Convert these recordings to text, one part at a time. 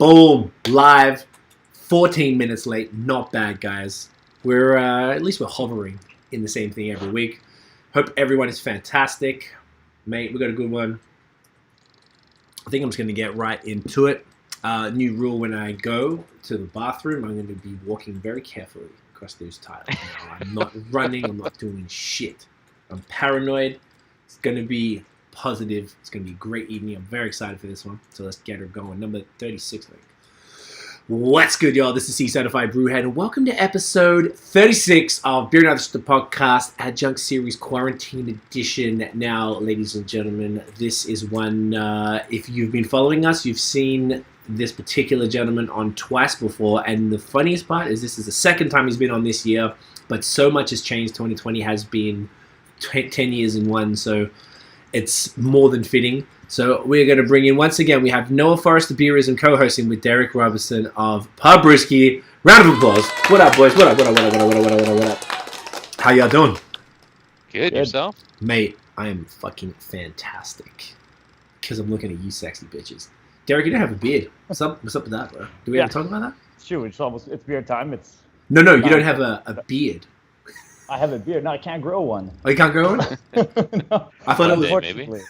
Boom, live, 14 minutes late. Not bad, guys. We're at least we're hovering in the same thing every week. Hope everyone is fantastic, mate. We got a good one. I think I'm just gonna get right into it. New rule: when I go to the bathroom, I'm going to be walking very carefully across those tiles. I'm not running. I'm not doing shit. I'm paranoid. It's going to be positive. It's going to be a great evening. I'm very excited for this one. So let's get her going. Number 36, I think. What's good, y'all? This is C-Certified Brewhead, and welcome to episode 36 of Beer Nuts, the podcast, Adjunct Series Quarantine Edition. Now, ladies and gentlemen, this is one, if you've been following us, you've seen this particular gentleman on twice before, and the funniest part is this is the second time he's been on this year, but so much has changed. 2020 has been 10 years in one, so it's more than fitting. So we're going to bring in, once again, we have Noah Forrest of Beerism co-hosting with Derrick Robertson of Pub BreWskey. Round of applause. What up, boys? What up, what up, what up, what up, what up, what up, what up? How y'all doing? Good, yourself? Mate, I am fucking fantastic. Because I'm looking at you sexy bitches. Derrick, you don't have a beard. What's up with that, bro? Do we ever talk about that? Sure, it's beard time. No, you don't have a beard. I have a beard. No, I can't grow one. Oh, you can't grow one? No. I thought it was. Unfortunately,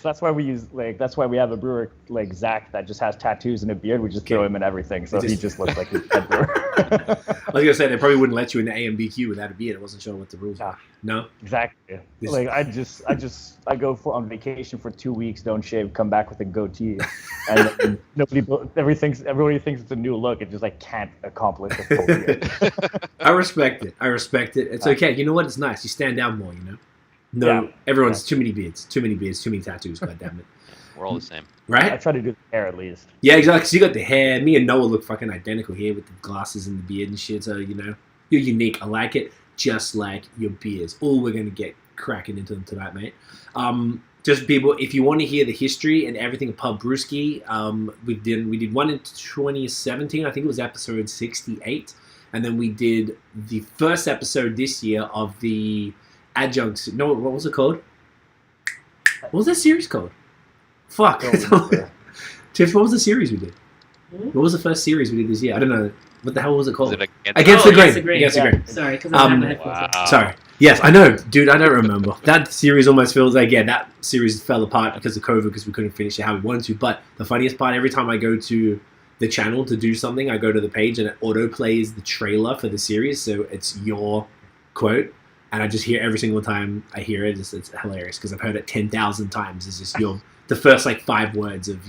that's why we use that's why we have a brewer like Zach that just has tattoos and a beard. We just throw him in everything, so he just looks like a brewer. I was gonna say they probably wouldn't let you in the AMBQ without a beard. I wasn't sure what the rules are. No. Exactly. Like I go on vacation for 2 weeks, don't shave, come back with a goatee, and everybody thinks it's a new look. It just can't accomplish a full beard. I respect it. It's okay. You know what? It's nice. You stand out more. You know. No, everyone's too many beards, too many tattoos. God damn it. We're all the same, right? I try to do the hair at least. Yeah, exactly. Cause you got the hair. Me and Noah look fucking identical here with the glasses and the beard and shit. So you know, you're unique. I like it. Just like your beers. All we're going to get cracking into them tonight, mate. Just people, if you want to hear the history and everything of Pub BreWskey, we did one in 2017. I think it was episode 68. And then we did the first episode this year of the Adjunct. No, what was it called? What was that series called? Fuck. Tiff, what was the series we did? What was the first series we did this year? I don't know. What the hell was it called? Against the Grain. Sorry, because I have my headphones on. Sorry. Yes, I know. Dude, I don't remember. That series almost feels like, that series fell apart because of COVID because we couldn't finish it how we wanted to. But the funniest part, every time I go to the channel to do something, I go to the page and it auto-plays the trailer for the series. So it's your quote. And I just hear every single time I hear it. It's hilarious because I've heard it 10,000 times. It's just the first 5 words of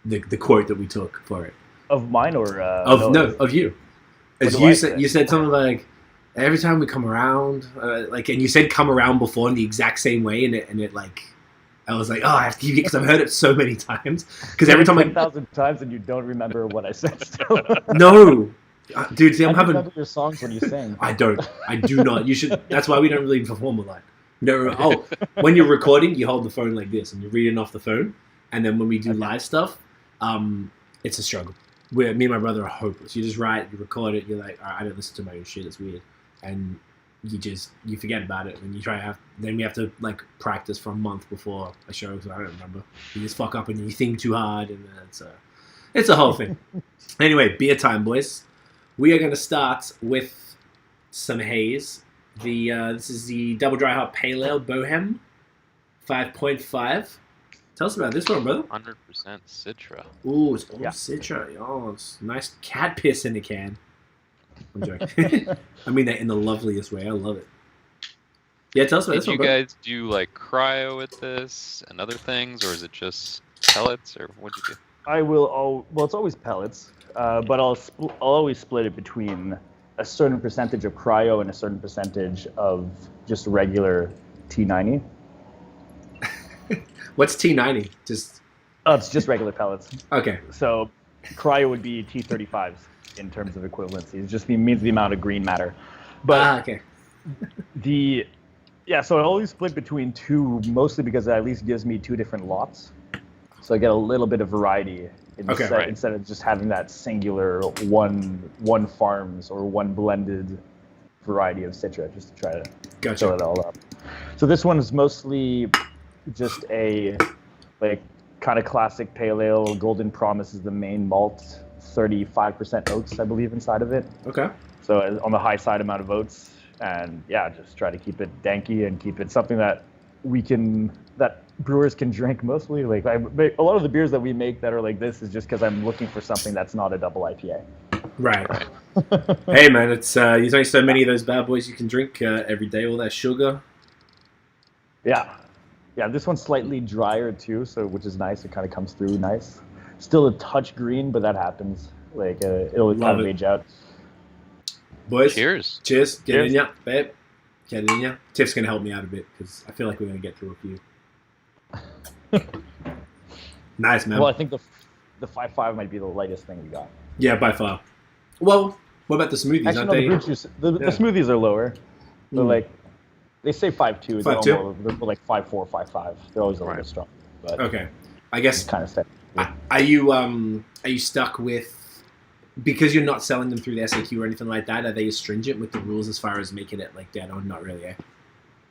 the quote that we took for it. Of mine or of you. As you said something like every time we come around, and you said come around before in the exact same way, and it I was like, oh, I have to because I've heard it so many times. Because every time 10,000 times and you don't remember what I said. Still. No, dude. See, I'm having. Remember your songs when you sing. I don't. I do not. You should. That's why we don't really perform a lot. No. When you're recording, you hold the phone like this and you're reading off the phone, and then when we do live stuff, it's a struggle. Where me and my brother are hopeless. You just write, you record it, you're like, all right, I don't listen to my own shit, it's weird. And you forget about it, and then we have to practice for a month before a show, because I don't remember. You just fuck up and you think too hard, and it's a whole thing. Anyway, beer time, boys. We are going to start with some haze. This is the Double Dry Hop Pale Ale Bohem, 5.5. Tell us about this one, brother. 100% Citra. Ooh, it's all Citra. Oh, it's nice cat piss in a can. I'm joking. I mean that in the loveliest way. I love it. Yeah, tell us about this one, bro. Did you guys do cryo with this and other things, or is it just pellets, or what'd you do? I will. Well, it's always pellets, but I'll always split it between a certain percentage of cryo and a certain percentage of just regular T90. What's T90? It's just regular pellets. Okay. So cryo would be T35s in terms of equivalency. It just means the amount of green matter. But okay. So I always split between two, mostly because it at least gives me 2 different lots. So I get a little bit of variety in the set instead of just having that singular one farms or one blended variety of Citra, just to try to fill it all up. So this one is mostly just a kind of classic pale ale. Golden Promise is the main malt. 35% oats, I believe, inside of it. Okay. So on the high side amount of oats, and yeah, just try to keep it danky and keep it something that brewers can drink mostly. Like a lot of the beers that we make that are like this is just because I'm looking for something that's not a double IPA. Right. Hey man, it's there's only so many of those bad boys you can drink every day. All that sugar. Yeah. This one's slightly drier too, so which is nice. It kind of comes through nice. Still a touch green, but that happens. Like it'll kind of age out. Boys, cheers. Get in ya, babe. Get in ya. Tiff's gonna help me out a bit because I feel like we're gonna get through a few. Nice, man. Well, I think the 5.5 might be the lightest thing we got. Yeah, by far. Well, what about the smoothies? Actually, no, the smoothies are lower. They're like, they say 5.2. 5.2? They're like 5.4, 5.5. They're always a little bit strong. But okay, I guess kind of steady. Are you stuck with, because you're not selling them through the SAQ or anything like that? Are they stringent with the rules as far as making it like that, or not really? Eh?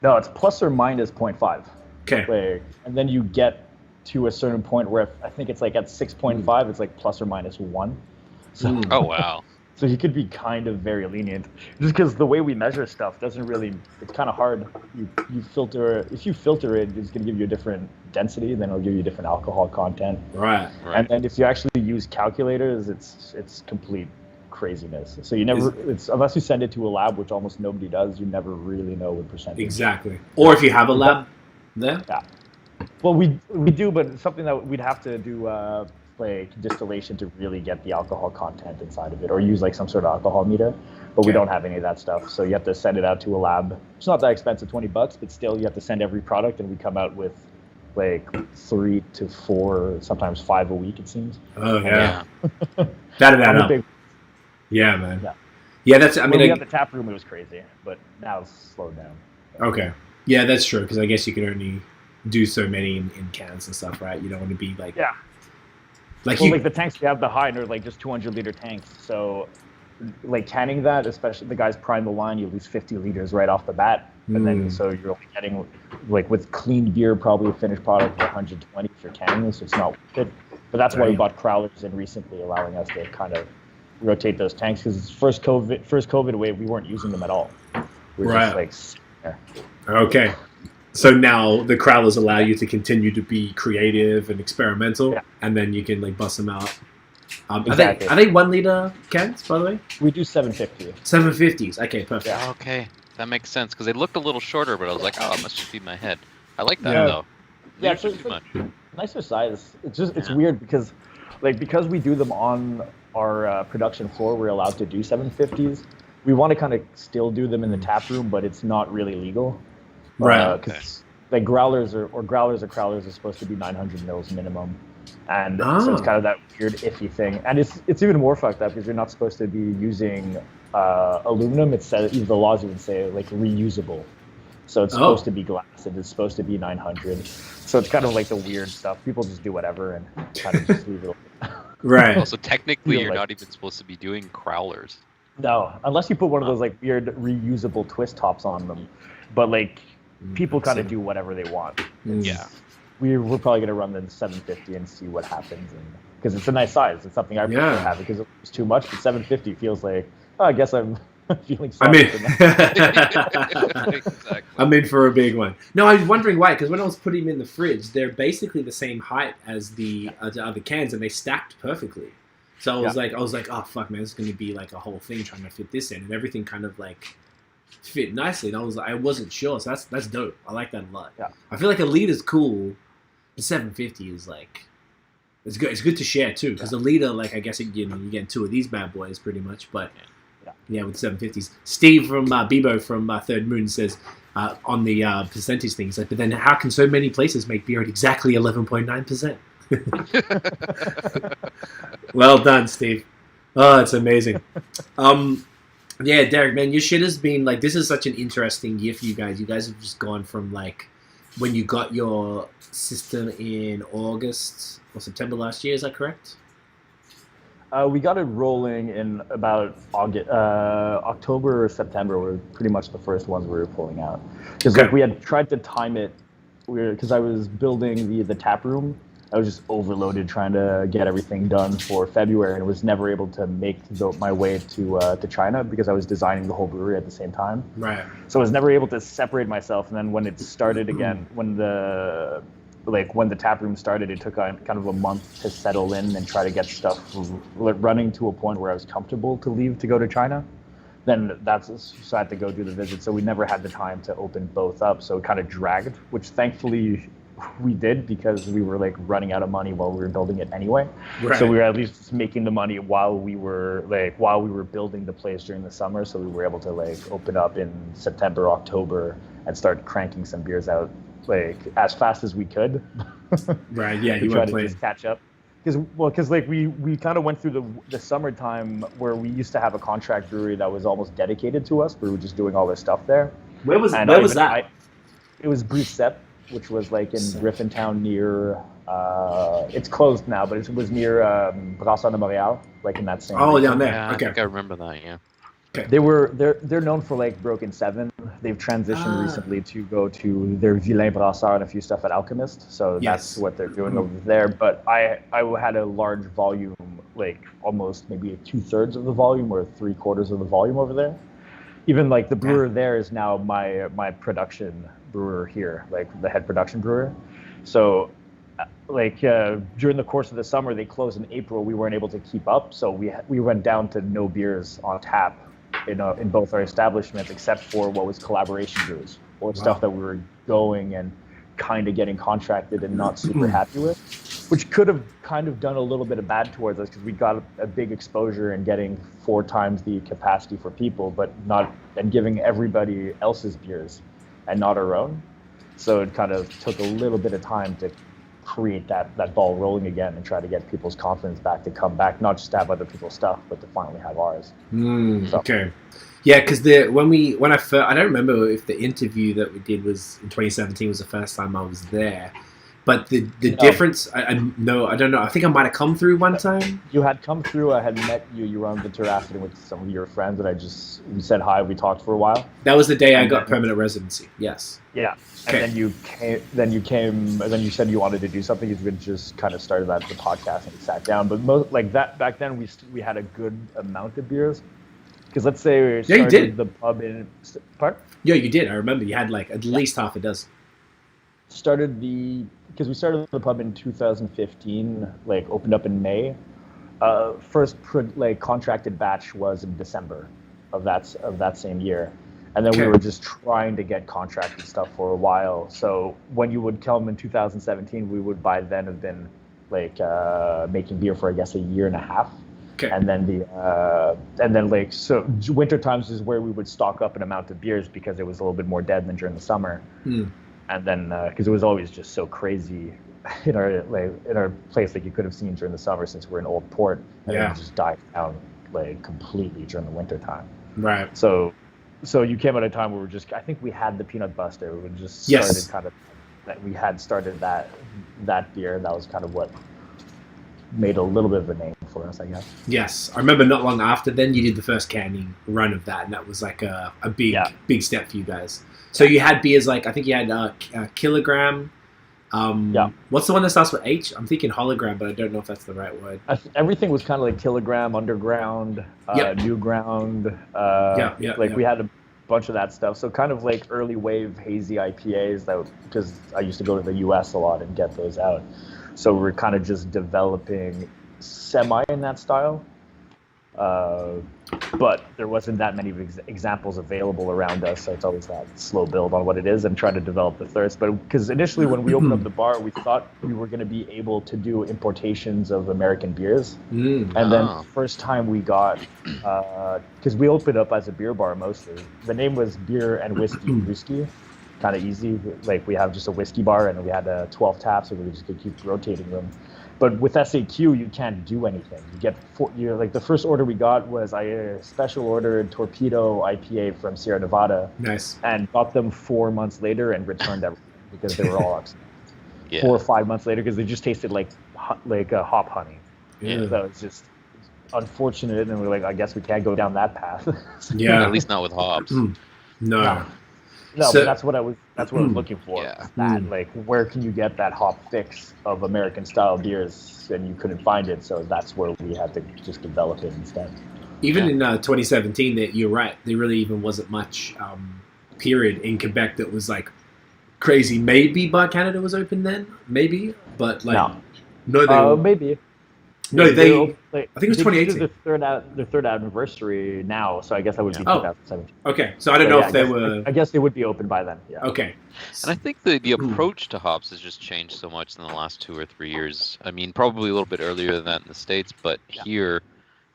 No, it's plus or minus 0.5. Okay. And then you get to a certain point where I think it's like at 6.5, it's like plus or minus 1. So, oh wow. So you could be kind of very lenient, just because the way we measure stuff doesn't really. It's kind of hard. You filter. If you filter it, it's going to give you a different density. Then it'll give you a different alcohol content. Right. And then if you actually use calculators, it's complete craziness. So you never. It's unless you send it to a lab, which almost nobody does. You never really know what percentage. Exactly. Or if you have a lab there. Yeah. Well, we do, but it's something that we'd have to do. Like distillation to really get the alcohol content inside of it, or use like some sort of alcohol meter, but we don't have any of that stuff, so you have to send it out to a lab. It's not that expensive, $20, but still you have to send every product, and we come out with like 3 to 4, sometimes 5 a week, it seems. Oh yeah. That'd add up. Yeah, man. Yeah, that's. I mean, when we got the tap room, it was crazy, but now it's slowed down. Okay. Yeah, that's true, because I guess you can only do so many in cans and stuff, right? You don't want to be like like the tanks we have behind are like just 200-liter tanks. So, like canning that, especially the guys prime the line, you lose 50 liters right off the bat, and then so you're only getting like with clean beer probably a finished product for 120 for canning, so it's not worth it. But that's why we bought crowlers in recently, allowing us to kind of rotate those tanks, because first COVID wave we weren't using them at all. We were just like okay. So now the crowlers allow you to continue to be creative and experimental, and then you can like bust them out. Exactly. Are they 1 liter cans, by the way? We do 750. 750s. Okay, perfect. Yeah, okay, that makes sense, because they looked a little shorter, but I was like, oh, it must just be my head. I like that though. Yeah, it's like nicer size. It's weird because we do them on our production floor, we're allowed to do 750s. We want to kind of still do them in the tap room, but it's not really legal. Right. Because like growlers or crowlers are supposed to be 900 mils minimum, and so it's kind of that weird iffy thing. And it's even more fucked up because you're not supposed to be using aluminum. It says the laws even say like reusable, so it's supposed to be glass. It is supposed to be 900. So it's kind of like the weird stuff. People just do whatever and kind of just leave it. Right. Also, technically, you're not even supposed to be doing crowlers. No, unless you put one of those like weird reusable twist tops on them. But like people kind of do whatever they want. We're probably gonna run the 750 and see what happens, because it's a nice size. It's something I prefer having, because it's too much. But 750 feels like, oh, I guess I'm feeling sorry. Exactly. I'm in for a big one. No, I was wondering why, because when I was putting them in the fridge, they're basically the same height as the other cans, and they stacked perfectly. So I was like, oh fuck, man, this is gonna be like a whole thing trying to fit this in, and everything kind of like fit nicely. And I wasn't sure, so that's dope. I like that a lot. Yeah. I feel like a liter's cool. The 750 is like, it's good. It's good to share too, because the liter, like I guess you get 2 of these bad boys pretty much. But yeah, with 750s. Steve from Bebo from Third Moon says on the percentage thing, he's like, but then how can so many places make beer at exactly 11.9%? Well done, Steve. Oh, it's amazing. Yeah, Derrick, man, your shit has been like, this is such an interesting year for you guys. You guys have just gone from like when you got your system in August or September last year. Is that correct? We got it rolling in about October or September were pretty much the first ones we were pulling out. Because like we had tried to time it, because I was building the tap room, I was just overloaded trying to get everything done for February, and was never able to make my way to China because I was designing the whole brewery at the same time. Right. So I was never able to separate myself. And then when it started again, when the tap room started, it took kind of a month to settle in and try to get stuff running to a point where I was comfortable to leave to go to China. Then so I had to go do the visit. So we never had the time to open both up. So it kind of dragged, which thankfully we did because we were like running out of money while we were building it anyway. Right. So we were at least making the money while we were building the place during the summer. So we were able to like open up in September, October, and start cranking some beers out like as fast as we could. Right. Yeah. To try to just catch up. Because like we kind of went through the summertime where we used to have a contract brewery that was almost dedicated to us. We were just doing all this stuff there. Where was that? It was BreWskey, which was like in Griffintown near. It's closed now, but it was near Brassard de Montréal, like in that same. Oh, down there. Yeah, Okay. I think I remember that. Yeah. Okay. They're known for like Broken Seven. They've transitioned recently to go to their Vilain Brassard and a few stuff at Alchemist. So that's what they're doing over there. But I had a large volume, like almost maybe 2/3 of the volume or 3/4 of the volume over there. Even like the brewer there is now my production brewer here, like the head production brewer. So like during the course of the summer, they closed in April. We weren't able to keep up, so we went down to no beers on tap in both our establishments, except for what was collaboration brews or stuff that we were going and kind of getting contracted and not super happy with, which could have kind of done a little bit of bad towards us because we got a big exposure and getting 4 times the capacity for people, but giving everybody else's beers and not our own. So it kind of took a little bit of time to create that ball rolling again and try to get people's confidence back to come back, not just to have other people's stuff, but to finally have ours. Okay. Yeah, because when I first, I don't remember if the interview that we did was in 2017 was the first time I was there, but the difference, I don't know. I think I might have come through one time. You had come through. I had met you. You were on the terrace with some of your friends, and we said hi. We talked for a while. That was the day I got permanent residency. Yes. Yeah. Okay. And then you came, and then you said you wanted to do something. You just kind of started the podcast and sat down. But back then we had a good amount of beers. Because let's say we started the pub in... Pardon? Yeah, you did. I remember you had like at least half a dozen. Because we started the pub in 2015, like opened up in May. First contracted batch was in December of that same year. And then we were just trying to get contracted stuff for a while. So when you would come in 2017, we would by then have been like making beer for I guess a year and a half. Okay. And then so winter times is where we would stock up an amount of beers because it was a little bit more dead than during the summer. And then because it was always just so crazy in our place, like you could have seen during the summer since we're in Old Port, and then it just died down like completely during the winter time. Right. So you came at a time where I think we had the Peanut Buster. We just started kind of that. We had started that beer. That was kind of what made a little bit of a name for us, I guess. Yes, I remember not long after then you did the first canning run of that, and that was like a big step for you guys. So you had beers like, I think you had a Kilogram. What's the one that starts with H? I'm thinking Hologram, but I don't know if that's the right word. Everything was kind of like Kilogram, Underground, New Ground. We had a bunch of that stuff. So kind of like early wave hazy IPAs, because I used to go to the US a lot and get those out. So we're kind of just developing semi in that style. But there wasn't that many examples available around us, so it's always that slow build on what it is and try to develop the thirst. But because initially when we opened up the bar, we thought we were going to be able to do importations of American beers. And then first time we got, because we opened up as a beer bar mostly, the name was Beer and Whiskey BreWskey. Kind of easy, like we have just a whiskey bar and we had 12 taps, so we just could keep rotating them. But with SAQ, you can't do anything. You get the first order we got was I special ordered Torpedo IPA from Sierra Nevada. Nice. And got them 4 months later and returned everything because they were all upset. 4 or 5 months later because they just tasted like hop honey. Yeah. So it's just unfortunate, and we're like, I guess we can't go down that path. At least not with hops. No. No, So- but that's what I was looking for. Yeah. That like, where can you get that hop fix of American style beers, and you couldn't find it, so that's where we had to just develop it instead. Even in 2017, that you're right, there really even wasn't much period in Quebec that was like crazy. Maybe Bar Canada was open then, maybe, but like no, they maybe. no, Like, they. like, I think it was they 2018. did their third anniversary now, so I guess that would be Oh. 2017. Okay, so I don't So, know yeah, if they were. I guess they would be open by then. Yeah. Okay, And I think the approach to hops has just changed so much in the last 2 or 3 years. I mean, probably a little bit earlier than that in the States, but here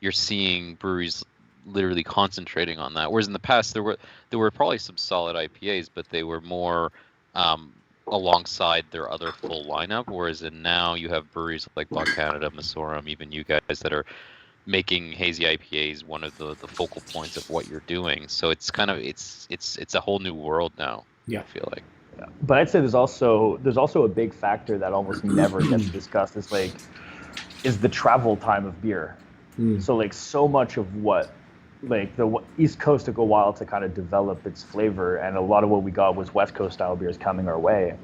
you're seeing breweries literally concentrating on that. Whereas in the past there were probably some solid IPAs, but they were more alongside their other full lineup. Whereas now you have breweries like Bar Canada, Masorum, even you guys that are making hazy IPAs one of the focal points of what you're doing. So it's kind of it's a whole new world now. Yeah. I feel like. But I'd say there's also a big factor that almost never gets discussed. Is the travel time of beer. So like so much of what like the East Coast took a while to kind of develop its flavor, and a lot of what we got was West Coast style beers coming our way.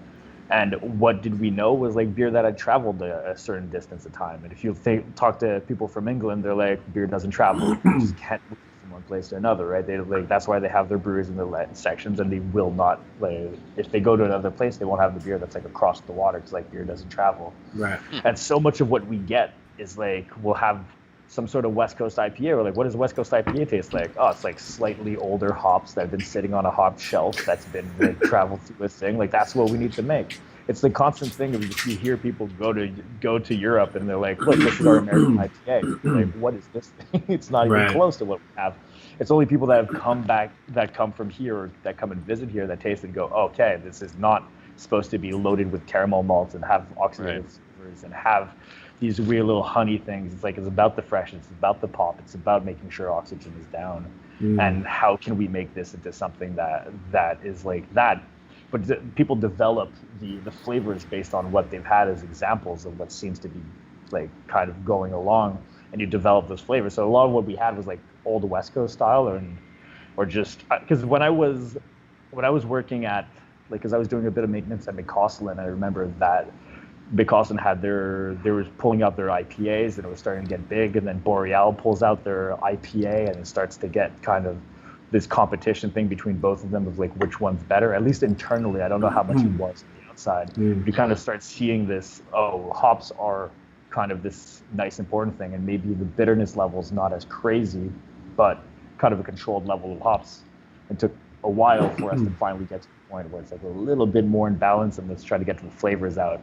And what did we know was like beer that had traveled a certain distance of time. And if you talk to people from England, they're like, beer doesn't travel. You just can't move from one place to another, right? They like that's why they have their breweries in the sections, and they will not like if they go to another place, they won't have the beer that's like across the water because like beer doesn't travel. right. And so much of what we get is like we'll have some sort of West Coast IPA. Or like, what does West Coast IPA taste like? Oh, it's like slightly older hops that have been sitting on a hop shelf that's been like traveled through a thing. Like that's what we need to make. It's the constant thing of you hear people go to Europe and they're like, look, this is our American IPA. Like, what is this thing? It's not even close to what we have. It's only people that have come from here or that come and visit here that taste it and go, okay, this is not supposed to be loaded with caramel malts and have oxidative flavors and have these weird little honey things. It's about the freshness, it's about the pop, it's about making sure oxygen is down. And how can we make this into something that is like that? But people develop the flavors based on what they've had as examples of what seems to be like kind of going along, and you develop those flavors. So a lot of what we had was like old West Coast style, or just because when I was working at like, because I was doing a bit of maintenance at McCausland, I remember that McCausland had they were pulling out their IPAs and it was starting to get big, and then Boreal pulls out their IPA and it starts to get kind of this competition thing between both of them of like which one's better, at least internally. I don't know how much it was on the outside. You kind of start seeing this, hops are kind of this nice important thing, and maybe the bitterness level's not as crazy, but kind of a controlled level of hops. It took a while for us to finally get to the point where it's like a little bit more in balance, and let's try to get the flavors out.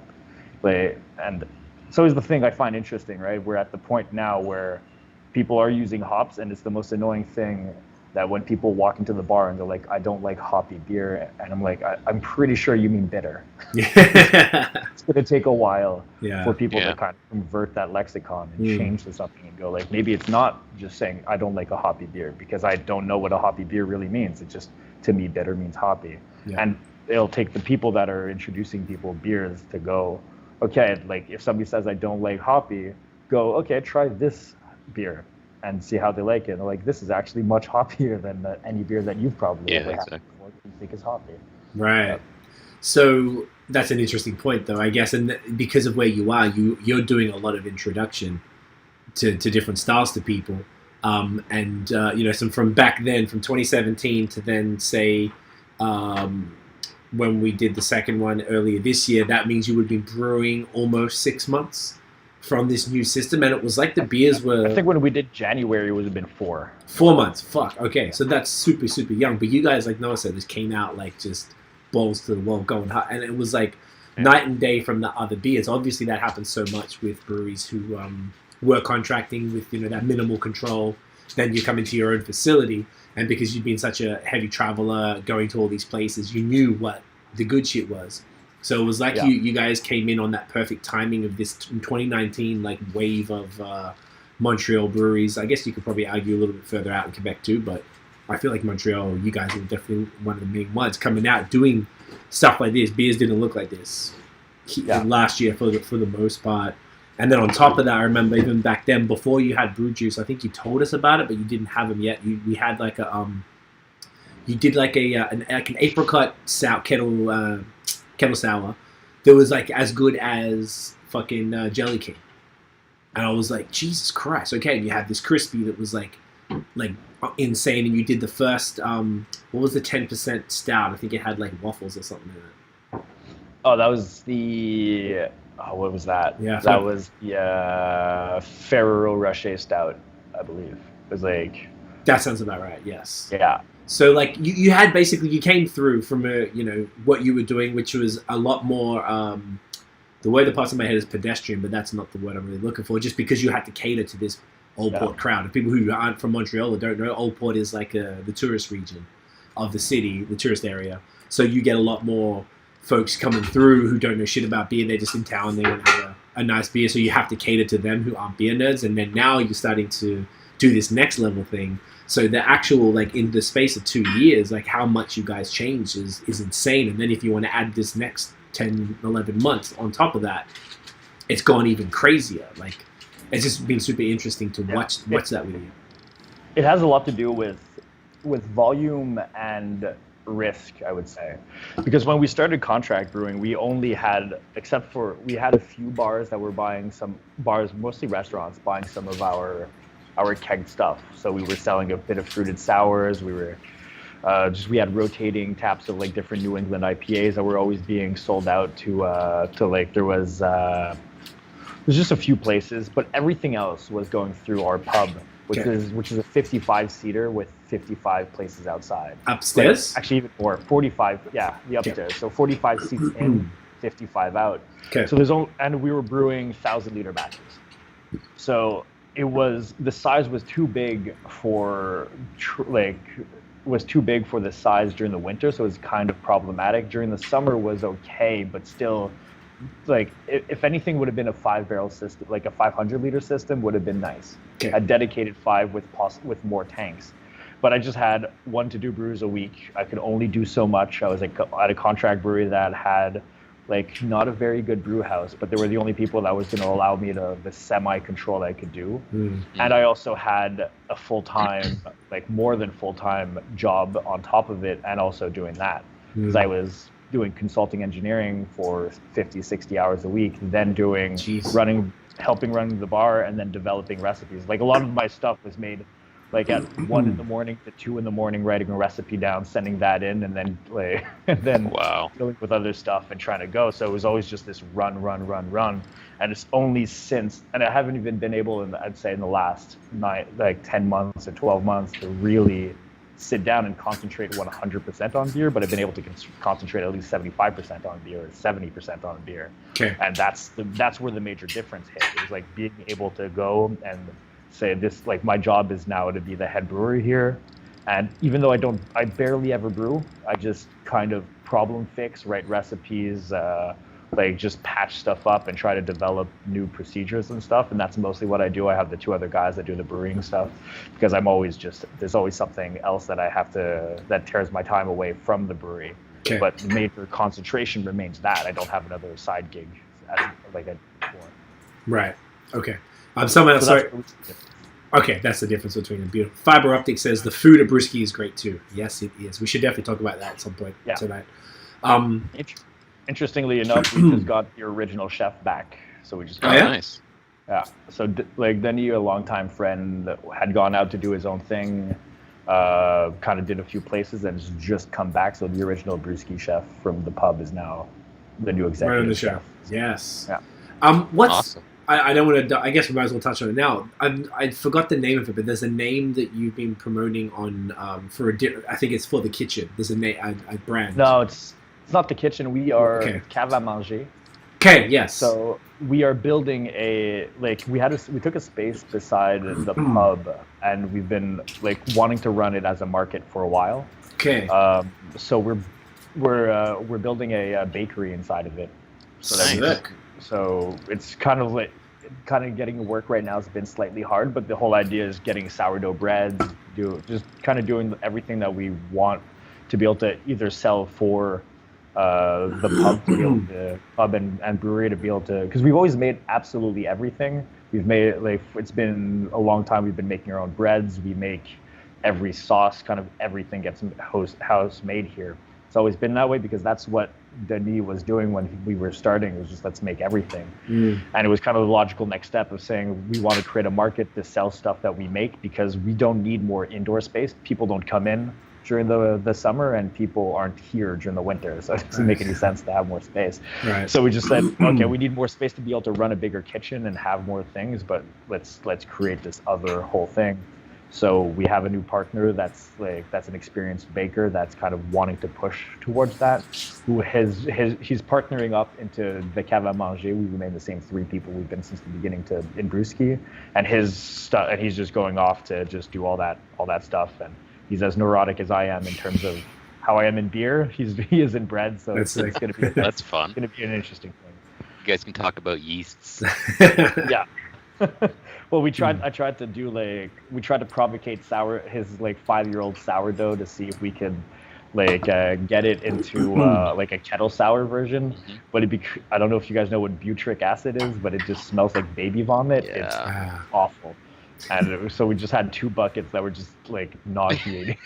And so is the thing I find interesting, right? We're at the point now where people are using hops, and it's the most annoying thing that when people walk into the bar and they're like, I don't like hoppy beer, and I'm like, I'm pretty sure you mean bitter. It's going to take a while for people to kind of convert that lexicon and change to something and go like, maybe it's not just saying I don't like a hoppy beer because I don't know what a hoppy beer really means. It just, to me, bitter means hoppy. And it'll take the people that are introducing people beers to go, okay, like if somebody says I don't like hoppy, go, okay, try this beer and see how they like it. And they're like, this is actually much hoppier than any beer that you've probably ever had before that you think is hoppy. Right. So that's an interesting point, though, I guess. And because of where you are, you're doing a lot of introduction to different styles to people. So from back then, from 2017 to then, say, when we did the second one earlier this year, that means you would be brewing almost 6 months from this new system, and it was like the beers were... I think when we did January, it would have been 4. 4 months. Fuck. Okay, so that's super, super young. But you guys, like Noah said, just came out like just balls to the wall, going hard, and it was like night and day from the other beers. Obviously, that happens so much with breweries who were contracting with that minimal control. Then you come into your own facility, and because you've been such a heavy traveler, going to all these places, you knew what the good shit was. So it was like you guys came in on that perfect timing of this 2019 like wave of Montreal breweries. I guess you could probably argue a little bit further out in Quebec too, but I feel like Montreal, you guys were definitely one of the main ones coming out doing stuff like this. Beers didn't look like this last year for the most part. And then on top of that, I remember even back then, before you had Brew Juice, I think you told us about it, but you didn't have them yet. We had like you did like an apricot kettle sour that was like as good as fucking Jelly King. And I was like, Jesus Christ, okay. And you had this crispy that was like insane. And you did the first, what was the 10% stout? I think it had like waffles or something in it. Oh, that was the, what was that? Yeah. That was the Ferrero Rocher stout, I believe. It was like... That sounds about right, yes. Yeah. So like you had basically, you came through from what you were doing, which was a lot more, the way that pops in my head is pedestrian, but that's not the word I'm really looking for, just because you had to cater to this Old Port crowd. Of people who aren't from Montreal or don't know, Old Port is like the tourist region of the city, the tourist area. So you get a lot more folks coming through who don't know shit about beer. They're just in town, they want to have a nice beer, so you have to cater to them who aren't beer nerds. And then now you're starting to do this next level thing. So the actual, like, in the space of 2 years, like, how much you guys changed is insane. And then if you want to add this next 10, 11 months on top of that, it's gone even crazier. Like, it's just been super interesting to watch that with you. It has a lot to do with volume and risk, I would say. Because when we started contract brewing, we only had, we had a few bars that were buying some, bars, mostly restaurants, buying some of our keg stuff. So we were selling a bit of fruited sours. We were we had rotating taps of like different New England IPAs that were always being sold out to like there's just a few places, but everything else was going through our pub, which is a 55 seater with 55 places outside. Upstairs? Like, actually even more, 45. Yeah, the upstairs. Okay. So 45 seats in, 55 out. Okay. So and we were brewing 1,000-liter batches. So the size was too big for the size during the winter, so it was kind of problematic. During the summer was okay, but still, like, if anything would have been a 5-barrel system, like a 500-liter system would have been nice. Okay. A dedicated 5 with more tanks. But I just had 1 to 2 brews a week. I could only do so much. I was like at a contract brewery that had like not a very good brew house, but they were the only people that was going to allow me the semi-control that I could do. And I also had a full-time, like more than full-time job on top of it, and also doing that. Because I was doing consulting engineering for 50, 60 hours a week, then doing helping run the bar, and then developing recipes. Like a lot of my stuff was made like at 1 in the morning to 2 in the morning, writing a recipe down, sending that in, and then dealing with other stuff and trying to go. So it was always just this run. And it's only since, and I haven't even been able, I'd say in the last 10 months or 12 months to really sit down and concentrate 100% on beer, but I've been able to concentrate at least 75% on beer or 70% on beer. Okay. And that's where the major difference hit. It was like being able to go and say this, like, my job is now to be the head brewer here, and even though I barely ever brew, I just kind of problem fix, write recipes, like just patch stuff up and try to develop new procedures and stuff, and that's mostly what I do. I have the 2 other guys that do the brewing stuff, because there's always something else that tears my time away from the brewery. Okay. But the major concentration remains that. I don't have another side gig like I did before. Right. Okay. Someone else, sorry. Okay, that's the difference between them. Beautiful. Fiber Optic says the food at BreWskey is great too. Yes, it is. We should definitely talk about that at some point tonight. Interestingly enough, we just got the original chef back. So we just got nice. Yeah. So like Denny, a longtime friend, had gone out to do his own thing, kind of did a few places and just come back. So the original BreWskey chef from the pub is now the new executive right on the chef. Yes. Yeah. What's awesome. I don't want to. I guess we might as well touch on it now. I forgot the name of it, but there's a name that you've been promoting on I think it's for the kitchen. There's a brand. No, it's not the kitchen. We are Cave à Manger. Okay. Yes. So we are building we took a space beside the pub, and we've been like wanting to run it as a market for a while. Okay. So we're building a bakery inside of it. So it's kind of getting to work right now has been slightly hard, but the whole idea is getting sourdough breads, just kind of doing everything that we want to be able to either sell for the pub, to be able to, pub and brewery to be able to, because we've always made absolutely everything. We've made, like, it's been a long time. We've been making our own breads. We make every sauce, kind of everything gets house made here. It's always been that way because that's what Denis was doing when we were starting. It was just, let's make everything. And it was kind of the logical next step of saying we want to create a market to sell stuff that we make because we don't need more indoor space. People don't come in during the summer and people aren't here during the winter. So it doesn't make any sense to have more space. Right. So we just said, okay, we need more space to be able to run a bigger kitchen and have more things, but let's create this other whole thing. So we have a new partner that's an experienced baker that's kind of wanting to push towards that. He's partnering up into the Cave à Manger. We remain the same 3 people we've been since the beginning in BreWskey, and he's just going off to just do all that stuff. And he's as neurotic as I am in terms of how I am in beer. He is in bread, so it's going to be that's fun. It's going to be an interesting thing. You guys can talk about yeasts. Yeah. Well, I tried to provocate his 5-year-old sourdough to see if we could get it into a kettle sour version. But I don't know if you guys know what butyric acid is, but it just smells like baby vomit. Yeah. It's awful. And so we just had 2 buckets that were just nauseating.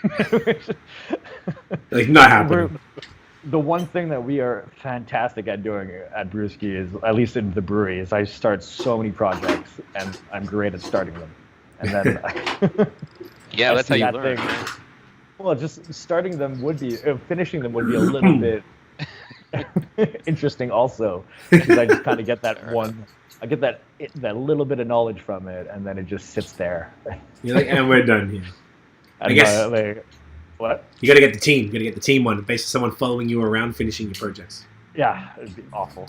Not happening. The one thing that we are fantastic at doing at BreWskey is, at least in the brewery, is I start so many projects and I'm great at starting them. And then yeah, that's how you learn. Well, just starting them would be, finishing them would be a little bit interesting also, because I just kind of get that I get that little bit of knowledge from it, and then it just sits there. You're like, and we're done here. I guess. What? You got to get the team. You got to get the team one, based on someone following you around finishing your projects. Yeah, it'd be awful.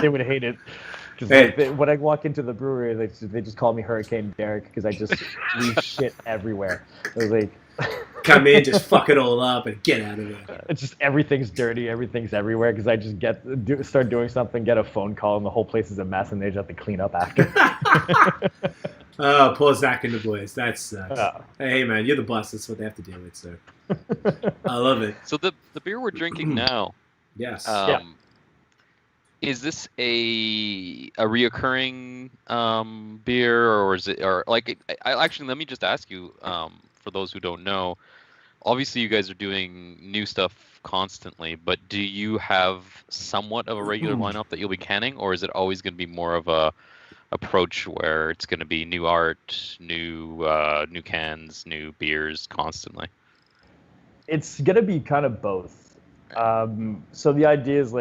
They would hate it. Because when I walk into the brewery, they just call me Hurricane Derrick because I just leave shit everywhere. It was like, come in, just fuck it all up, and get out of there. It's just everything's dirty, everything's everywhere. Because I just start doing something, get a phone call, and the whole place is a mess, and they just have to clean up after. Oh, poor Zach and the boys. That sucks. Hey, man, you're the boss. That's what they have to deal with. So I love it. So the beer we're drinking now. Yes. Is this a reoccurring beer, or is it, or actually, let me just ask you, for those who don't know, obviously you guys are doing new stuff constantly, but do you have somewhat of a regular lineup that you'll be canning, or is it always going to be more of a approach where it's going to be new art, new cans, new beers constantly? It's going to be kind of both. So the idea is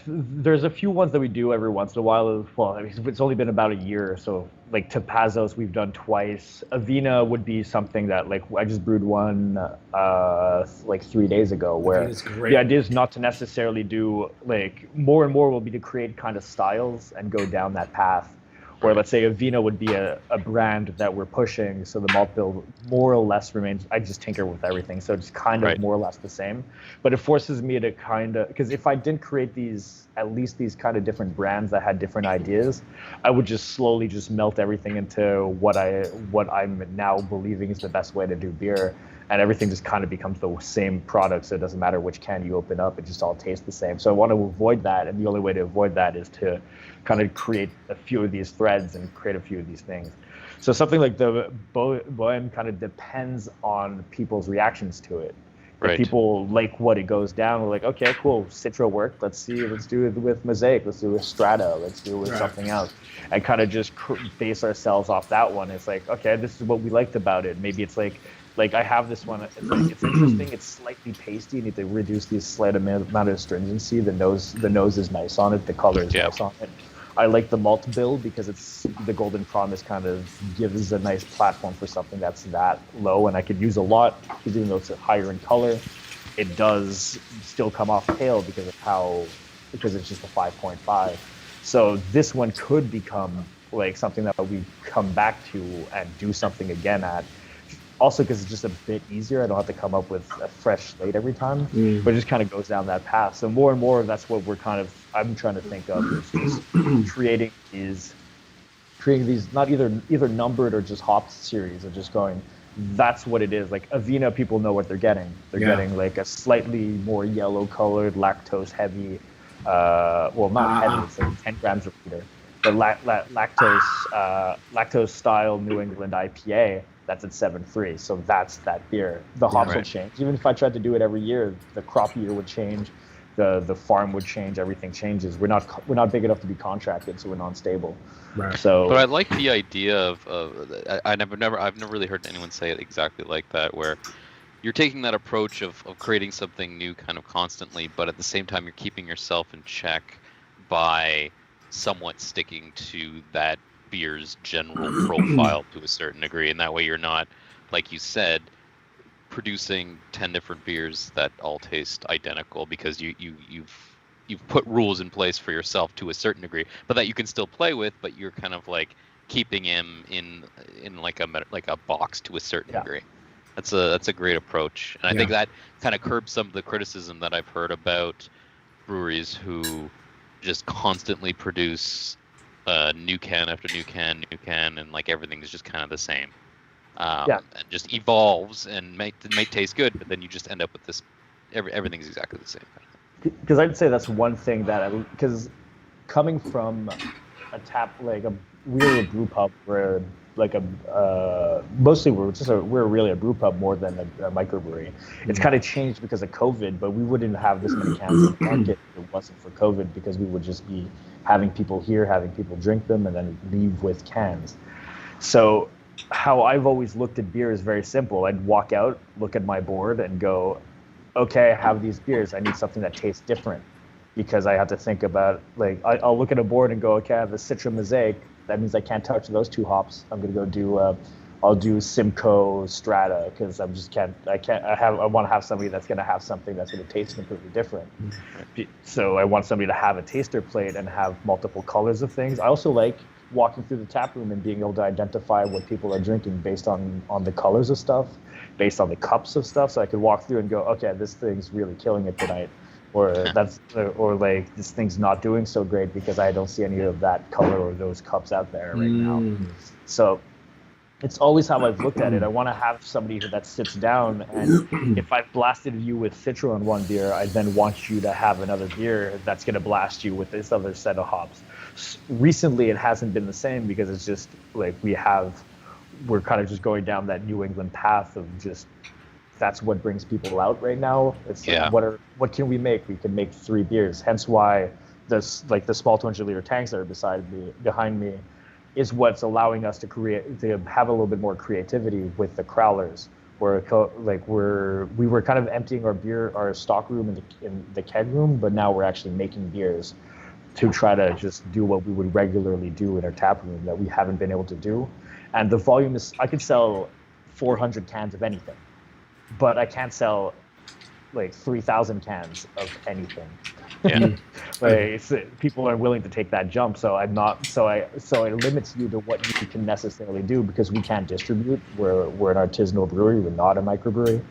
there's a few ones that we do every once in a while. Well, I mean, it's only been about a year, so Tapazos we've done twice. Avena would be something that I just brewed one 3 days ago, where the idea is not to necessarily do more and more will be to create kind of styles and go down that path. Where let's say Avena would be a brand that we're pushing, so the malt bill more or less remains. I just tinker with everything, so it's kind of more or less the same. But it forces me to because if I didn't create at least these kind of different brands that had different ideas, I would just slowly just melt everything into what I'm now believing is the best way to do beer. And everything just kind of becomes the same product, so it doesn't matter which can you open up, it just all tastes the same. So I want to avoid that, and the only way to avoid that is to kind of create a few of these threads and create a few of these things. So something like the Bohème kind of depends on people's reactions to it. If people like what it goes down, we're like, okay, cool, Citra worked, let's do it with Mosaic, let's do it with Strata, let's do it with something else. And kind of just base ourselves off that one. It's like, okay, this is what we liked about it. Maybe it's like I have this one, it's interesting, it's slightly pasty, you need to reduce the slight amount of astringency, the nose is nice on it, the color is nice on it. I like the malt bill because the Golden Promise kind of gives a nice platform for something that's that low, and I could use a lot, because even though it's higher in color, it does still come off pale because it's just a 5.5. So this one could become something that we come back to and do something again at. Also, because it's just a bit easier, I don't have to come up with a fresh slate every time, but it just kind of goes down that path. So more and more, that's what I'm trying to think of, is just creating these not either numbered or just hopped series of just going, that's what it is. Avena, people know what they're getting. They're getting a slightly more yellow colored, lactose heavy, not heavy, it's 10 grams a liter. the lactose style New England IPA, that's at 7.3. So that's that beer. The hops will change. Even if I tried to do it every year, the crop year would change, the farm would change, everything changes. We're not big enough to be contracted, so we're non-stable. Right. So, but I like the idea of I've never really heard anyone say it exactly like that, where you're taking that approach of creating something new kind of constantly, but at the same time you're keeping yourself in check by somewhat sticking to that beer's general profile to a certain degree, and that way you're not, like you said, producing 10 different beers that all taste identical, because you've put rules in place for yourself to a certain degree, but that you can still play with, but you're kind of like keeping him in like a box to a certain degree. That's a great approach, and I think that kind of curbs some of the criticism that I've heard about breweries who just constantly produce new can after new can, and like everything is just kind of the same. And just evolves and may taste good, but then you just end up with this. Everything's exactly the same. Because I'd say that's one thing because coming from a tap we're a brew pub, we're like mostly we're really a brew pub more than a microbrewery. It's kind of changed because of COVID, but we wouldn't have this many cans in the market if it wasn't for COVID, because we would just be having people here, having people drink them, and then leave with cans. So how I've always looked at beer is very simple. I'd walk out, look at my board, and go, okay, I have these beers. I need something that tastes different, because I have to think about, like, I'll look at a board and go, okay, I have a Citra Mosaic. That means I can't touch those two hops. I'm gonna go do I'll do Simcoe Strata, because I want to have somebody that's gonna have something that's gonna taste completely different. So I want somebody to have a taster plate and have multiple colors of things. I also like walking through the tap room and being able to identify what people are drinking based on the colors of stuff, based on the cups of stuff. So I could walk through and go, okay, this thing's really killing it tonight, or like this thing's not doing so great because I don't see any of that color or those cups out there right now. So it's always how I've looked at it. I want to have somebody that sits down, and if I've blasted you with Citra on one beer, I then want you to have another beer that's going to blast you with this other set of hops. Recently, it hasn't been the same, because it's just like we're kind of just going down that New England path of just, that's what brings people out right now. It's like, what can we make? We can make 3 beers. Hence why the small 200-liter tanks that are behind me is what's allowing us to have a little bit more creativity with the crowlers. We were kind of emptying our stock room in the keg room, but now we're actually making beers to try to just do what we would regularly do in our tap room that we haven't been able to do. And the volume is, I could sell 400 cans of anything, but I can't sell like 3,000 cans of anything. People aren't willing to take that jump, so it limits you to what you can necessarily do, because we can't distribute. We're an artisanal brewery, we're not a microbrewery.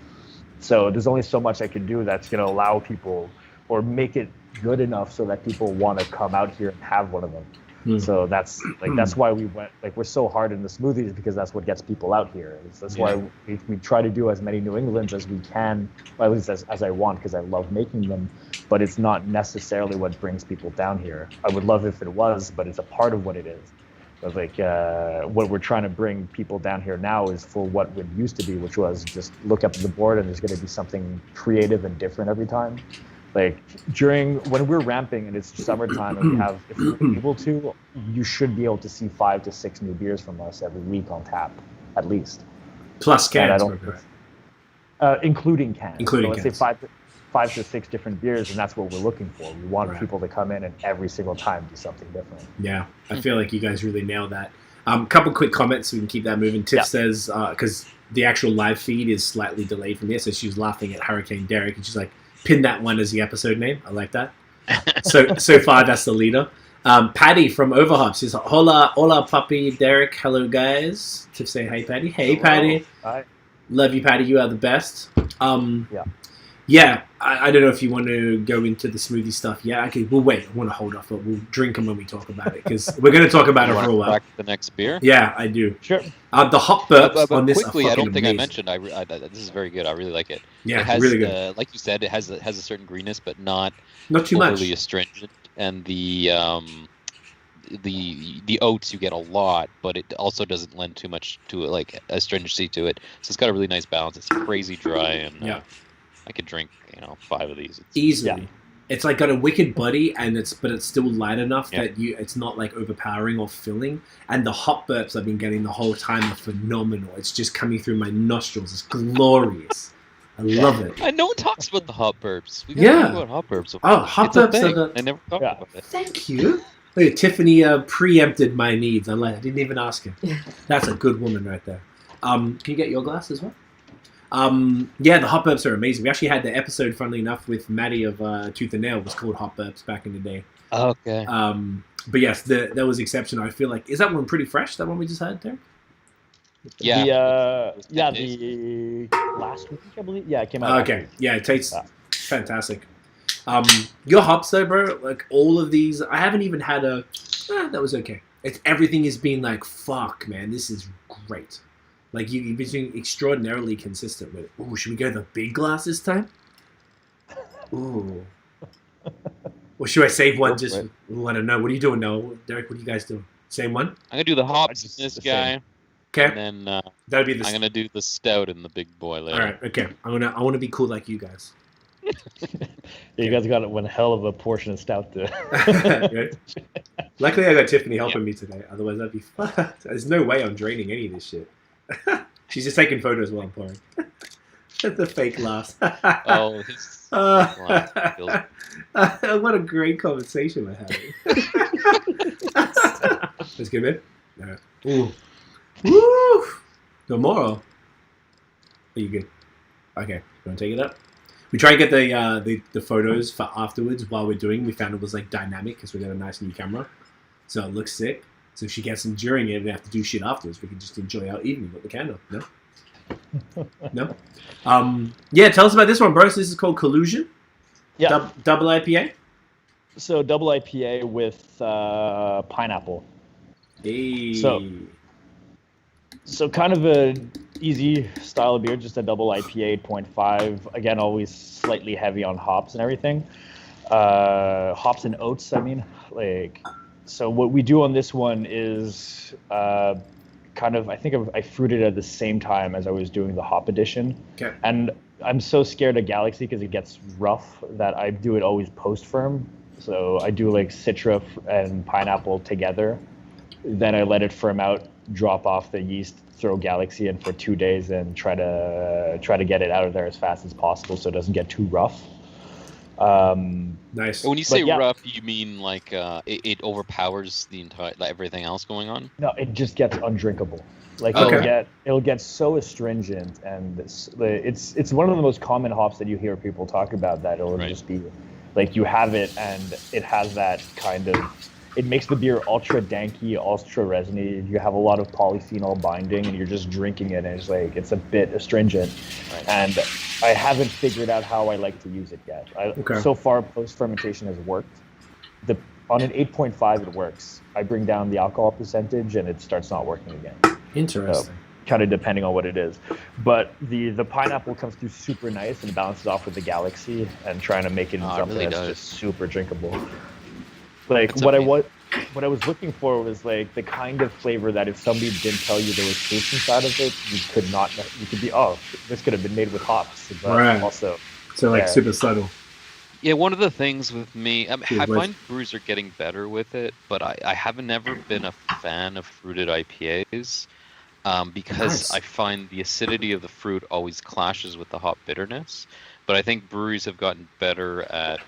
So there's only so much I can do that's going to allow people, or make it good enough so that people want to come out here and have one of them. So that's why we're so hard in the smoothies, because that's what gets people out here. That's why we try to do as many New Englands as we can, or at least as I want, because I love making them, but it's not necessarily what brings people down here. I would love if it was, but it's a part of what it is. But what we're trying to bring people down here now is for what it used to be, which was just look up at the board and there's going to be something creative and different every time. Like when we're ramping and it's summertime and if we're able to, you should be able to see 5 to 6 new beers from us every week on tap, at least. Plus cans, including cans. Including so let's say 5 to 6 different beers, and that's what we're looking for. We want people to come in and every single time do something different. Yeah, I feel like you guys really nailed that. Couple quick comments so we can keep that moving. Tiff says, because the actual live feed is slightly delayed from here, so she was laughing at Hurricane Derrick, and she's like, pin that one as the episode name. I like that. So far, that's the leader. Patty from Overhop says, hola, puppy, Derrick. Hello, guys. Tiff say, hey, Patty. Hey, hello. Patty. Hi. Love you, Patty. You are the best. Yeah, I don't know if you want to go into the smoothie stuff. Yeah, okay, we'll wait. I want to hold off, but we'll drink them when we talk about it, because we're going to talk about it for a while. Crack the next beer? Yeah, I do. Sure. The hop burps but on this quickly, are I don't think amazing. I mentioned. This is very good. I really like it. Yeah, it has, really good. Like you said, it has a certain greenness, but not too much. overly astringent. And the the oats you get a lot, but it also doesn't lend too much to it, like astringency to it. So it's got a really nice balance. It's crazy dry, and I could drink 5 of these easily. Yeah. It's like got a wicked body, but it's still light enough that it's not like overpowering or filling. And the hop burps I've been getting the whole time are phenomenal. It's just coming through my nostrils. It's glorious. I love it. And no one talks about the hop burps. We gotta talk about hop burps. Hop burps. I never talked about it. Thank you. Look, Tiffany preempted my needs. I didn't even ask her. That's a good woman right there. Can you get your glass as well? The hop burps are amazing. We actually had the episode, funnily enough, with Maddie of Tooth and Nail. It was called Hop Burps back in the day. Okay. But yes, that was exceptional. I feel like, is that one pretty fresh? That one we just had there? Yeah. The last week, I believe. Yeah, it came out. Okay. Yeah, it tastes fantastic. Your hops though, bro, like all of these, I haven't even had that was okay. Everything has been like, fuck, man, this is great. Like, you've been extraordinarily consistent with it. Ooh, should we go the big glass this time? Ooh. Or should I save one just... Ooh, I don't know. What are you doing now? Derek, what are you guys doing? Same one? I'm going to do the hops in this guy. Okay. And then that'll be I'm going to do the stout in the big boy later. All right, okay. I want to be cool like you guys. You guys got one hell of a portion of stout to... Right? Luckily, I got Tiffany helping me today. Otherwise, I'd be fucked. There's no way I'm draining any of this shit. She's just taking photos while I'm pouring. The fake laughs. Oh, what a great conversation we're having. That's good, man. All right. Ooh. Woo! Tomorrow. Are you good? Okay. You want to take it up? We try and get the photos for afterwards while we're doing. We found it was like dynamic because we got a nice new camera, so it looks sick. So if she gets them during it, we have to do shit afterwards. We can just enjoy our evening with the candle. No? No? Tell us about this one, bro. So this is called Collusion. Yeah. Double IPA? So double IPA with pineapple. Hey. So kind of a easy style of beer, just a double IPA 8.5. Again, always slightly heavy on hops and everything. Hops and oats, I mean. So what we do on this one is I fruited at the same time as I was doing the hop edition. Okay. And I'm so scared of Galaxy because it gets rough that I do it always post-firm. So I do like Citra and pineapple together. Then I let it firm out, drop off the yeast, throw Galaxy in for 2 days, and try to get it out of there as fast as possible so it doesn't get too rough. Nice. When you say rough, you mean like it overpowers the entire everything else going on? No, it just gets undrinkable. Like it'll get so astringent, and it's one of the most common hops that you hear people talk about. That it'll just be like you have it, and it has that kind of. It makes the beer ultra danky, ultra resiny. You have a lot of polyphenol binding, and you're just drinking it, and it's a bit astringent. Right. And I haven't figured out how I like to use it yet. So far, post-fermentation has worked. On an 8.5, it works. I bring down the alcohol percentage, and it starts not working again. Interesting. So, kind of depending on what it is. But the pineapple comes through super nice and balances off with the Galaxy, and trying to make it into something that's just super drinkable. Like what I was looking for was like the kind of flavor that if somebody didn't tell you there was taste inside of it, you could be, this could have been made with hops, but also super subtle. Yeah, one of the things with me, I find brews are getting better with it, but I haven't never been a fan of fruited IPAs because I find the acidity of the fruit always clashes with the hop bitterness. But I think breweries have gotten better at,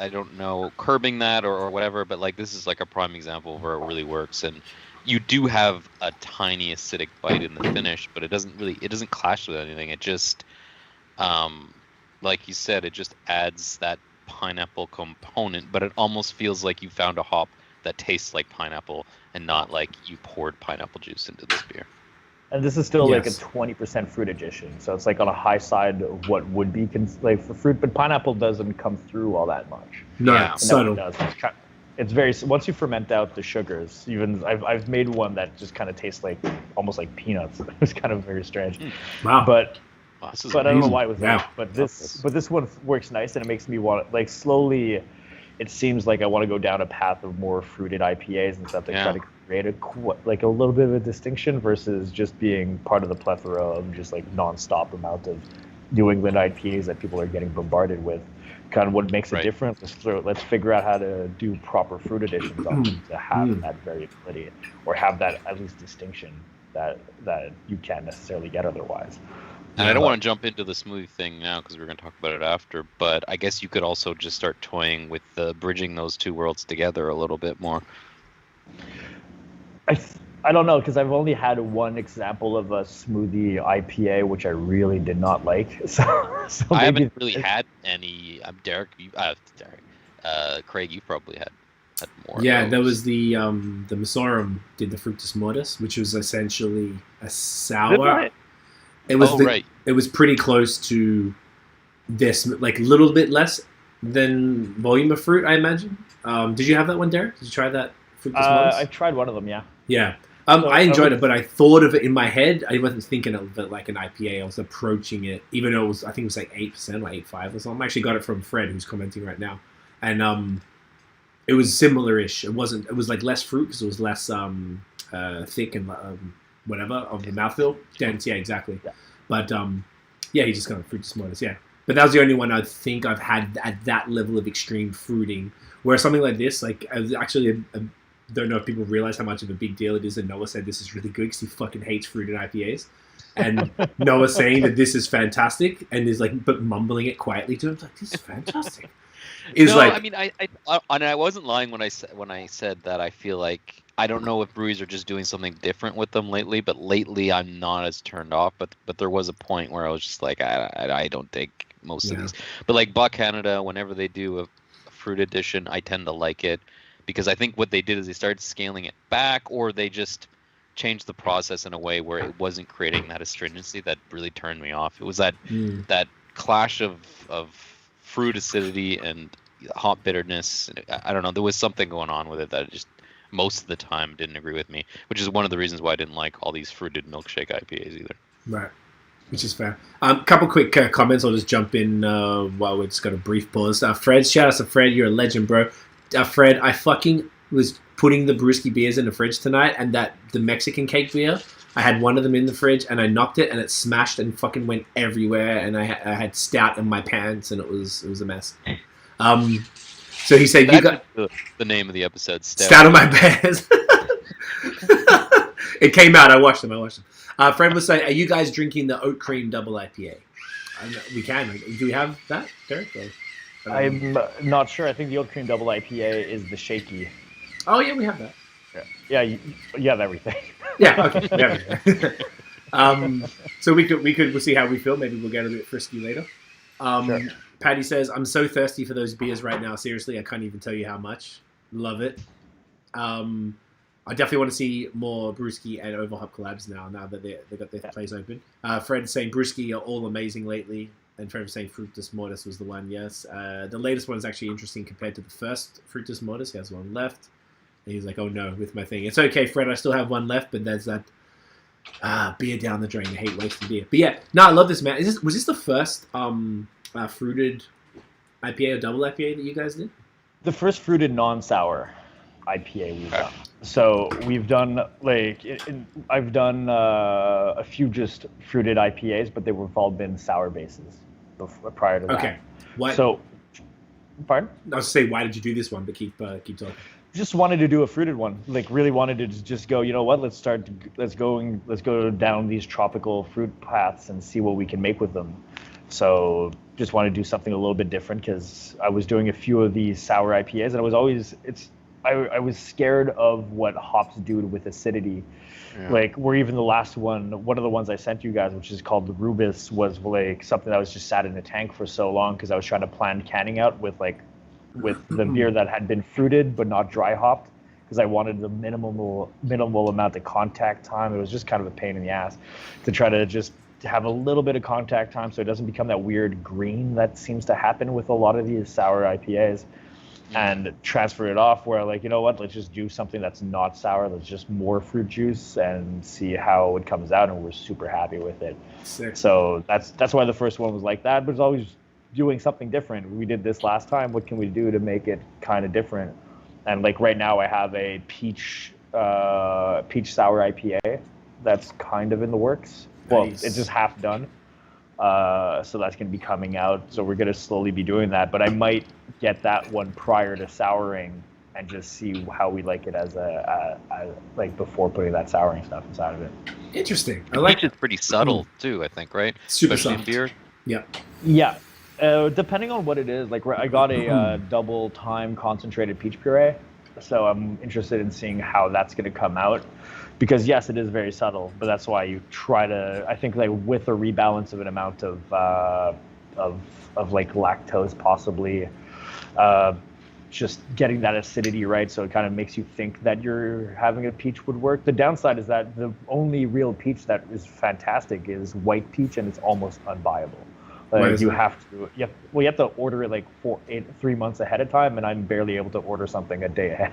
I don't know, curbing that or whatever, but like this is like a prime example of where it really works. And you do have a tiny acidic bite in the finish, but it doesn't clash with anything. It just, like you said, it just adds that pineapple component, but it almost feels like you found a hop that tastes like pineapple and not like you poured pineapple juice into this beer. And this is still like a 20% fruit addition, so it's like on a high side of what would be like for fruit, but pineapple doesn't come through all that much. No, subtle. It's very, once you ferment out the sugars, even I've made one that just kind of tastes like almost like peanuts. It's kind of very strange. Wow. But I don't know why it was that. But this one works nice, and it makes me want, like, slowly it seems like I want to go down a path of more fruited IPAs and stuff to try to create a little bit of a distinction versus just being part of the plethora of just like nonstop amount of New England IPAs that people are getting bombarded with. Kind of what makes it different. Let's figure out how to do proper fruit additions on them to have that variability or have that at least distinction that you can't necessarily get otherwise. And I don't want to jump into the smoothie thing now because we're going to talk about it after, but I guess you could also just start toying with bridging those two worlds together a little bit more. I don't know, because I've only had one example of a smoothie IPA, which I really did not like. So I haven't really had any. Derrick, Craig, you probably had more. Yeah, there was the Masorum did the Fructus Mortis, which was essentially a sour. It was It was pretty close to this, like a little bit less than volume of fruit, I imagine. Did you have that one, Derrick? Did you try that Fructus Mortis? I've tried one of them, yeah. Yeah. I enjoyed it, but I thought of it in my head. I wasn't thinking of it like an IPA. I was approaching it, even though I think it was like 8% or 8.5 or something. I actually got it from Fred, who's commenting right now. And it was similar-ish. It was like less fruit because it was less thick and whatever of the mouthfeel. Dense, yeah, exactly. Yeah. But he just got a Fructus Mortis, yeah. But that was the only one I think I've had at that level of extreme fruiting. Where something like this, like actually don't know if people realize how much of a big deal it is. And Noah said this is really good because he fucking hates fruited IPAs. And Noah saying that this is fantastic and is like, but mumbling it quietly to him, like, this is fantastic. I mean, I wasn't lying when I said that. I feel like I don't know if breweries are just doing something different with them lately, but lately I'm not as turned off. But there was a point where I was just like, I don't take most of these. But like Buck Canada, whenever they do a fruit edition, I tend to like it. Because I think what they did is they started scaling it back, or they just changed the process in a way where it wasn't creating that astringency that really turned me off. It was that clash of fruit acidity and hop bitterness. I don't know. There was something going on with it that just most of the time didn't agree with me, which is one of the reasons why I didn't like all these fruited milkshake IPAs either. Right. Which is fair. Couple quick comments. I'll just jump in while we've just got a brief pause. Fred, shout out to Fred. You're a legend, bro. Fred, I fucking was putting the BreWskey beers in the fridge tonight, and the Mexican cake beer, I had one of them in the fridge, and I knocked it, and it smashed and fucking went everywhere, and I had stout in my pants, and it was a mess. So he said, "You got the name of the episode, stout in my pants." It came out. I watched them. Fred was saying, "Are you guys drinking the oat cream double IPA?" We can. Do we have that, Derrick? I'm not sure. I think the oat cream double IPA is the shaky. Oh yeah, we have that. Yeah, you have everything. Yeah, okay. So we'll see how we feel. Maybe we'll get a bit frisky later. Sure. Patty says, "I'm so thirsty for those beers right now. Seriously, I can't even tell you how much. Love it. I definitely want to see more BreWskey and Overhop collabs now that they've got their place open." Fred's saying BreWskey are all amazing lately. And Trevor saying Fructus Mortis was the one, yes. The latest one is actually interesting compared to the first Fructus Mortis. He has one left. And he's like, oh no, with my thing. It's okay, Fred, I still have one left, but there's that beer down the drain. I hate wasting beer. But yeah, no, I love this, man. Was this the first fruited IPA or double IPA that you guys did? The first fruited non-sour IPA we've done. So we've done I've done a few just fruited IPAs, but they've all been sour bases prior to that. Okay. What? So, pardon? I was saying, why did you do this one? But keep talking. Just wanted to do a fruited one. Like really wanted to just go. You know what? Let's go down these tropical fruit paths and see what we can make with them. So just want to do something a little bit different because I was doing a few of these sour IPAs and I was scared of what hops do with acidity. Yeah. Like, where even the last one of the ones I sent you guys, which is called the Rubus, was like something that was just sat in the tank for so long because I was trying to plan canning out with the beer that had been fruited but not dry hopped because I wanted the minimal amount of contact time. It was just kind of a pain in the ass to try to just have a little bit of contact time so it doesn't become that weird green that seems to happen with a lot of these sour IPAs. And transfer it off where, like, you know what, let's just do something that's not sour. Let's just more fruit juice and see how it comes out. And we're super happy with it. Sick. So that's why the first one was like that. But it's always doing something different. We did this last time. What can we do to make it kind of different? And like right now, I have a peach sour IPA that's kind of in the works. Well, Nice. it's just half done. So that's going to be coming out. So we're going to slowly be doing that. But I might get that one prior to souring and just see how we like it as like before putting that souring stuff inside of it. Interesting. I like Peach is pretty subtle too, I think, right? Super Especially soft. in beer. Yeah. Yeah. Depending on what it is, like I got a double time concentrated peach puree, so I'm interested in seeing how that's going to come out. Because yes, it is very subtle, but that's why you try to. I think like with a rebalance of an amount of like lactose, possibly, just getting that acidity right, so it kind of makes you think that you're having a peach would work. The downside is that the only real peach that is fantastic is white peach, and it's almost unbuyable. You have to order it like 3 months ahead of time, and I'm barely able to order something a day ahead.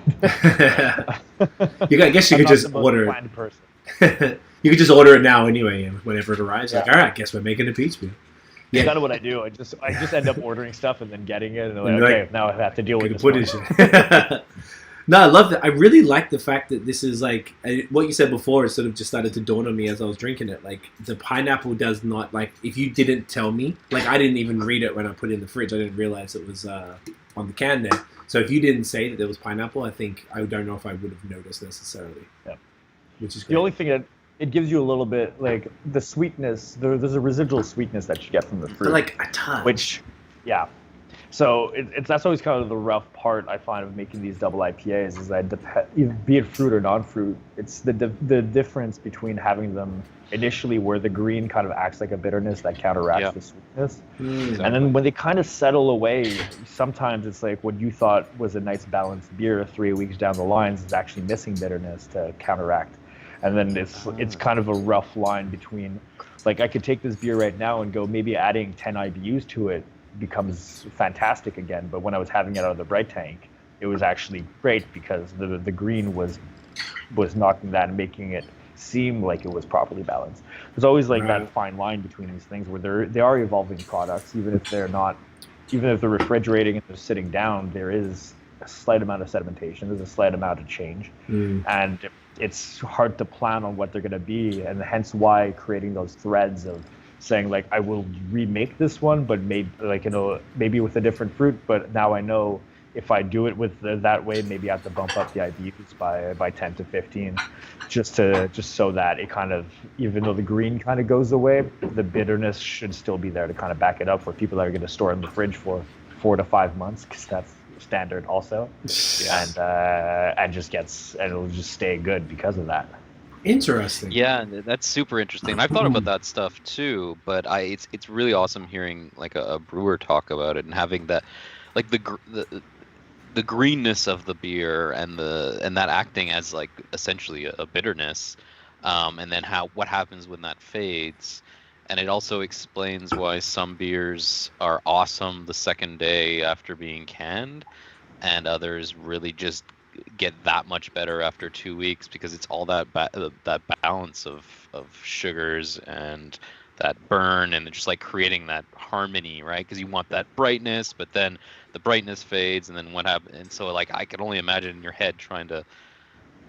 I guess you could just order it. Person. You could just order it now anyway, and whenever it arrives, like, all right, guess we're making a peach beer. Yeah, kind of what I do. I just end up ordering stuff and then getting it, and like, okay, now I have to deal with this. No, I love that. I really like the fact that this is like what you said before. It sort of just started to dawn on me as I was drinking it. Like the pineapple does not like. If you didn't tell me, like I didn't even read it when I put it in the fridge. I didn't realize it was on the can there. So if you didn't say that there was pineapple, I don't know if I would have noticed necessarily. Yeah. Which is great. The only thing that it gives you a little bit like the sweetness. There's a residual sweetness that you get from the fruit, but like a ton. Which, yeah. So that's always kind of the rough part I find of making these double IPAs is that be it fruit or non-fruit, it's the difference between having them initially where the green kind of acts like a bitterness that counteracts the sweetness. Exactly. And then when they kind of settle away, sometimes it's like what you thought was a nice balanced beer 3 weeks down the line is actually missing bitterness to counteract. And then it's kind of a rough line between, like I could take this beer right now and go maybe adding 10 IBUs to it becomes fantastic again, but when I was having it out of the bright tank, it was actually great because the green was knocking that and making it seem like it was properly balanced. There's always like that fine line between these things where they are evolving products, even if they're refrigerating and they're sitting down, there is a slight amount of sedimentation, there's a slight amount of change, and it's hard to plan on what they're going to be, and hence why creating those threads of saying like I will remake this one, but maybe with a different fruit. But now I know if I do it with that way, maybe I have to bump up the IBUs by 10 to 15, just so that it kind of, even though the green kind of goes away, the bitterness should still be there to kind of back it up for people that are going to store in the fridge for 4 to 5 months, because that's standard also, and it'll just stay good because of that. Interesting. Yeah, that's super interesting. I've thought about that stuff too, but it's really awesome hearing like a brewer talk about it and having that, like the greenness of the beer and that acting as like essentially a bitterness, and then what happens when that fades. And it also explains why some beers are awesome the second day after being canned, and others really just get that much better after 2 weeks, because it's all that balance of sugars and that burn, and just like creating that harmony, right? Because you want that brightness, but then the brightness fades, and then what happens? And so like I can only imagine in your head trying to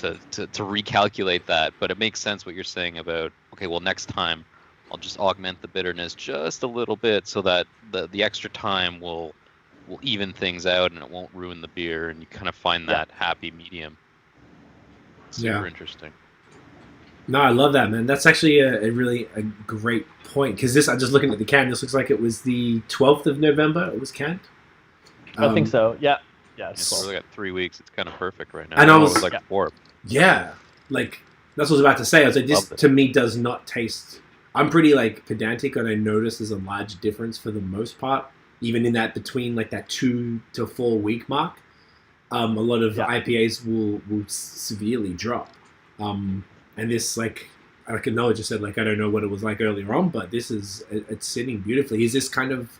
recalculate that. But it makes sense what you're saying about, okay, well, next time I'll just augment the bitterness just a little bit so that the extra time will even things out and it won't ruin the beer, and you kind of find that happy medium. Super interesting. No, I love that, man. That's actually a really great point, because I'm just looking at the can. This looks like it was the 12th of November it was canned. I think so. Yeah. So we got 3 weeks. It's kind of perfect right now. And it was like 4. Yeah, like that's what I was about to say. I was like, this to me does not taste. I'm pretty like pedantic, and I notice there's a large difference for the most part. Even in that between like that 2 to 4 week mark, a lot of IPAs will severely drop. And this, like I can know, just said like I don't know what it was like earlier on, but it's sitting beautifully. Is this kind of,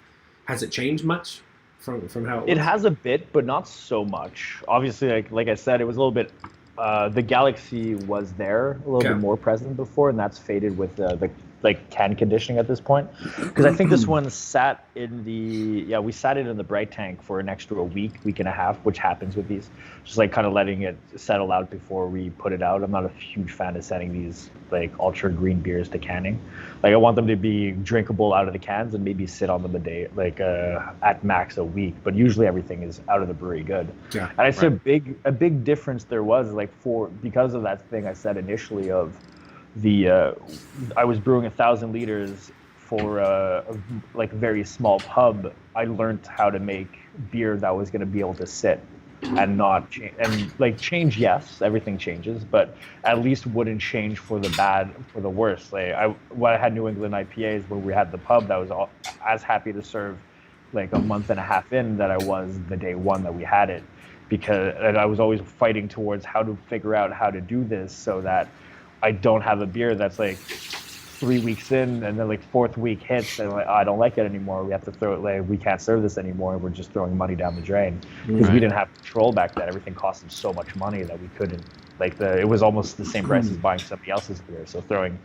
has it changed much from how it was? It has a bit, but not so much. Obviously, like I said, it was a little bit. The Galaxy was there a little bit more present before, and that's faded with the like can conditioning at this point, because I think this one sat in we sat it in the bright tank for an extra week and a half, which happens with these, just like kind of letting it settle out before we put it out. I'm not a huge fan of sending these like ultra green beers to canning. Like I want them to be drinkable out of the cans and maybe sit on them a day, like at max a week, but usually everything is out of the brewery good. Yeah, and I see a big difference there was like because of that thing I said initially of I was brewing 1,000 liters for a like very small pub. I learned how to make beer that was going to be able to sit and not change. Yes, everything changes, but at least wouldn't change for the bad, for the worse. Like I had New England IPAs when we had the pub that was as happy to serve like a month and a half in that I was the day one that we had it, and I was always fighting towards how to figure out how to do this so that I don't have a beer that's like 3 weeks in and then like fourth week hits and like, I don't like it anymore. We have to throw it, like we can't serve this anymore. We're just throwing money down the drain because we didn't have control back then. Everything cost them so much money that we couldn't, it was almost the same price as buying somebody else's beer. So throwing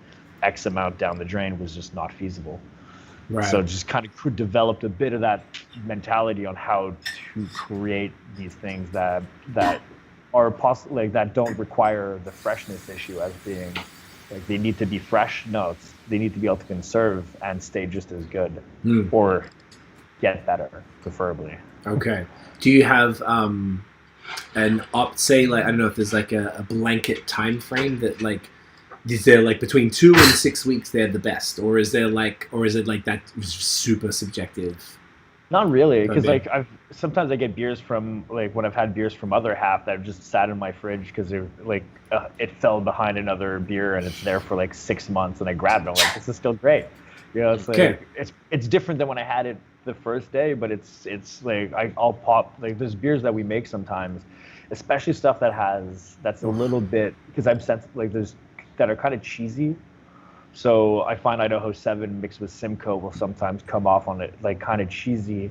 X amount down the drain was just not feasible. Right. So just kind of developed a bit of that mentality on how to create these things that are possible, like that don't require the freshness issue as being like they need to be fresh. No, they need to be able to conserve and stay just as good or get better, preferably. Okay. Do you have say like I don't know if there's like a blanket time frame that like is there like between 2 and 6 weeks they're the best, or is it like that super subjective? Not really, because like sometimes I get beers from like when I've had beers from other half that have just sat in my fridge because they're like it fell behind another beer and it's there for like 6 months and I grabbed it. I'm like, this is still great. You know, it's like it's different than when I had it the first day, but it's like I'll pop like there's beers that we make sometimes, especially stuff that's a little bit because I'm sensitive like there's that are kind of cheesy. So I find Idaho 7 mixed with Simcoe will sometimes come off on it like kind of cheesy,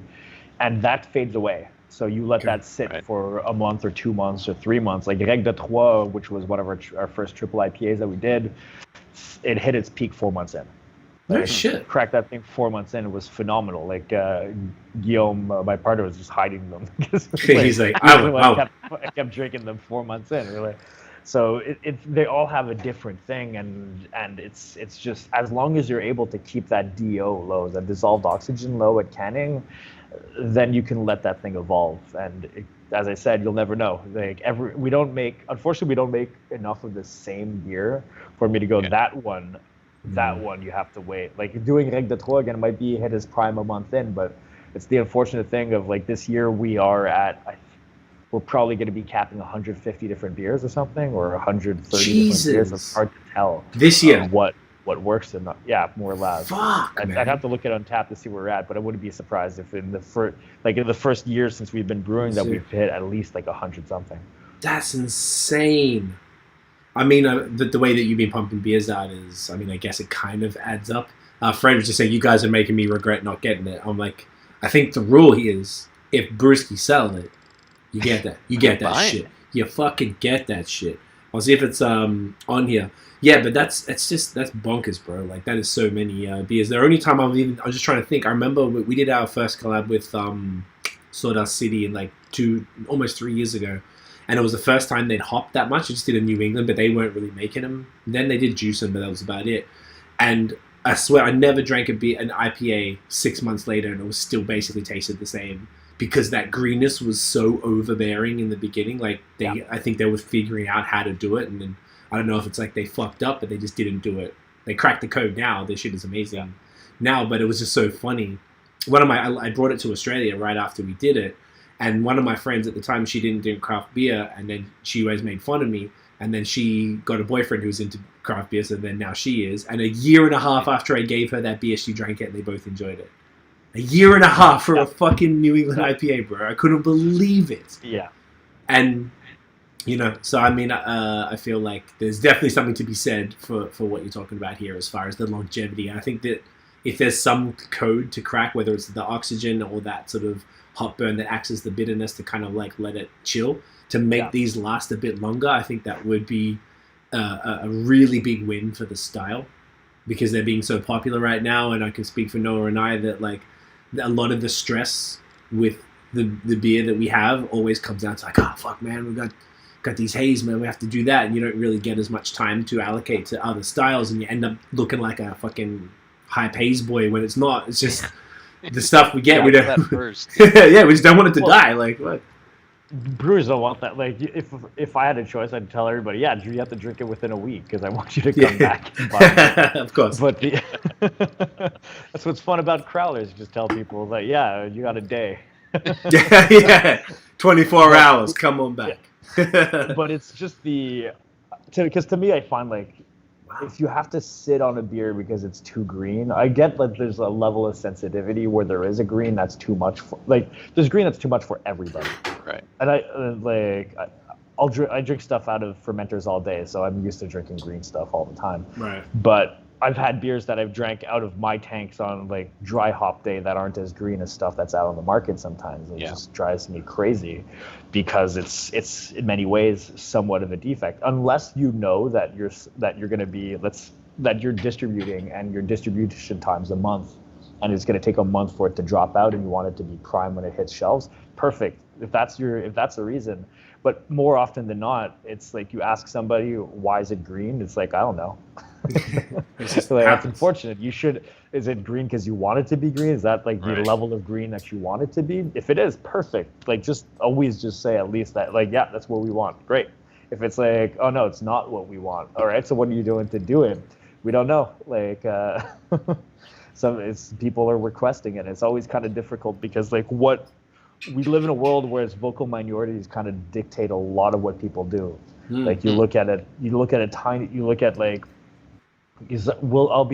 and that fades away. So you let that sit for a month or 2 months or 3 months. Like Règle de Trois, which was one of our first triple IPAs that we did, it hit its peak 4 months in. Like, shit. Cracked that thing 4 months in. It was phenomenal. Like Guillaume, my partner, was just hiding them. He's like, I kept drinking them 4 months in. Really. So they all have a different thing, and it's just as long as you're able to keep that DO low, that dissolved oxygen low at canning, then you can let that thing evolve. And as I said, you'll never know. Like unfortunately, we don't make enough of the same beer for me to go that one you have to wait. Like doing Règle de Trois again might be hit his prime a month in, but it's the unfortunate thing of like this year we're probably going to be capping 150 different beers or something, or 130 different beers. It's hard to tell this year what works and not. Yeah, more or less. Fuck, I'd have to look at Untappd to see where we're at, but I wouldn't be surprised if in the first year since we've been brewing that we've hit at least like 100 something. That's insane. I mean, the way that you've been pumping beers out is, I mean, I guess it kind of adds up. Fred was just saying, you guys are making me regret not getting it. I'm like, I think the rule here is if BreWskey sell it, you get that. You get that shit. You fucking get that shit. I'll see if it's on here. Yeah, but that's bonkers, bro. Like that is so many beers. The only time I was just trying to think. I remember we did our first collab with Sawdust City in like almost 3 years ago, and it was the first time they'd hopped that much. It just did in New England, but they weren't really making them. And then they did juice them, but that was about it. And I swear I never drank an IPA 6 months later, and it was still basically tasted the same. Because that greenness was so overbearing in the beginning, like I think they were figuring out how to do it, and then I don't know if it's like they fucked up, but they just didn't do it. They cracked the code now. This shit is amazing now, but it was just so funny. I brought it to Australia right after we did it, and one of my friends at the time, she didn't drink craft beer, and then she always made fun of me, and then she got a boyfriend who was into craft beer, so then now she is, and a year and a half after I gave her that beer, she drank it, and they both enjoyed it. A year and a half for a fucking New England IPA, bro. I couldn't believe it. Yeah. And, so I mean, I feel like there's definitely something to be said for what you're talking about here as far as the longevity. And I think that if there's some code to crack, whether it's the oxygen or that sort of hot burn that acts as the bitterness to kind of like let it chill, to make these last a bit longer, I think that would be a really big win for the style. because they're being so popular right now. And I can speak for Noah and I that like a lot of the stress with the beer that we have always comes down to like, oh fuck man, we got these haze, man, we have to do that, and you don't really get as much time to allocate to other styles, and you end up looking like a fucking hype haze boy when it's not. It's just the stuff we get. We don't. That first. Yeah, we just don't want it to die. Like what? Brewers don't want that. Like, if I had a choice, I'd tell everybody, yeah, you have to drink it within a week because I want you to come back. Of course. But that's what's fun about crowlers. You just tell people, like, yeah, you got a day. Yeah, 24 hours. Come on back. Yeah. But it's just because to me, I find like if you have to sit on a beer because it's too green, I get that there's a level of sensitivity where there is a green that's too much for, like, there's green that's too much for everybody. Right. And I drink stuff out of fermenters all day, so I'm used to drinking green stuff all the time. Right. But I've had beers that I've drank out of my tanks on like dry hop day that aren't as green as stuff that's out on the market sometimes. It just drives me crazy because it's in many ways somewhat of a defect, unless you know that you're going to be that you're distributing and your distribution time's a month, and it's going to take a month for it to drop out, and you want it to be prime when it hits shelves. Perfect. If that's the reason. But more often than not, it's like you ask somebody, why is it green? It's like, I don't know. It's just like, that's unfortunate. Is it green because you want it to be green? Is that like the level of green that you want it to be? If it is, perfect. Like, just always just say at least that, like, yeah, that's what we want. Great. If it's like, oh no, it's not what we want. All right, so what are you doing to do it? We don't know. Like, people are requesting it. It's always kind of difficult because like we live in a world where it's vocal minorities kind of dictate a lot of what people do. Like I'll be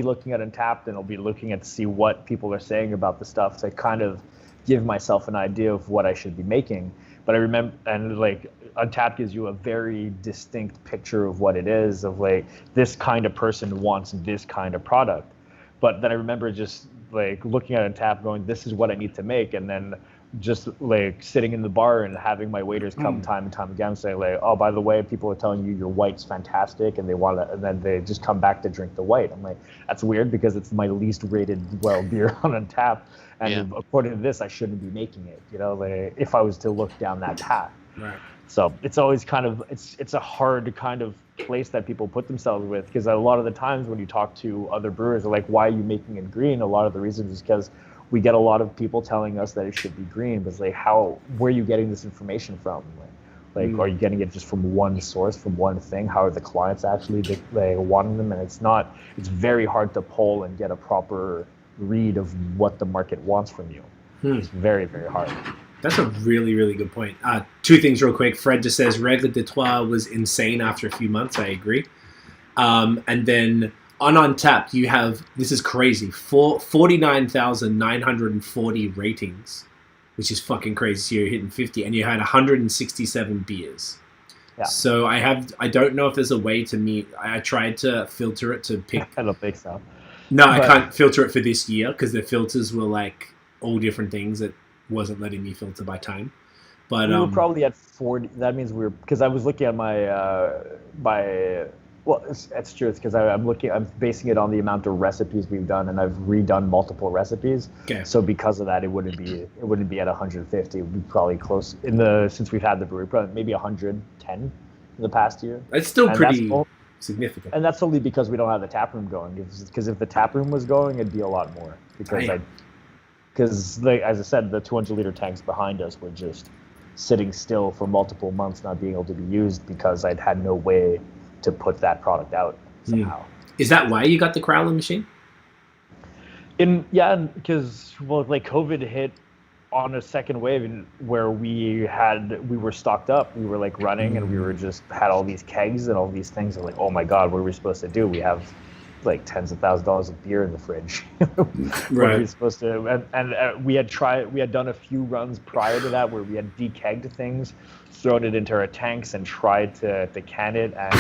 looking at Untapped and I'll be looking at to see what people are saying about the stuff to kind of give myself an idea of what I should be making. But I remember, and like Untapped gives you a very distinct picture of what it is, of like this kind of person wants this kind of product. But then I remember just like looking at Untapped going, this is what I need to make, and then just like sitting in the bar and having my waiters come time and time again saying like, oh, by the way, people are telling you your white's fantastic, and and then they just come back to drink the white. I'm like, that's weird because it's my least rated beer on Untapped, and according to this, I shouldn't be making it. You know, like, if I was to look down that path. Right. So it's always kind of it's a hard kind of place that people put themselves with, because a lot of the times when you talk to other brewers, they're like, why are you making it green? A lot of the reasons is because we get a lot of people telling us that it should be green, but it's like, where are you getting this information from? Like, are you getting it just from one source, from one thing? How are the clients actually wanting them? And it's very hard to poll and get a proper read of what the market wants from you. It's very, very hard. That's a really, really good point. Two things real quick. Fred just says Règle de Trois was insane after a few months. I agree. And then on Untapped, you have, this is crazy, 49,940 ratings, which is fucking crazy. So you're hitting 50, and you had 167 beers. Yeah. So I don't know if there's a way to meet. I tried to filter it to pick. I don't think so. No, I can't filter it for this year because the filters were like all different things that wasn't letting me filter by time. But we were probably at 40. That means because I was looking at well, it's true. It's because I'm basing it on the amount of recipes we've done, and I've redone multiple recipes. Okay. So because of that, it wouldn't be at 150. It would be probably close since we've had the brewery, probably maybe 110 in the past year. It's still pretty significant. And that's only because we don't have the tap room going. Because if the tap room was going, it'd be a lot more. Because like, as I said, the 200-liter tanks behind us were just sitting still for multiple months, not being able to be used because I'd had no way to put that product out somehow. Is that why you got the crowler machine? Because like COVID hit on a second wave where we were stocked up. We were like running and we were just had all these kegs and all these things. And like, oh my God, what are we supposed to do? We have like tens of thousands of dollars of beer in the fridge. What are we supposed to? And we had done a few runs prior to that where we had dekegged things, thrown it into our tanks, and tried to can it, and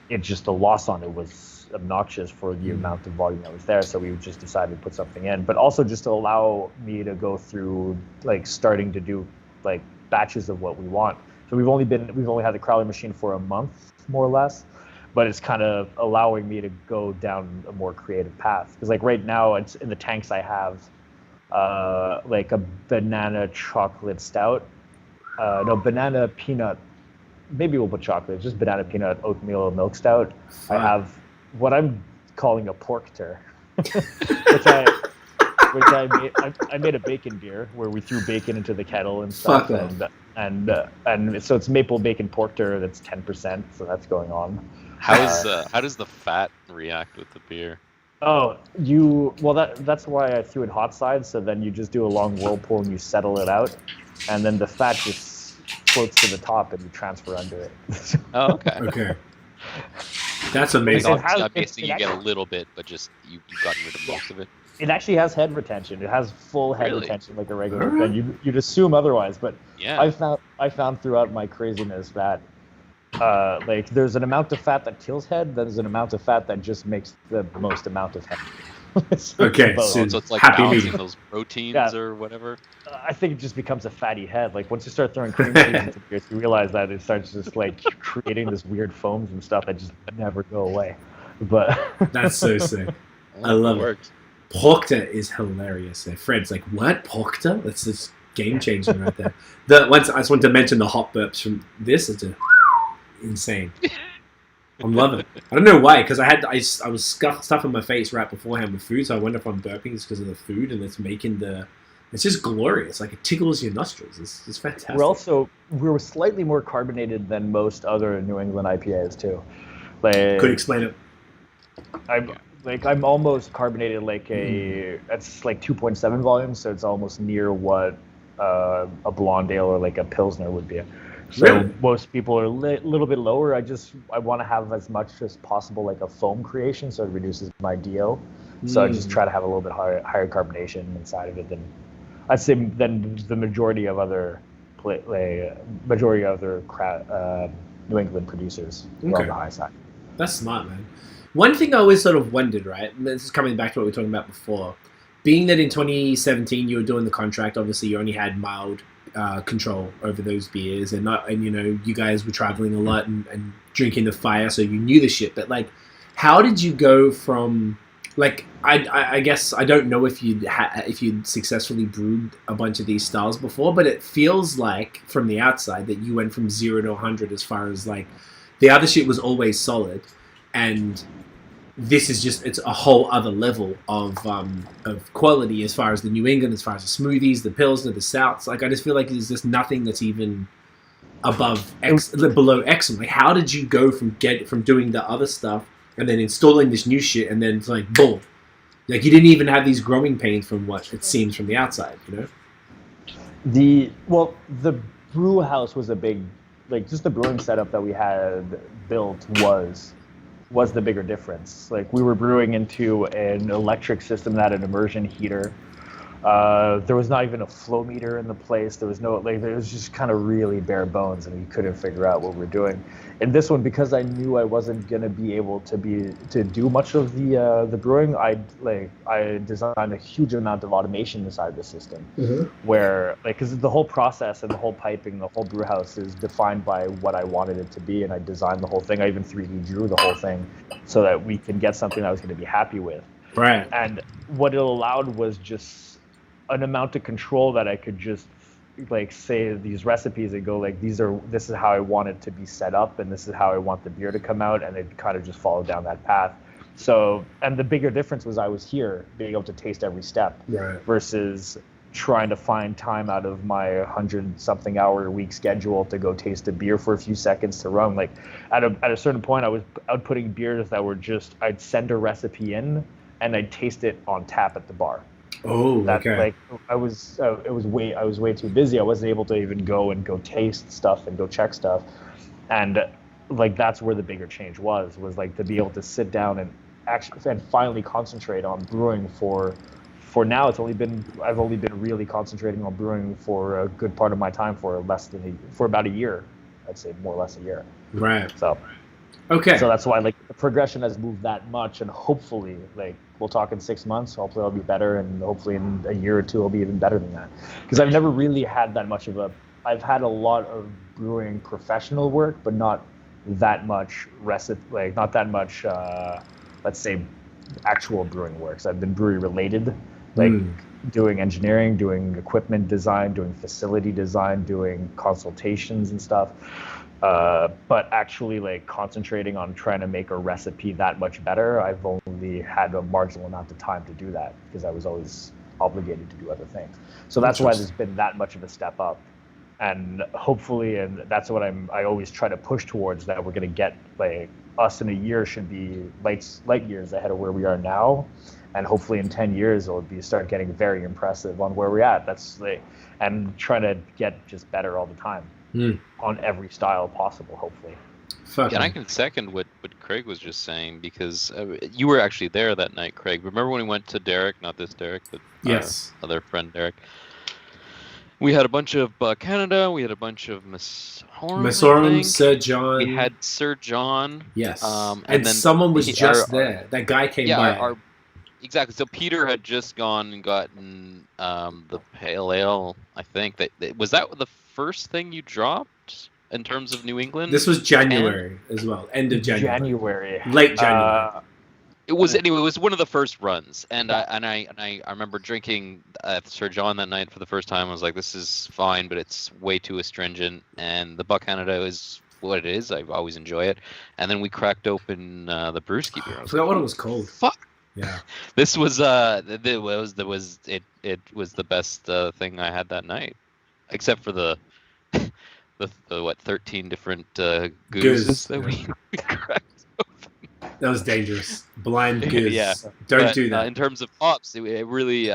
the loss on it was obnoxious for the amount of volume that was there. So we just decided to put something in, but also just to allow me to go through like starting to do like batches of what we want. So we've only had the crowler machine for a month, more or less. but it's kind of allowing me to go down a more creative path. Because like right now, it's in the tanks I have like a banana chocolate stout. No, banana peanut. Maybe we'll put chocolate. Just banana peanut oatmeal milk stout. Fun. I have what I'm calling a porkter, I made a bacon beer where we threw bacon into the kettle and stuff, and so it's maple bacon porkter that's 10%, so that's going on. How does the fat react with the beer? Oh, that's why I threw it hot side, so then you just do a long whirlpool and you settle it out, and then the fat just floats to the top and you transfer under it. Oh, okay. Okay. That's amazing. I'm guessing you get a little bit, but just you've gotten rid of most of it. It actually has head retention. It has full head retention like a regular Right. pen. You'd assume otherwise, but Yeah. I found throughout my craziness that like there's an amount of fat that kills head, there's an amount of fat that just makes the most amount of head. So Okay, it's both. so it's like happy balancing medium. those proteins or whatever. I think it just becomes a fatty head. Like once you start throwing cream cheese into beers, you realize that it starts just like creating this weird foams and stuff that just never go away. But That's so sick. I Well, love it. works. Porkter is hilarious. Fred's like, what? Porkter? That's just game changing right there. I just want to mention the hot burps from this. It's insane. I'm loving it. I don't know why, because I was stuffing my face right beforehand with food, so I wonder if I'm burping it's because of the food, and it's making it's just glorious. Like it tickles your nostrils. It's fantastic. We're slightly more carbonated than most other New England IPAs too. Like, Could explain it. I'm almost carbonated like it's like 2.7 volume, so it's almost near what a blonde ale or like a pilsner would be. So Really? most people are a little bit lower. I want to have as much as possible like a foam creation, so it reduces my DO. So I just try to have a little bit higher carbonation inside of it than I'd say than the majority of other New England producers are on the high side. That's smart, man. One thing I always sort of wondered, right? And this is coming back to what we were talking about before. Being that in 2017 you were doing the contract, obviously you only had mild control over those beers, and you guys were traveling a lot and drinking the fire, so you knew the shit. But like, how did you go from like I guess I don't know if you'd successfully brewed a bunch of these styles before, but it feels like from the outside that you went from 0 to 100 as far as like the other shit was always solid, and this is it's a whole other level of quality as far as the New England, as far as the smoothies, the pilsner, the stouts. Like I just feel like there's just nothing that's even below excellent. Like how did you go from doing the other stuff and then installing this new shit and then it's like boom, like you didn't even have these growing pains from what it seems from the outside, you know? The brew house was a big, like just the brewing setup that we had built was the bigger difference. Like we were brewing into an electric system that had an immersion heater. There was not even a flow meter in the place. There was no, like, it was just kind of really bare bones, and we couldn't figure out what we're doing. In this one, because I knew I wasn't gonna be able to do much of the brewing, I designed a huge amount of automation inside the system, where because the whole process and the whole piping, the whole brew house is defined by what I wanted it to be, and I designed the whole thing. I even 3D drew the whole thing so that we can get something that I was going to be happy with. Right. And what it allowed was just an amount of control that I could just like say these recipes and go like this is how I want it to be set up, and this is how I want the beer to come out, and it kind of just followed down that path. So, and the bigger difference was I was here being able to taste every step, right, versus trying to find time out of my 100-something hour a week schedule to go taste a beer for a few seconds to run. Like at a certain point, I was outputting beers that were just, I'd send a recipe in and I'd taste it on tap at the bar. Oh, okay. Like I was way too busy. I wasn't able to even go taste stuff and go check stuff, and like that's where the bigger change was like to be able to sit down and actually and finally concentrate on brewing for now. I've only been really concentrating on brewing for a good part of my time for about a year. I'd say more or less a year. Right. So. Okay. So that's why like the progression has moved that much, and hopefully like we'll talk in 6 months. Hopefully I'll be better, and hopefully in a year or two I'll be even better than that. Because I've never really had that much of I've had a lot of brewing professional work, but not that much recipe, like not that much, let's say, actual brewing work. So I've been brewery related, like doing engineering, doing equipment design, doing facility design, doing consultations and stuff. But actually, like concentrating on trying to make a recipe that much better, I've only had a marginal amount of time to do that because I was always obligated to do other things. So that's why there's been that much of a step up. And hopefully, and that's what I always try to push towards, that we're going to get, like, us in a year should be light years ahead of where we are now. And hopefully in 10 years, it'll start getting very impressive on where we're at. That's like, and trying to get just better all the time on every style possible, hopefully. And I can second what Craig was just saying, because you were actually there that night, Craig. Remember when we went to Derrick, not this Derrick, but yes, our other friend Derrick? We had a bunch of Canada. We had a bunch of Massorum, Sir John. We had Sir John. Yes. And then someone was just there. That guy came by. Exactly. So Peter had just gone and gotten the Pale Ale, I think. Was that the first thing you dropped in terms of New England? This was January as well. End of January. Late January. It was anyway. It was one of the first runs, and I remember drinking Sir John that night for the first time. I was like, "This is fine, but it's way too astringent." And the Buck Canada is what it is. I always enjoy it. And then we cracked open the BreWskey beer. I forgot what it was called. Fuck. Yeah. This was it was the best thing I had that night, except for the 13 different gooses that we cracked. That was dangerous. Blind goose. Yeah. Don't do that. In terms of hops, it really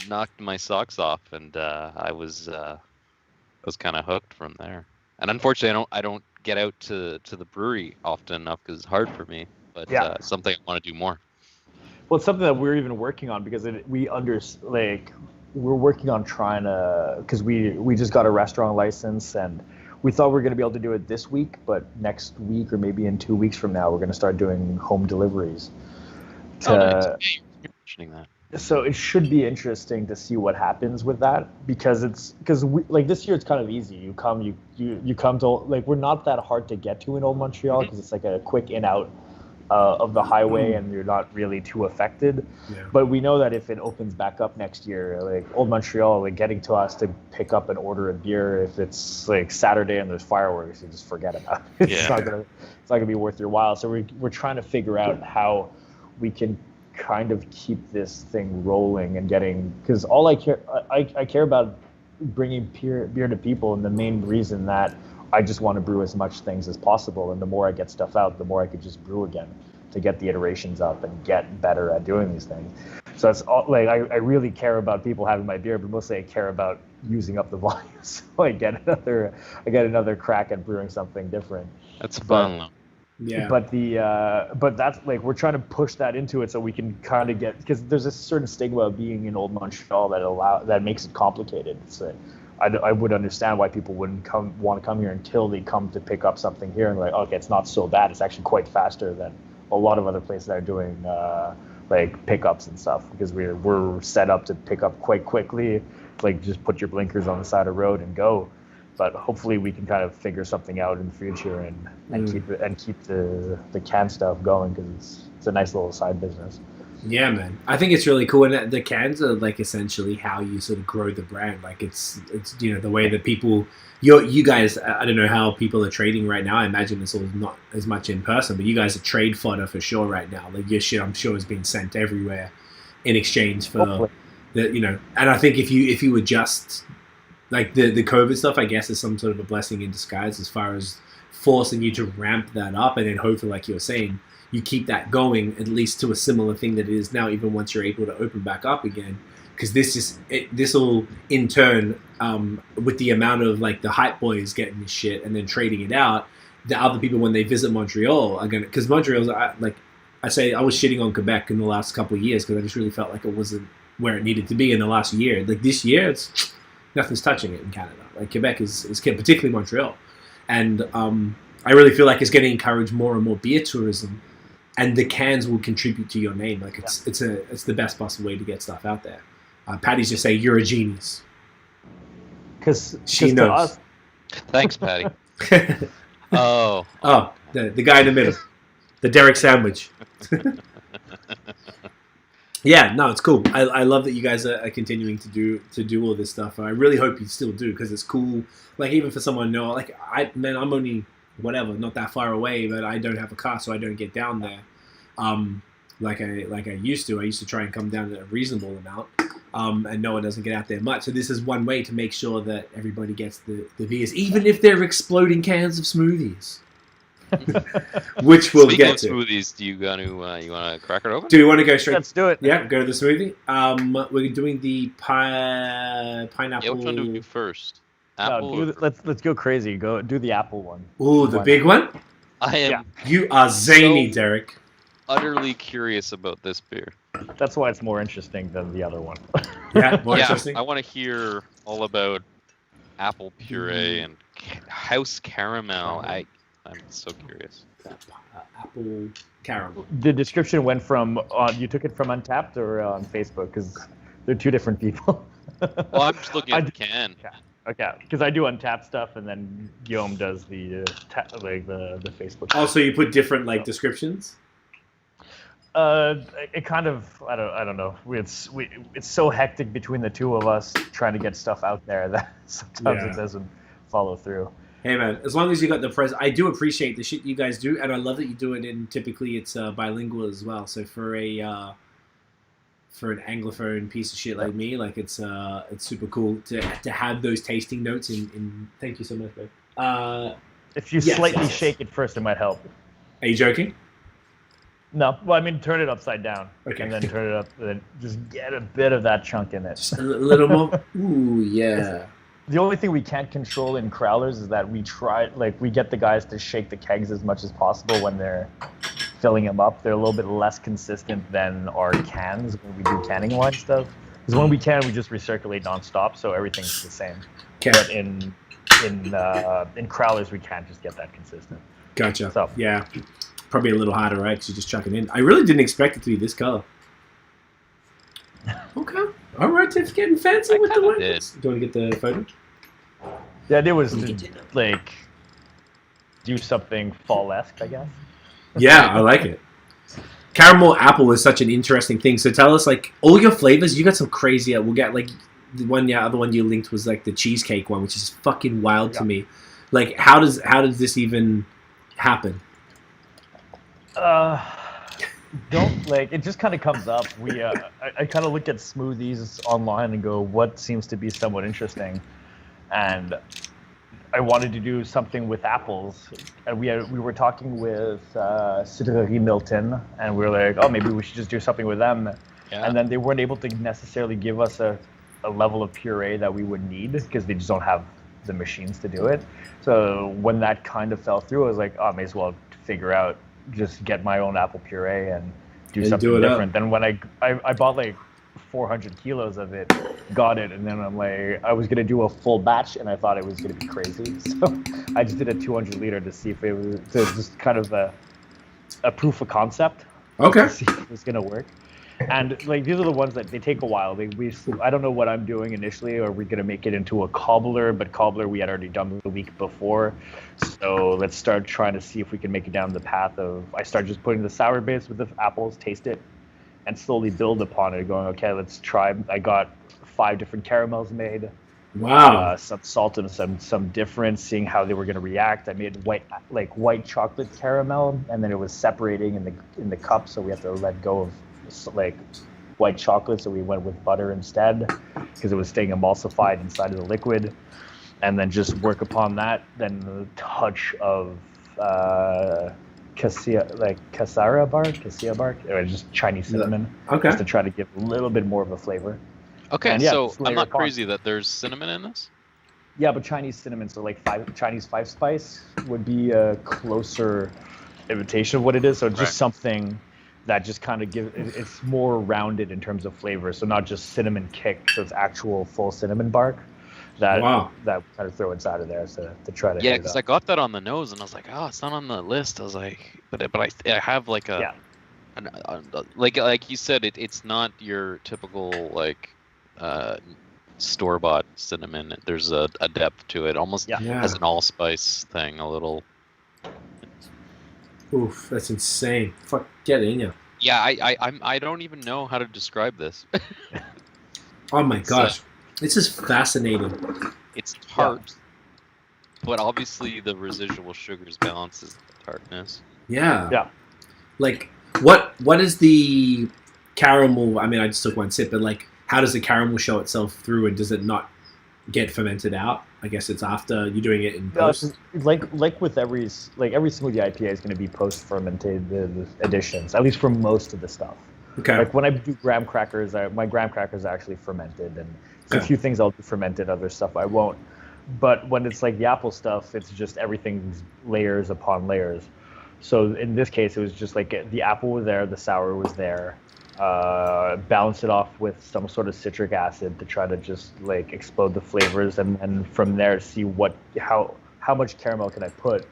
knocked my socks off, and I was kind of hooked from there. And unfortunately, I don't get out to the brewery often enough because it's hard for me. But something I want to do more. Well, it's something that we're even working on, because we're working on trying to, because we just got a restaurant license, and we thought we were going to be able to do it this week, but next week or maybe in 2 weeks from now, we're going to start doing home deliveries. Nice. You're mentioning that. So it should be interesting to see what happens with that, because this year it's kind of easy. You come to, like, we're not that hard to get to in Old Montreal, because it's like a quick in out of the highway, and you're not really too affected. Yeah. But we know that if it opens back up next year, like Old Montreal, like getting to us to pick up and order a beer, if it's like Saturday and there's fireworks, you just forget about it. It's not gonna be worth your while. So we're trying to figure out how we can kind of keep this thing rolling and getting, because all I care about bringing beer to people, and the main reason that I just want to brew as much things as possible, and the more I get stuff out, the more I could just brew again to get the iterations up and get better at doing these things. So it's all, like, I really care about people having my beer, but mostly I care about using up the volume, so I get another crack at brewing something different. That's fun. Yeah. But that's, like, we're trying to push that into it so we can kind of get, because there's a certain stigma of being in Old Montreal that makes it complicated. So I would understand why people wouldn't want to come here until they come to pick up something here, and like, okay, it's not so bad. It's actually quite faster than a lot of other places that are doing like pickups and stuff, because we're set up to pick up quite quickly. Like, just put your blinkers on the side of the road and go. But hopefully we can kind of figure something out in the future and keep the can stuff going, because it's a nice little side business. Yeah, man. I think it's really cool, and the cans are like essentially how you sort of grow the brand. Like it's the way that people, you guys, I don't know how people are trading right now. I imagine it's all not as much in person, but you guys are trade fodder for sure right now. Like, your shit, I'm sure, is being sent everywhere in exchange for and I think if you adjust, like the COVID stuff, I guess, is some sort of a blessing in disguise as far as forcing you to ramp that up, and then hopefully, like you're saying, you keep that going at least to a similar thing that it is now, even once you're able to open back up again. Because this will in turn, with the amount of like the hype boys getting this shit and then trading it out, the other people when they visit Montreal are gonna, because Montreal's like I say, I was shitting on Quebec in the last couple of years because I just really felt like it wasn't where it needed to be in the last year. Like this year, it's nothing's touching it in Canada. Like Quebec is particularly Montreal, and I really feel like it's going to encourage more and more beer tourism. And the cans will contribute to your name. Like it's the best possible way to get stuff out there. Patty's just say you're a genius. Because she knows. Thanks, Patty. Oh. The guy in the middle. The Derrick sandwich. Yeah, no, it's cool. I love that you guys are continuing to do all this stuff. I really hope you still do because it's cool. Like even for someone I'm only not that far away, but I don't have a car, so I don't get down there. Like I used to. I used to try and come down at a reasonable amount, and no one doesn't get out there much. So this is one way to make sure that everybody gets the beers, even if they're exploding cans of smoothies. Which we'll Speaking get of to. smoothies, do you want to crack it open? Do we want to go straight? Let's do it. Yeah, go to the smoothie. We're doing the pineapple. Yeah, which one do we do first? No, Apple. let's go crazy. Go do the apple one. Ooh, the big one. I am Yeah. You are zany, So- Derrick. utterly curious about this beer. That's why it's more interesting than the other one. Yeah, more Yeah, interesting. I want to hear all about apple puree and house caramel. I'm so curious. Apple caramel. The description went from you took it from Untapped or on Facebook because they're two different people. Well, I'm just looking at the can. Okay, because I do Untapped stuff and then Guillaume does the Facebook. Oh, so you put different descriptions? It kind of I don't know. It's so hectic between the two of us trying to get stuff out there that sometimes it doesn't follow through. Hey man, as long as you got the press, I do appreciate the shit you guys do, and I love that you do it in. Typically, it's bilingual as well. So for an anglophone piece of shit like me, it's super cool to have those tasting notes in. Thank you so much, babe. If you slightly shake it first, it might help. Are you joking? No, well, I mean, turn it upside down, Okay. and then turn it up, and then just get a bit of that chunk in it. Just a little more. Ooh, yeah. The only thing we can't control in crowlers is that we get the guys to shake the kegs as much as possible when they're filling them up. They're a little bit less consistent than our cans when we do canning line stuff. Because when we can, we just recirculate nonstop, so everything's the same. Okay. But in crowlers, we can't just get that consistent. Gotcha. So. Yeah. Probably a little harder, right? Because you just chuck it in. I really didn't expect it to be this color. Okay. All right, Tiff's getting fancy with the kinda windows. Do you want to get the photo? The idea was to, do something fall-esque, I guess. Yeah, I like it. Caramel apple is such an interesting thing. So tell us, all your flavors. You got some crazy. We'll get the other one you linked was the cheesecake one, which is fucking wild to me. How does this even happen? It just kind of comes up. I kind of look at smoothies online and go, what seems to be somewhat interesting, and I wanted to do something with apples. And we were talking with Cidrerie Milton, and we were like, oh, maybe we should just do something with them. Yeah. And then they weren't able to necessarily give us a level of puree that we would need because they just don't have the machines to do it. So when that kind of fell through, I was like, oh, I may as well figure out, just get my own apple puree and do something different. Then when I bought 400 kilos of it, got it, and then I'm I was gonna do a full batch, and I thought it was gonna be crazy, so I just did a 200 liter to see if it was just kind of a proof of concept. Okay. To see if it was gonna work. And these are the ones that they take a while. I don't know what I'm doing initially. Are we gonna make it into a cobbler? But cobbler we had already done the week before. So let's start trying to see if we can make it down the path of. I start just putting the sour base with the apples, taste it, and slowly build upon it. Going, okay, let's try. I got 5 different caramels made. Wow. Some salt and some difference, seeing how they were going to react. I made white chocolate caramel, and then it was separating in the cup, so we had to let go of white chocolate, so we went with butter instead because it was staying emulsified inside of the liquid, and then just work upon that. Then a touch of cassia bark, or just Chinese cinnamon, Okay. just to try to give a little bit more of a flavor. Okay, And yeah, so just I'm layer not upon. crazy that there's cinnamon in this. Yeah, but Chinese cinnamon, so Chinese 5 spice would be a closer imitation of what it is. So just something that just kind of it's more rounded in terms of flavor. So not just cinnamon kick, so it's actual full cinnamon bark that kind of throw inside of there to try to. Yeah, because I got that on the nose and I was like, oh, it's not on the list. I was like, but I have like like you said, it's not your typical store-bought cinnamon. There's a depth to it, almost has an allspice thing, a little. Oof, that's insane. Fuck, get in ya. Yeah, I don't even know how to describe this. Oh my gosh, this is fascinating. It's tart, but obviously the residual sugars balances the tartness. Yeah. Yeah. Like, what is the caramel? I mean, I just took one sip, but like, how does the caramel show itself through, and does it not get fermented out? I guess it's after you're doing it in post. Like with every smoothie IPA is going to be post fermented additions, at least for most of the stuff. Okay. Like when I do graham crackers, my graham crackers are actually fermented, and there's a few things I'll do fermented, other stuff I won't. But when it's like the apple stuff, it's just everything's layers upon layers. So in this case, it was just like the apple was there, the sour was there. Balance it off with some sort of citric acid to try to just like explode the flavors, and from there see how much caramel can I put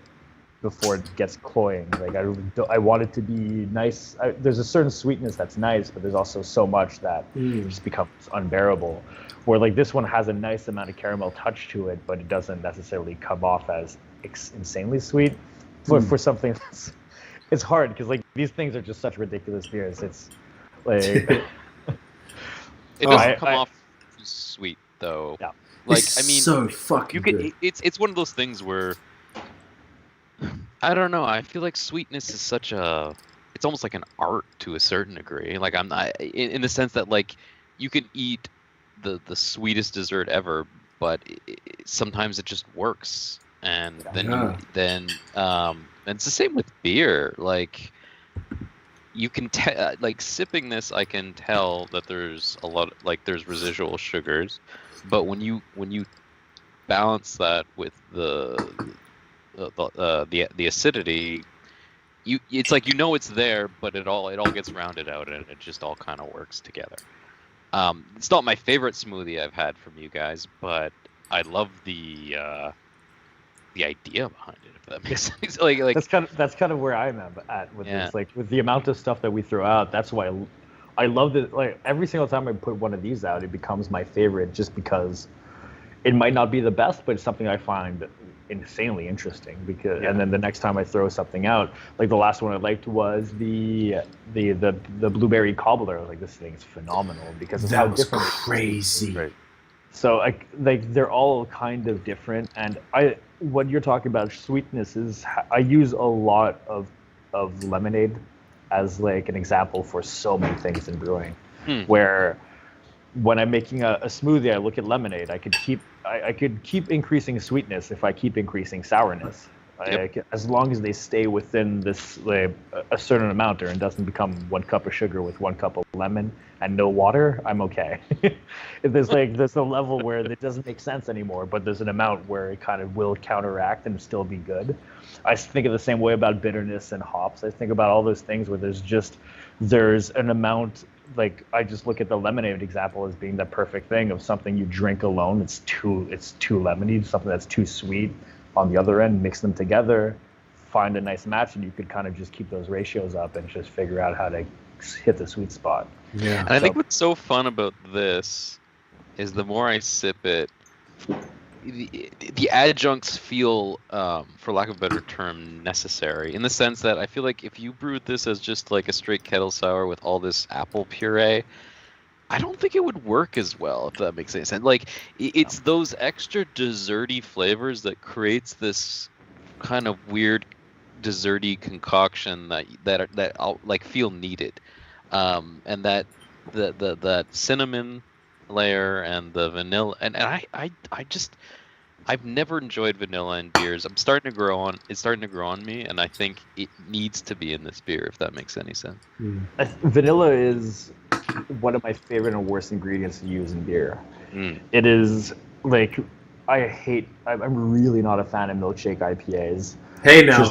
before it gets cloying. Like I want it to be nice. There's a certain sweetness that's nice, but there's also so much that just becomes unbearable. Where like this one has a nice amount of caramel touch to it, but it doesn't necessarily come off as insanely sweet. For something that's, it's hard because like these things are just such ridiculous beers. It's like it doesn't come off sweet though. Yeah. Like it's I mean, so fucking good. It's one of those things where I don't know. I feel like sweetness is such a. It's almost like an art to a certain degree. Like I'm not in the sense that like you can eat the sweetest dessert ever, but sometimes it just works. And then and it's the same with beer. Like you can like sipping this, I can tell that there's a lot like there's residual sugars, but when you balance that with the acidity, it's like it's there, but it all gets rounded out and it just all kind of works together. It's not my favorite smoothie I've had from you guys, but I love the idea behind it, if that makes sense. like that's kind of where I'm at with this. Like with the amount of stuff that we throw out, that's why I love it. Like every single time I put one of these out, it becomes my favorite just because it might not be the best, but it's something I find insanely interesting. And then the next time I throw something out, like the last one I liked was the blueberry cobbler. I was like, this thing is phenomenal because of how different crazy. Right. So like they're all kind of different, and what you're talking about sweetness is I use a lot of lemonade as like an example for so many things in brewing, where when I'm making a smoothie, I look at lemonade. I could keep increasing sweetness if I keep increasing sourness. As long as they stay within this like, a certain amount, and it doesn't become 1 cup of sugar with 1 cup of lemon and no water, I'm okay. If there's a level where it doesn't make sense anymore, but there's an amount where it kind of will counteract and still be good. I think of the same way about bitterness and hops. I think about all those things where there's an amount. Like I just look at the lemonade example as being the perfect thing of something you drink alone. It's too lemony. Something that's too sweet. On the other end, mix them together, find a nice match, and you could kind of just keep those ratios up and just figure out how to hit the sweet spot. Yeah. And I think what's so fun about this is the more I sip it, the adjuncts feel, for lack of a better term, necessary. In the sense that I feel like if you brewed this as just like a straight kettle sour with all this apple puree, I don't think it would work as well, if that makes any sense. Like, it's those extra desserty flavors that creates this kind of weird desserty concoction that I'll, like feel needed, and that that cinnamon layer and the vanilla and I've never enjoyed vanilla in beers. It's starting to grow on me, and I think it needs to be in this beer, if that makes any sense. Vanilla is one of my favorite and worst ingredients to use in beer. It is like I'm really not a fan of milkshake IPAs. Hey now.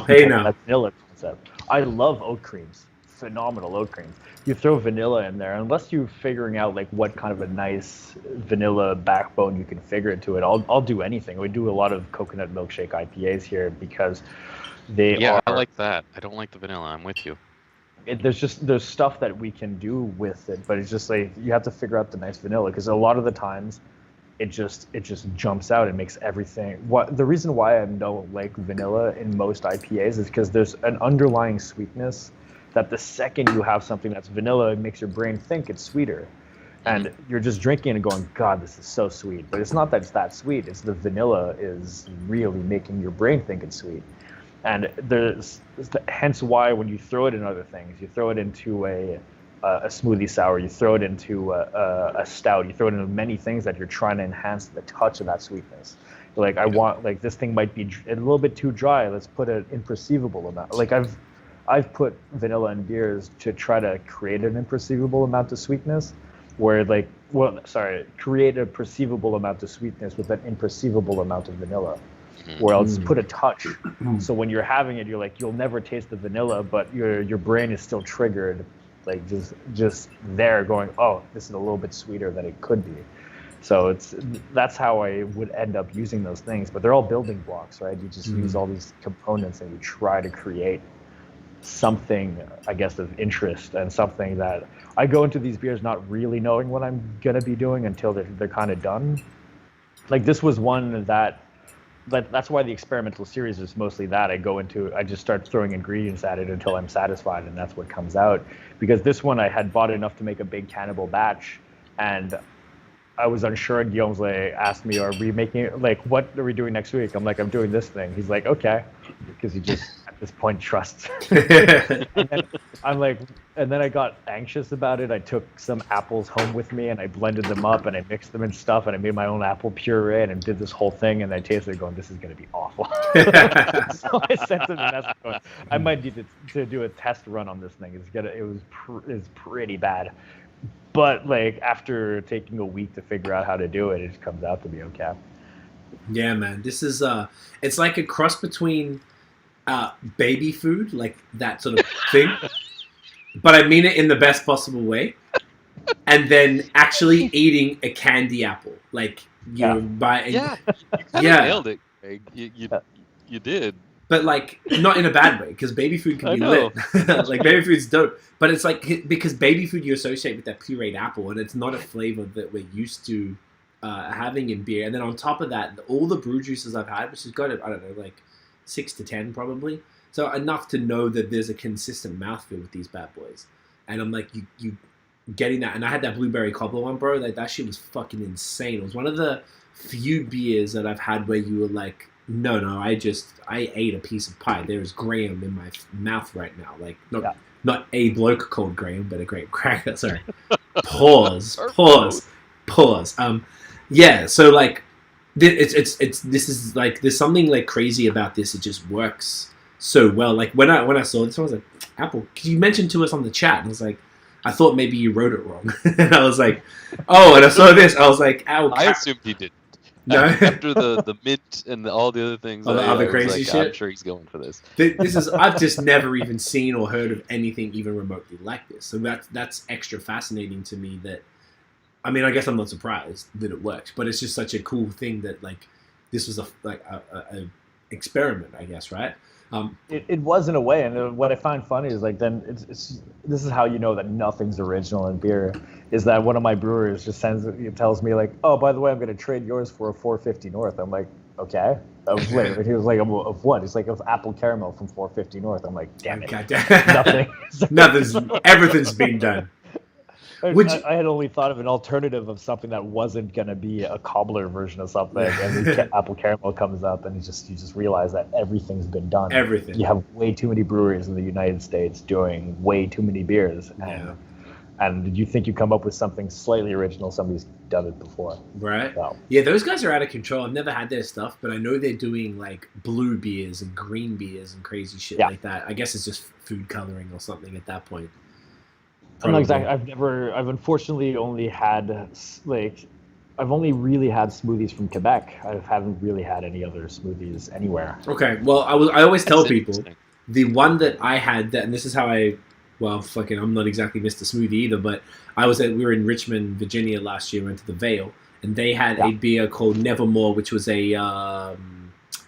That vanilla concept. I love oat creams. Phenomenal oat creams. You throw vanilla in there, unless you're figuring out like what kind of a nice vanilla backbone you can figure into it. I'll do anything. We do a lot of coconut milkshake IPAs here because they are. I like that. I don't like the vanilla. I'm with you. There's stuff that we can do with it, but it's just like you have to figure out the nice vanilla because a lot of the times it just jumps out and makes everything. The reason why I don't like vanilla in most IPAs is because there's an underlying sweetness that the second you have something that's vanilla, it makes your brain think it's sweeter. And you're just drinking and going, God, this is so sweet. But it's not that it's that sweet. It's the vanilla is really making your brain think it's sweet. And hence why when you throw it in other things, you throw it into a smoothie sour, you throw it into a stout, you throw it into many things that you're trying to enhance the touch of that sweetness. Like I want, like this thing might be a little bit too dry. Let's put an imperceivable amount. Like I've put vanilla in beers to try to create an imperceivable amount of sweetness, where create a perceivable amount of sweetness with an imperceived amount of vanilla. Where I'll just put a touch. So when you're having it, you're like, you'll never taste the vanilla, but your brain is still triggered, like just there going, oh, this is a little bit sweeter than it could be. So that's how I would end up using those things. But they're all building blocks, right? You just use all these components and you try to create something, I guess, of interest, and something that I go into these beers not really knowing what I'm gonna be doing until they're kind of done. Like this was one that's why the experimental series is mostly that. I just start throwing ingredients at it until I'm satisfied, and that's what comes out. Because this one I had bought enough to make a big cannibal batch, and I was unsure, and Guillaume's like asked me, are we making, like, what are we doing next week? I'm like, I'm doing this thing. He's like, okay, because he just at this point trusts. And then I'm like, and then I got anxious about it. I took some apples home with me and I blended them up and I mixed them and stuff, and I made my own apple puree and did this whole thing, and I tasted it going, this is going to be awful. So I sent him a message going, I might need to do a test run on this thing. It's pretty bad. But like after taking a week to figure out how to do it, it just comes out to be okay. Yeah, man. This is it's like a cross between baby food, like that sort of thing. But I mean it in the best possible way. And then actually eating a candy apple, like you nailed it, Craig. You did. But like not in a bad way, because baby food can be lit. Like baby food's dope, but it's like because baby food you associate with that pureed apple, and it's not a flavor that we're used to having in beer. And then on top of that, all the brew juices I've had, which has got I don't know, like 6 to 10 probably, so enough to know that there's a consistent mouthfeel with these bad boys. And I'm like, you getting that, and I had that blueberry cobbler one, bro. Like that shit was fucking insane. It was one of the few beers that I've had where you were like, no, I ate a piece of pie. There's graham in my mouth right now. Like, not a bloke called Graham, but a great cracker. Sorry. Pause. Yeah. So like, this is like, there's something like crazy about this. It just works so well. Like when I saw this, I was like, Apple, because you mentioned to us on the chat, and I was like, I thought maybe you wrote it wrong. And I was like, oh, and I saw this. I was like, ow. I assumed he did. No. After the mint and all the other things, all the other crazy shit. I'm sure he's going for this. This is I've just never even seen or heard of anything even remotely like this. So that's extra fascinating to me. That I mean, I guess I'm not surprised that it works, but it's just such a cool thing that like this was a experiment, I guess, right? It was in a way, and what I find funny is like then this is how you know that nothing's original in beer, is that one of my brewers just tells me like, oh, by the way, I'm going to trade yours for a 450 North. I'm like, okay. He was like, of what? He's like, of apple caramel from 450 North. I'm like, damn it. Everything's been done. I had only thought of an alternative of something that wasn't going to be a cobbler version of something, and the apple caramel comes up, and you just realize that everything's been done. Everything. You have way too many breweries in the United States doing way too many beers, and you think you come up with something slightly original, somebody's done it before. Right. So. Yeah, those guys are out of control. I've never had their stuff, but I know they're doing like blue beers and green beers and crazy shit like that. I guess it's just food coloring or something at that point. I'm not exactly. I've unfortunately only had I've only really had smoothies from Quebec. I haven't really had any other smoothies anywhere. Okay, well, I always tell people the one that I had, and this is how I'm not exactly Mr. Smoothie either, but we were in Richmond, Virginia last year, went to the Vale, and they had a beer called Nevermore, which was a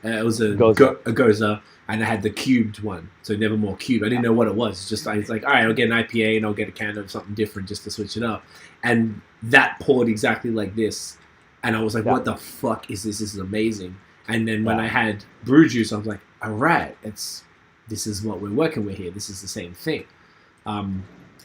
Goza. And I had the cubed one, so Nevermore cubed. I didn't know what it was. I was like, all right, I'll get an IPA and I'll get a can of something different just to switch it up. And that poured exactly like this and I was like, what the fuck is this? This is amazing. And then when I had brew juice, I was like, all right, this is what we're working with here. This is the same thing.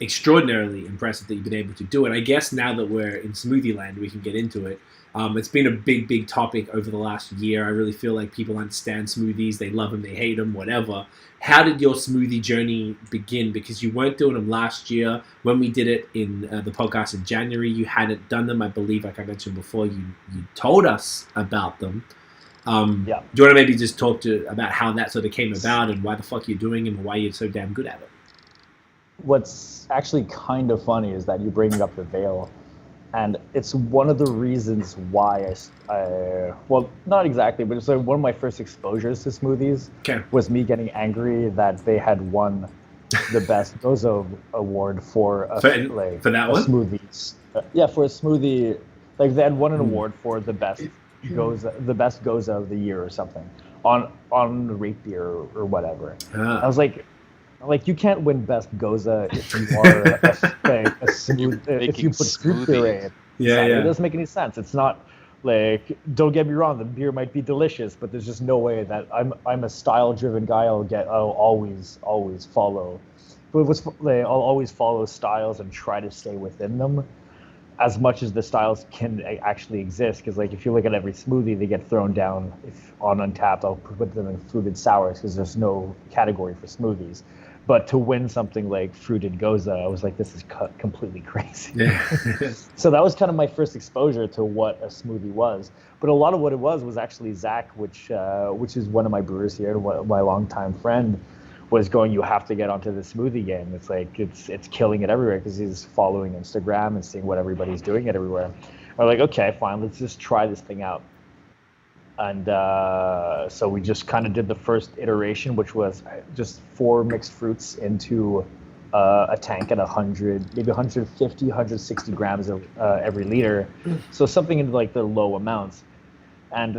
Extraordinarily impressive that you've been able to do it. I guess now that we're in smoothie land, we can get into it. It's been a big topic over the last year. I really feel like people understand smoothies. They love them, they hate them, whatever. How did your smoothie journey begin? Because you weren't doing them last year. When we did it in the podcast in January, you hadn't done them. I believe, like I mentioned before, you told us about them. Do you want to maybe just talk about how that sort of came about and why the fuck you're doing them and why you're so damn good at it? What's actually kind of funny is that you bring up the veil. And it's one of the reasons why I well, not exactly, but it's like one of my first exposures to smoothies was me getting angry that they had won the best Goza award for a smoothie. For a smoothie. Like they had won an award for the best Goza of the year or something on rate beer or whatever. I was like, you can't win best Goza if you are a smooth. If you put fruit puree. It doesn't make any sense. It's not like, don't get me wrong, the beer might be delicious, but there's just no way that I'm a style driven guy. I'll always follow. But I'll always follow styles and try to stay within them as much as the styles can actually exist. Because like if you look at every smoothie, they get thrown down. If on Untapped, I'll put them in fruited sours because there's no category for smoothies. But to win something like fruited Goza, I was like, this is completely crazy. So that was kind of my first exposure to what a smoothie was. But a lot of what it was actually Zach, which is one of my brewers here, and my longtime friend, was going, you have to get onto the smoothie game. It's like, it's killing it everywhere because he's following Instagram and seeing what everybody's doing it everywhere. We're like, okay, fine, let's just try this thing out. And so we just kind of did the first iteration, which was just 4 mixed fruits into a tank at 100, maybe 150, 160 grams of every liter. So something in like the low amounts. And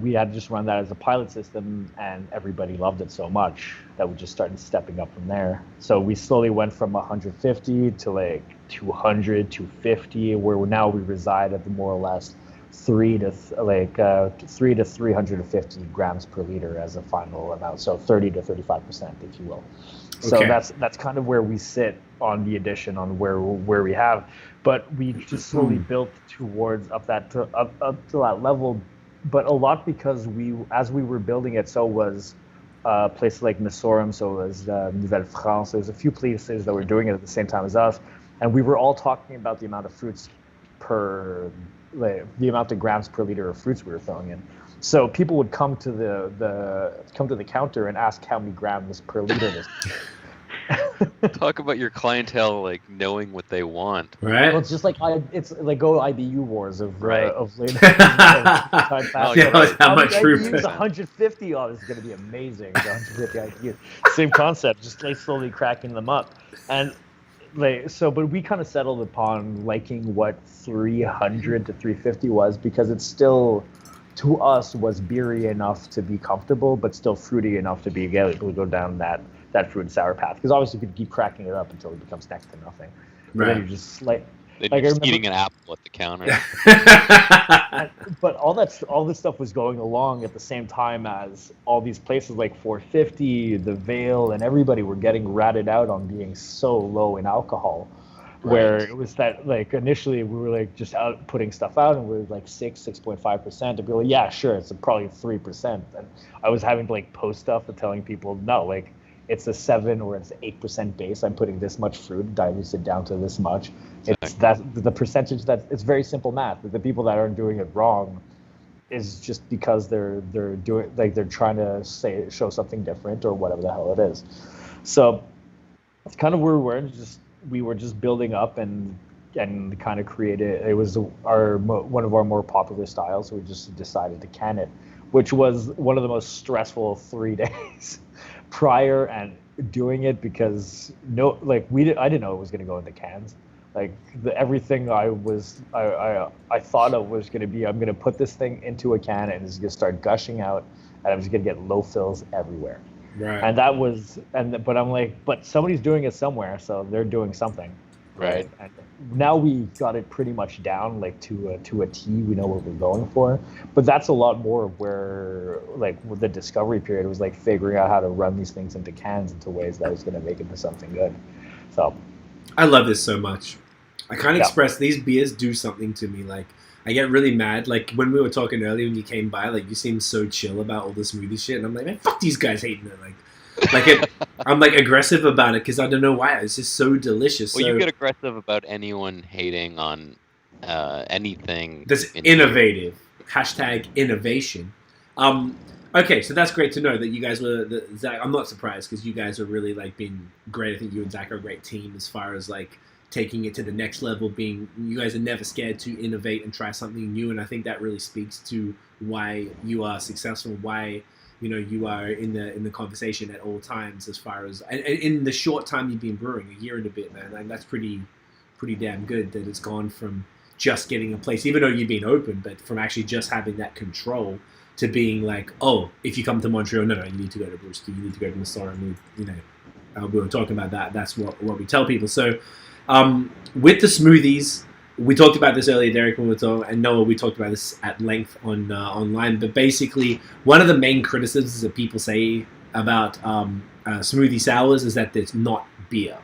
we had just run that as a pilot system, and everybody loved it so much that we just started stepping up from there. So we slowly went from 150 to like 200, 250, where now we reside at the more or less 3 to 350 grams per liter as a final amount, so 30 to 35%, if you will. So that's kind of where we sit on the addition, on where we have, but we just slowly built towards up to that level, but a lot because as we were building it, so was places like Messorum, so was Nouvelle France. There was a few places that were doing it at the same time as us, and we were all talking about the amount of fruits the amount of grams per liter of fruits we were throwing in. So people would come to the counter and ask how many grams per liter this. Talk about your clientele like knowing what they want. Right. Well, it's just like it's like go IBU wars of later. Of how much fruit? IBU's 150. Oh, this is going to be amazing. 150 IBU. Same concept, just like slowly cracking them up. And but we kind of settled upon liking what 300 to 350 was, because it's still, to us, was beery enough to be comfortable, but still fruity enough to be able to go down that fruit and sour path. Because obviously you could keep cracking it up until it becomes next to nothing. But then you're just eating an apple at the counter. But all this stuff was going along at the same time as all these places like 450, the Veil, and everybody were getting ratted out on being so low in alcohol. Right. Where it was that, like, initially we were like just out putting stuff out and we were like 6.5%, and people were like, yeah, sure, it's probably 3%. And I was having to like post stuff and telling people, no, like, it's a 7 or it's 8% base. I'm putting this much fruit, dilutes it down to this much. It's that the percentage that it's very simple math. The people that aren't doing it wrong is just because they're doing, like, they're trying to show something different or whatever the hell it is. So it's kind of where we were just building up and kind of created. It was one of our more popular styles. So we just decided to can it, which was one of the most stressful 3 days prior and doing it, because I didn't know it was going to go into cans. Like everything I thought of was going to be, I'm going to put this thing into a can and it's going to start gushing out, and I'm just going to get low fills everywhere. Right. And that was, but I'm like, but somebody's doing it somewhere, so they're doing something. right? And now we got it pretty much down, like to a T. We know what we're going for, but that's a lot more of where, like, with the discovery period was like figuring out how to run these things into cans into ways that was going to make it into something good. So, I love this so much. I can't express these beers do something to me. Like, I get really mad. Like, when we were talking earlier when you came by, like, you seemed so chill about all the smoothie shit, and I'm like, man, fuck these guys hating it. I'm like aggressive about it because I don't know why. It's just so delicious. Well, so, you get aggressive about anyone hating on anything that's innovative. Hashtag innovation. Okay, so that's great to know that you guys were. Zach, I'm not surprised because you guys are really like being great. I think you and Zach are a great team as far as like taking it to the next level. You guys are never scared to innovate and try something new, and I think that really speaks to why you are successful. Why you are in the conversation at all times as far as and in the short time you've been brewing, a year and a bit, man. And that's pretty damn good that it's gone from just getting a place, even though you've been open, but from actually just having that control to being like, oh, if you come to Montreal, no, you need to go to BreWskey, you need to go to the store, and we were talking about that. That's what we tell people. So with the smoothies, we talked about this earlier, Derrick, when we were talking, and Noah, we talked about this at length on online. But basically, one of the main criticisms that people say about smoothie sours is that it's not beer.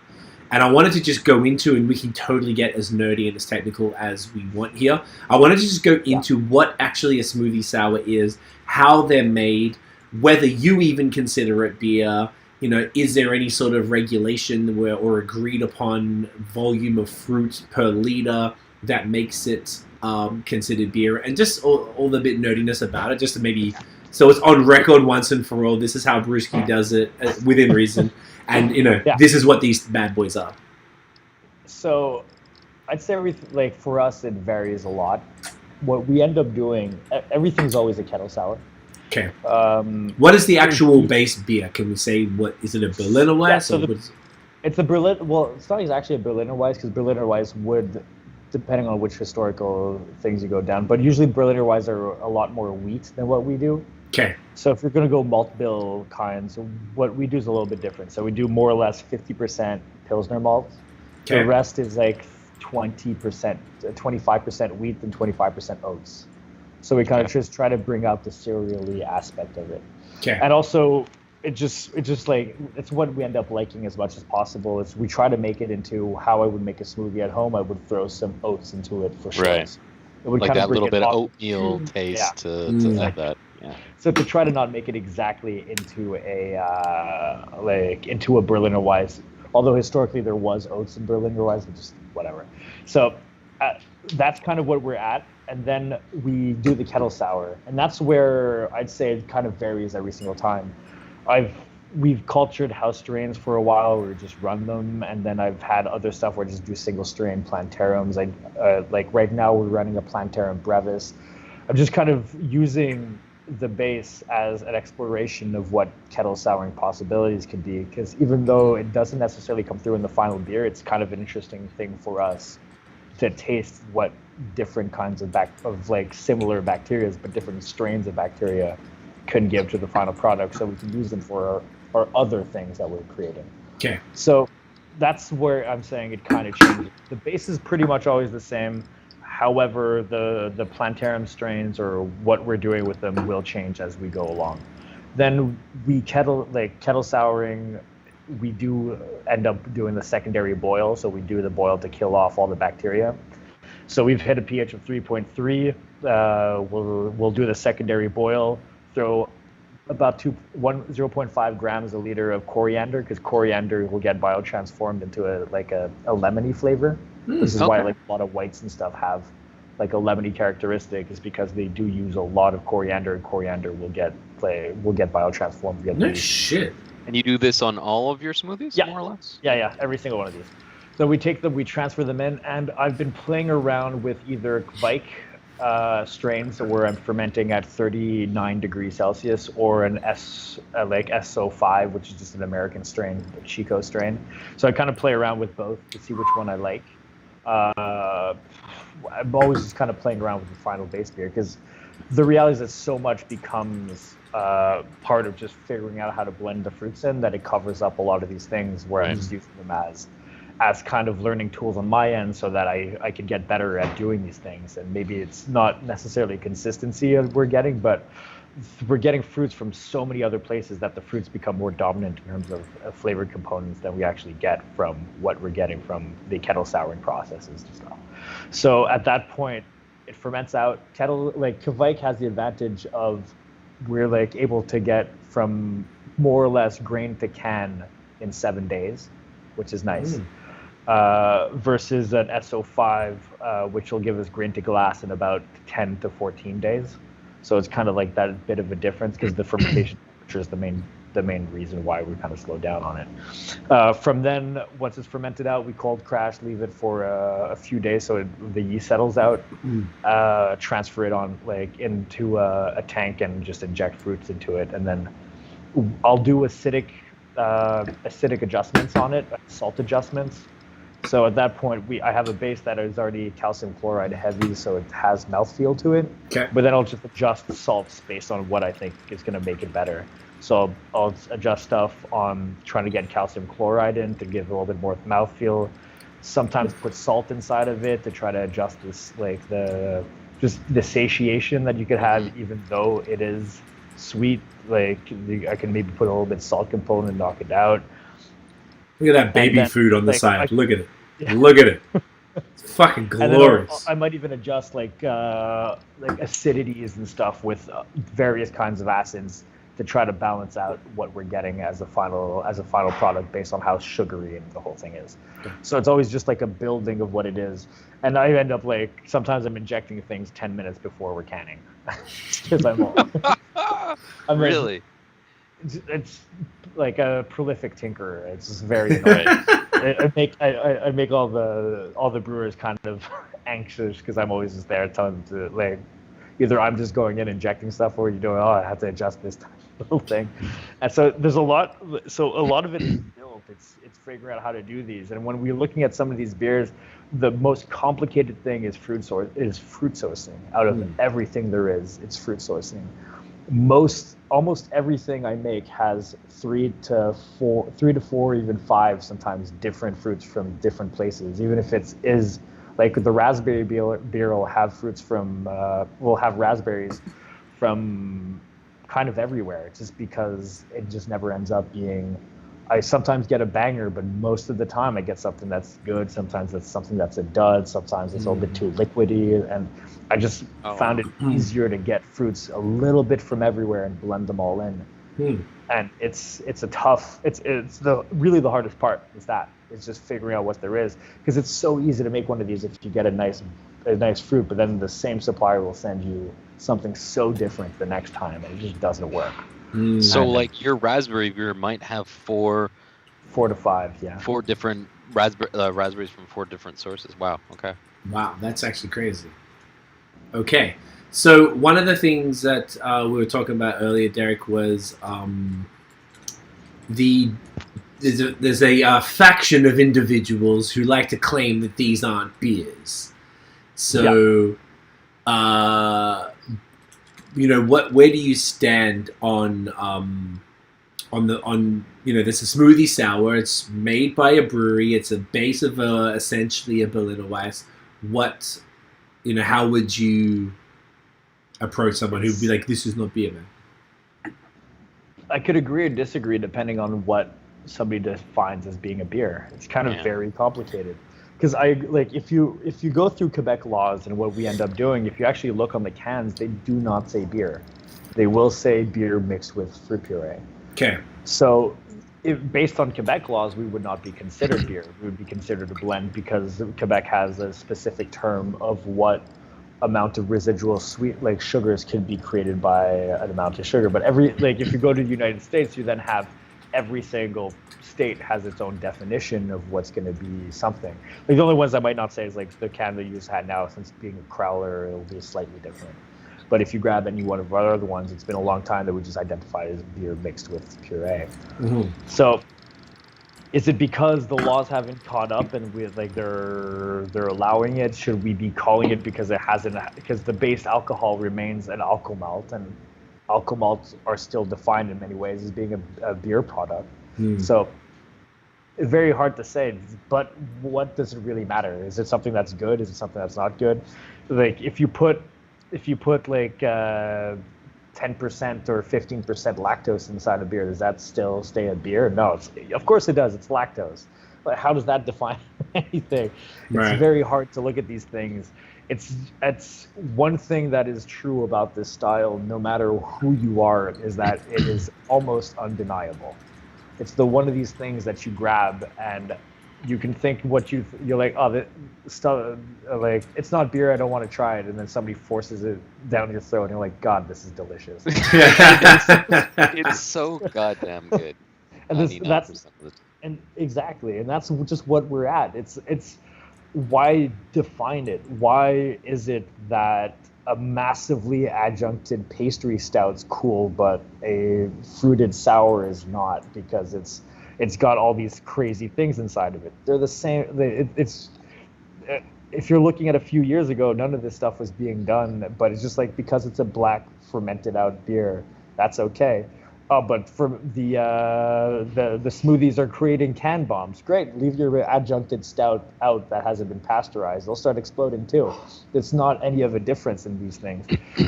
And I wanted to just go into, and we can totally get as nerdy and as technical as we want here. I wanted to just go into what actually a smoothie sour is, how they're made, whether you even consider it beer. Is there any sort of regulation or agreed upon volume of fruit per liter that makes it considered beer, and just all the bit nerdiness about it, just to maybe, so it's on record once and for all. This is how BreWskey does it within reason, and this is what these bad boys are. So, I'd say like for us, it varies a lot. What we end up doing, everything's always a kettle sour. Okay. What is the actual base beer? Can we say what is it? A Berliner Weiss? Yeah, it's a Berlin. Well, it's not actually a Berliner Weiss because Berliner Weiss would, depending on which historical things you go down, but usually Berliner Weiss are a lot more wheat than what we do. Okay. So if you're going to go malt bill kinds, what we do is a little bit different. So we do more or less 50% Pilsner malt. Okay. The rest is like 20%, 25% wheat and 25% oats. So we kind of just try to bring out the cereally aspect of it. Okay. And also, it just like, it's what we end up liking as much as possible. Is we try to make it into how I would make a smoothie at home. I would throw some oats into it for sure. Right. It would like kind that of bring little bit of oatmeal taste to have that. Yeah. So to try to not make it exactly into a Berliner Weiss, although historically there was oats in Berliner Weiss, but just whatever. So that's kind of what we're at. And then we do the kettle sour, and that's where I'd say it kind of varies every single time. We've cultured house strains for a while, where we just run them, and then I've had other stuff where I just do single strain plantarums. Like right now we're running a plantarum brevis. I'm just kind of using the base as an exploration of what kettle souring possibilities could be, because even though it doesn't necessarily come through in the final beer, it's kind of an interesting thing for us to taste what different kinds of like similar bacteria, but different strains of bacteria can give to the final product, so we can use them for our other things that we're creating. Okay. So that's where I'm saying it kind of changes. The base is pretty much always the same. However, the plantarum strains or what we're doing with them will change as we go along. Then we kettle souring. We do end up doing the secondary boil, so we do the boil to kill off all the bacteria. So we've hit a pH of 3.3. We'll do the secondary boil, throw about 0.5 grams a liter of coriander, because coriander will get biotransformed into a lemony flavor. This is why like a lot of whites and stuff have like a lemony characteristic, is because they do use a lot of coriander, and coriander will get biotransformed. No shit. And you do this on all of your smoothies, more or less? Yeah, every single one of these. So we take them, we transfer them in, and I've been playing around with either Kvike strains where I'm fermenting at 39 degrees Celsius, or an SO5, which is just an American strain, a Chico strain. So I kind of play around with both to see which one I like. I'm always just kind of playing around with the final base beer, because the reality is that so much becomes part of just figuring out how to blend the fruits in, that it covers up a lot of these things where I'm just using them as. as kind of learning tools on my end so that I could get better at doing these things. And maybe it's not necessarily consistency we're getting, but we're getting fruits from so many other places that the fruits become more dominant in terms of flavored components than we actually get from what we're getting from the kettle souring processes and stuff. So at that point, it ferments out. Quebec has the advantage of we're like able to get from more or less grain to can in 7 days, which is nice. Versus an SO5, which will give us grain to glass in about 10 to 14 days. So it's kind of like that bit of a difference because the fermentation temperature is the main reason why we kind of slow down on it. From then, once it's fermented out, we cold crash, leave it for a few days so the yeast settles out. Transfer it on into a tank and just inject fruits into it, and then I'll do acidic adjustments on it, salt adjustments. So at that point, I have a base that is already calcium chloride heavy, so it has mouthfeel to it. Okay. But then I'll just adjust the salts based on what I think is going to make it better. So I'll adjust stuff on trying to get calcium chloride in to give a little bit more mouthfeel. Sometimes put salt inside of it to try to adjust this, the satiation that you could have, even though it is sweet. I can maybe put a little bit of salt component and knock it out. Look at that baby food on the side. Look at it. Yeah. Look at it. It's fucking glorious. I might even adjust acidities and stuff with various kinds of acids to try to balance out what we're getting as a final product based on how sugary the whole thing is. Okay. So it's always just like a building of what it is. And I end up sometimes I'm injecting things 10 minutes before we're canning because I'm really. It's like a prolific tinkerer. It's just very annoying. I make all the brewers kind of anxious because I'm always just there telling them to either I'm just going in injecting stuff or you're doing I have to adjust this little thing. And so there's a lot of it is built. It's figuring out how to do these. And when we're looking at some of these beers, the most complicated thing is fruit sourcing. Out of everything there is, it's fruit sourcing. Almost everything I make has 3 to 4, even 5 sometimes different fruits from different places. Even if is like the raspberry beer will have fruits from will have raspberries from kind of everywhere, just because it just never ends up being. I sometimes get a banger, but most of the time I get something that's good. Sometimes it's something that's a dud. Sometimes it's a little bit too liquidy, and I just found it easier to get fruits a little bit from everywhere and blend them all in. And it's really the hardest part is that. It's just figuring out what there is, because it's so easy to make one of these if you get a nice fruit, but then the same supplier will send you something so different the next time, and it just doesn't work. So your raspberry beer might have 4 to 5, yeah. 4 different raspberries from 4 different sources. Wow. Okay. Wow, that's actually crazy. Okay, so one of the things that we were talking about earlier, Derrick, was there's a faction of individuals who like to claim that these aren't beers. So, where do you stand on there's a smoothie sour. It's made by a brewery. It's a base of essentially a Berliner Weiss. How would you approach someone who'd be like, this is not beer, man? I could agree or disagree depending on what somebody defines as being a beer. It's kind of very complicated. Because if you go through Quebec laws and what we end up doing, if you actually look on the cans, they do not say beer. They will say beer mixed with fruit puree. Okay. So, based on Quebec laws, we would not be considered beer. We would be considered a blend because Quebec has a specific term of what amount of residual sweet sugars can be created by an amount of sugar. But if you go to the United States, you then have every single state has its own definition of what's going to be something. The only ones I might not say is the can that you just had now, since being a crowler, it'll be slightly different. But if you grab any one of our other ones, it's been a long time that we just identified as beer mixed with puree. So, is it because the laws haven't caught up and they're allowing it? Should we be calling it because it hasn't? Because the base alcohol remains an alcohol malt, and alcohol malts are still defined in many ways as being a beer product. So very hard to say. But what does it really matter? Is it something that's good? Is it something that's not good? Like if you put like 10% or 15% lactose inside a beer, does that still stay a beer? No, of course it does. It's lactose. But how does that define anything? Right. It's very hard to look at these things. It's one thing that is true about this style, no matter who you are, is that it is almost undeniable. It's the one of these things that you grab and you can think what you're like, oh, this stuff, like, it's not beer, I don't want to try it, and then somebody forces it down your throat and you're like, God, this is delicious. It's so goddamn good. And exactly, and that's just what we're at. It's why define it? Why is it that a massively adjuncted pastry stout's cool, but a fruited sour is not? Because it's got all these crazy things inside of it. They're the same. If you're looking at a few years ago, none of this stuff was being done, but it's just like, because it's a black fermented out beer, that's okay. But for the smoothies are creating can bombs. Great, leave your adjuncted stout out that hasn't been pasteurized. They'll start exploding too. It's not any of a difference in these things.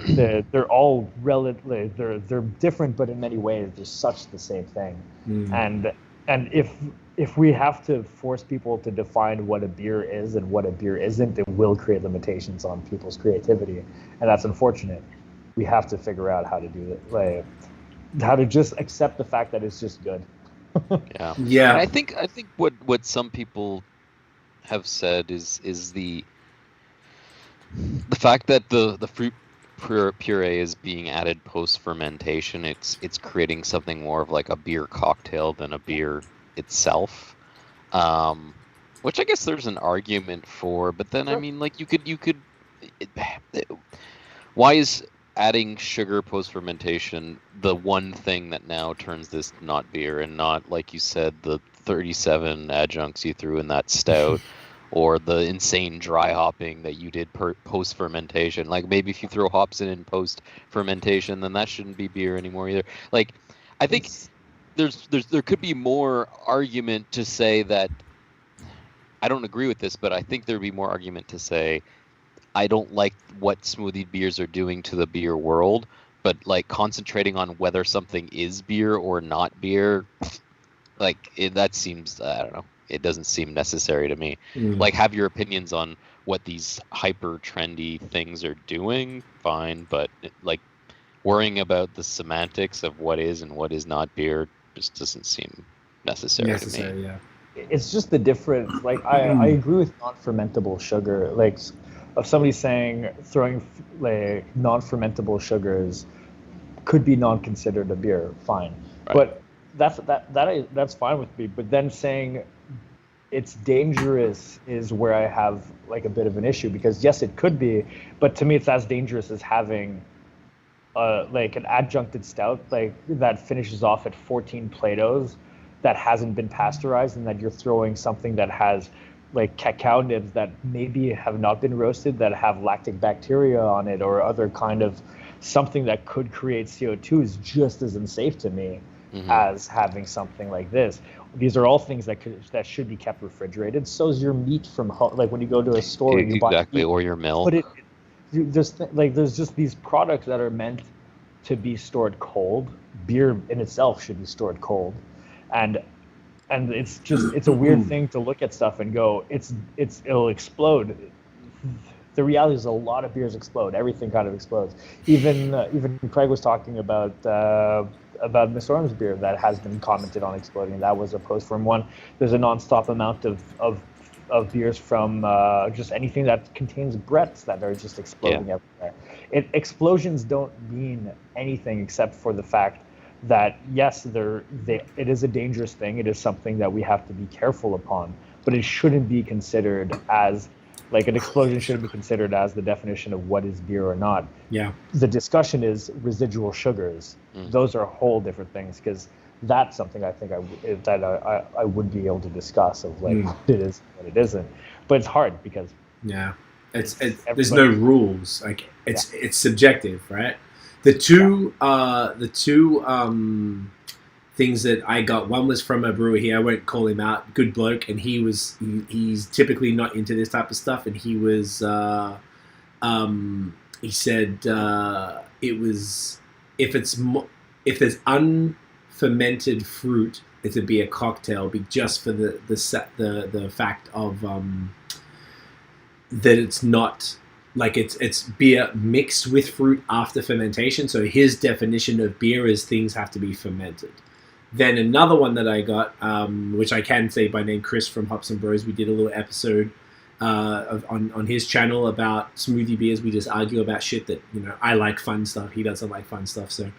They're all relative. They're different, but in many ways they're such the same thing. And if we have to force people to define what a beer is and what a beer isn't, it will create limitations on people's creativity, and that's unfortunate. We have to figure out how to do it. Like, how to just accept the fact that it's just good. Yeah. Yeah. And I think what some people have said is the fact that the fruit puree is being added post fermentation. It's creating something more of like a beer cocktail than a beer itself. Which I guess there's an argument for, but then I mean, like, you could why is adding sugar post fermentation the one thing that now turns this not beer, and not, like you said, the 37 adjuncts you threw in that stout or the insane dry hopping that you did post fermentation? Like, maybe if you throw hops in post fermentation, then that shouldn't be beer anymore either. Like, I think there could be more argument to say that. I don't agree with this, but I think there'd be more argument to say I don't like what smoothie beers are doing to the beer world, but like concentrating on whether something is beer or not beer, like that seems, I don't know, it doesn't seem necessary to me. Like, have your opinions on what these hyper trendy things are doing, fine, but like worrying about the semantics of what is and what is not beer just doesn't seem necessary to me. Yeah. It's just the difference. Like, I agree with non-fermentable sugar. Like, of somebody saying throwing like non-fermentable sugars could be non-considered a beer, fine. Right. But that's fine with me. But then saying it's dangerous is where I have like a bit of an issue, because yes, it could be, but to me it's as dangerous as having like an adjuncted stout like that finishes off at 14 Platos that hasn't been pasteurized, and that you're throwing something that has like cacao nibs that maybe have not been roasted, that have lactic bacteria on it or other kind of something that could create CO2, is just as unsafe to me as having something like this. These are all things that should be kept refrigerated. So is your meat from home. Like when you go to a store, you buy meat, or your milk. But there's just these products that are meant to be stored cold. Beer in itself should be stored cold, and it's a weird thing to look at stuff and go, it'll explode. The reality is a lot of beers explode. Everything kind of explodes. Even Craig was talking about Miss Orm's beer that has been commented on exploding. That was a post-ferm one. There's a non-stop amount of beers from just anything that contains Brett's that are just exploding everywhere. Explosions don't mean anything except for the fact that yes, it is a dangerous thing. It is something that we have to be careful upon, but it shouldn't be considered as like an explosion shouldn't be considered as the definition of what is beer or not. Yeah. The discussion is residual sugars. Those are whole different things, because that's something I think I would be able to discuss of like what it is, what it isn't. But it's hard because there's no rules. Like it's subjective, right? The two things that I got. One was from a brewer here. I won't call him out. Good bloke, and he's typically not into this type of stuff. And he was he said it was if there's unfermented fruit, it'd be a cocktail, just for the fact of that it's not like it's beer mixed with fruit after fermentation. So his definition of beer is things have to be fermented. Then another one that I got, which I can say by name, Chris from Hops and Bros. We did a little episode on his channel about smoothie beers. We just argue about shit that, you know, I like fun stuff. He doesn't like fun stuff. So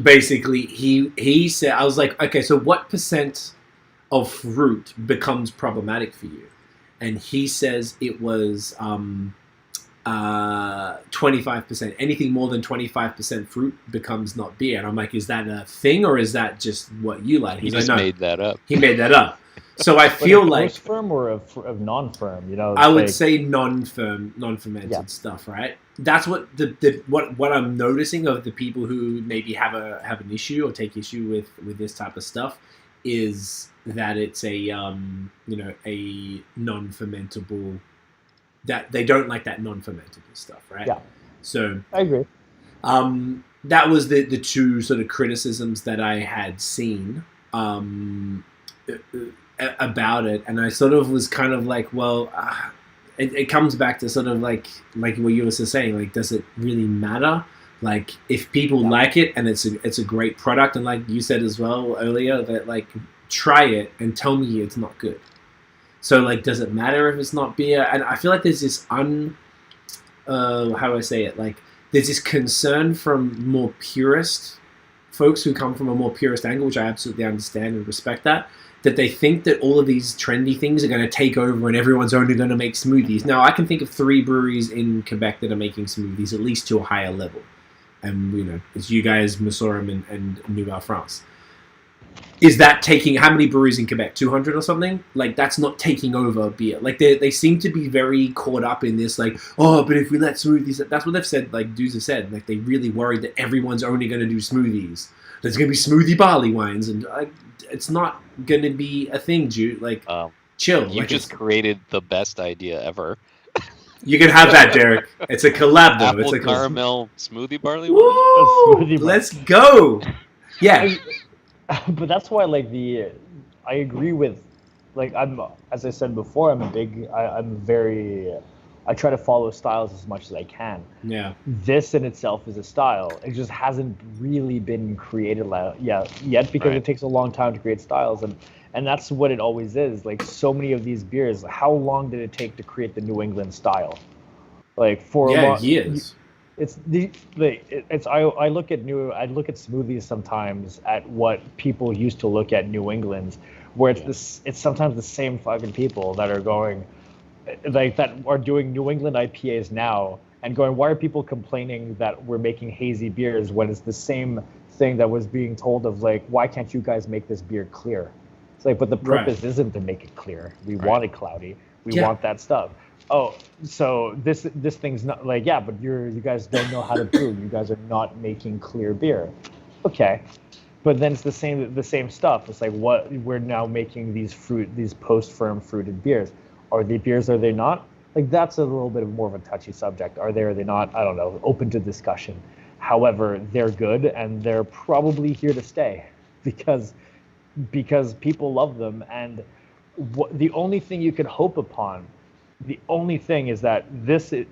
basically, he said, I was like, okay, so what percent of fruit becomes problematic for you? And he says it was 25%. Anything more than 25% fruit becomes not beer. And I'm like, is that a thing, or is that just what you like? He just made that up. He made that up. So I feel like firm or of non-firm, you know. I would say non-fermented stuff, right? That's what what I'm noticing of the people who maybe have an issue or take issue with this type of stuff is that it's a a non-fermentable, that they don't like that non-fermentable stuff, right? Yeah. So I agree. That was the two sort of criticisms that I had seen about it, and I sort of was kind of like, well, it comes back to sort of like what you were saying, like, does it really matter? Like, if people like it and it's a great product, and like you said as well earlier, that like, try it and tell me it's not good. So like, does it matter if it's not beer? And I feel like there's this how do I say it? Like, there's this concern from more purist folks who come from a more purist angle, which I absolutely understand and respect that they think that all of these trendy things are going to take over and everyone's only going to make smoothies. Now, I can think of 3 breweries in Quebec that are making smoothies, at least to a higher level. And, you know, it's you guys, Messorum and Nouvelle France. Is that taking, how many breweries in Quebec? 200 or something? Like, that's not taking over beer. Like, they seem to be very caught up in this, like, oh, but if we let smoothies, that's what they've said, like, dudes have said. Like, they really worried that everyone's only going to do smoothies. There's going to be smoothie barley wines, and it's not going to be a thing, dude. Like, chill. You like, just created the best idea ever. You can have that, Derek. It's a collab, though. Apple It's a caramel smoothie barley wine. Smoothie Let's go. Yeah. But that's why, like, I agree with, like, as I said before, I try to follow styles as much as I can. Yeah. This in itself is a style. It just hasn't really been created yet because it takes a long time to create styles, and that's what it always is. Like, so many of these beers, how long did it take to create the New England style? Like, for years. I look at smoothies sometimes at what people used to look at New England's, where it's sometimes the same fucking people that are going, like, that are doing New England IPAs now and going, why are people complaining that we're making hazy beers when it's the same thing that was being told of, like, why can't you guys make this beer clear? It's like, but the purpose isn't to make it clear. We want it cloudy. We want that stuff. Oh, so this thing's not like, yeah, but you guys don't know how to brew. You guys are not making clear beer. Okay. But then it's the same stuff. It's like, what, we're now making these post-firm fruited beers. Are they beers? Are they not? Like, that's a little bit more of a touchy subject. Are they? Are they not? I don't know. Open to discussion. However, they're good, and they're probably here to stay because people love them. And the only thing you could hope upon, the only thing is that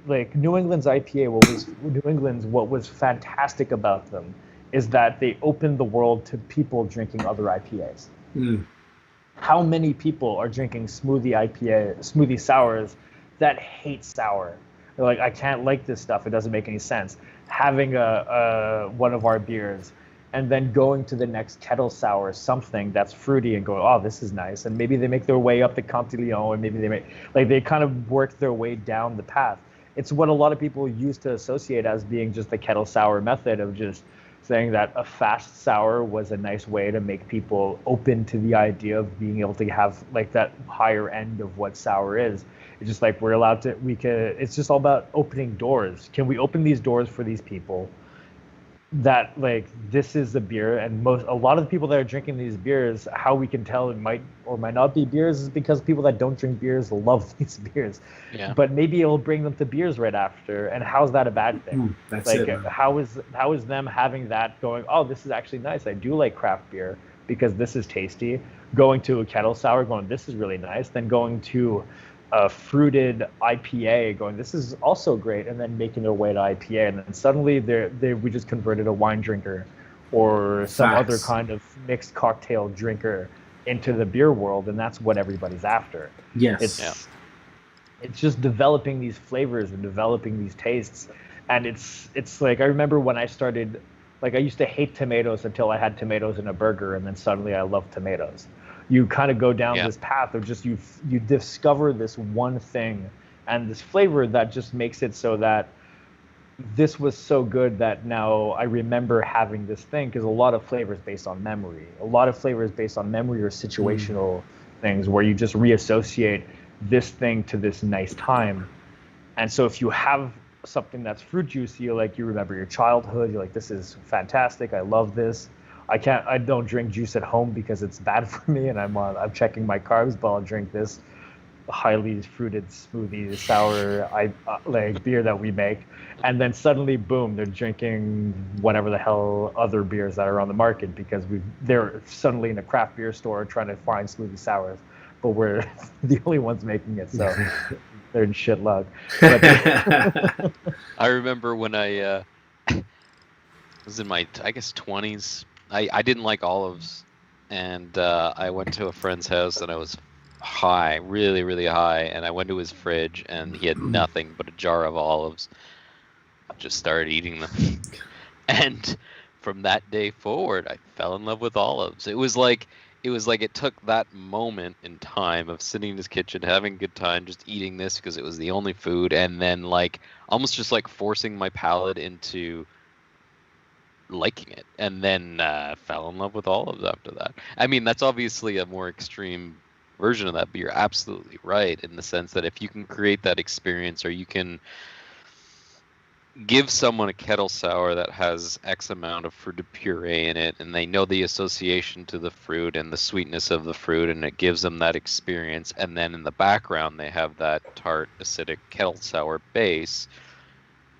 like, New England's IPA. What was fantastic about them is that they opened the world to people drinking other IPAs. Mm. How many people are drinking smoothie sours that hate sour? They're like, I can't like this stuff. It doesn't make any sense. Having one of our beers and then going to the next kettle sour, something that's fruity, and going, oh, this is nice. And maybe they make their way up the Cantillon, and maybe they kind of work their way down the path. It's what a lot of people used to associate as being just the kettle sour method of just saying that a fast sour was a nice way to make people open to the idea of being able to have, like, that higher end of what sour is. It's just like, it's just all about opening doors. Can we open these doors for these people? that like this is a beer, and a lot of the people that are drinking these beers, how we can tell it might or might not be beers is because people that don't drink beers love these beers. Yeah. But maybe it'll bring them to beers right after, and how's that a bad thing? That's like it, man. how is them having that going, oh, this is actually nice, I do like craft beer because this is tasty, going to a kettle sour going, this is really nice, then going to a fruited IPA going, this is also great, and then making their way to IPA, and then suddenly we just converted a wine drinker or some Facts. other kind of mixed cocktail drinker into the beer world, and that's what everybody's after. Yes. It's just developing these flavors and developing these tastes, and it's like I remember when I started, like I used to hate tomatoes until I had tomatoes in a burger, and then suddenly I love tomatoes. You kind of go down this path of just you discover this one thing and this flavor that just makes it so that this was so good that now I remember having this thing, because a lot of flavors based on memory. A lot of flavors based on memory or situational things where you just reassociate this thing to this nice time. And so if you have something that's fruit juicy, you remember your childhood, you're like, this is fantastic, I love this. I don't drink juice at home because it's bad for me, and I'm checking my carbs, but I'll drink this highly fruited smoothie, sour like beer that we make, and then suddenly, boom, they're drinking whatever the hell other beers that are on the market because they're suddenly in a craft beer store trying to find smoothie sours, but we're the only ones making it, so they're in shit luck. But I remember when I was in my, I guess, 20s. I didn't like olives, and I went to a friend's house, and I was high, really, really high, and I went to his fridge, and he had nothing but a jar of olives. I just started eating them, and from that day forward, I fell in love with olives. It was like it took that moment in time of sitting in his kitchen, having a good time, just eating this because it was the only food, and then like almost just like forcing my palate into liking it, and then fell in love with olives after that. I mean, that's obviously a more extreme version of that, but you're absolutely right in the sense that if you can create that experience, or you can give someone a kettle sour that has X amount of fruited puree in it, and they know the association to the fruit and the sweetness of the fruit, and it gives them that experience, and then in the background they have that tart, acidic kettle sour base,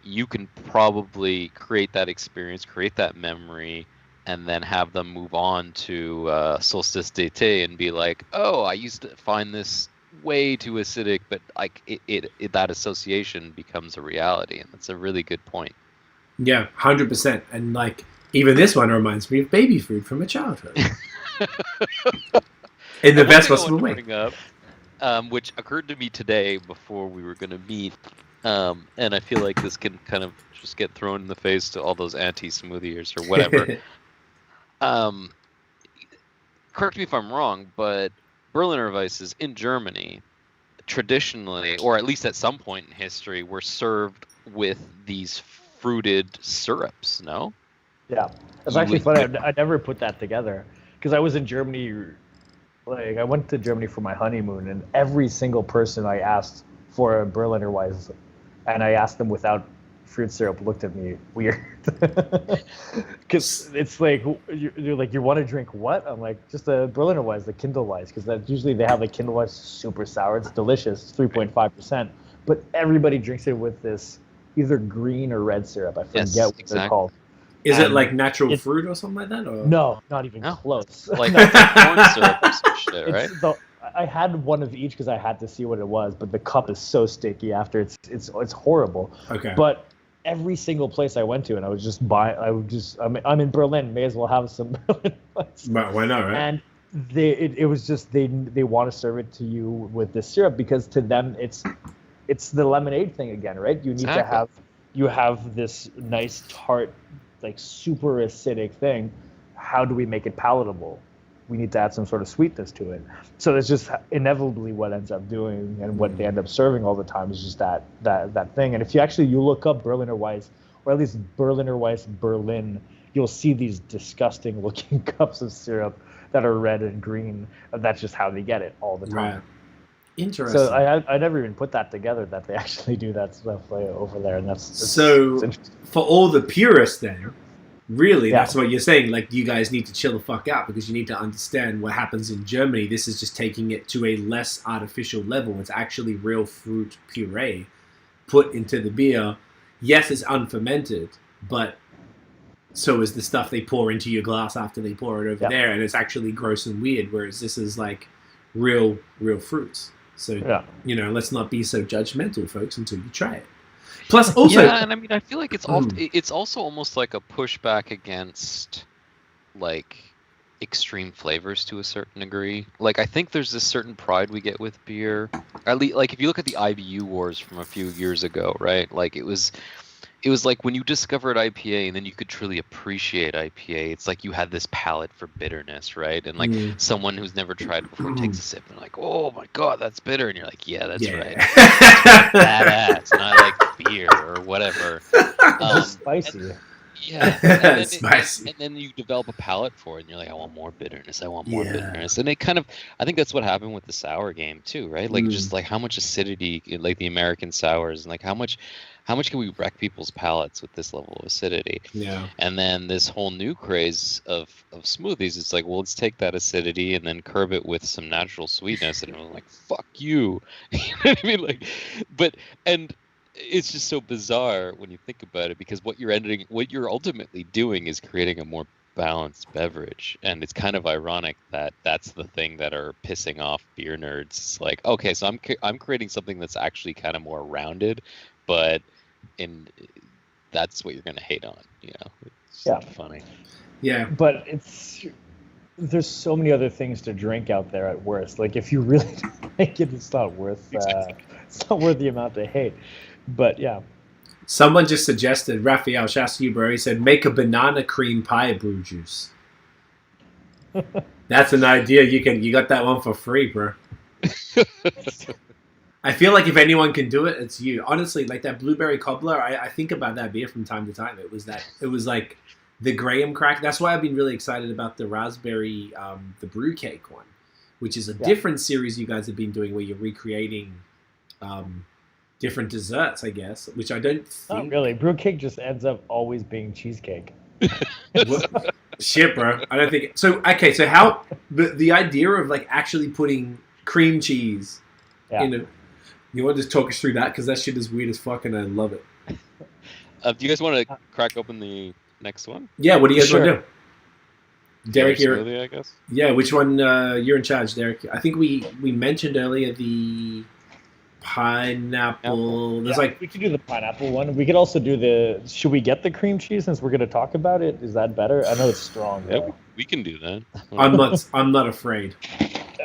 you can probably create that experience, create that memory, and then have them move on to Solstice d'été and be like, oh, I used to find this way too acidic, but like it that association becomes a reality, and that's a really good point. Yeah, 100%. And like even this one reminds me of baby food from a childhood. In the best possible way. Which occurred to me today before we were going to meet. And I feel like this can kind of just get thrown in the face to all those anti-smoothiers or whatever. Correct me if I'm wrong, but Berliner Weisses in Germany traditionally, or at least at some point in history, were served with these fruited syrups, no? Yeah. It's actually funny. I never put that together because I was in Germany. Like I went to Germany for my honeymoon, and every single person I asked for a Berliner Weisse, and I asked them without fruit syrup, looked at me weird. Because it's like, you're like, you want to drink what? I'm like, just a Berliner Weisse, the Kindle Weisse, because usually they have like Kindle Weisse super sour. It's delicious. It's 3.5%. But everybody drinks it with this either green or red syrup. I forget what they're called. Is it like natural fruit or something like that? Or? No, not even close. Like corn syrup or some shit, right? I had one of each because I had to see what it was, but the cup is so sticky after it's horrible. Okay. But every single place I went to, and I'm in Berlin, may as well have some Berlin Weisse. But why not, right? And it was just they want to serve it to you with this syrup because to them it's the lemonade thing again, right? You need to have this nice tart, like super acidic thing. How do we make it palatable? We need to add some sort of sweetness to it. So it's just inevitably what ends up doing, and what they end up serving all the time is just that thing. And if you look up Berliner Weisse, or at least Berliner Weisse Berlin, you'll see these disgusting looking cups of syrup that are red and green. And that's just how they get it all the time. Right. Interesting. So I never even put that together that they actually do that stuff over there, and that's so for all the purists then, Really, that's what you're saying. Like, you guys need to chill the fuck out because you need to understand what happens in Germany. This is just taking it to a less artificial level. It's actually real fruit puree put into the beer. Yes, it's unfermented, but so is the stuff they pour into your glass after they pour it over there, and it's actually gross and weird. Whereas this is like real fruits. So let's not be so judgmental, folks, until you try it. Plus, also, and I mean, I feel like it's also almost like a pushback against like extreme flavors to a certain degree. Like, I think there's this certain pride we get with beer. At least, like, if you look at the IBU wars from a few years ago, right? Like, it was like when you discovered IPA and then you could truly appreciate IPA. It's like you had this palate for bitterness, right? And like someone who's never tried it before takes a sip and like, oh my god, that's bitter, and you're like, yeah, that's right, badass. And I like beer or whatever. Spicy. And then you develop a palate for it, and you're like, I want more bitterness. I want more bitterness. And it kind of, I think that's what happened with the sour game too, right? Like just like how much acidity, like the American sours, and like how much can we wreck people's palates with this level of acidity? Yeah. And then this whole new craze of smoothies, it's like, well, let's take that acidity and then curb it with some natural sweetness, and I'm like, fuck you. You know what I mean? Like, and it's just so bizarre when you think about it, because what you're ultimately doing is creating a more balanced beverage, and it's kind of ironic that that's the thing that are pissing off beer nerds. It's like, okay, so I'm creating something that's actually kind of more rounded, but that's what you're gonna hate on, you know? It's funny. Yeah, but there's so many other things to drink out there at worst. Like, if you really like it, it's not worth the amount to hate. But yeah. Someone just suggested, Raphael, shouts to you, bro. He said, make a banana cream pie brew juice. That's an idea. You got that one for free, bro. I feel like if anyone can do it, it's you. Honestly, like that blueberry cobbler, I think about that beer from time to time. It was like the Graham crack. That's why I've been really excited about the raspberry, the brew cake one, which is a different series you guys have been doing where you're recreating different desserts, I guess, which I don't think... Not really. Brew cake just ends up always being cheesecake. Shit, bro. I don't think... So, okay, so how... The idea of, like, actually putting cream cheese in a... You want to just talk us through that? Because that shit is weird as fuck, and I love it. Do you guys want to crack open the next one? Yeah, what do you guys want to do? Derrick, smoothie, I guess? Yeah, which one? You're in charge, Derrick. I think we mentioned earlier the... pineapple. There's we could do the pineapple one. We could also do should we get the cream cheese since we're going to talk about it? Is that better? I know it's strong. Yeah, we can do that. I'm not afraid.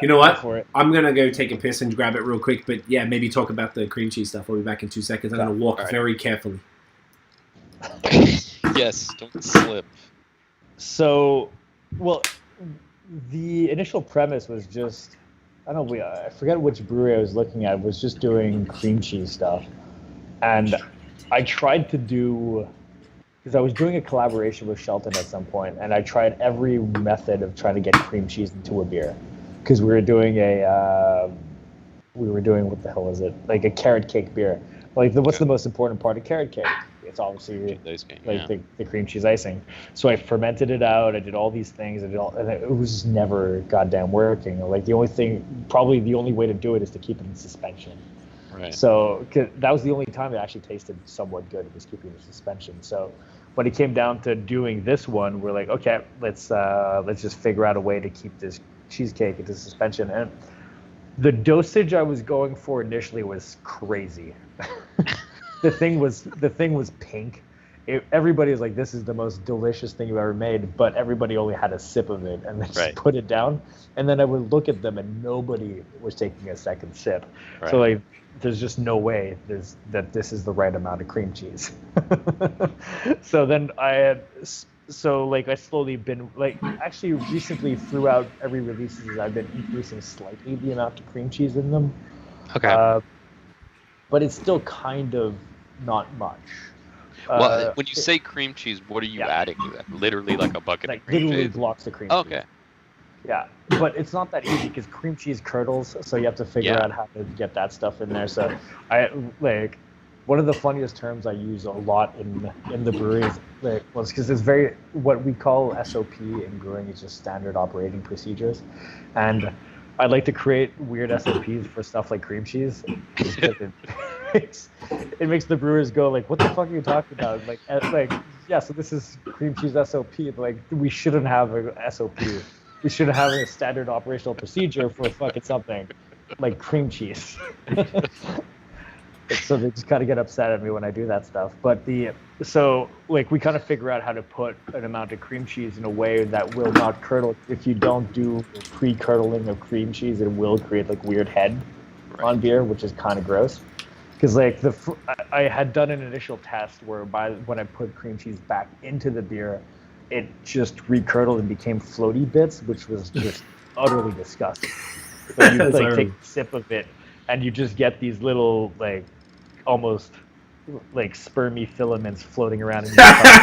You know what? I'm going to go take a piss and grab it real quick, but yeah, maybe talk about the cream cheese stuff. We'll be back in 2 seconds. I'm going to walk very carefully. Yes, don't slip. So, the initial premise was just, I don't know, I forget which brewery I was looking at, was just doing cream cheese stuff. And I tried to do, because I was doing a collaboration with Shelton at some point, and I tried every method of trying to get cream cheese into a beer. Because we were doing what the hell is it? Like a carrot cake beer. Like, what's the most important part of carrot cake? It's obviously the cream cheese icing. So I fermented it out. I did all these things. And it was never goddamn working. Like, probably the only way to do it is to keep it in suspension. Right. So that was the only time it actually tasted somewhat good. It was keeping it in suspension. So when it came down to doing this one, we're like, okay, let's just figure out a way to keep this cheesecake into suspension. And the dosage I was going for initially was crazy. The thing was pink. Everybody was like, this is the most delicious thing you've ever made, but everybody only had a sip of it and then just put it down. And then I would look at them and nobody was taking a second sip. Right. So like, there's just no way that this is the right amount of cream cheese. So then I slowly been actually recently throughout every release I've been increasing slightly the amount of cream cheese in them. Okay. But it's still kind of not much. Well, when you say cream cheese, what are you adding to that? Literally like a bucket of cream cheese? Literally blocks of cream cheese. Okay. Yeah, but it's not that easy because cream cheese curdles, so you have to figure out how to get that stuff in there. So one of the funniest terms I use a lot in the brewery is because it's very what we call SOP in brewing is just standard operating procedures, and I like to create weird SOPs for stuff like cream cheese. It makes the brewers go like, "What the fuck are you talking about?" Yeah, so this is cream cheese SOP. Like, we shouldn't have a SOP. We should have a standard operational procedure for fucking something like cream cheese. So they just kind of get upset at me when I do that stuff. But we kind of figure out how to put an amount of cream cheese in a way that will not curdle. If you don't do pre-curdling of cream cheese, it will create like weird head on beer, which is kind of gross. Because I had done an initial test where when I put cream cheese back into the beer, it just recurdled and became floaty bits, which was just utterly disgusting. So you take a sip of it, and you just get these little almost like spermy filaments floating around in your cup.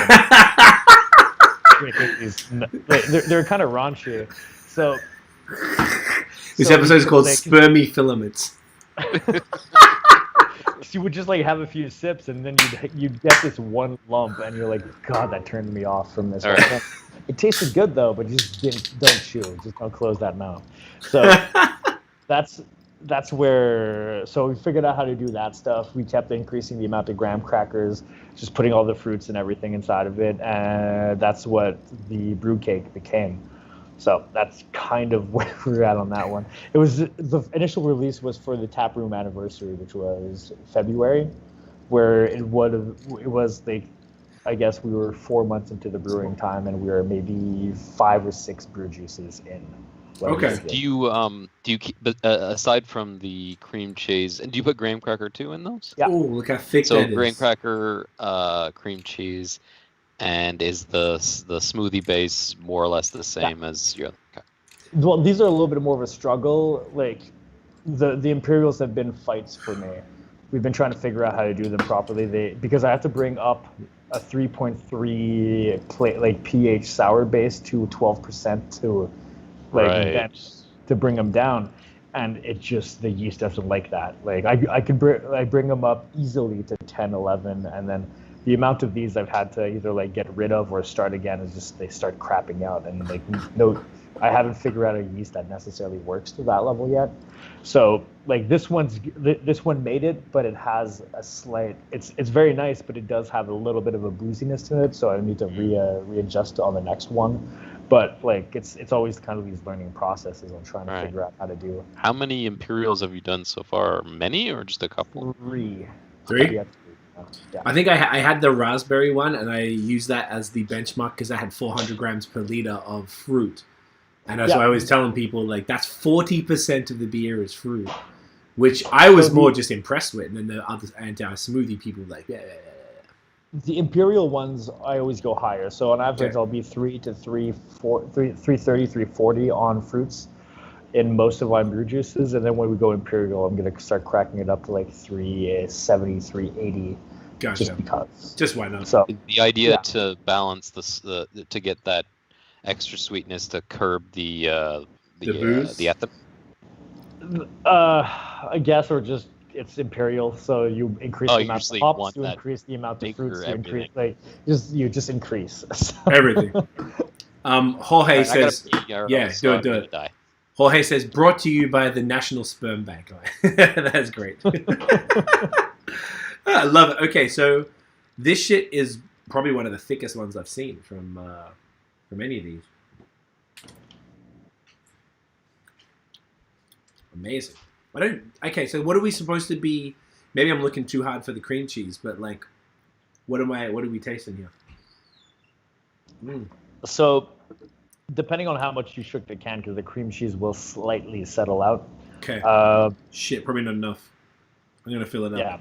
They're kind of raunchy. So this episode is called Spermy Filaments. You would just have a few sips, and then you'd get this one lump, and you're like, God, that turned me off from this. Right. It tasted good though, but you just don't chew, just don't close that mouth. So that's where. So we figured out how to do that stuff. We kept increasing the amount of graham crackers, just putting all the fruits and everything inside of it, and that's what the brew cake became. So that's kind of where we're at on that one. It was the initial release was for the taproom anniversary, which was February, where it was like, I guess we were 4 months into the brewing time, and we were maybe 5 or 6 brew juices in. Okay. Do you keep, but aside from the cream cheese, and do you put graham cracker too in those? Yeah. Oh, look how thick that is. So graham cracker, cream cheese. And is the smoothie base more or less the same as your? Okay. Well, these are a little bit more of a struggle. Like the Imperials have been fights for me. We've been trying to figure out how to do them properly. Because I have to bring up a 3.3 pH sour base to 12% to to bring them down, and it just the yeast doesn't like that. Like I bring them up easily to 10, 11, and then the amount of these I've had to either get rid of or start again is just they start crapping out, and I haven't figured out a yeast that necessarily works to that level yet. So this one made it, but it has a slight. It's very nice, but it does have a little bit of a booziness to it. So I need to readjust on the next one. But it's always kind of these learning processes on trying to figure out how to do. How many Imperials have you done so far? Many or just a couple? 3. Yeah. I think I had the raspberry one, and I used that as the benchmark because I had 400 grams per liter of fruit. And that's why I was telling people, that's 40% of the beer is fruit, which I was more just impressed with. And then the other anti-smoothie people The Imperial ones, I always go higher. So on average, I'll be 330, 340 on fruits in most of my brew juices. And then when we go Imperial, I'm going to start cracking it up to 370, 380. Gotcha. Just because. Just why not? So the idea to balance to get that extra sweetness to curb the ethanol. I guess, or just it's Imperial, so you increase the amount of hops, you increase the amount of fruits, you increase you just increase everything. Jorge says, do it. Jorge says, brought to you by the National Sperm Bank. That's great. I love it. Okay, so this shit is probably one of the thickest ones I've seen from any of these. Amazing. Okay, so what are we supposed to be? Maybe I'm looking too hard for the cream cheese, but what are we tasting here? So, depending on how much you shook the can, because the cream cheese will slightly settle out. Okay. Shit, probably not enough. I'm gonna fill it up. Yeah.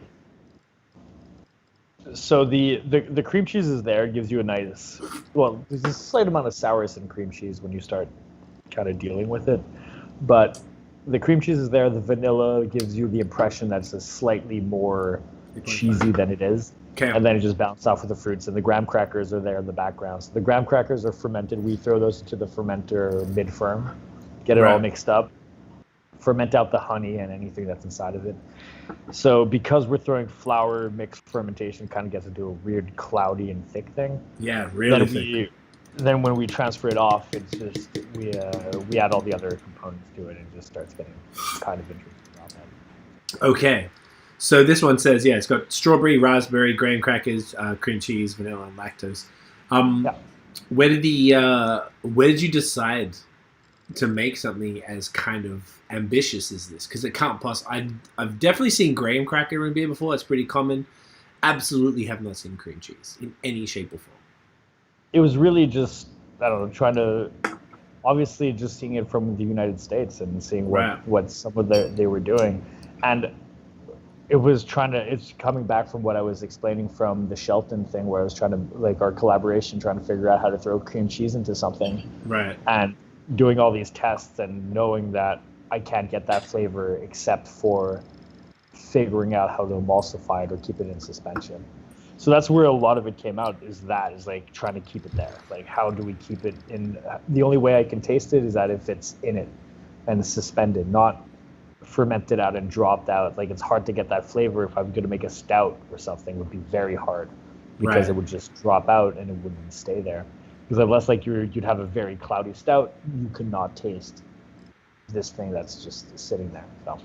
So the cream cheese is there, gives you a nice. Well, there's a slight amount of sourness in cream cheese when you start kind of dealing with it, but the cream cheese is there. The vanilla gives you the impression that it's a slightly more cheesy than it is. Okay. And then it just bounces off with the fruits, and the graham crackers are there in the background. So the graham crackers are fermented. We throw those into the fermenter mid-firm, get it all mixed up. ferment out the honey and anything that's inside of it. So because we're throwing flour, mixed fermentation kind of gets into a weird cloudy and thick thing. Yeah, really thick. Then when we transfer it off, it's just we add all the other components to it and it just starts getting kind of interesting about that. Okay, so this one says it's got strawberry, raspberry, graham crackers, cream cheese, vanilla, and lactose. Where did you decide to make something as kind of ambitious as this? Because it can't possibly. I've definitely seen graham cracker in beer before. That's pretty common. Absolutely have not seen cream cheese in any shape or form. It was really just, I don't know, trying to, obviously just seeing it from the United States and seeing what some of they were doing. And it's coming back from what I was explaining from the Shelton thing where I was trying to, like our collaboration, trying to figure out how to throw cream cheese into something. Right. And doing all these tests and knowing that I can't get that flavor except for figuring out how to emulsify it or keep it in suspension. So that's where a lot of it came out, is like trying to keep it there. Like, how do we keep it in? The only way I can taste it is that if it's in it and suspended, not fermented out and dropped out. Like, it's hard to get that flavor if I'm going to make a stout or something. It would be very hard because it would just drop out and it wouldn't stay there. Because unless like you'd have a very cloudy stout, you could not taste this thing that's just sitting there. So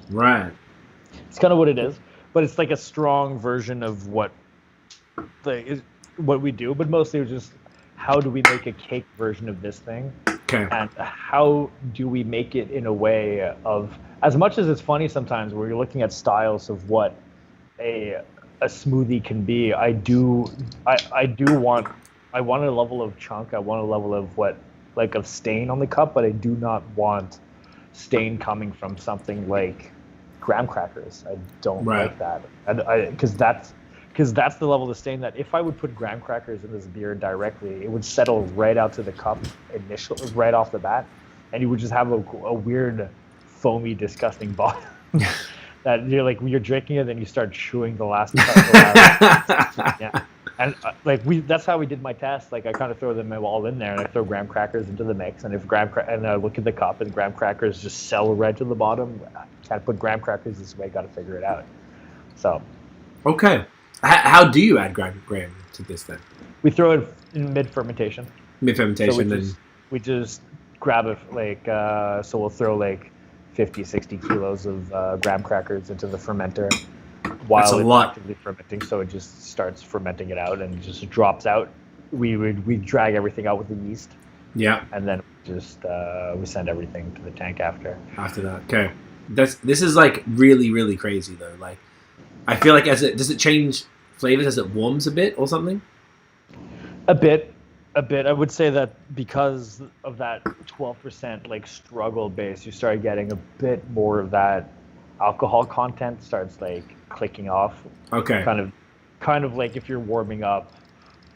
it's kind of what it is, but it's like a strong version of what we do, but mostly it's just how do we make a cake version of this thing, and how do we make it in a way of, as much as it's funny sometimes where you're looking at styles of what a smoothie can be. I want a level of chunk. I want a level of of stain on the cup, but I do not want stain coming from something like graham crackers. I don't like that, because that's the level of stain that if I would put graham crackers in this beer directly, it would settle right out to the cup right off the bat, and you would just have a weird, foamy, disgusting bottom that you're drinking it, then you start chewing the last cup. Yeah. And that's how we did my test. Like, I kind of throw them all in there, and I throw graham crackers into the mix. And if and I look at the cup, and graham crackers just settle right to the bottom, can't put graham crackers this way. Got to figure it out. So, okay. How do you add graham to this then? We throw it in mid fermentation. So we just grab it so we'll throw 50, 60 kilos of graham crackers into the fermenter while it's actively fermenting. So it just starts fermenting it out and just drops out. We drag everything out with the yeast. Yeah. And then just we send everything to the tank after. After that, okay. This is really, really crazy though. Like, I feel like does it change flavors as it warms a bit or something? A bit. I would say that because of that 12% struggle base, you start getting a bit more of that alcohol content starts clicking off. Okay. Kind of like if you're warming up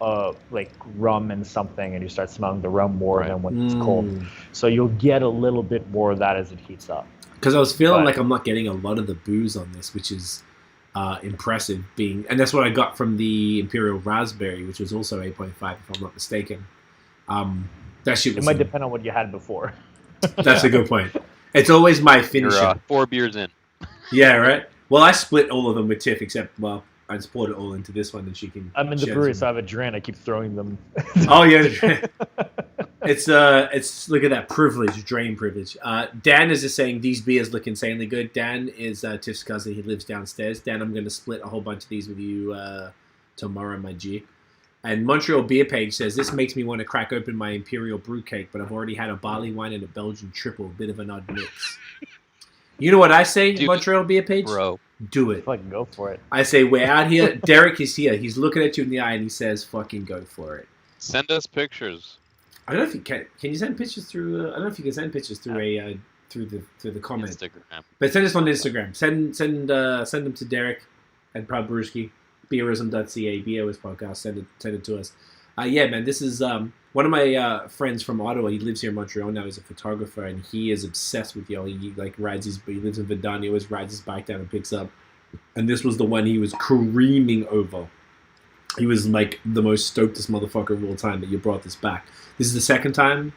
rum and something and you start smelling the rum more than when it's cold. So you'll get a little bit more of that as it heats up. Because I was feeling like I'm not getting a lot of the booze on this, which is impressive, and that's what I got from the Imperial Raspberry, which was also 8.5 if I'm not mistaken. That shit was... It might depend on what you had before. That's a good point. It's always my finisher. You're 4 beers in. Yeah, right? Well, I split all of them with Tiff, except, I just poured it all into this one, and she can... I'm in the brewery, so I have a drain. I keep throwing them. Oh, yeah. It's look at that privilege, drain privilege. Dan is just saying these beers look insanely good. Dan is Tiff's cousin. He lives downstairs. Dan, I'm going to split a whole bunch of these with you tomorrow, my G. And Montreal Beer Page says, this makes me want to crack open my Imperial Brew Cake, but I've already had a barley wine and a Belgian triple, a bit of an odd mix. You know what I say, Montreal Beer Page? Bro. Do it. Fucking go for it. I say, we're out here. Derrick is here. He's looking at you in the eye and he says, fucking go for it. Send us pictures. I don't know if you can. Can you send pictures through? I don't know if you can send pictures through through the comment. Instagram. But send us on Instagram. Send them to Derrick at Pub BreWskey, beerism.ca, BAOS podcast. Send it to us. Yeah, man. This is one of my friends from Ottawa. He lives here in Montreal now. He's a photographer, and he is obsessed with y'all. He rides his. He lives in Verdun. He always rides his bike down and picks up. And this was the one he was creaming over. He was the most stokedest motherfucker of all time that you brought this back. This is the second time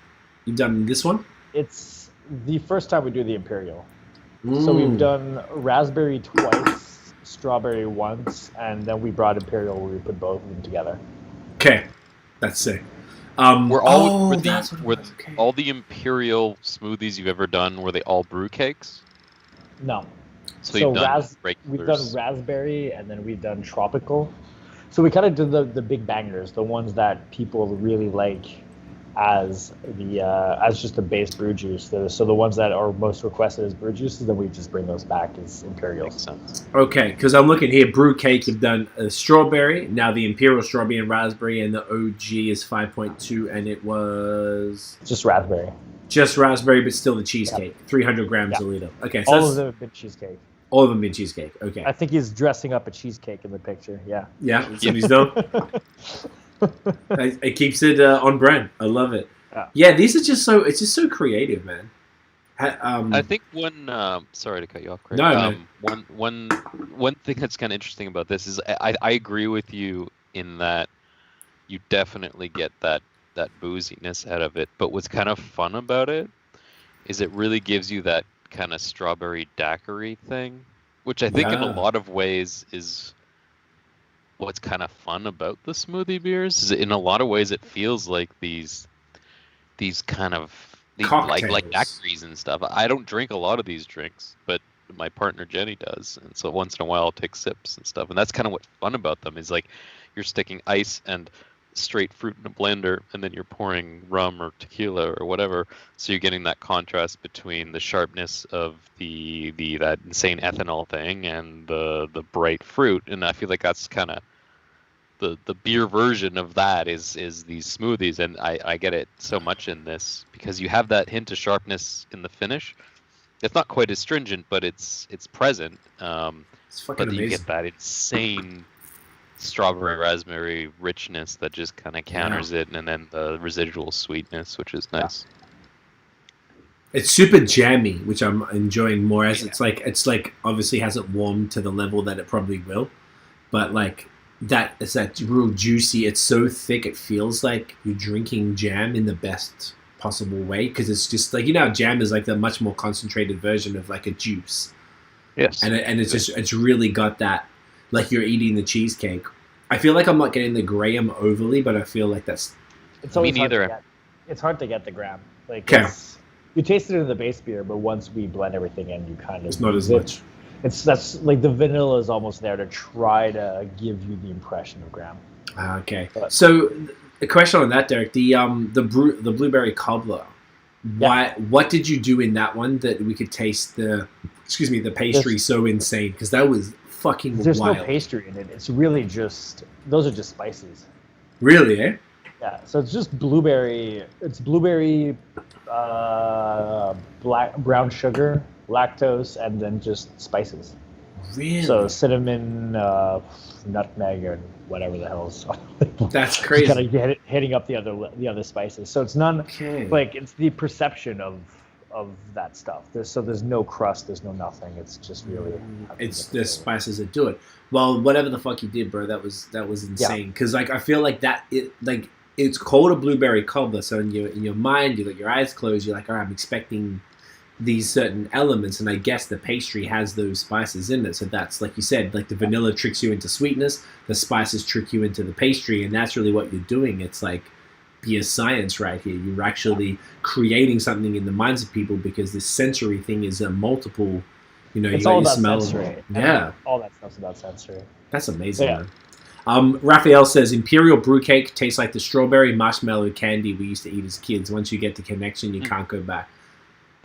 you've done this one? It's the first time we do the Imperial. So we've done raspberry twice, strawberry once, and then we brought imperial where we put both of them together. Okay, that's sick. Were all that's what it was. Okay. all the imperial smoothies you've ever done, were they all brew cakes? No. So you've done we've done raspberry, and then we've done tropical. So we kind of did the big bangers, the ones that people really like as just the base brew juice. So the ones that are most requested as brew juices, then we just bring those back as imperials. Makes sense. Okay, because I'm looking here, brew cake, you've done a strawberry, now the imperial strawberry and raspberry, and the OG is 5.2, and it was... Just raspberry. Just raspberry, but still the cheesecake. 300 grams a liter. Okay, so all of them have been cheesecake. All of them been cheesecake, okay. I think he's dressing up a cheesecake in the picture, yeah. Yeah, that's what he's done. It keeps it on brand. I love it. Yeah, these are just so, it's just so creative, man. I think one, sorry to cut you off, Craig. No, one thing that's kind of interesting about this is I agree with you in that you definitely get that booziness out of it. But what's kind of fun about it is it really gives you that kind of strawberry daiquiri thing, which I think in a lot of ways is what's kind of fun about the smoothie beers. Is in a lot of ways it feels like these kind of like daiquiris and stuff. I don't drink a lot of these drinks, but my partner Jenny does, and so once in a while I'll take sips and stuff. And that's kind of what's fun about them is like you're sticking ice and straight fruit in a blender, and then you're pouring rum or tequila or whatever, so you're getting that contrast between the sharpness of that insane ethanol thing and the bright fruit. And I feel like that's kind of the beer version of that is these smoothies, and I get it so much in this because you have that hint of sharpness in the finish. It's not quite as stringent, but it's present. It's fucking amazing. You get that insane strawberry raspberry richness that just kind of counters it, and then the residual sweetness, which is nice. It's super jammy, which I'm enjoying more as it's like obviously hasn't warmed to the level that it probably will, but like it's that real juicy. It's so thick it feels like you're drinking jam in the best possible way, because it's just like, you know, jam is like the much more concentrated version of like a juice. Yes, and it's just it's really got that. Like you're eating the cheesecake. I feel like I'm not getting the graham overly, but I feel like that's... It's always hard to get. It's hard to get the graham. Like you taste it in the base beer, but once we blend everything in, you kind of... It's not as much. That's like the vanilla is almost there to try to give you the impression of graham. Okay. So a question on that, Derek. The blueberry cobbler. What did you do in that one that we could taste the pastry so insane? Because that was fucking There's wild. no pastry in it. It's really just, those are just spices. Really, eh? Yeah, so it's just blueberry. It's blueberry, brown sugar, lactose, and then just spices. Really? So cinnamon, nutmeg, and whatever the hell is. That's crazy. Just kind of hitting up the other spices. So it's like it's the perception of that stuff. There's no crust, there's no nothing. It's just really. It's the spices that do it. Well, whatever the fuck you did, bro, that was insane. Because like I feel like it's called a blueberry cobbler. So in your mind, you got your eyes closed. You're like, all right, I'm expecting these certain elements, and I guess the pastry has those spices in it. So that's, like you said, like the vanilla tricks you into sweetness, the spices trick you into the pastry, and that's really what you're doing. It's like beer science right here. You're actually creating something in the minds of people, because this sensory thing is a multiple, you know, it's you all got about your smell. sensory. Yeah. All that stuff's about sensory. That's amazing, man. Raphael says, Imperial brew cake tastes like the strawberry marshmallow candy we used to eat as kids. Once you get the connection, you can't go back.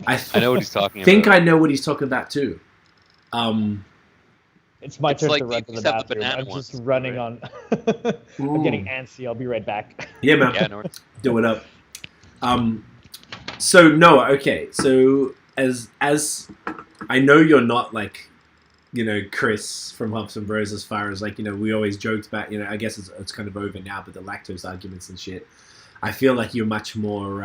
I know what he's talking about. I think I know what he's talking about too. It's my turn like to run to the bathroom. I'm just running on. I'm getting antsy. I'll be right back. Yeah, man. Yeah, no, do it up. So Noah, okay. So as I know, you're not like, you know, Chris from Hops and Bros, as far as like, you know, we always joked about, you know, I guess it's kind of over now, but the lactose arguments and shit. I feel like you're much more.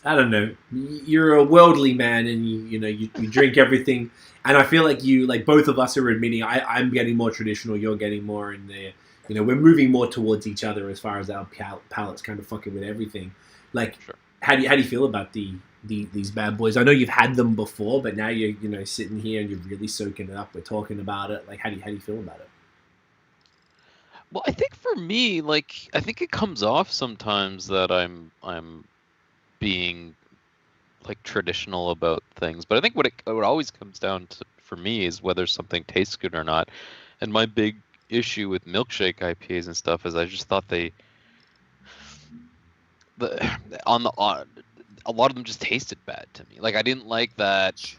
I don't know. You're a worldly man, and you drink everything. And I feel like both of us are admitting I'm getting more traditional. You're getting more in there. You know, we're moving more towards each other as far as our palates kind of fucking with everything. Like, sure. How do you feel about these bad boys? I know you've had them before, but now you're sitting here and you're really soaking it up. We're talking about it. Like, how do you feel about it? Well, I think for me, like, I think it comes off sometimes that I'm being like traditional about things, but I think what always comes down to for me is whether something tastes good or not. And my big issue with milkshake IPAs and stuff is I just thought a lot of them just tasted bad to me. Like I didn't like that.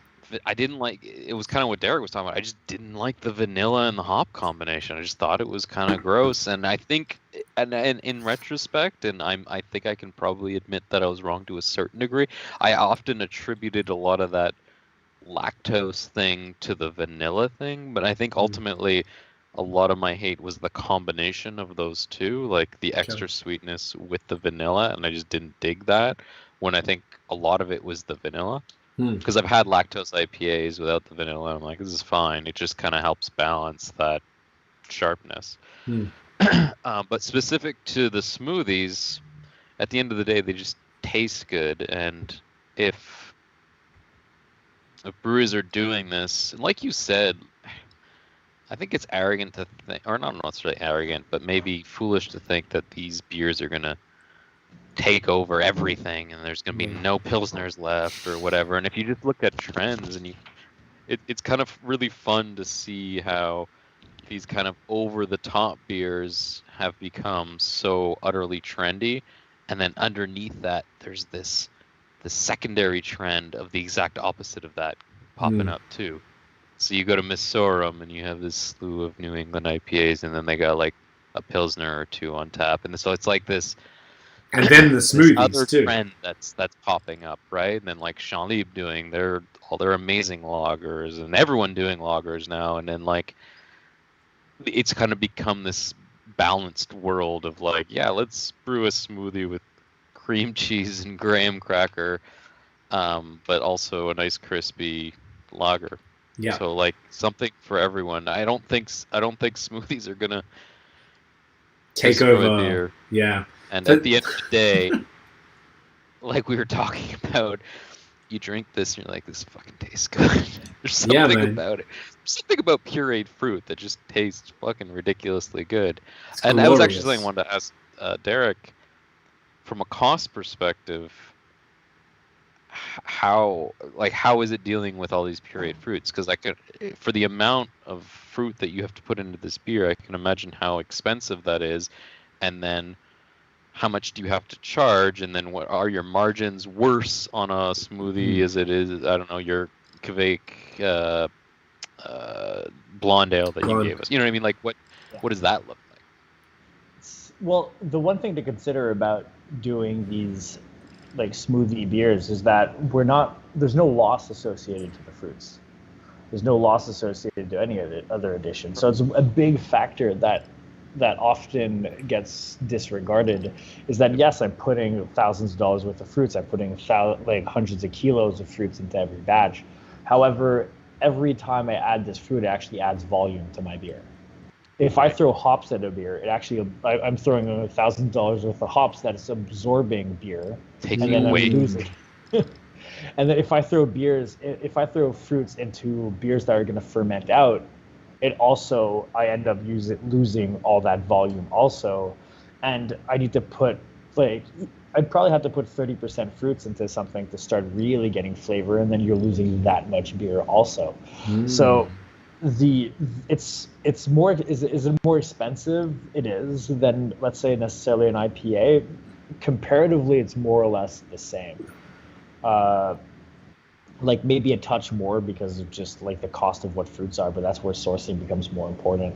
I didn't like. It was kind of what Derrick was talking about. I just didn't like the vanilla and the hop combination. I just thought it was kind of gross. And I think, and in retrospect, and I think I can probably admit that I was wrong to a certain degree. I often attributed a lot of that lactose thing to the vanilla thing, but I think ultimately a lot of my hate was the combination of those two, like the extra sweetness with the vanilla, and I just didn't dig that, when I think a lot of it was the vanilla. Because I've had lactose IPAs without the vanilla, I'm like, this is fine. It just kind of helps balance that sharpness. But specific to the smoothies, at the end of the day, they just taste good, and if breweries are doing this, and like you said, I think it's arrogant to think, or not necessarily arrogant, but maybe foolish to think that these beers are going to take over everything and there's going to be no Pilsners left or whatever. And if you just look at trends, and it's kind of really fun to see how these kind of over-the-top beers have become so utterly trendy. And then underneath that, there's the secondary trend of the exact opposite of that popping up too. So you go to Missorum and you have this slew of New England IPAs, and then they got like a Pilsner or two on tap, and so it's like this. And then the smoothies other too. Trend that's popping up, right? And then like Jean-Libre doing all their amazing lagers, and everyone doing lagers now, and then like it's kind of become this balanced world of like, yeah, let's brew a smoothie with cream cheese and graham cracker, but also a nice crispy lager. Yeah. So like something for everyone. I don't think smoothies are gonna take over beer. Yeah. And at the end of the day, like we were talking about, you drink this and you're like, this fucking tastes good. There's something about it. There's something about pureed fruit that just tastes fucking ridiculously good. It's and glorious. that was actually something I wanted to ask Derrick, from a cost perspective, how is it dealing with all these pureed fruits? Because for the amount of fruit that you have to put into this beer, I can imagine how expensive that is. And then how much do you have to charge? And then what are your margins worse on a smoothie as it is, I don't know, your Quebec blonde ale that you gave us? You know what I mean? Like what does that look like? Well, the one thing to consider about doing these like smoothie beers is that there's no loss associated to the fruits. There's no loss associated to any of the other additions. So it's a big factor that often gets disregarded, is that yes, I'm putting thousands of dollars worth of fruits. I'm putting hundreds of kilos of fruits into every batch. However, every time I add this fruit, it actually adds volume to my beer. If I throw hops at a beer, I'm throwing $1,000 worth of hops that is absorbing beer, taking away. And then if I throw fruits into beers that are going to ferment out, I end up losing all that volume also, and I need to put I'd probably have to put 30% fruits into something to start really getting flavor, and then you're losing that much beer also. So is it more expensive? It is than, let's say, necessarily an IPA. Comparatively, it's more or less the same. Like maybe a touch more because of just like the cost of what fruits are, but that's where sourcing becomes more important.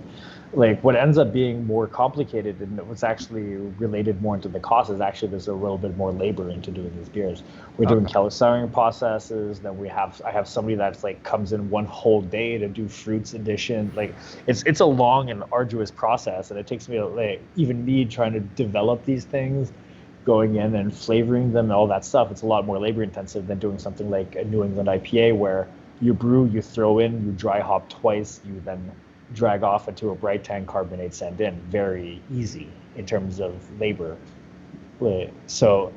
Like what ends up being more complicated, and what's actually related more into the cost, is actually there's a little bit more labor into doing these beers. We're doing kettle souring processes. Then I have somebody that's like comes in one whole day to do fruits addition. Like it's a long and arduous process, and it takes me even me trying to develop these things, going in and flavoring them and all that stuff. It's a lot more labor intensive than doing something like a New England IPA, where you brew, you throw in, you dry hop twice, you then drag off into a bright tank, carbonate, send in. Very easy in terms of labor. So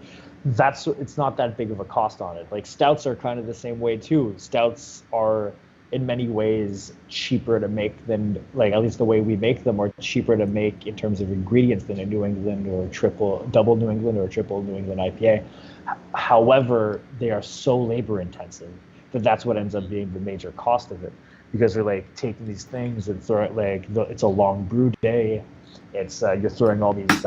it's not that big of a cost on it. Like stouts are kind of the same way too. Stouts are in many ways cheaper to make than, like, at least the way we make them are cheaper to make in terms of ingredients than a New England or double New England or triple New England IPA. However, they are so labor intensive that's what ends up being the major cost of it, because they're like taking these things and throw it, like it's a long brew day. It's you're throwing all these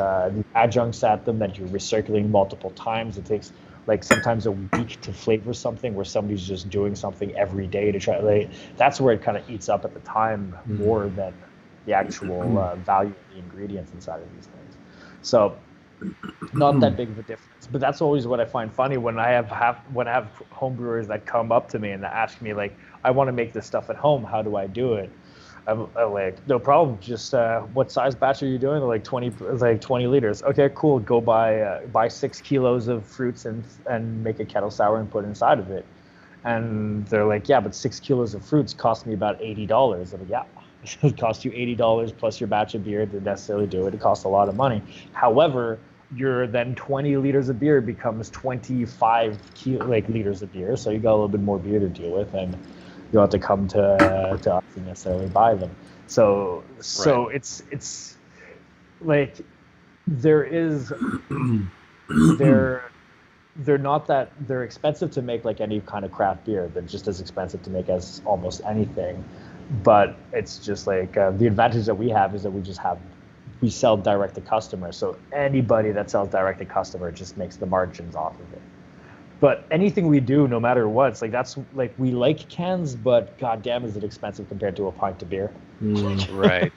adjuncts at them that you're recirculating multiple times. It takes like sometimes a week to flavor something where somebody's just doing something every day to try. Like, that's where it kind of eats up at the time more than the actual value of the ingredients inside of these things. So not that big of a difference. But that's always what I find funny when I have homebrewers that come up to me and ask me, like, I want to make this stuff at home. How do I do it? I'm like, no problem. Just what size batch are you doing? They're like 20 liters. Okay, cool. Go buy 6 kilos of fruits and make a kettle sour and put inside of it. And they're like, yeah, but 6 kilos of fruits cost me about $80. I'm like, yeah, it costs you $80 plus your batch of beer to necessarily do it. It costs a lot of money. However, your then 20 liters of beer becomes 25 liters of beer. So you got a little bit more beer to deal with, and you don't have to come to us and necessarily buy them. So it's like they're expensive to make like any kind of craft beer. They're just as expensive to make as almost anything. But it's just like the advantage that we have is that we sell direct to customer. So anybody that sells direct to customer just makes the margins off of it. But anything we do, no matter what, it's like that's like we like cans, but goddamn, is it expensive compared to a pint of beer? Right.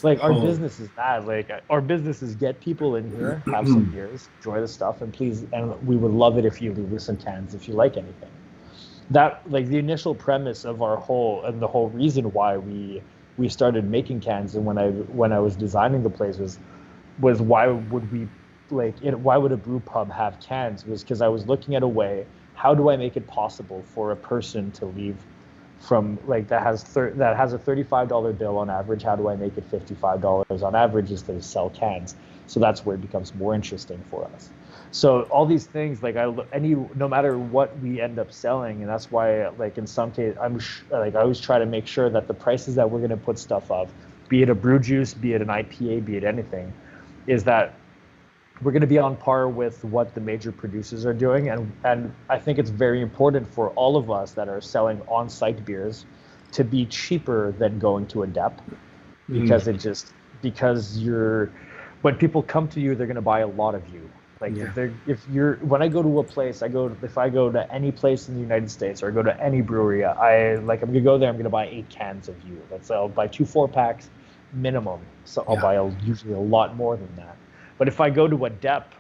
Like our business is that. Like our business is get people in here, have some beers, enjoy the stuff, and we would love it if you leave us some cans if you like anything. That, like, the initial premise of the whole reason why we started making cans, and when I was designing the place was why would a brew pub have cans, was because I was looking at a way, how do I make it possible for a person to leave from, like, that has a $35 bill on average, how do I make it $55 on average instead of sell cans? So that's where it becomes more interesting for us. So all these things, like no matter what we end up selling, and that's why, like, in some case, I always try to make sure that the prices that we're going to put stuff up, be it a brew juice, be it an IPA, be it anything, is that we're going to be on par with what the major producers are doing. And I think it's very important for all of us that are selling on-site beers to be cheaper than going to a dep, because when people come to you, they're going to buy a lot of you. Like, when I go to a place, if I go to any place in the United States or I go to any brewery, I'm going to go there, I'm going to buy 8 cans of you. I'll buy 2 4-packs minimum. So I'll buy usually a lot more than that. But if I go to a dep,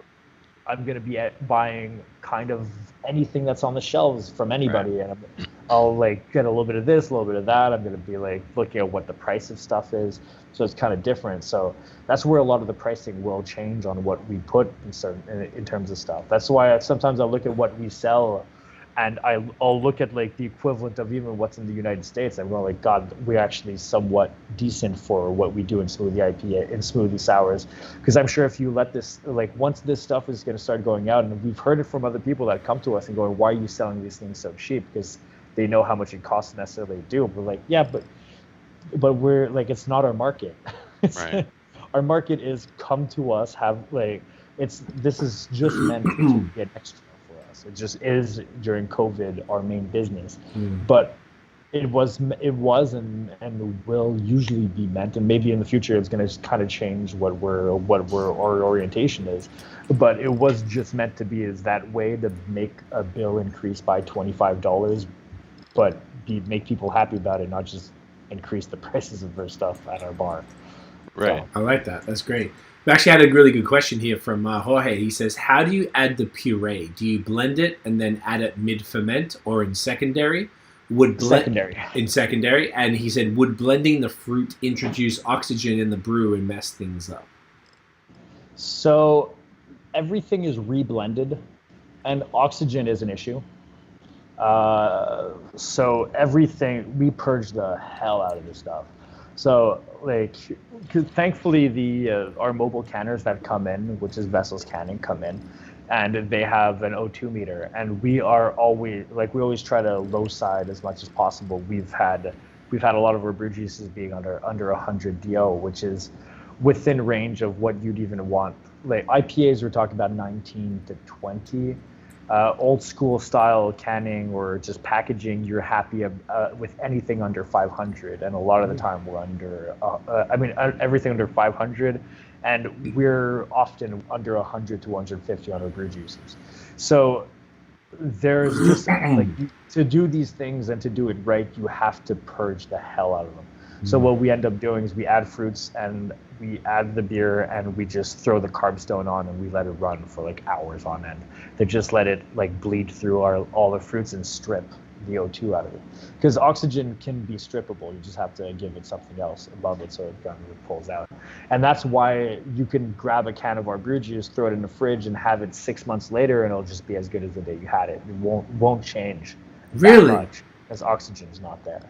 I'm going to be buying kind of anything that's on the shelves from anybody. Right. And I'll like get a little bit of this, a little bit of that. I'm going to be like looking at what the price of stuff is. So it's kind of different. So that's where a lot of the pricing will change on what we put in terms of stuff. That's why sometimes I'll look at what we sell, and I'll look at like the equivalent of even what's in the United States. I'm going like, God, we're actually somewhat decent for what we do in smoothie IPA, in smoothie sours. Because I'm sure if you let this, like, once this stuff is going to start going out, and we've heard it from other people that come to us and going, why are you selling these things so cheap? Because they know how much it costs necessarily to do. We're like, yeah, but we're like, it's not our market. Right. Our market is come to us, this is just meant to be an extra for us. It just is during COVID our main business. But it was and will usually be meant, and maybe in the future it's going to kind of change what our orientation is. But it was just meant to be as that way to make a bill increase by $25, but make people happy about it, not just increase the prices of their stuff at our bar. Right. I like that. That's great. We actually had a really good question here from Jorge. He says, how do you add the puree? Do you blend it and then add it mid-ferment or in secondary? In secondary. And he said, would blending the fruit introduce oxygen in the brew and mess things up? So everything is reblended, and oxygen is an issue. So everything, we purge the hell out of this stuff. So, like, cause thankfully our mobile canners that come in, which is Vessels Canning, come in, and they have an O2 meter, and we always try to low side as much as possible. We've had a lot of our brew juices being under 100 DO, which is within range of what you'd even want. Like IPAs, we're talking about 19 to 20. Old school style canning or just packaging, you're happy with anything under 500, and a lot of the time we're under. Everything under 500, and we're often under 100 to 150 on our brew juices. So there's just to do these things and to do it right, you have to purge the hell out of them. So what we end up doing is we add fruits and we add the beer and we just throw the carb stone on and we let it run for like hours on end. They just let it like bleed through all the fruits and strip the O2 out of it. Because oxygen can be strippable. You just have to give it something else above it so it kind of pulls out. And that's why you can grab a can of our brew juice, throw it in the fridge, and have it 6 months later, and it'll just be as good as the day you had it. It won't change that much because oxygen's not there.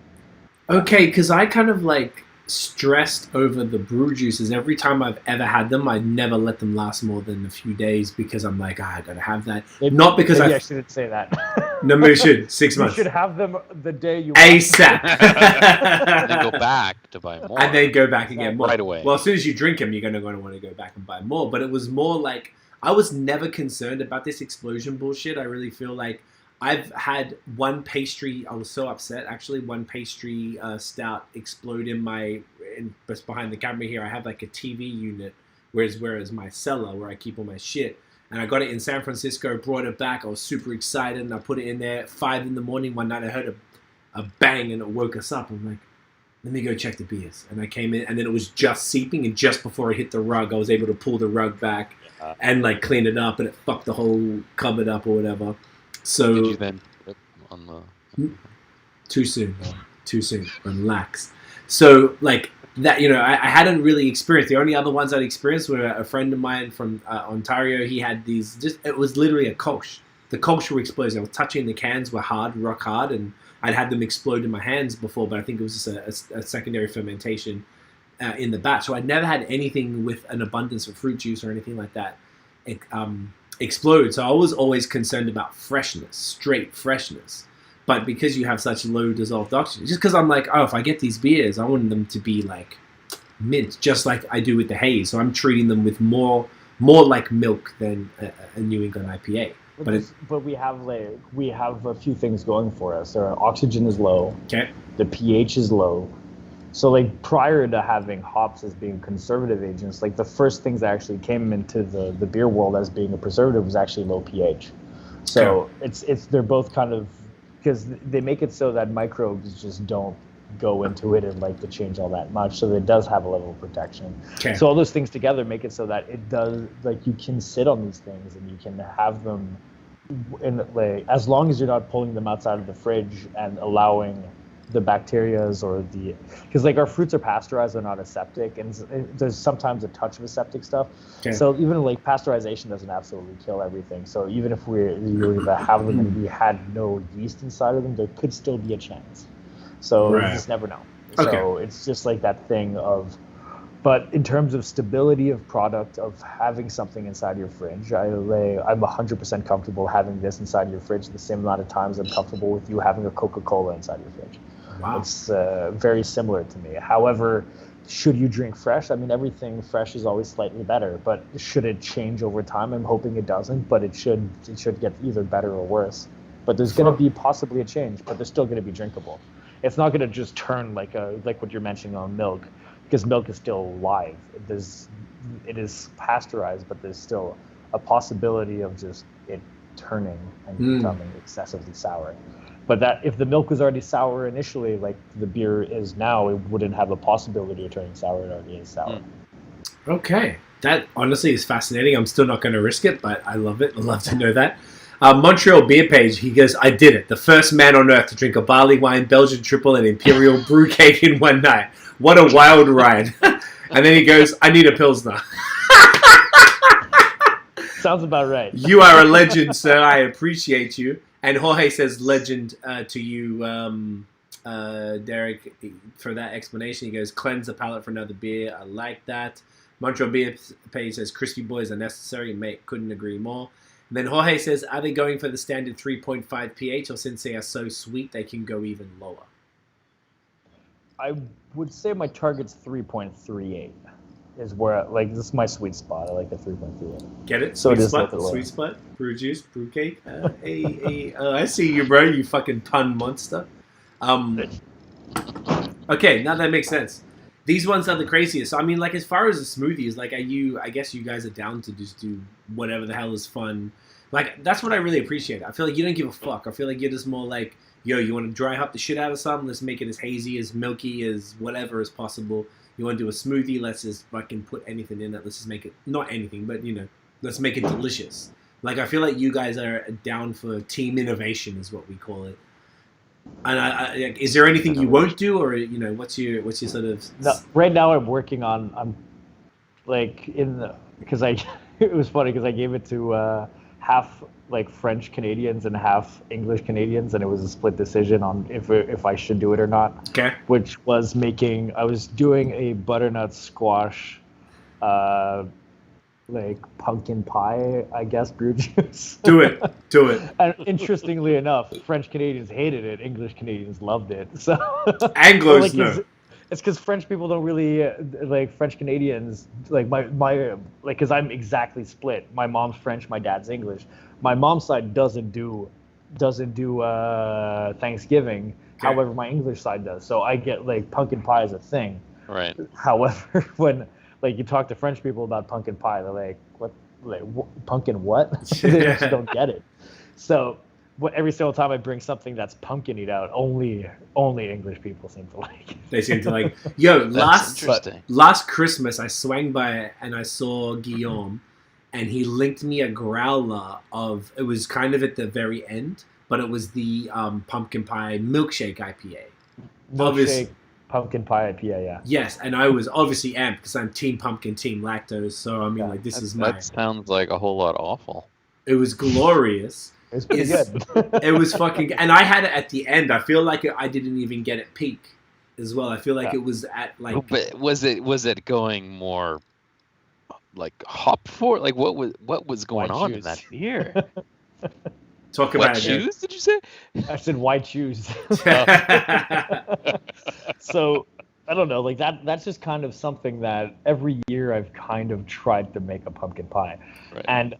Okay, because I kind of like stressed over the brew juices. Every time I've ever had them, I never let them last more than a few days because I'm like, I gotta have that. Not because I shouldn't say that. No, maybe you should. 6 months. You should have them the day you ASAP. And then go back to buy more. And then go back again more. Right away. Well, as soon as you drink them, you're going to want to go back and buy more. But it was more like, I was never concerned about this explosion bullshit. I really feel like I've had one pastry, I was so upset, actually, one pastry stout explode just behind the camera here. I have like a TV unit, whereas my cellar, where I keep all my shit. And I got it in San Francisco, brought it back. I was super excited, and I put it in there. 5 in the morning one night, I heard a bang, and it woke us up. I'm like, let me go check the beers. And I came in, and then it was just seeping, and just before I hit the rug, I was able to pull the rug back and like clean it up, and it fucked the whole cupboard up or whatever. So did you then put on the... Too soon. Relax. So like that, I hadn't really experienced. The only other ones I'd experienced were a friend of mine from Ontario. He had these, it was literally a Kolsch. The Kolsch were exploding. I was touching the cans, were hard, rock hard, and I'd had them explode in my hands before, but I think it was just a secondary fermentation in the batch. So I'd never had anything with an abundance of fruit juice or anything like that explode. So I was always concerned about freshness, straight freshness. But because you have such low dissolved oxygen, just because I'm like, if I get these beers, I want them to be like mint, just like I do with the haze. So I'm treating them with more like milk than a New England IPA. But we have a few things going for us. Our oxygen is low. Okay. The pH is low. So like prior to having hops as being conservative agents, like the first things that actually came into the beer world as being a preservative was actually low pH. So they're both kind of, because they make it so that microbes just don't go into it and like to change all that much. So it does have a level of protection. Okay. So all those things together make it so that it does, like you can sit on these things and you can have them in, like, as long as you're not pulling them outside of the fridge and allowing the bacterias or because like our fruits are pasteurized, they're not aseptic, and there's sometimes a touch of aseptic stuff. Okay. So even like pasteurization doesn't absolutely kill everything. So even if you have them and we had no yeast inside of them, there could still be a chance. So you just never know. Okay. So it's just like that thing of, but in terms of stability of product, of having something inside your fridge, I'm 100% comfortable having this inside your fridge the same amount of times I'm comfortable with you having a Coca-Cola inside your fridge. Wow. It's very similar to me. However, should you drink fresh? I mean, everything fresh is always slightly better, but should it change over time? I'm hoping it doesn't, but it should get either better or worse. But there's going to be possibly a change, but they're still going to be drinkable. It's not going to just turn like what you're mentioning on milk, because milk is still live. It is pasteurized, but there's still a possibility of just it turning and becoming excessively sour. But that if the milk was already sour initially, like the beer is now, it wouldn't have a possibility of turning sour. It already is sour. Okay. That honestly is fascinating. I'm still not going to risk it, but I love it. I'd love to know that. Montreal Beer Page, he goes, I did it. The first man on earth to drink a barley wine, Belgian triple, and imperial brew cake in one night. What a wild ride. And then he goes, I need a Pilsner. Sounds about right. You are a legend, sir. I appreciate you. And Jorge says legend to you, Derrick, for that explanation. He goes, cleanse the palate for another beer. I like that. Montreal Beer Page says, crispybois are necessary. Mate, couldn't agree more. then Jorge says, are they going for the standard 3.5 pH, or since they are so sweet, they can go even lower? I would say my target's 3.38 is where, like, this is my sweet spot. I like the 3.38. Get it? So Sweet it is spot? lower. Sweet spot? Brew juice? Brew cake? I see you, bro. You fucking pun monster. Okay, now that makes sense. These ones are the craziest. So, I mean, like, as far as the smoothies, like, I guess you guys are down to just do whatever the hell is fun. Like, that's what I really appreciate. I feel like you don't give a fuck. I feel like you're just more like, yo, you want to dry hop the shit out of something? Let's make it as hazy, as milky, as whatever as possible. You want to do a smoothie? Let's just fucking put anything in it. Let's just make it, not anything, but, you know, let's make it delicious. Like, I feel like you guys are down for team innovation is what we call it. And is there anything you won't do, or, you know, what's your sort of? No, right now I'm working on, because it was funny because I gave it to half like French Canadians and half English Canadians, and it was a split decision on if I should do it or not. Okay. Which was I was doing a butternut squash, like pumpkin pie, I guess, brew juice. Do it. And interestingly enough, French Canadians hated it. English Canadians loved it. So Anglos, like, no. It's because French people don't really like French Canadians. Like my like, because I'm exactly split. My mom's French, my dad's English. My mom's side doesn't do Thanksgiving. Okay. However, my English side does. So I get like pumpkin pie as a thing. Right. However, when like you talk to French people about pumpkin pie, they're like, "What? Like pumpkin what?" They just don't get it. So every single time I bring something that's pumpkin-y out, only English people seem to like it. They seem to like. Yo, Interesting. last Christmas I swang by and I saw Guillaume, and he linked me a growler of. It was kind of at the very end, but it was the pumpkin pie milkshake IPA. Milkshake. Pumpkin pie IPA, yeah. Yes, and I was obviously amped because I'm team pumpkin, team lactose. So I mean, like this is my. That sounds like a whole lot awful. It was glorious. It was pretty good. It was fucking, and I had it at the end. I feel like I didn't even get it peak, as well. I feel like it was at like. But was it going more like hop for? Like what was going White on juice. in that beer? Talk What about it. shoes did you say? I said white shoes. So I don't know, like that's just kind of something that every year I've kind of tried to make a pumpkin pie. Right. And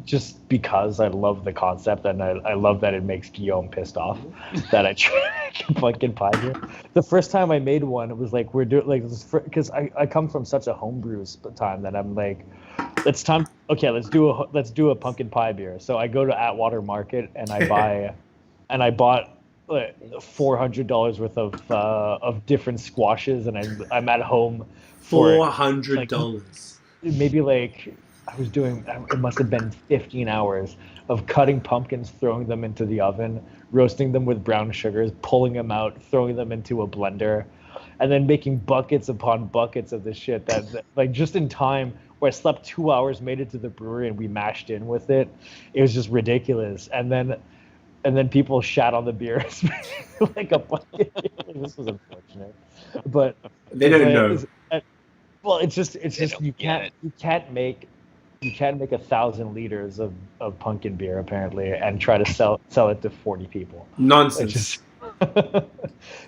just because I love the concept and I love that it makes Guillaume pissed off that I try to make a pumpkin pie here. The first time I made one, it was like we're doing like because I come from such a homebrew time that I'm like, let's do a pumpkin pie beer. So I go to Atwater Market and I bought like $400 worth of different squashes, and I'm at home for $400. Maybe like I was doing, it must have been 15 hours of cutting pumpkins, throwing them into the oven, roasting them with brown sugars, pulling them out, throwing them into a blender, and then making buckets upon buckets of this shit that like just in time where I slept 2 hours, made it to the brewery, and we mashed in with it. It was just ridiculous. And then people shat on the beer like a bucket. This was unfortunate, but they don't know. Well, it's just you can't make 1,000 liters of pumpkin beer apparently and try to sell it to 40 people. Nonsense.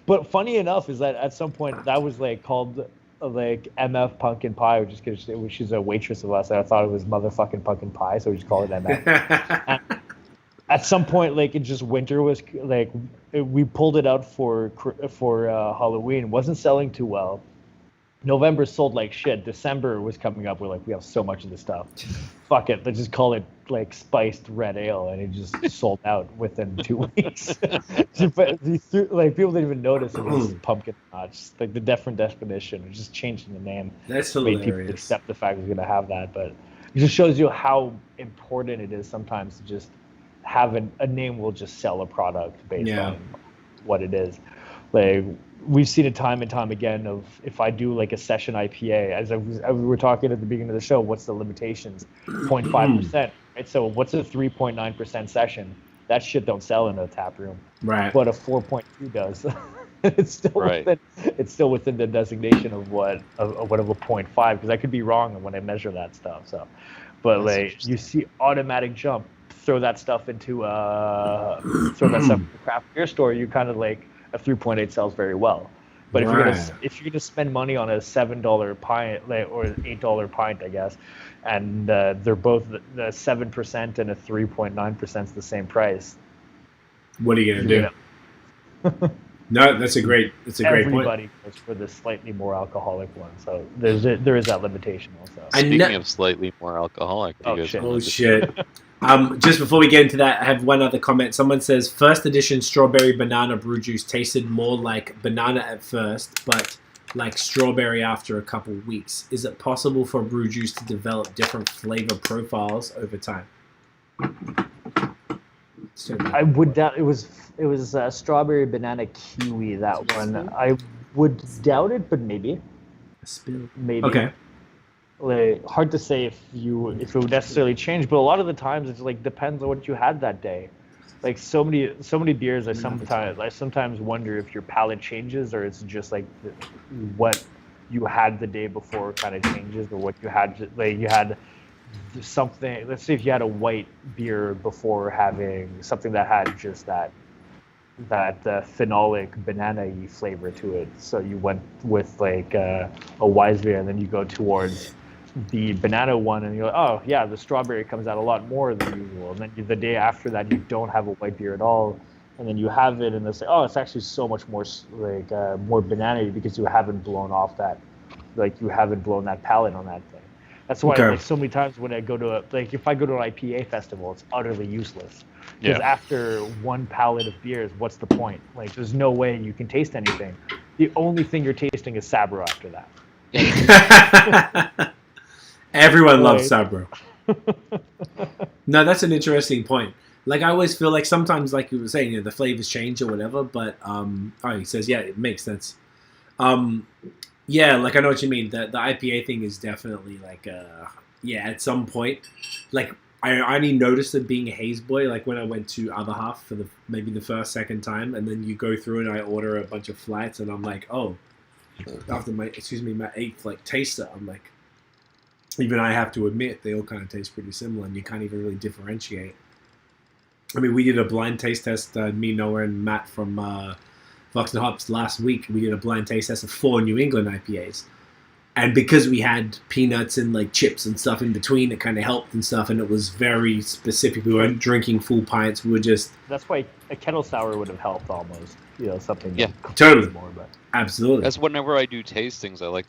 But funny enough is that at some point that was like called like MF Pumpkin Pie, just because she's a waitress of us, and I thought it was motherfucking pumpkin pie, so we just called it MF. At some point, like it just winter was like we pulled it out for Halloween. It wasn't selling too well. November sold like shit. December was coming up. We're like, we have so much of this stuff. Fuck it. Let's just call it like spiced red ale, and it just sold out within 2 weeks. Like people didn't even notice it was pumpkin notch. Like the different definition, it just changing the name. That's made hilarious. people accept the fact we're gonna have that, but it just shows you how important it is sometimes to just have a name will just sell a product based on what it is. Like we've seen it time and time again of if I do like a session IPA, as we were talking at the beginning of the show, what's the limitations? 0.5%, right? So what's a 3.9% session? That shit don't sell in a tap room. Right. But a 4.2 does. it's still Right. within the designation of what of a 0.5, because I could be wrong when I measure that stuff. So, but That's like interesting. you see automatic jump, throw that stuff into a craft beer store, you kind of like a 3.8 sells very well. But Right. if you're gonna spend money on a $7 pint, like, or $8 pint, I guess, and they're both the 7% and a 3.9% is the same price. What are you gonna You're do? No, that's a great point. Everybody goes for the slightly more alcoholic one, so there is that limitation also. Speaking of slightly more alcoholic, do you guys shit. wanna Oh just- shit. Just before we get into that, I have one other comment. Someone says first edition strawberry banana brew juice tasted more like banana at first, but like strawberry after a couple weeks. Is it possible for brew juice to develop different flavor profiles over time? I would doubt it was strawberry banana kiwi, that one. I would doubt it, but maybe. Maybe. Okay. Like, hard to say if it would necessarily change, but a lot of the times it's like depends on what you had that day. Like so many beers, I sometimes wonder if your palate changes or it's just like what you had the day before kind of changes, or what you had, like you had something. Let's say if you had a white beer before having something that had just that phenolic banana-y flavor to it, so you went with like a wise beer, and then you go towards the banana one, and you're like, oh yeah, the strawberry comes out a lot more than usual, and then the day after that you don't have a white beer at all, and then you have it, and it's like, oh, it's actually so much more like more banana-y because you haven't blown off that, like you haven't blown that palate on that thing. That's why like so many times when I go to if I go to an IPA festival, it's utterly useless. Because after one pallet of beers, what's the point? Like, there's no way you can taste anything. The only thing you're tasting is Sabro after that. Everyone loves Sabro. No, that's an interesting point. Like, I always feel like sometimes, like you were saying, you know, the flavors change or whatever, but, he says, yeah, it makes sense. Yeah, like, I know what you mean. The IPA thing is definitely, like, at some point, like, I only noticed it being a haze boy, like, when I went to Other Half for maybe the first, second time, and then you go through and I order a bunch of flights, and I'm like, oh, after my 8th, like, taster, I'm like, even I have to admit, they all kind of taste pretty similar, and you can't even really differentiate. I mean, we did a blind taste test, me, Noah, and Matt from Fox and Hops last week. We did a blind taste test of 4 New England IPAs. And because we had peanuts and like chips and stuff in between, it kind of helped and stuff, and it was very specific. We weren't drinking full pints. We were just... That's why a kettle sour would have helped almost. You know, something... Yeah, totally. More, but... Absolutely. That's whenever I do tastings, I like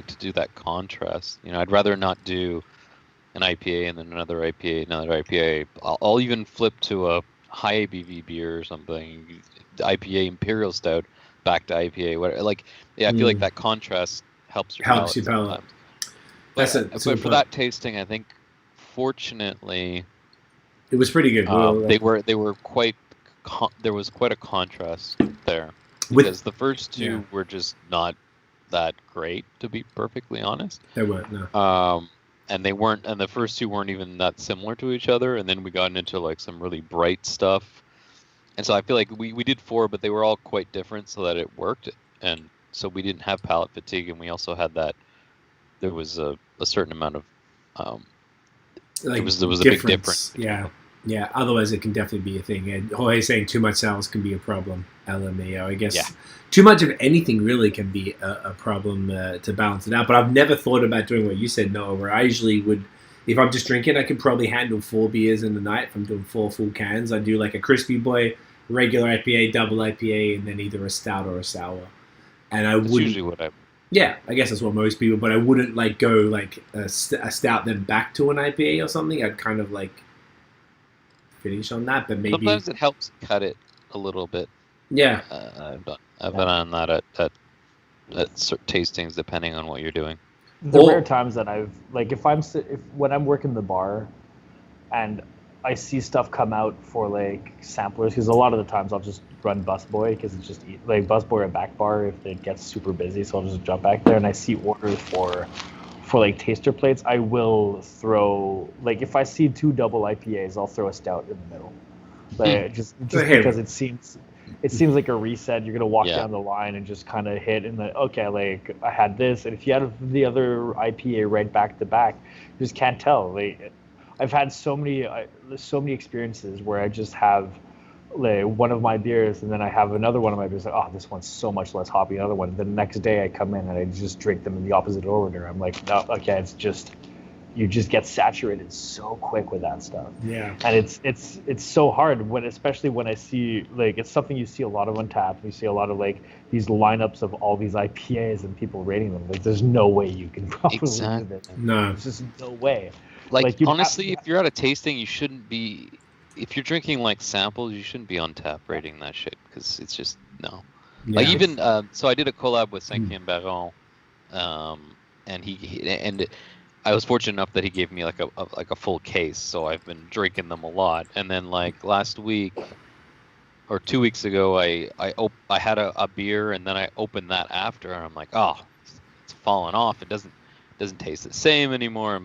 to do that contrast. You know, I'd rather not do an IPA and then another IPA. I'll even flip to a high ABV beer or something. IPA Imperial Stout, back to IPA. Whatever. Like, yeah, I feel like that contrast helps your palate. But for that tasting, I think, fortunately, it was pretty good. They were quite. There was quite a contrast there, because the first two were just not that great, to be perfectly honest. They weren't, no. And they weren't, and the first two weren't even that similar to each other. And then we got into like some really bright stuff, and so I feel like we did 4, but they were all quite different, so that it worked. And so we didn't have palate fatigue, and we also had that. There was a certain amount of like there was a big difference. Yeah. Otherwise, it can definitely be a thing. And Jorge's saying too much sours can be a problem. LMAO, I guess. Too much of anything really can be a problem to balance it out. But I've never thought about doing what you said, Noah. Where I usually would, if I'm just drinking, I could probably handle 4 beers in the night. If I'm doing 4 full cans, I do like a crispy boy, regular IPA, double IPA, and then either a stout or a sour. And I wouldn't. Usually what I. Yeah, I guess that's what most people. But I wouldn't like go like a stout then back to an IPA or something. I'd kind of like finish on that, but maybe sometimes it helps cut it a little bit. Yeah, I've been on that at certain tastings, depending on what you're doing. There are rare times that I've like when I'm working the bar, and I see stuff come out for like samplers, because a lot of the times I'll just run busboy, because it's just like busboy or back bar if it gets super busy, so I'll just jump back there, and I see orders for like taster plates. I will throw, like, if I see 2 double IPAs, I'll throw a stout in the middle, like just because it seems it seems like a reset. You're gonna walk Yeah. down the line and just kind of hit, and then okay, like I had this, and if you had the other IPA right back to back, you just can't tell. Like I've had so many experiences where I just have like one of my beers, and then I have another one of my beers. Like, oh, this one's so much less hoppy. Another one. The next day I come in and I just drink them in the opposite order. I'm like, no, okay, it's just you just get saturated so quick with that stuff. Yeah. And it's so hard especially when I see like it's something you see a lot of on tap. You see a lot of like these lineups of all these IPAs and people rating them. Like there's no way you can probably do this. No. There's just no way. Like honestly, if you're at a tasting, you shouldn't be. If you're drinking like samples, you shouldn't be on tap rating that shit because it's just no. Yeah. Like even so, I did a collab with Cinquième Baron, and I was fortunate enough that he gave me like a full case, so I've been drinking them a lot. And then like last week or 2 weeks ago, I had a beer, and then I opened that after, and I'm like, oh, it's fallen off. It doesn't taste the same anymore.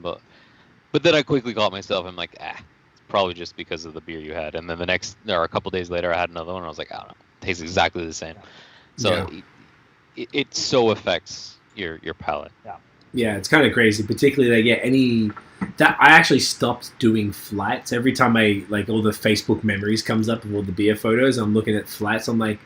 But then I quickly caught myself. I'm like, it's probably just because of the beer you had. And then a couple days later, I had another one. And I was like, I don't know, it tastes exactly the same. So it so affects your palate. Yeah. Yeah, it's kind of crazy. Particularly, I actually stopped doing flats. Every time all the Facebook memories comes up of all the beer photos, I'm looking at flats. I'm like,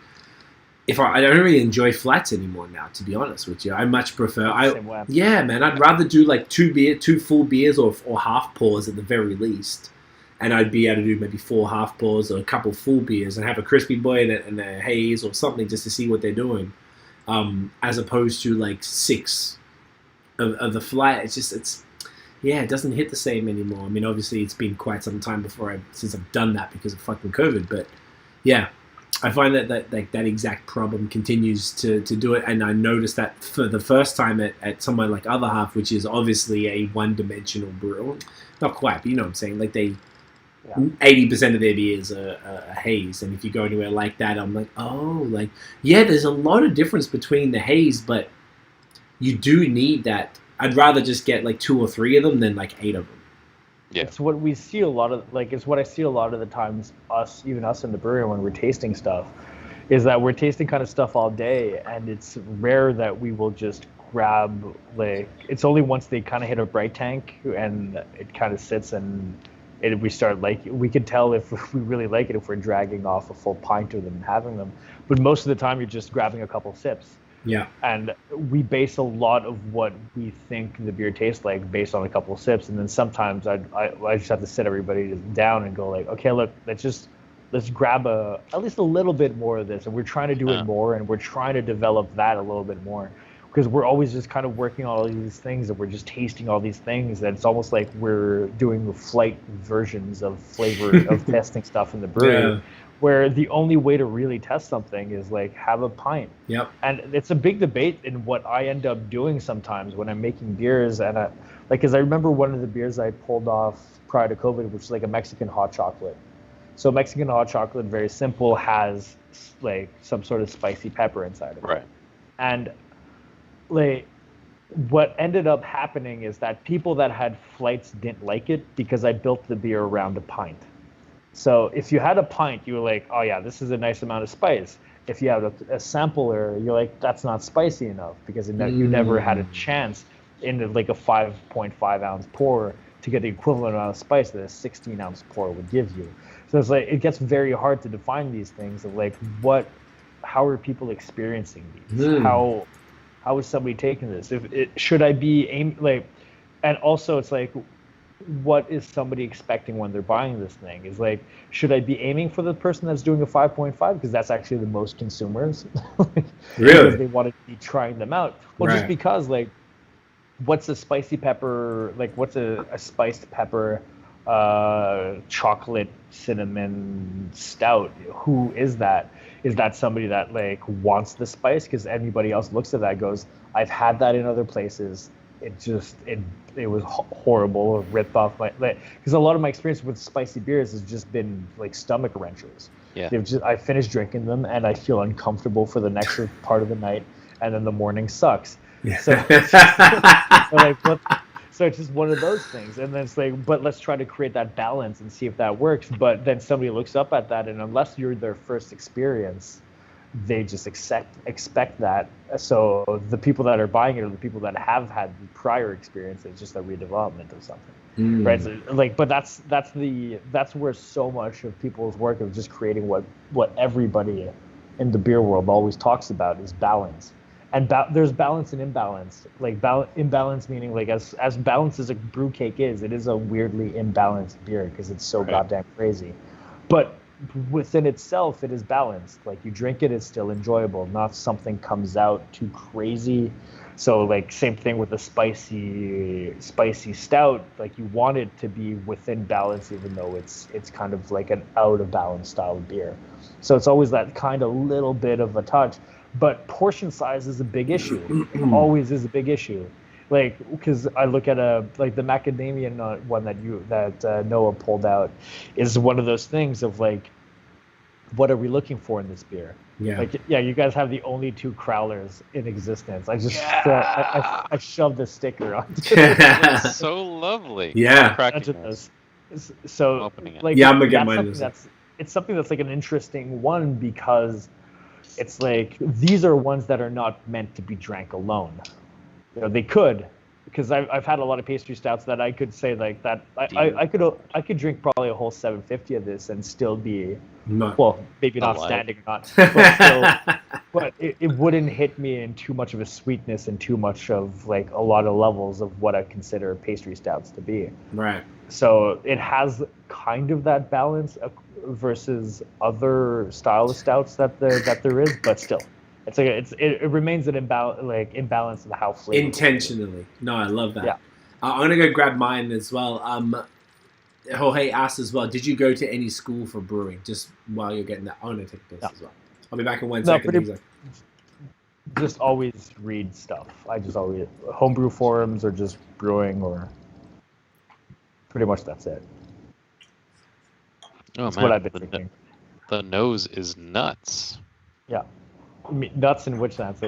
I don't really enjoy flats anymore now, to be honest with you. I much prefer. I'd rather do like two full beers or half pours at the very least, and I'd be able to do maybe 4 half pours or a couple full beers and have a crispybois and a haze or something just to see what they're doing, as opposed to like 6 of the flat. It doesn't hit the same anymore. I mean, obviously it's been quite some time since I've done that because of fucking COVID, but yeah. I find that exact problem continues to do it, and I noticed that for the first time at somewhere like Other Half, which is obviously a one-dimensional brew. Not quite, but you know what I'm saying. Like 80% of their beers are haze, and if you go anywhere like that, I'm like, there's a lot of difference between the haze, but you do need that. I'd rather just get like 2 or 3 of them than like 8 of them. Yeah. It's what we see a lot of, it's what I see a lot of the times, us in the brewery when we're tasting stuff, is that we're tasting kind of stuff all day, and it's rare that we will just grab, it's only once they kind of hit a bright tank and it kind of sits and we start we can tell if we really like it if we're dragging off a full pint of them and having them. But most of the time you're just grabbing a couple sips. Yeah. And we base a lot of what we think the beer tastes like based on a couple of sips, and then sometimes I just have to sit everybody down and go like, okay, look, let's grab at least a little bit more of this, and we're trying to do it more, and we're trying to develop that a little bit more, because we're always just kind of working on all these things, and we're just tasting all these things, and it's almost like we're doing flight versions of flavor of testing stuff in the brewery. Yeah. Where the only way to really test something is like have a pint. Yep. And it's a big debate in what I end up doing sometimes when I'm making beers. And because I remember one of the beers I pulled off prior to COVID, which was like a Mexican hot chocolate. So Mexican hot chocolate, very simple, has like some sort of spicy pepper inside of it. Right. And like what ended up happening is that people that had flights didn't like it because I built the beer around a pint. So if you had a pint, you were like, oh yeah, this is a nice amount of spice. If you have a sampler, you're like, that's not spicy enough because you never had a chance in like a 5.5 ounce pour to get the equivalent amount of spice that a 16 ounce pour would give you. So it's like, it gets very hard to define these things of like, how are people experiencing these? How is somebody taking this? Should I be and also it's like, what is somebody expecting when they're buying this thing? Is like, should I be aiming for the person that's doing a 5.5 because that's actually the most consumers? Really? Because they want to be trying them out. Well, just because what's a spicy pepper? Like, what's a spiced pepper, chocolate cinnamon stout? Who is that? Is that somebody that wants the spice? Because anybody else looks at that and goes, I've had that in other places. It was horrible, ripped off because a lot of my experience with spicy beers has just been stomach wrenchers. Yeah. I finished drinking them and I feel uncomfortable for the next part of the night, and then the morning sucks. Yeah. So So it's just one of those things. And then it's like, but let's try to create that balance and see if that works. But then somebody looks up at that, and unless you're their first experience, they just expect that. So the people that are buying it are the people that have had the prior experience. It's just a redevelopment of something, right? So, like, but that's where so much of people's work of just creating what everybody in the beer world always talks about is balance. And there's balance and imbalance. Like imbalance meaning like as balanced as a brew cake is, it is a weirdly imbalanced beer because it's so goddamn crazy. But within itself, it is balanced. Like you drink it, it's still enjoyable. Not something comes out too crazy. So like same thing with a spicy stout. Like you want it to be within balance, even though it's kind of like an out of balance style of beer. So it's always that kind of little bit of a touch. But portion size is a big issue. It always is a big issue. Like, because I look at like the macadamia one that Noah pulled out is one of those things of like, what are we looking for in this beer? Yeah. Like, yeah, you guys have the only 2 crowlers in existence. I just I shoved the sticker onto That's so lovely. Yeah. Cracking this. So like, yeah, I'm gonna get mine. It's something that's like an interesting one because it's like these are ones that are not meant to be drank alone. You know, they could, because I've had a lot of pastry stouts that I could say like that I could drink probably a whole 750 of this and still be well, maybe not standing or not, but still, but it wouldn't hit me in too much of a sweetness and too much of like a lot of levels of what I consider pastry stouts to be. Right. So it has kind of that balance versus other style of stouts that there is, but still, it's like it remains an imbalance of how flavorful. Intentionally. No, I love that. Yeah. I'm gonna go grab mine as well. Jorge asked as well, did you go to any school for brewing? Just while you're getting that, I'm gonna take this as well. I'll be back in 1 second. Just always read stuff. I just always homebrew forums or just brewing or pretty much that's it. Oh, that's man. what I've been thinking. The nose is nuts. Yeah. Nuts in which sense?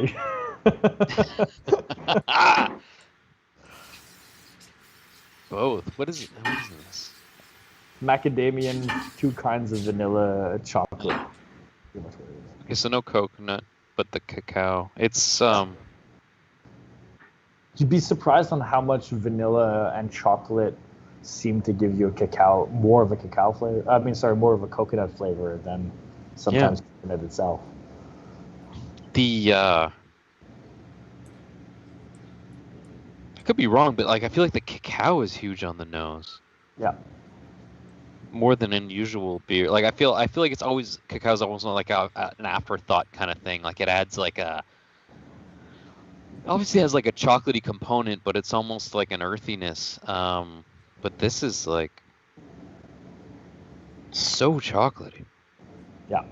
Both. What is this? Macadamia, 2 kinds of vanilla chocolate. Okay, so no coconut, but the cacao. It's You'd be surprised on how much vanilla and chocolate seem to give you more of a cacao flavor. More of a coconut flavor than sometimes coconut itself. I could be wrong, but like I feel like the cacao is huge on the nose. Yeah. More than unusual beer. Like I feel like it's always cacao's almost like an afterthought kind of thing. Like it adds like obviously has like a chocolatey component, but it's almost like an earthiness. But this is like so chocolatey. Yeah.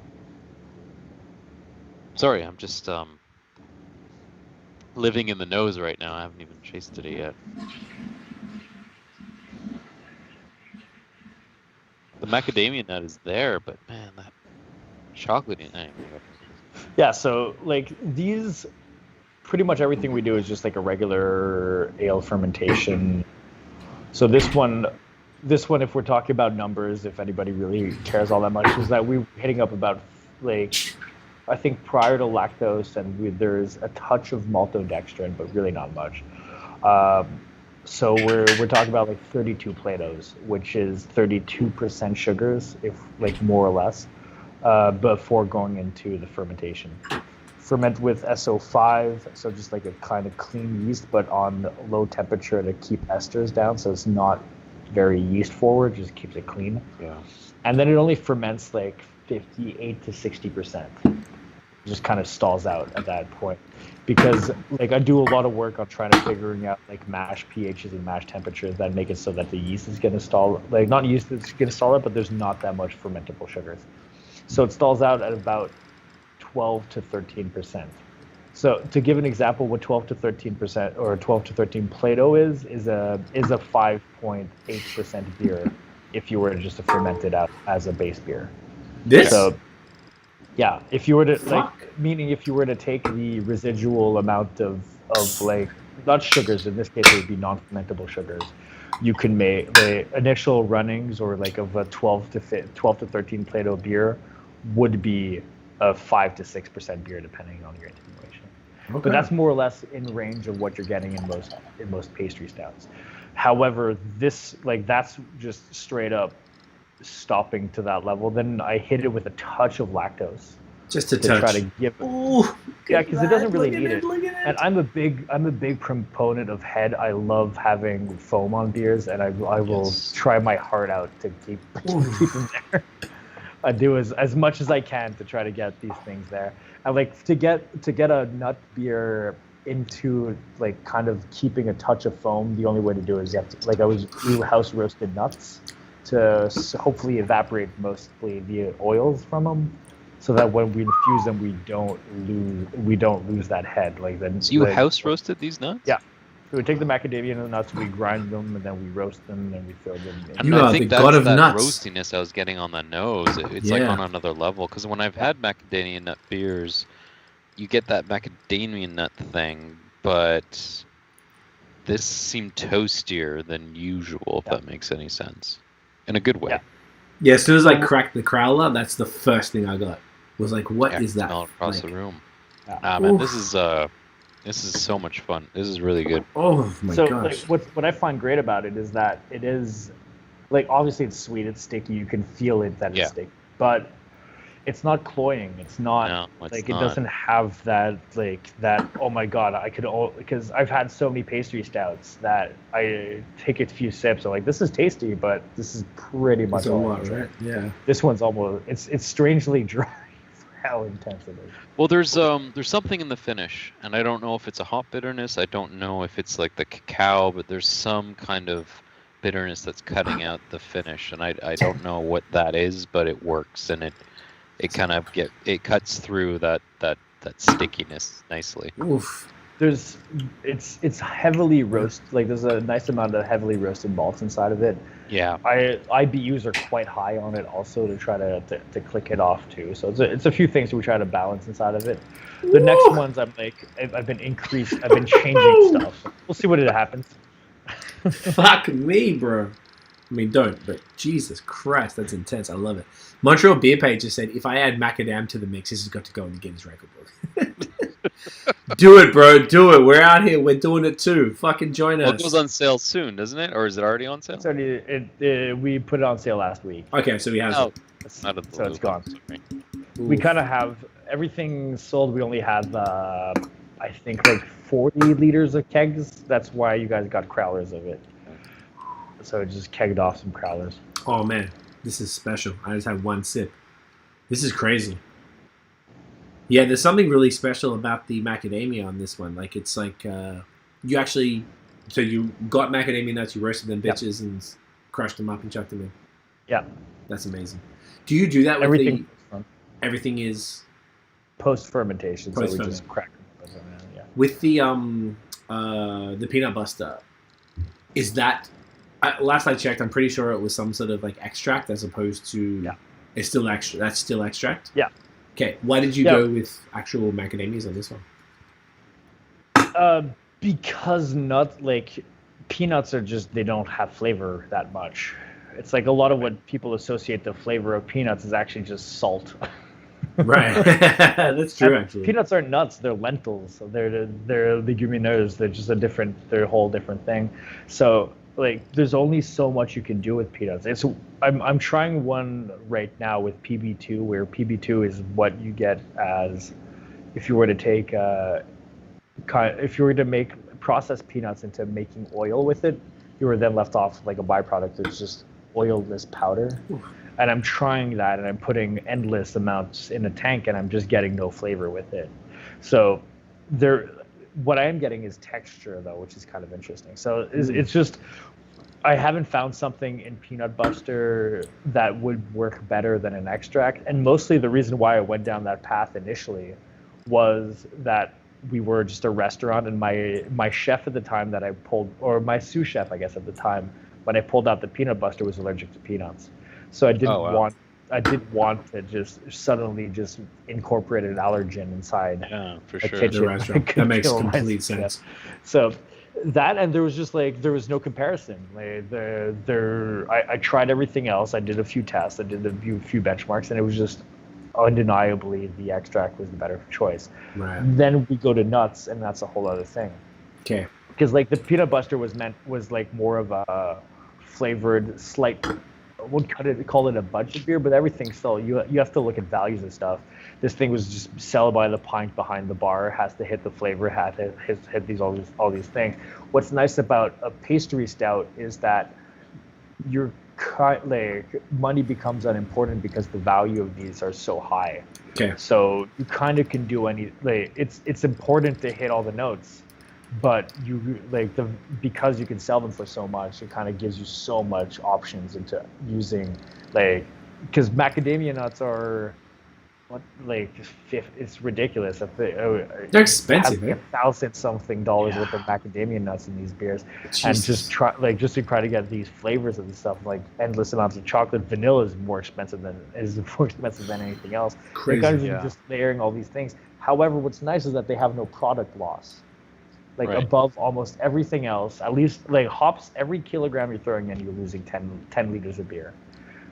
Sorry, I'm just living in the nose right now. I haven't even tasted it yet. The macadamia nut is there, but man, that chocolatey. Yeah, so like these, pretty much everything we do is just like a regular ale fermentation. So this one, if we're talking about numbers, if anybody really cares all that much, is that we're hitting up about like, I think prior to lactose, and there's a touch of maltodextrin, but really not much. So we're talking about like 32 Platos, which is 32% sugars, if like more or less, before going into the fermentation. Ferment with SO5, so just like a kind of clean yeast, but on low temperature to keep esters down, so it's not very yeast forward, just keeps it clean. Yeah. And then it only ferments like 58 to 60%. Just kind of stalls out at that point, because like I do a lot of work on trying to figuring out like mash pHs and mash temperatures that make it so that the yeast is going to stall, like not yeast is going to stall it, but there's not that much fermentable sugars. So it stalls out at about 12 to 13%. So to give an example, what 12 to 13% or 12 to 13 Plato is a 5.8% beer if you were just to ferment it out as a base beer. So yeah, if you were to meaning if you were to take the residual amount of like not sugars. In this case, it would be non-fermentable sugars. You can make the initial runnings, or like of a 12 to 13 Plato beer, would be a 5 to 6% beer, depending on your attenuation. Okay. But that's more or less in range of what you're getting in most pastry stouts. However, that's just straight up stopping to that level. Then I hit it with a touch of lactose. Just to touch. Try to give it. Ooh, yeah, because it doesn't really need it. And I'm a big proponent of head. I love having foam on beers, and I will try my heart out to keep them there. I do as much as I can to try to get these things there. And like to get a nut beer into like kind of keeping a touch of foam, the only way to do it is you have to do house roasted nuts to hopefully evaporate mostly the oils from them, so that when we infuse them, we don't lose that head. Like then. So you house roasted these nuts? Yeah. So we take the macadamia nuts, we grind them, and then we roast them, and then we throw them in. And I think that's that roastiness I was getting on the nose. It's like on another level. Because when I've had macadamia nut beers, you get that macadamia nut thing, but this seemed toastier than usual, if that makes any sense. In a good way. Yeah, as soon as I cracked the crowler, that's the first thing I got. Was like, what is that? Smell across the room. Man, this is so much fun. This is really good. Oh my gosh. Like, what I find great about it is that it is, like, obviously it's sweet, it's sticky, you can feel it that it's sticky, but it's not cloying. It's not it doesn't have that oh my god, because I've had so many pastry stouts that I take a few sips. I'm like, this is tasty, but this is pretty much all right? Yeah. This one's almost it's strangely dry. How intense it is. Well, there's something in the finish, and I don't know if it's a hop bitterness. I don't know if it's like the cacao, but there's some kind of bitterness that's cutting out the finish, and I don't know what that is, but it works, and it kind of cuts through that stickiness nicely. Oof. It's heavily roasted. Like there's a nice amount of heavily roasted malts inside of it. Yeah. IBUs are quite high on it also to try to click it off too. So it's a few things we try to balance inside of it. The next ones I've been changing stuff. We'll see what happens. Fuck me, bro. I mean, don't, but Jesus Christ, that's intense. I love it. Montreal Beer Page just said, if I add macadam to the mix, this has got to go in the Guinness Record Book. Do it, bro. Do it. We're out here. We're doing it too. Fucking join us. It goes on sale soon, doesn't it? Or is it already on sale? It's already, we put it on sale last week. Okay, so we have it. So it's gone. We kind of have everything sold. We only have, I think, like 40 liters of kegs. That's why you guys got crowlers of it. So it just kegged off some crowlers. Oh, man. This is special. I just had one sip. This is crazy. Yeah, there's something really special about the macadamia on this one. Like, it's like you actually... So you got macadamia nuts, you roasted them bitches and crushed them up and chucked them in. Yeah. That's amazing. Do you do that with everything? Everything is... Post-fermentation, so we just crack them. Yeah. With the peanut butter, is that... last I checked, I'm pretty sure it was some sort of like extract as opposed to... Yeah. It's still extra. That's still extract? Yeah. Okay, why did you go with actual macadamias on this one? Because peanuts are just, they don't have flavor that much. It's like a lot of what people associate the flavor of peanuts is actually just salt. Right. That's true, actually. Peanuts aren't nuts, they're lentils. So they're legumineuses. They're just they're a whole different thing. So like there's only so much you can do with peanuts. I'm trying one right now with PB2, where PB2 is what you get as if you were to take if you were to make processed peanuts into making oil with it, you were then left off like a byproduct that's just oilless powder. Oof. And I'm trying that, and I'm putting endless amounts in a tank, and I'm just getting no flavor with it. So what I am getting is texture, though, which is kind of interesting. So it's just, I haven't found something in peanut butter that would work better than an extract. And mostly the reason why I went down that path initially was that we were just a restaurant, and my chef at the time that I pulled, or my sous chef, I guess, at the time, when I pulled out the peanut butter, was allergic to peanuts. So I didn't didn't want to just suddenly just incorporate an allergen inside for a sure. kitchen. The restaurant. That makes complete sense. So that, and there was just like there was no comparison. Like I tried everything else. I did a few tests. I did a few benchmarks, and it was just undeniably the extract was the better choice. Right. Then we go to nuts, and that's a whole other thing. Okay. Because like the peanut butter was like more of a flavored slight. I wouldn't call it a budget beer, but everything still you have to look at values and stuff. This thing was just sell by the pint behind the bar, has to hit the flavor, has to hit all these things. What's nice about a pastry stout is that money becomes unimportant because the value of these are so high. Okay. So you kind of can do it's important to hit all the notes, but because you can sell them for so much, it kind of gives you so much options into using because macadamia nuts are it's ridiculous. They're expensive. $1,000-something worth of macadamia nuts in these beers. Jesus. And just to try to get these flavors of this stuff, like endless amounts of chocolate. Vanilla is more expensive than anything else. Crazy. Because just layering all these things. However, what's nice is that they have no product loss. Above almost everything else, at least hops, every kilogram you're throwing in, you're losing 10 liters of beer.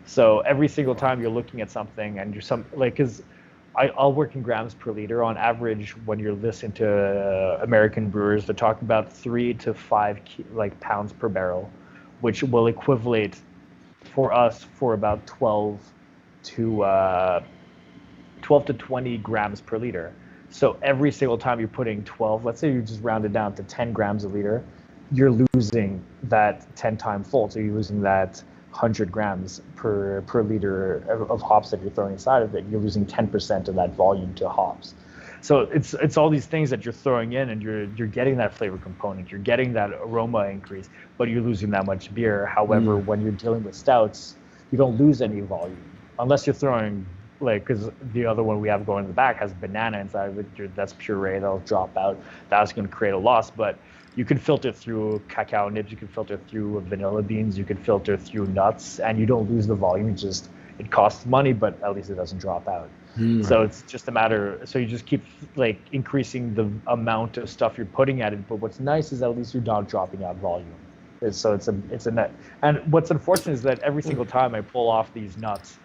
So every single time you're looking at something and because I'll work in grams per liter on average. When you're listening to American brewers, they're talking about 3 to 5 pounds per barrel, which will equivalent for us for about 12 to 20 grams per liter. So every single time you're putting 12, let's say you just round it down to 10 grams a liter, you're losing that 10 time fold. So you're losing that 100 grams per liter of hops that you're throwing inside of it. You're losing 10% of that volume to hops. So it's all these things that you're throwing in, and you're getting that flavor component, you're getting that aroma increase, but you're losing that much beer. However, when you're dealing with stouts, you don't lose any volume unless you're throwing because the other one we have going in the back has banana inside of it. That's puree, that'll drop out. That's going to create a loss, but you can filter through cacao nibs, you can filter through vanilla beans, you can filter through nuts, and you don't lose the volume. It costs money, but at least it doesn't drop out. So it's just a matter. So you just keep increasing the amount of stuff you're putting at it. But what's nice is at least you're not dropping out volume. So it's a net. And what's unfortunate is that every single time I pull off these nuts,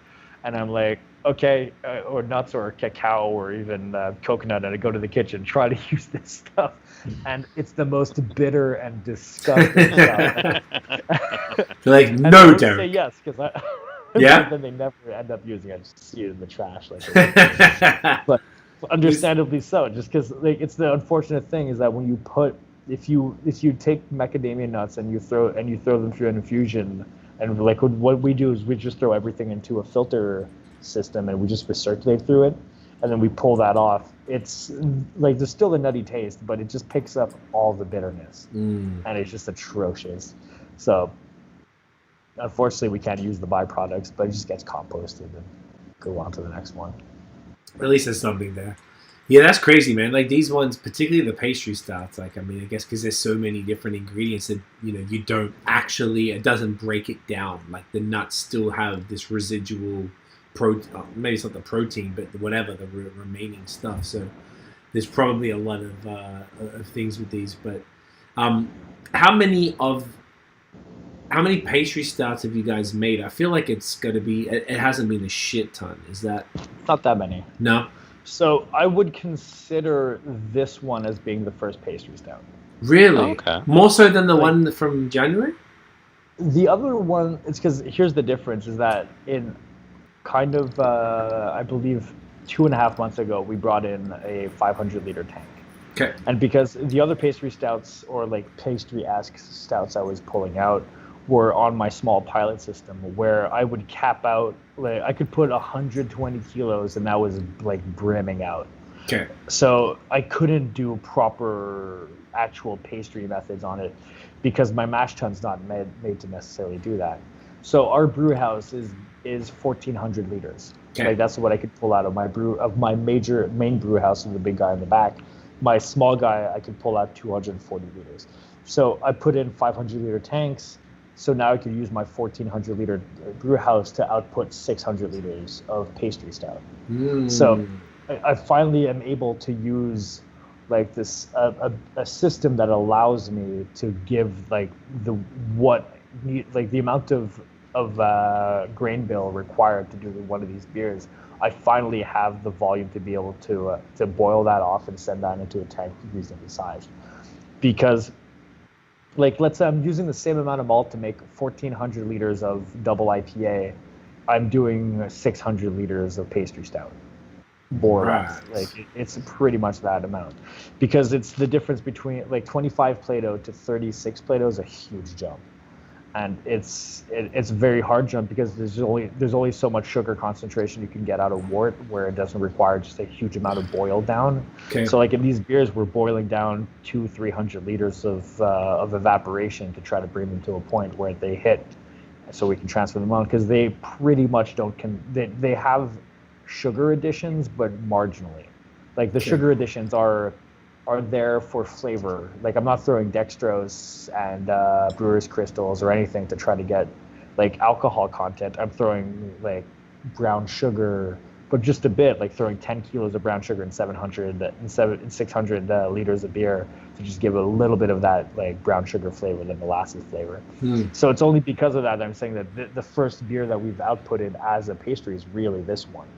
and I'm like, okay, or nuts or cacao or even coconut, and I go to the kitchen, try to use this stuff, and it's the most bitter and disgusting stuff. They're no, Derrick. Say yes, because then they never end up using it. I just see it in the trash. But understandably so, just because it's the unfortunate thing is that when you if you take macadamia nuts and you throw them through an infusion, and what we do is we just throw everything into a filter system and we just recirculate through it, and then we pull that off. It's there's still a nutty taste, but it just picks up all the bitterness, and it's just atrocious. So unfortunately we can't use the byproducts, but it just gets composted and go on to the next one. At least there's something there. Yeah, that's crazy, man. These ones, particularly the pastry stouts, I guess because there's so many different ingredients that, you don't actually, it doesn't break it down. The nuts still have this residual maybe it's not the protein, but whatever, the remaining stuff. So there's probably a lot of things with these. But how many pastry stouts have you guys made? I feel like it's going to be, it hasn't been a shit ton. Is that? Not that many. No? So I would consider this one as being the first pastry stout. Really? Oh, okay. More so than the one from January? The other one, it's because here's the difference, is that in kind of, I believe 2.5 months ago, we brought in a 500-liter tank. Okay. And because the other pastry stouts or pastry-esque stouts I was pulling out were on my small pilot system where I would cap out, I could put 120 kilos and that was brimming out. Okay. So I couldn't do proper actual pastry methods on it because my mash tun's not made to necessarily do that. So our brew house is 1,400 liters. Okay. That's what I could pull out of my main brew house with the big guy in the back. My small guy, I could pull out 240 liters. So I put in 500-liter tanks, So now I could use my 1,400 liter brew house to output 600 liters of pastry stout. So I finally am able to use like this a system that allows me to give like the amount of grain bill required to do one of these beers. I finally have the volume to be able to boil that off and send that into a tank reasonably sized. Because, like, let's say I'm using the same amount of malt to make 1,400 liters of double IPA. I'm doing 600 liters of pastry stout. More or less. Like, it's pretty much that amount. Because it's the difference between, like, 25 Plato to 36 Plato is a huge jump. And it's a very hard jump because there's only so much sugar concentration you can get out of wort where it doesn't require just a huge amount of boil down. Okay. So like in these beers, we're boiling down 200-300 liters of evaporation to try to bring them to a point where they hit, so we can transfer them on, because they pretty much they have sugar additions but marginally. Like the sugar additions are there for flavor. Like I'm not throwing dextrose and brewer's crystals or anything to try to get like alcohol content. I'm throwing like brown sugar, but just a bit, like throwing 10 kilos of brown sugar in 600 liters of beer to just give a little bit of that like brown sugar flavor, the molasses flavor. So it's only because of that I'm saying that the first beer that we've outputted as a pastry is really this one.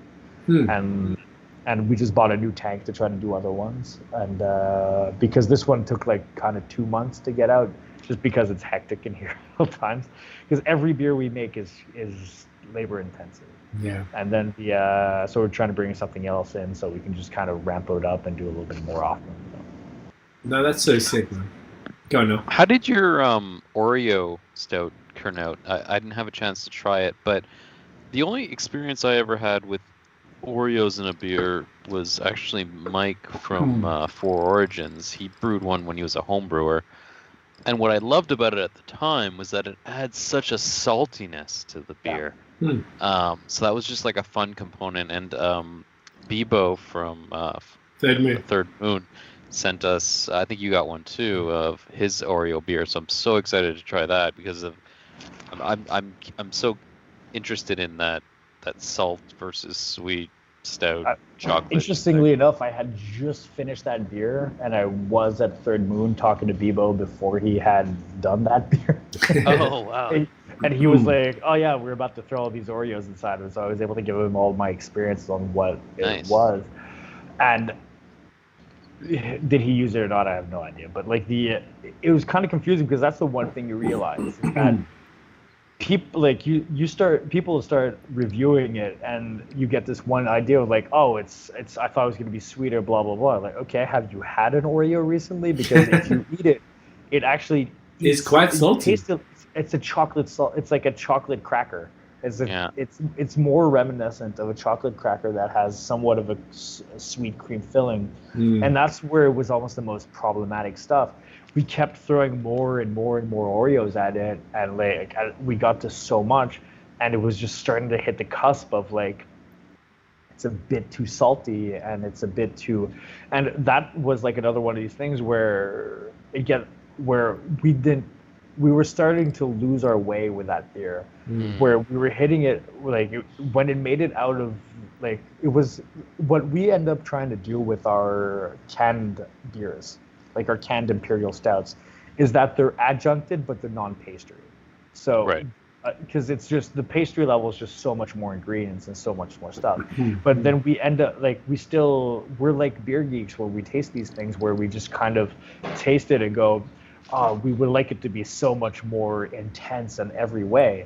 And we just bought a new tank to try to do other ones. And because this one took like kind of 2 months to get out, just because it's hectic in here all times. Because every beer we make is labor intensive. Yeah. And then so we're trying to bring something else in so we can just kind of ramp it up and do a little bit more often. No, that's so sick, man. Go on, no. How did your Oreo stout turn out? I didn't have a chance to try it, but the only experience I ever had with Oreos in a beer was actually Mike from Four Origins. He brewed one when he was a home brewer, and what I loved about it at the time was that it adds such a saltiness to the beer. So that was just like a fun component. And Bebo from Third Moon sent us, I think you got one too, of his Oreo beer. So I'm so excited to try that because I'm so interested in that salt versus sweet stout chocolate. Interestingly enough, I had just finished that beer, and I was at Third Moon talking to Bebo before he had done that beer. Oh, wow. And he was like, oh yeah, we're about to throw all these Oreos inside of it, so I was able to give him all my experiences on what it was. And did he use it or not, I have no idea. But like it was kind of confusing because that's the one thing you realize is that people like people start reviewing it and you get this one idea of like, oh, it's I thought it was going to be sweeter, blah blah blah. Like, okay, have you had an Oreo recently? Because if you eat it, it actually it's quite salty. It's a chocolate salt. It's like a chocolate cracker. It's more reminiscent of a chocolate cracker that has somewhat of a sweet cream filling, and that's where it was almost the most problematic stuff. We kept throwing more and more and more Oreos at it, and like we got to so much, and it was just starting to hit the cusp of like it's a bit too salty and it's a bit too, and that was like another one of these things where we were starting to lose our way with that beer, where we were hitting it like when it made it out of like it was what we end up trying to do with our canned beers. Like our canned imperial stouts, is that they're adjuncted but they're non-pastry. So, because it's just the pastry level is just so much more ingredients and so much more stuff. But then we end up like we're like beer geeks where we taste these things where we just kind of taste it and go, oh, we would like it to be so much more intense in every way.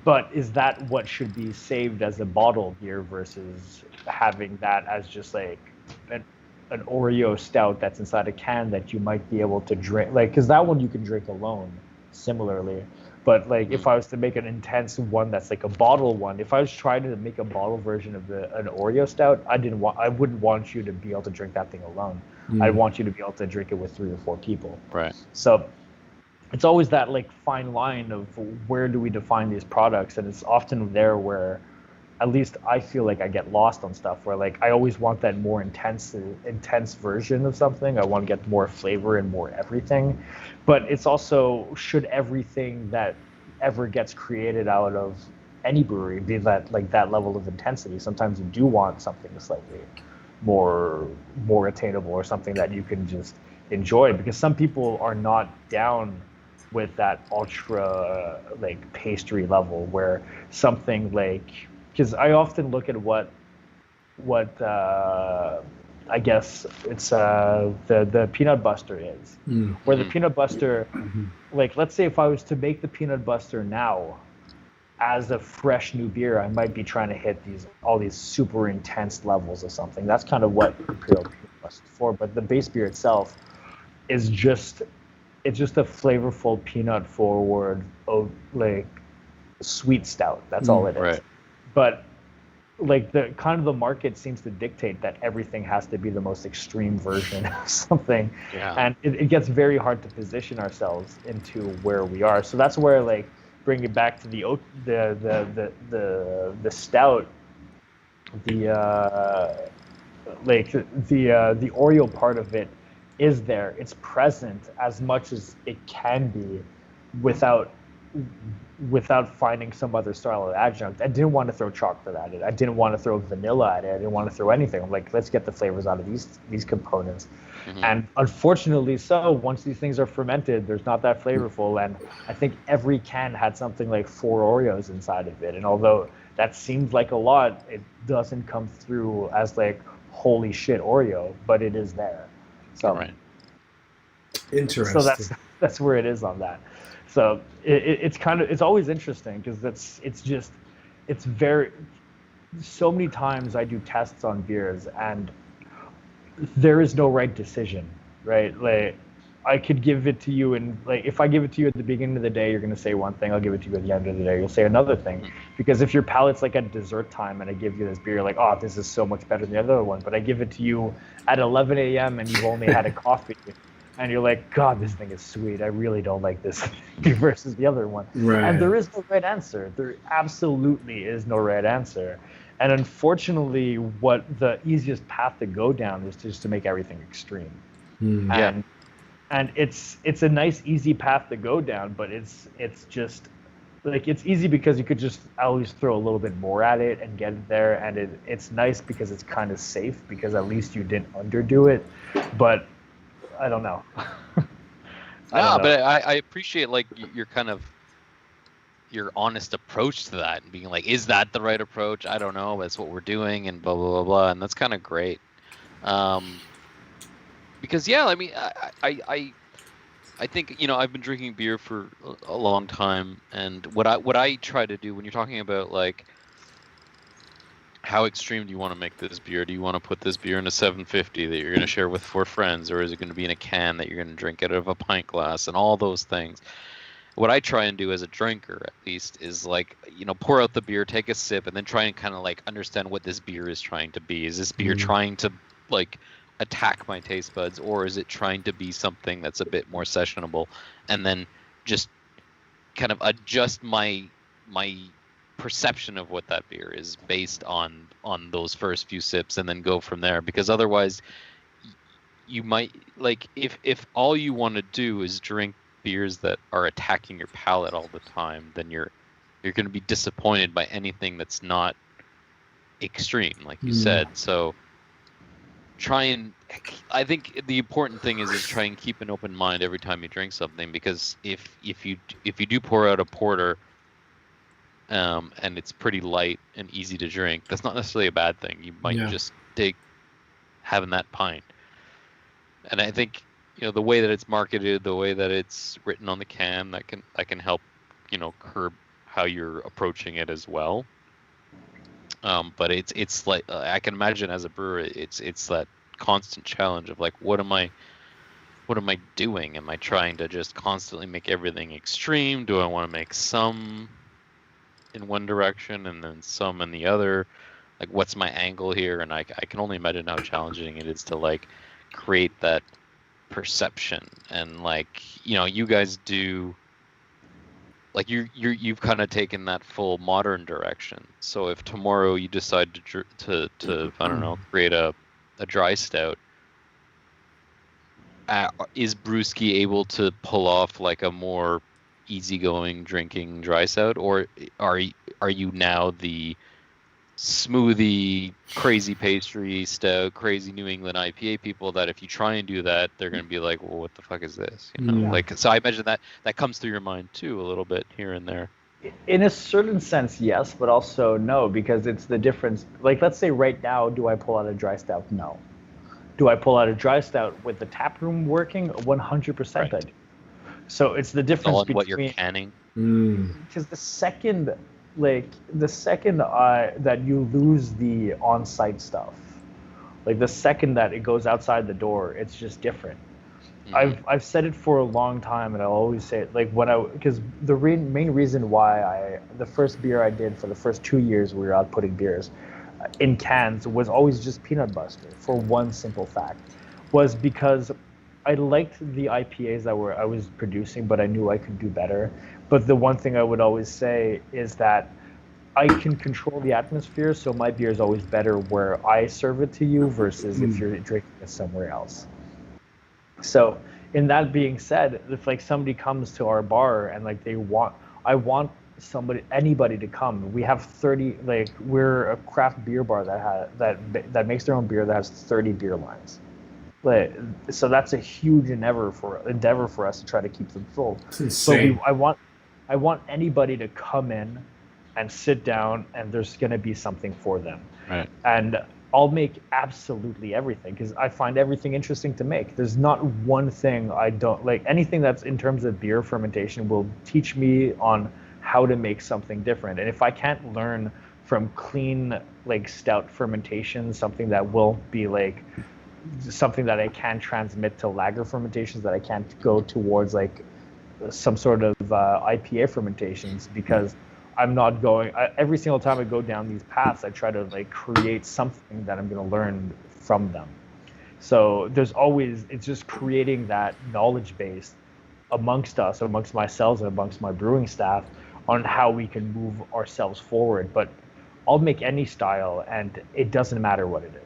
But is that what should be saved as a bottle beer versus having that as just like an Oreo stout that's inside a can that you might be able to drink, like, because that one you can drink alone similarly. But like if I was to make an intense one that's like a bottle one, if I was trying to make a bottle version of an Oreo stout, I wouldn't want you to be able to drink that thing alone. I'd want you to be able to drink it with 3 or 4 people. Right. So it's always that like fine line of where do we define these products, and it's often there where at least I feel like I get lost on stuff where like I always want that more intense version of something. I want to get more flavor and more everything. But it's also, should everything that ever gets created out of any brewery be that like that level of intensity? Sometimes you do want something slightly more attainable, or something that you can just enjoy, because some people are not down with that ultra like pastry level, where something like, because I often look at what I guess it's the peanut buster is, where the peanut buster, like let's say if I was to make the peanut buster now as a fresh new beer, I might be trying to hit all these super intense levels of something. That's kind of what Imperial Peanut Buster is for. But the base beer itself is just a flavorful peanut forward like sweet stout. That's all it is. Right. But like the market seems to dictate that everything has to be the most extreme version of something, and it gets very hard to position ourselves into where we are. So that's where, like, bring it back to the stout, the Oreo part of it is there. It's present as much as it can be, without finding some other style of adjunct. I didn't want to throw chocolate at it. I didn't want to throw vanilla at it. I didn't want to throw anything. I'm like, let's get the flavors out of these components. And unfortunately, once these things are fermented, there's not that flavorful. And I think every can had something like 4 Oreos inside of it. And although that seems like a lot, it doesn't come through as like, holy shit, Oreo, but it is there. So, interesting. So that's where it is on that. So it's always interesting, because it's very, so many times I do tests on beers and there is no right decision, right? Like, I could give it to you, and like, if I give it to you at the beginning of the day, you're going to say one thing. I'll give it to you at the end of the day, you'll say another thing. Because if your palate's like at dessert time and I give you this beer, you're like, oh, this is so much better than the other one. But I give it to you at 11 a.m. and you've only had a coffee, and you're like, God, this thing is sweet. I really don't like this versus the other one. Right. And there is no right answer. There absolutely is no right answer. And unfortunately, what the easiest path to go down is just to make everything extreme. And it's a nice, easy path to go down, but it's just like, it's easy because you could just always throw a little bit more at it and get it there. And it's nice because it's kind of safe, because at least you didn't underdo it. But I don't know. But I appreciate like your honest approach to that, and being like, is that the right approach? I don't know. That's what we're doing, and blah blah blah blah, and that's kind of great. Because I mean, I think, I've been drinking beer for a long time, and what I try to do when you're talking about like, how extreme do you want to make this beer? Do you want to put this beer in a 750 that you're going to share with 4 friends, or is it going to be in a can that you're going to drink out of a pint glass, and all those things? What I try and do as a drinker, at least, is like, pour out the beer, take a sip, and then try and kind of like understand what this beer is trying to be. Is this beer trying to like attack my taste buds, or is it trying to be something that's a bit more sessionable? And then just kind of adjust my perception of what that beer is based on those first few sips, and then go from there. Because otherwise, you might, like, if all you want to do is drink beers that are attacking your palate all the time, then you're going to be disappointed by anything that's not extreme, like you said. So I think the important thing is try and keep an open mind every time you drink something, because if you do pour out a porter, and it's pretty light and easy to drink, that's not necessarily a bad thing. You might just dig having that pint. And I think, the way that it's marketed, the way that it's written on the can, that can help, curb how you're approaching it as well. But it's like, I can imagine as a brewer, it's that constant challenge of like, what am I doing? Am I trying to just constantly make everything extreme? Do I want to make some in one direction and then some in the other? Like, what's my angle here? And I can only imagine how challenging it is to like create that perception. And like, you guys do like you've kind of taken that full modern direction. So if tomorrow you decide to I don't know, create a dry stout, is BreWskey able to pull off like a more easygoing drinking dry stout, or are you now the smoothie, crazy pastry stout, crazy New England IPA people that if you try and do that, they're going to be like, well, what the fuck is this? You know, like, so I imagine that comes through your mind too, a little bit here and there. In a certain sense, yes, but also no, because it's the difference. Like, let's say right now, do I pull out a dry stout? No. Do I pull out a dry stout with the tap room working? 100% Right. I do. So it's the difference between what you're canning. Because the second that you lose the on-site stuff, like the second that it goes outside the door, it's just different. I've said it for a long time, and I'll always say it. Like because the main reason why the first beer I did for the first 2 years we were out putting beers in cans was always just peanut butter, for one simple fact, was because I liked the IPAs that I was producing, but I knew I could do better. But the one thing I would always say is that I can control the atmosphere, so my beer is always better where I serve it to you versus if you're drinking it somewhere else. So, in that being said, if like somebody comes to our bar and like I want anybody to come. We have 30, like we're a craft beer bar that makes their own beer that has 30 beer lines. So that's a huge endeavor for us to try to keep them full. It's insane. So I want anybody to come in and sit down, and there's going to be something for them. Right. And I'll make absolutely everything because I find everything interesting to make. There's not one thing I don't like. Anything that's in terms of beer fermentation will teach me on how to make something different. And if I can't learn from clean like stout fermentation, something that will be like something that I can transmit to lager fermentations, that I can't go towards like some sort of IPA fermentations, because I'm not going every single time I go down these paths, I try to like create something that I'm going to learn from them. So it's just creating that knowledge base amongst myself and amongst my brewing staff on how we can move ourselves forward. But I'll make any style, and it doesn't matter what it is.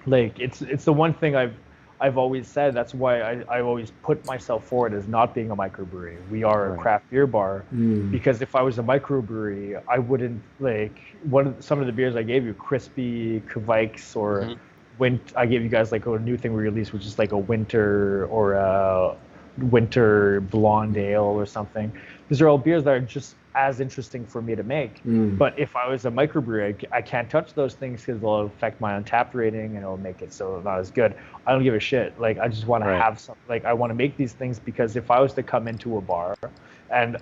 Like it's the one thing I've always said. That's why I always put myself forward as not being a microbrewery. We are a craft beer bar, because if I was a microbrewery, I wouldn't like some of the beers I gave you, crispybois or I gave you guys like a new thing we released, which is like a winter or a winter blonde ale or something. These are all beers that are just as interesting for me to make. But if I was a microbrewery, I can't touch those things because they'll affect my Untappd rating and it'll make it so not as good. I don't give a shit. Like I just want to have some. Like I want to make these things because if I was to come into a bar, and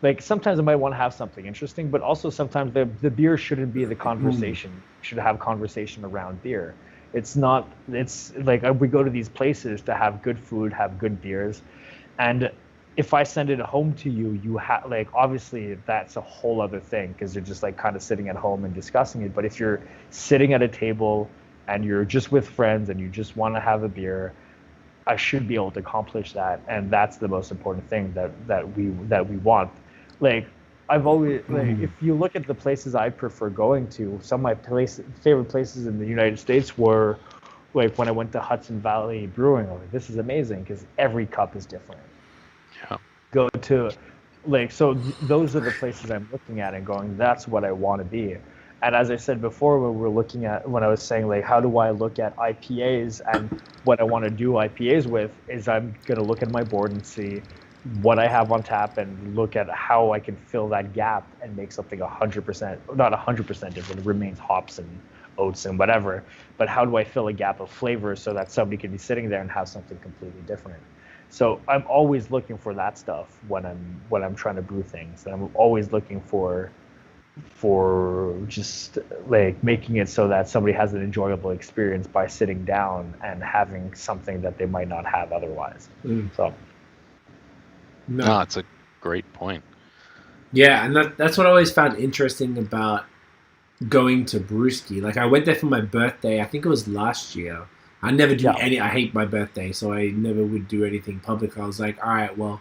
like sometimes I might want to have something interesting, but also sometimes the beer shouldn't be the conversation. Should have conversation around beer. It's not. It's like we go to these places to have good food, have good beers, and if I send it home to you, you have like obviously that's a whole other thing because you're just like kind of sitting at home and discussing it. But if you're sitting at a table and you're just with friends and you just want to have a beer, I should be able to accomplish that, and that's the most important thing that we want. Like I've always like if you look at the places I prefer going to, some of my favorite places in the United States were like when I went to Hudson Valley Brewing. Like, this is amazing because every cup is different. Go to like those are the places I'm looking at and going, that's what I want to be. And as I said before, when I was saying like how do I look at IPAs, and what I want to do IPAs with is I'm gonna look at my board and see what I have on tap and look at how I can fill that gap and make something 100%, not 100% different. It remains hops and oats and whatever, but how do I fill a gap of flavor so that somebody can be sitting there and have something completely different? So I'm always looking for that stuff when I'm trying to brew things, and I'm always looking for just like making it so that somebody has an enjoyable experience by sitting down and having something that they might not have otherwise. So no, it's a great point. Yeah, and that's what I always found interesting about going to BreWskey. Like I went there for my birthday. I think it was last year. I never do I hate my birthday, so I never would do anything public. I was like, all right, well,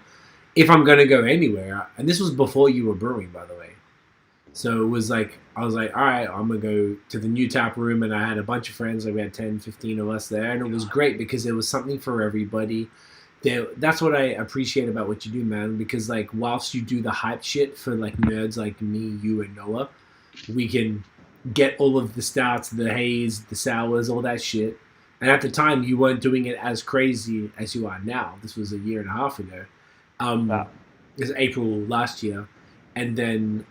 if I'm gonna go anywhere, and this was before you were brewing, by the way. So it was like, I was like, all right, I'm going to go to the new tap room, and I had a bunch of friends. Like we had 10, 15 of us there, and it was great because there was something for everybody. That's what I appreciate about what you do, man, because like whilst you do the hype shit for like nerds like me, you, and Noah, we can get all of the stouts, the haze, the sours, all that shit. And at the time, you weren't doing it as crazy as you are now. This was a year and a half ago. It was April last year. And then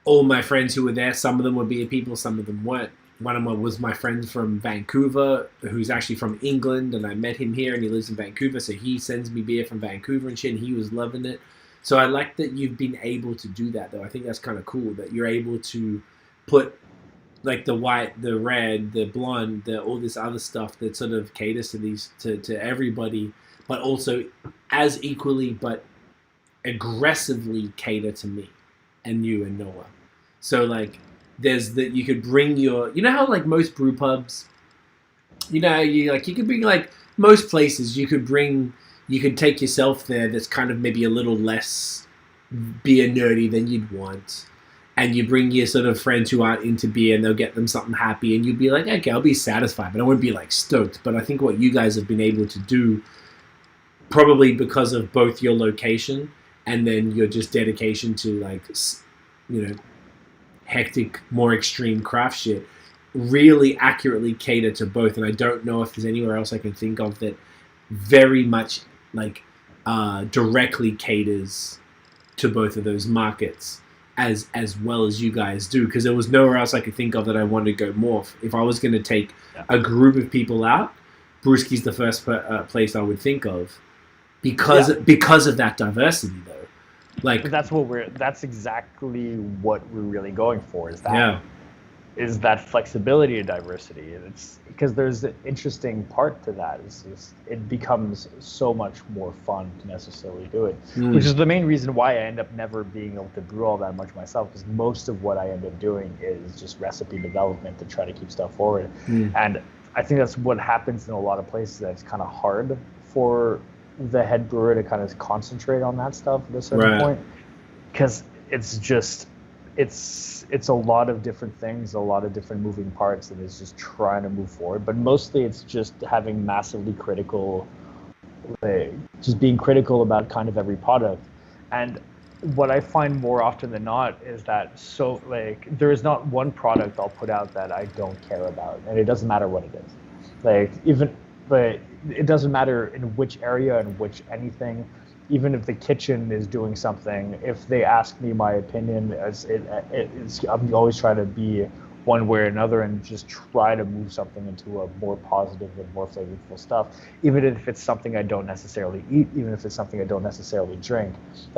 all my friends who were there, some of them were beer people, some of them weren't. One of them was my friend from Vancouver, who's actually from England, and I met him here, and he lives in Vancouver, so he sends me beer from Vancouver and shit, and he was loving it. So I like that you've been able to do that, though. I think that's kind of cool, that you're able to put like the white, the red, the blonde, all this other stuff that sort of caters to everybody, but also as equally but aggressively cater to me and you and Noah. So like there's that you could bring your, you know how like most brew pubs, you could bring like most places you could take yourself there that's kind of maybe a little less beer nerdy than you'd want, and you bring your sort of friends who aren't into beer and they'll get them something happy, and you'd be like, okay, I'll be satisfied, but I won't be like stoked. But I think what you guys have been able to do, probably because of both your location and then your just dedication to like, hectic, more extreme craft shit, really accurately cater to both. And I don't know if there's anywhere else I can think of that very much like directly caters to both of those markets as well as you guys do, because there was nowhere else I could think of that I wanted to go more. If I was going to take a group of people out, BreWskey's the first place I would think of because of that diversity, though. Like that's exactly what we're really going for, is that flexibility and diversity. And it's because there's an interesting part to that. It becomes so much more fun to necessarily do it, which is the main reason why I end up never being able to brew all that much myself, because most of what I end up doing is just recipe development to try to keep stuff forward. And I think that's what happens in a lot of places, that it's kind of hard for the head brewer to kind of concentrate on that stuff at a certain point, because it's a lot of different things, a lot of different moving parts, and it's just trying to move forward. But mostly it's just having massively critical, just being critical about kind of every product. And what I find more often than not is that there is not one product I'll put out that I don't care about, and it doesn't matter what it is. But it doesn't matter in which area and which anything. Even if the kitchen is doing something, if they ask me my opinion, I'm always trying to be one way or another and just try to move something into a more positive and more flavorful stuff. Even if it's something I don't necessarily eat, even if it's something I don't necessarily drink.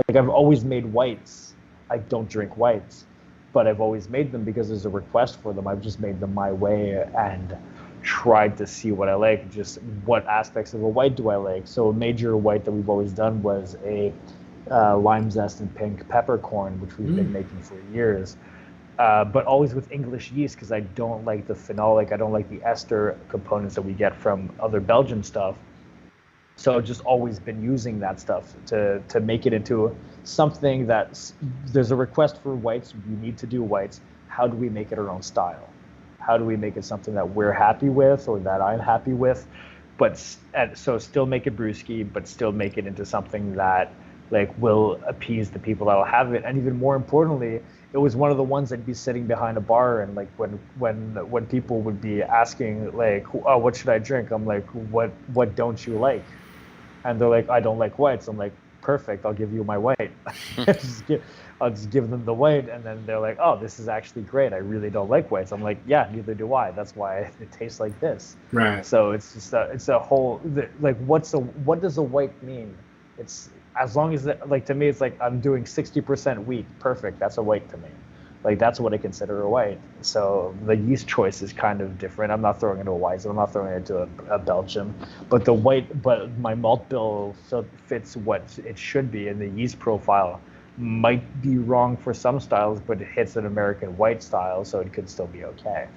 Like I've always made whites. I don't drink whites, but I've always made them because there's a request for them. I've just made them my way and tried to see what I like, just what aspects of a white do I like. So a major white that we've always done was a lime zest and pink peppercorn, which we've been making for years, but always with English yeast, because I don't like the phenolic, I don't like the ester components that we get from other Belgian stuff. So I've just always been using that stuff to make it into something that there's a request for whites, we need to do whites, how do we make it our own style? How do we make it something that we're happy with, or that I'm happy with, so still make it BreWskey, but still make it into something that like will appease the people that will have it. And even more importantly, it was one of the ones that'd be sitting behind a bar, and like when people would be asking like, oh, what should I drink? I'm like, what don't you like? And they're like, I don't like whites. I'm like, perfect, I'll give you my white. I'll just give them the white, and then they're like, oh, this is actually great. I really don't like whites. I'm like, yeah, neither do I. That's why it tastes like this. Right. So it's just it's a whole, like, what does a white mean? It's as long as like, to me, it's like I'm doing 60% wheat. Perfect. That's a white to me. Like that's what I consider a white. So the yeast choice is kind of different. I'm not throwing it into a Weizen. I'm not throwing it into a Belgian. But my malt bill fits what it should be, and the yeast profile might be wrong for some styles, but it hits an American white style, so it could still be okay.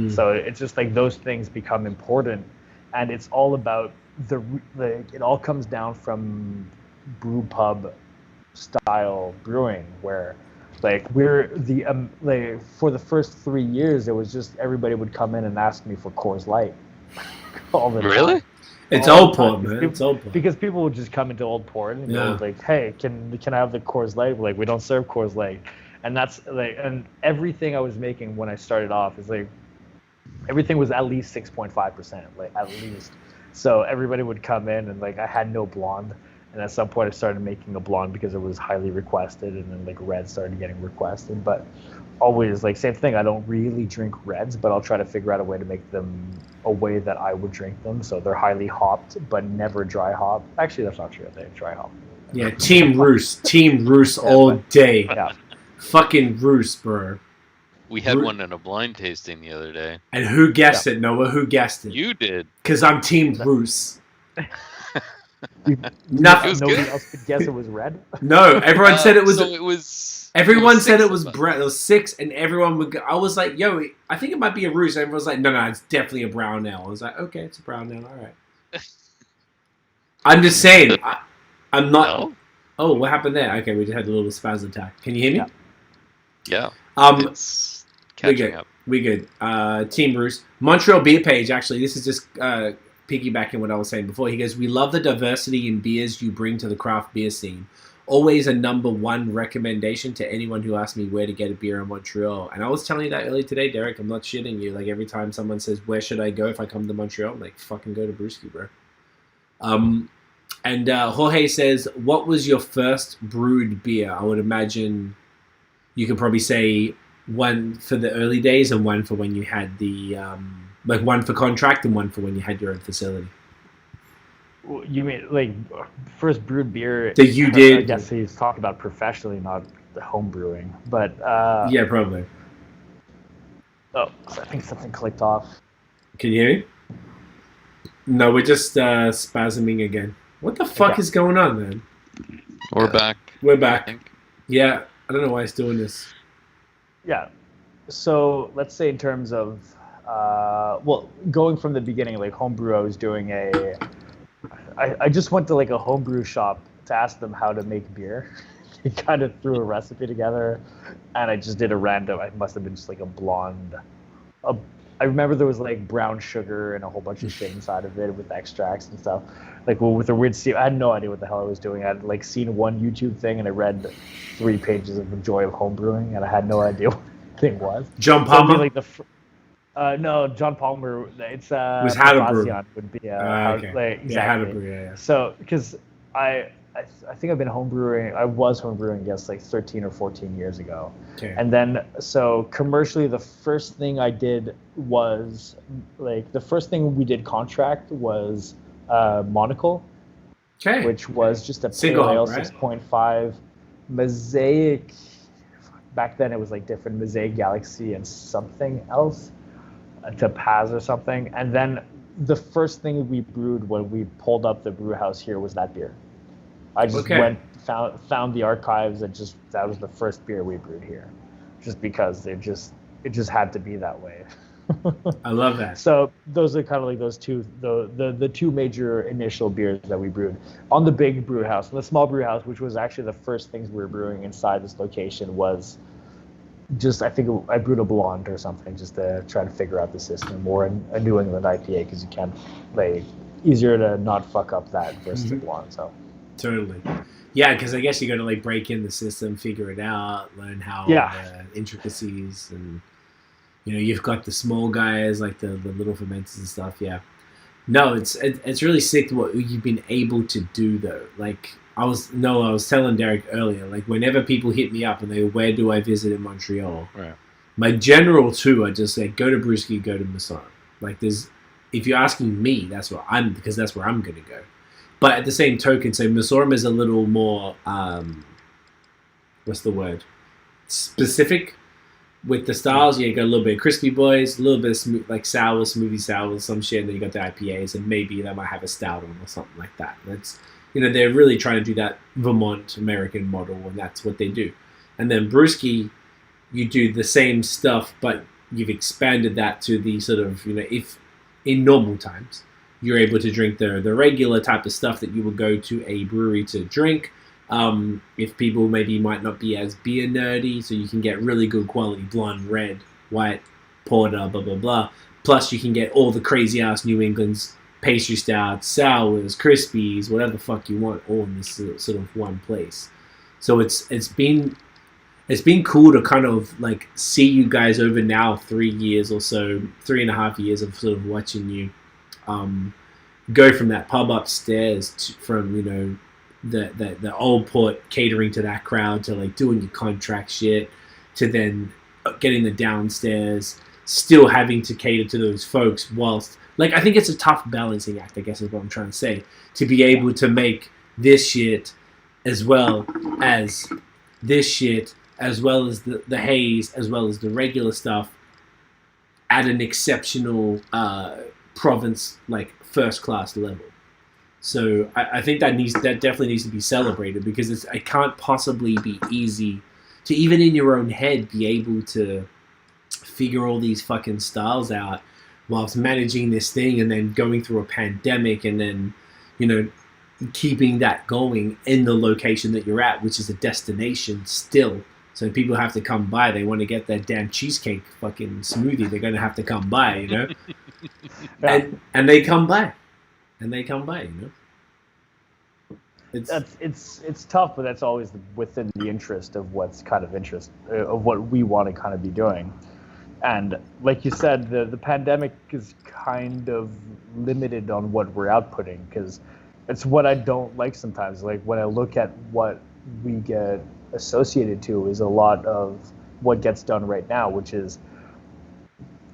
So it's just like those things become important, and it's all about it all comes down from brew pub style brewing where like we're the like for the first 3 years it was just everybody would come in and ask me for Coors Light all the time. Really? It's All old the time. port, man. People- It's old port. Because people would just come into Old Port and Yeah. go like, "Hey, can I have the Coors Light?" Like, we don't serve Coors Light, and that's like, and everything I was making when I started off is like, everything was at least 6.5%, like at least. So everybody would come in and like I had no blonde, and at some point I started making a blonde because it was highly requested, and then like red started getting requested, but always like same thing. I don't really drink reds, but I'll try to figure out a way to make them a way that I would drink them. So they're highly hopped, but never dry hop. Actually, that's not true. They dry hop. Yeah, Team Roos all day. Yeah. Fucking Roos, bro. We had one in a blind tasting the other day. And who guessed it, Noah? Who guessed it? You did. Because I'm Team Roos. It Nothing. was Nobody good. else could guess it was red. No, everyone said it was. So it was. Everyone said six it was of us. brown. It was 6, and everyone would go. I was like, yo, I think it might be a Roos. And everyone was like, no, it's definitely a brown ale. I was like, okay, it's a brown ale. All right. I'm just saying. I'm not. No? Oh, what happened there? Okay, we just had a little spaz attack. Can you hear me? Yeah. We It's catching good. up. We good. Team Bruce. Montreal Beer Page, actually, this is just piggybacking what I was saying before. He goes, we love the diversity in beers you bring to the craft beer scene. Always a number one recommendation to anyone who asks me where to get a beer in Montreal. And I was telling you that earlier today, Derek. I'm not shitting you. Like, every time someone says, where should I go if I come to Montreal? I'm like, fucking go to BreWskey, bro. And Jorge says, what was your first brewed beer? I would imagine you could probably say one for the early days and one for when you had the, like one for contract and one for when you had your own facility. You mean like first brewed beer that you did? I guess he's talking about professionally, not the home brewing. But yeah, probably. Oh, I think something clicked off. Can you hear me? No, we're just spasming again. What the fuck is going on, man? We're back. We're I back. think. Yeah, I don't know why it's doing this. Yeah. So let's say in terms of well, going from the beginning, like homebrew, I was doing I just went to like a homebrew shop to ask them how to make beer. They kind of threw a recipe together, and I just did a random. I must have been just like a blonde. I remember there was like brown sugar and a whole bunch of shit inside of it with extracts and stuff. Like with a weird I had no idea what the hell I was doing. I had like seen one YouTube thing and I read 3 pages of the joy of homebrewing, and I had no idea what the thing was. John So it'd be Palmer? like no, John Palmer. It's was how to brew. would be Okay. like, exactly. Yeah, how to brew. Yeah. So because I think I've been homebrewing. I was homebrewing, I guess, like 13 or 14 years ago. Okay. And then so commercially, the first thing I did was like the first thing we did contract was Monocle, Okay. which was just a Single pale ale, hop, right? 6.5 Mosaic. Back then it was like different Mosaic Galaxy and something else, DIPAs or something. And then the first thing we brewed when we pulled up the brew house here was that beer. I just found the archives, and that was the first beer we brewed here, just because it just had to be that way. I love that. So those are kind of like those two, the two major initial beers that we brewed on the big brew house. And the small brew house, which was actually the first things we were brewing inside this location, was just, I think I brewed a blonde or something just to try to figure out the system, or a New England IPA, because you can't, like, easier to not fuck up that versus a blonde. So Totally. Yeah, because I guess you got to like break in the system, figure it out, learn how the intricacies, and you know, you've got the small guys like the little fermenters and stuff. Yeah. No, it's really sick what you've been able to do though. Like I was telling Derek earlier, like whenever people hit me up and they go, where do I visit in Montreal? Right. My general two are just like, go to BreWskey, go to Masson. Like if you're asking me, that's where I'm going to go. But at the same token, so Masson is a little more, what's the word? Specific with the styles. Yeah, you got a little bit of crispybois, a little bit of smoothie sours, some shit, and then you got the IPAs, and maybe they might have a stout on or something like that. That's, you know, they're really trying to do that Vermont American model, and that's what they do. And then BreWskey, you do the same stuff, but you've expanded that to the sort of, you know, if in normal times you're able to drink the regular type of stuff that you will go to a brewery to drink, If people maybe might not be as beer nerdy, so you can get really good quality blonde, red, white, porter, blah blah blah. Plus, you can get all the crazy ass New England's pastry stouts, sours, crispies, whatever the fuck you want, all in this sort of one place. So it's been cool to kind of like see you guys over now 3 years or so, 3.5 years of sort of watching you go from that pub upstairs from the old port catering to that crowd to like doing your contract shit to then getting the downstairs, still having to cater to those folks whilst like I think it's a tough balancing act, I guess is what I'm trying to say, to be able to make this shit as well as this shit as well as the haze as well as the regular stuff at an exceptional province like first class level. So I think that definitely needs to be celebrated because it can't possibly be easy to even in your own head be able to figure all these fucking styles out whilst managing this thing and then going through a pandemic and then keeping that going in the location that you're at, which is a destination still. So people have to come by. They want to get that damn cheesecake fucking smoothie. They're going to have to come by, Yeah. and they come by. It's tough, but that's always within the interest of what's kind of of what we want to kind of be doing. And like you said, the pandemic is kind of limited on what we're outputting because it's what I don't like sometimes. Like when I look at what we get associated to is a lot of what gets done right now, which is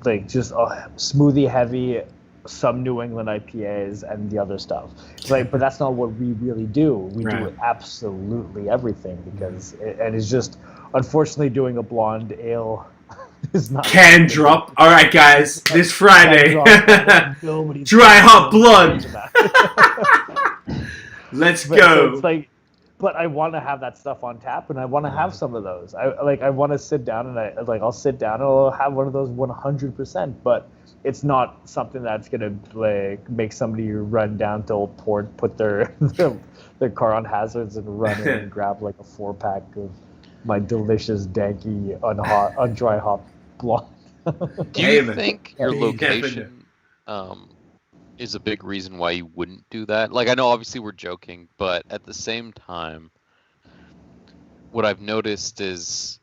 like just smoothie heavy, some New England IPAs and the other stuff. Like, but that's not what we really do. We do absolutely everything because it's just unfortunately doing a blonde ale is not can drop. All right, guys, this Friday, dry hot blonde. Let's go. So it's like, but I want to have that stuff on tap, and I want to have some of those. I want to sit down, and I'll sit down, and I'll have one of those 100%. But it's not something that's gonna like make somebody run down to Old Port, put their car on hazards, and run in and grab like a 4-pack of my delicious danky undry hop blonde. Do you think your location is a big reason why you wouldn't do that? Like, I know obviously we're joking, but at the same time, what I've noticed is,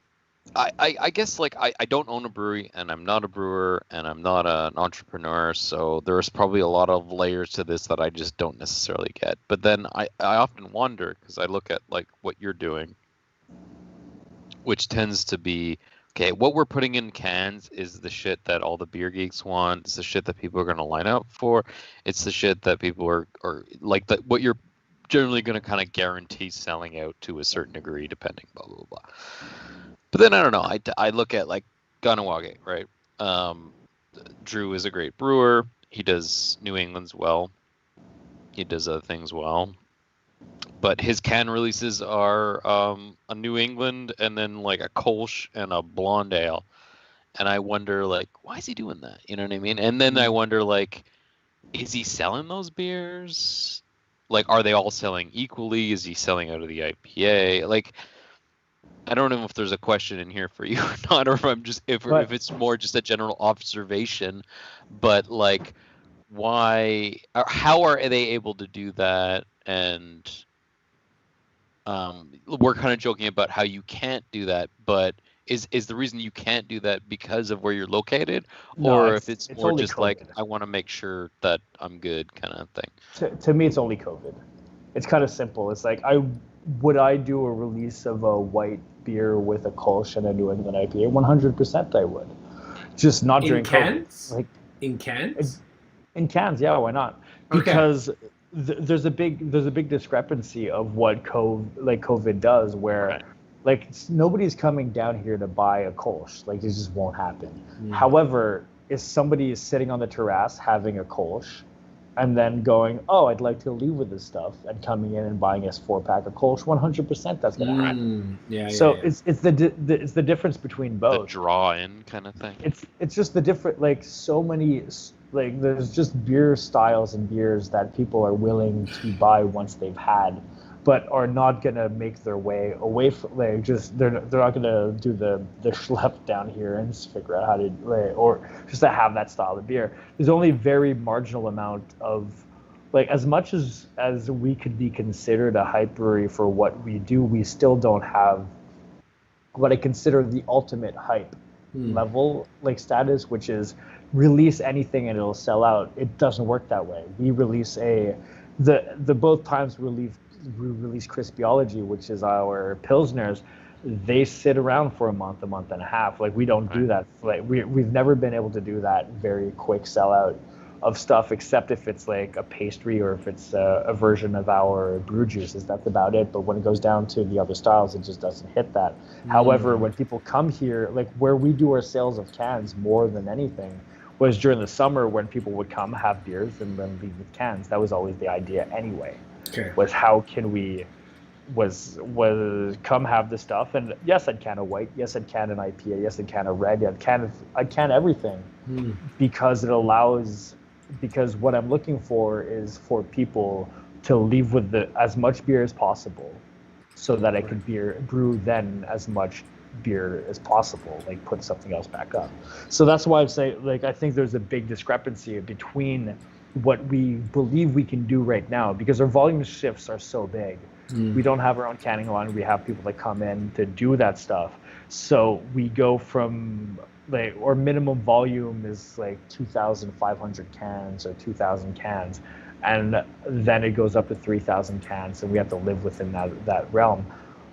I guess like I don't own a brewery, and I'm not a brewer, and I'm not an entrepreneur, so there's probably a lot of layers to this that I just don't necessarily get. But then I often wonder, because I look at like what you're doing, which tends to be, okay, what we're putting in cans is the shit that all the beer geeks want. It's the shit that people are going to line up for. It's the shit that people are like, what you're generally going to kind of guarantee selling out to a certain degree, depending, blah, blah, blah. But then, I don't know, I look at, like, Ganawage, right? Drew is a great brewer. He does New England's well. He does other things well. But his can releases are a New England and then like a Kolsch and a blonde ale. And I wonder, like, why is he doing that? You know what I mean? And then I wonder, like, is he selling those beers? Like, are they all selling equally? Is he selling out of the IPA? Like, I don't know if there's a question in here for you or not, or if it's more just a general observation. But, like, why, or how are they able to do that? And we're kind of joking about how you can't do that, but is the reason you can't do that because of where you're located, or if it's more just COVID. Like, I want to make sure that I'm good kind of thing? To me, it's only COVID. It's kind of simple. It's like, would I do a release of a white beer with a Kolsch and a New England IPA? 100% I would. Just not during cans? COVID. Like, in cans? In cans, yeah, why not? Because there's a big discrepancy of what COVID does, where like nobody's coming down here to buy a Kolsch. Like, it just won't happen. However, if somebody is sitting on the terrace having a Kolsch and then going, oh, I'd like to leave with this stuff, and coming in and buying us 4-pack of Kolsch, 100% that's gonna happen. It's the difference between both. The draw-in kind of thing. It's just the different, like, so many, like, there's just beer styles and beers that people are willing to buy once they've had but are not gonna make their way away from they're not gonna do the schlep down here and just figure out how to or just to have that style of beer. There's only very marginal amount of as much as we could be considered a hype brewery for what we do, we still don't have what I consider the ultimate hype level status, which is release anything and it'll sell out. It doesn't work that way. We release the both times we release Crispyology, which is our pilsners. They sit around for a month and a half. We don't do that. We've never been able to do that very quick sellout of stuff, except if it's a pastry or if it's a version of our brew juices. That's about it. But when it goes down to the other styles, it just doesn't hit that. However, when people come here, where we do our sales of cans more than anything was during the summer, when people would come, have beers, and then leave with cans. That was always the idea anyway. Okay. Was how can we was come have the stuff, and yes, I'd can a white, yes, I'd can an IPA, yes, I'd can a red, I'd can everything, because it allows, because what I'm looking for is for people to leave with as much beer as possible, so that I can brew then as much beer as possible, put something else back up. So that's why I say, I think there's a big discrepancy between what we believe we can do right now, because our volume shifts are so big. We don't have our own canning line. We have people that come in to do that stuff. So we go from our minimum volume is 2,500 cans or 2,000 cans, and then it goes up to 3,000 cans, and we have to live within that realm.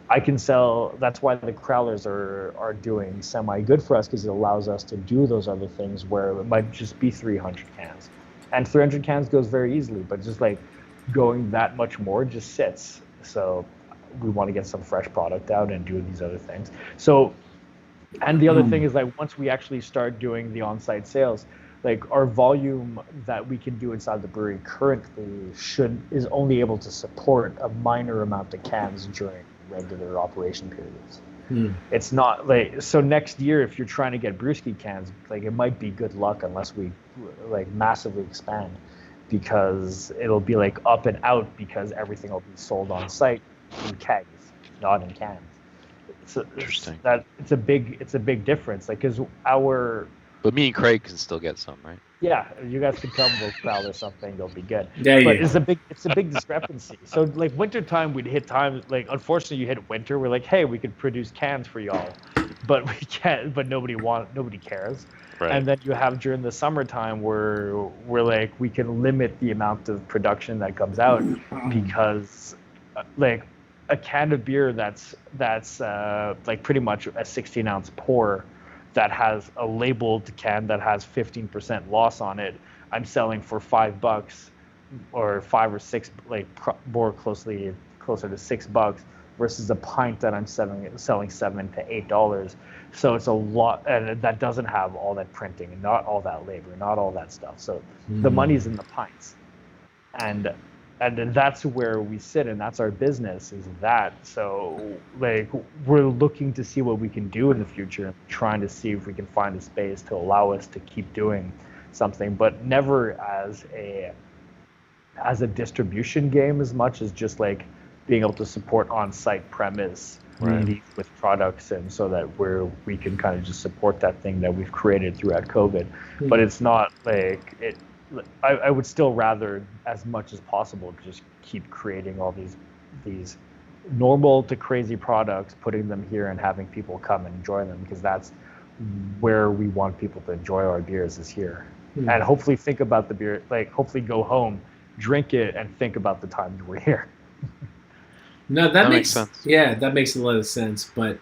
I can sell. That's why the crowlers are doing semi good for us, because it allows us to do those other things where it might just be 300 cans, and 300 cans goes very easily. But just going that much more just sits. So we want to get some fresh product out and do these other things. So, and the other thing is once we actually start doing the on-site sales, our volume that we can do inside the brewery currently is only able to support a minor amount of cans during regular operation periods. It's not so next year, if you're trying to get BreWskey cans, it might be good luck unless we massively expand, because it'll be up and out, because everything will be sold on site in kegs, not in cans. So interesting. It's a big difference, because But me and Craig can still get some, right? Yeah, you guys can come, we'll crowd or something, they'll be good. Yeah, but yeah. it's a big discrepancy. So winter time, we'd hit time, unfortunately you hit winter, we're hey, we could produce cans for y'all, but we can't, but nobody cares. Right. And then you have during the summertime where we're we can limit the amount of production that comes out, because a can of beer that's pretty much a 16-ounce pour that has a labeled can that has 15% loss on it, I'm selling for $5 or 5 or 6, more closer to $6, versus a pint that I'm selling $7 to $8. So it's a lot, and that doesn't have all that printing and not all that labor, not all that stuff. So the money's in the pints, and that's where we sit, and that's our business, is that. So we're looking to see what we can do in the future, and trying to see if we can find a space to allow us to keep doing something, but never as a distribution game as much as just being able to support on-site premise with products, and so that we can kind of just support that thing that we've created throughout COVID. But it's not it. I would still rather, as much as possible, just keep creating all these normal to crazy products, putting them here and having people come and enjoy them, because that's where we want people to enjoy our beers, is here. And hopefully think about the beer, hopefully go home, drink it, and think about the time you were here. No, that makes sense. Yeah, that makes a lot of sense. But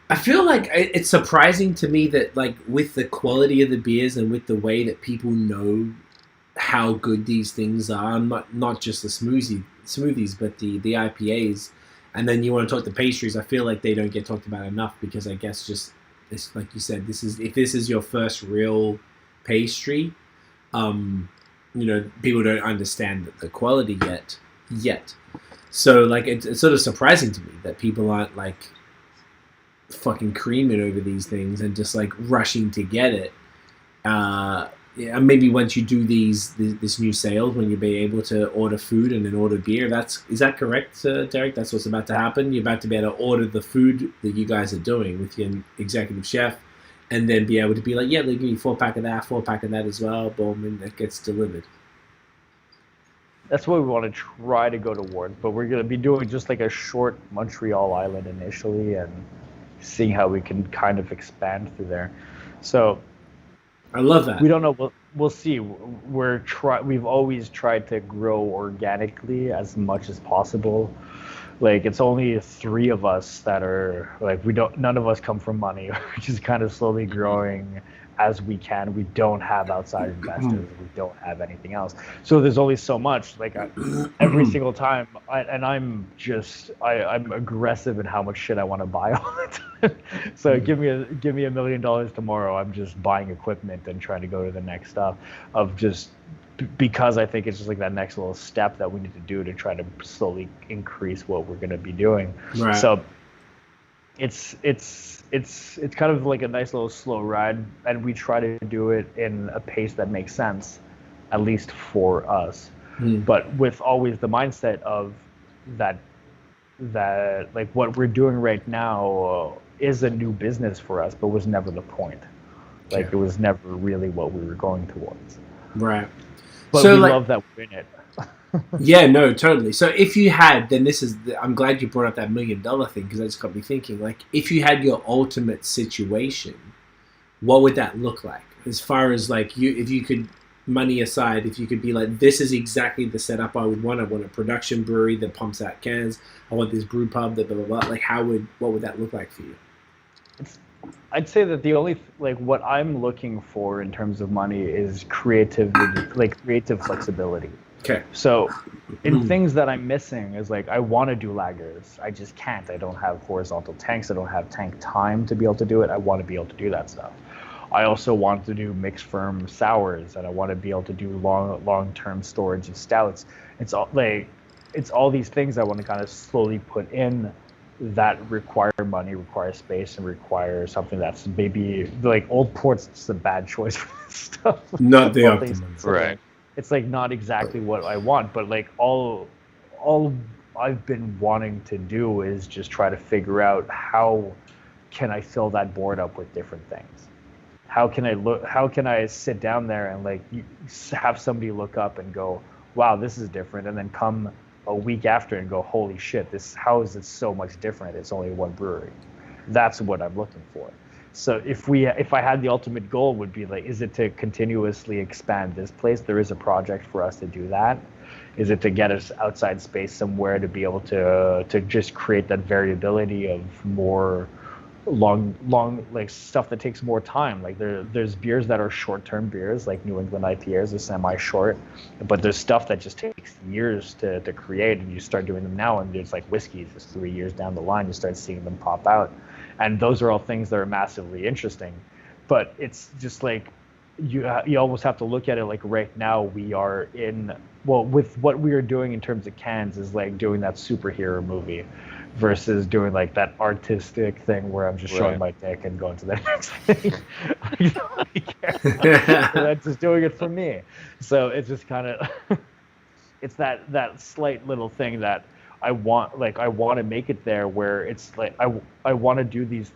I feel it's surprising to me that with the quality of the beers and with the way that people know how good these things are, not just the smoothies, but the IPAs, and then you want to talk the pastries, I feel like they don't get talked about enough, because I guess just it's like you said, if this is your first real pastry, people don't understand the quality yet. So it's sort of surprising to me that people aren't fucking creaming over these things and just rushing to get it. yeah, maybe once you do this new sales, when you'll be able to order food and then order beer. Is that correct, Derek? That's what's about to happen. You're about to be able to order the food that you guys are doing with your executive chef, and then be able to be like, yeah, they give you 4-pack of that, 4-pack of that as well. Boom, and that gets delivered. That's what we want to try to go towards, but we're going to be doing just like a short Montreal Island initially, and seeing how we can kind of expand through there. So I love that. we don't know. We'll see. We've always tried to grow organically as much as possible. Like, it's only 3 of us that are like, none of us come from money. We're just kind of slowly growing as we can. We don't have outside investors. We don't have anything else. So there's only so much. Like, every single time, I'm aggressive in how much shit I want to buy all the time. So give me $1 million tomorrow. I'm just buying equipment and trying to go to the next stuff because I think it's just like that next little step that we need to do to try to slowly increase what we're going to be doing. Right. So it's kind of like a nice little slow ride, and we try to do it in a pace that makes sense, at least for us. But with always the mindset of that like what we're doing right now is a new business for us, but was never the point. Like, it was never really what we were going towards. Right. But so, we like, love that we're in it. Yeah, no, totally. So if you had, then I'm glad you brought up that $1 million thing, because that just got me thinking, like, if you had your ultimate situation, what would that look like? As far as, like, if you could, money aside, if you could be like, this is exactly the setup I would want. I want a production brewery that pumps out cans. I want this brew pub that blah, blah, blah. Like, what would that look like for you? I'd say that the only, like, what I'm looking for in terms of money is creativity, like creative flexibility. Okay. So in things that I'm missing is, like, I want to do lagers. I just can't. I don't have horizontal tanks. I don't have tank time to be able to do it. I want to be able to do that stuff. I also want to do mixed firm sours, and I want to be able to do long-term storage of stouts. It's all these things I want to kind of slowly put in that require money, require space, and require something that's maybe, like, Old Port's just a bad choice for this stuff. Not the optimum. Right. It's like not exactly what I want, but like all I've been wanting to do is just try to figure out how can I fill that board up with different things. How can I sit down there and, like, have somebody look up and go, wow, this is different, and then come a week after and go, holy shit, how is it so much different? It's only one brewery. That's what I'm looking for. So if I had the ultimate goal, would be like, is it to continuously expand this place? There is a project for us to do that. Is it to get us outside space somewhere to be able to just create that variability of more long like stuff that takes more time? Like, there's beers that are short-term beers, like New England IPAs are semi-short, but there's stuff that just takes years to create, and you start doing them now, and it's like whiskeys, just 3 years down the line you start seeing them pop out. And those are all things that are massively interesting. But it's just like, you almost have to look at it like, right now we are with what we are doing in terms of cans is like doing that superhero movie versus doing like that artistic thing where I'm just showing my dick and going to the next thing. I don't really care. I'm just doing it for me. So it's just kind of, it's that slight little thing that I want to make it there, where it's like I want to do these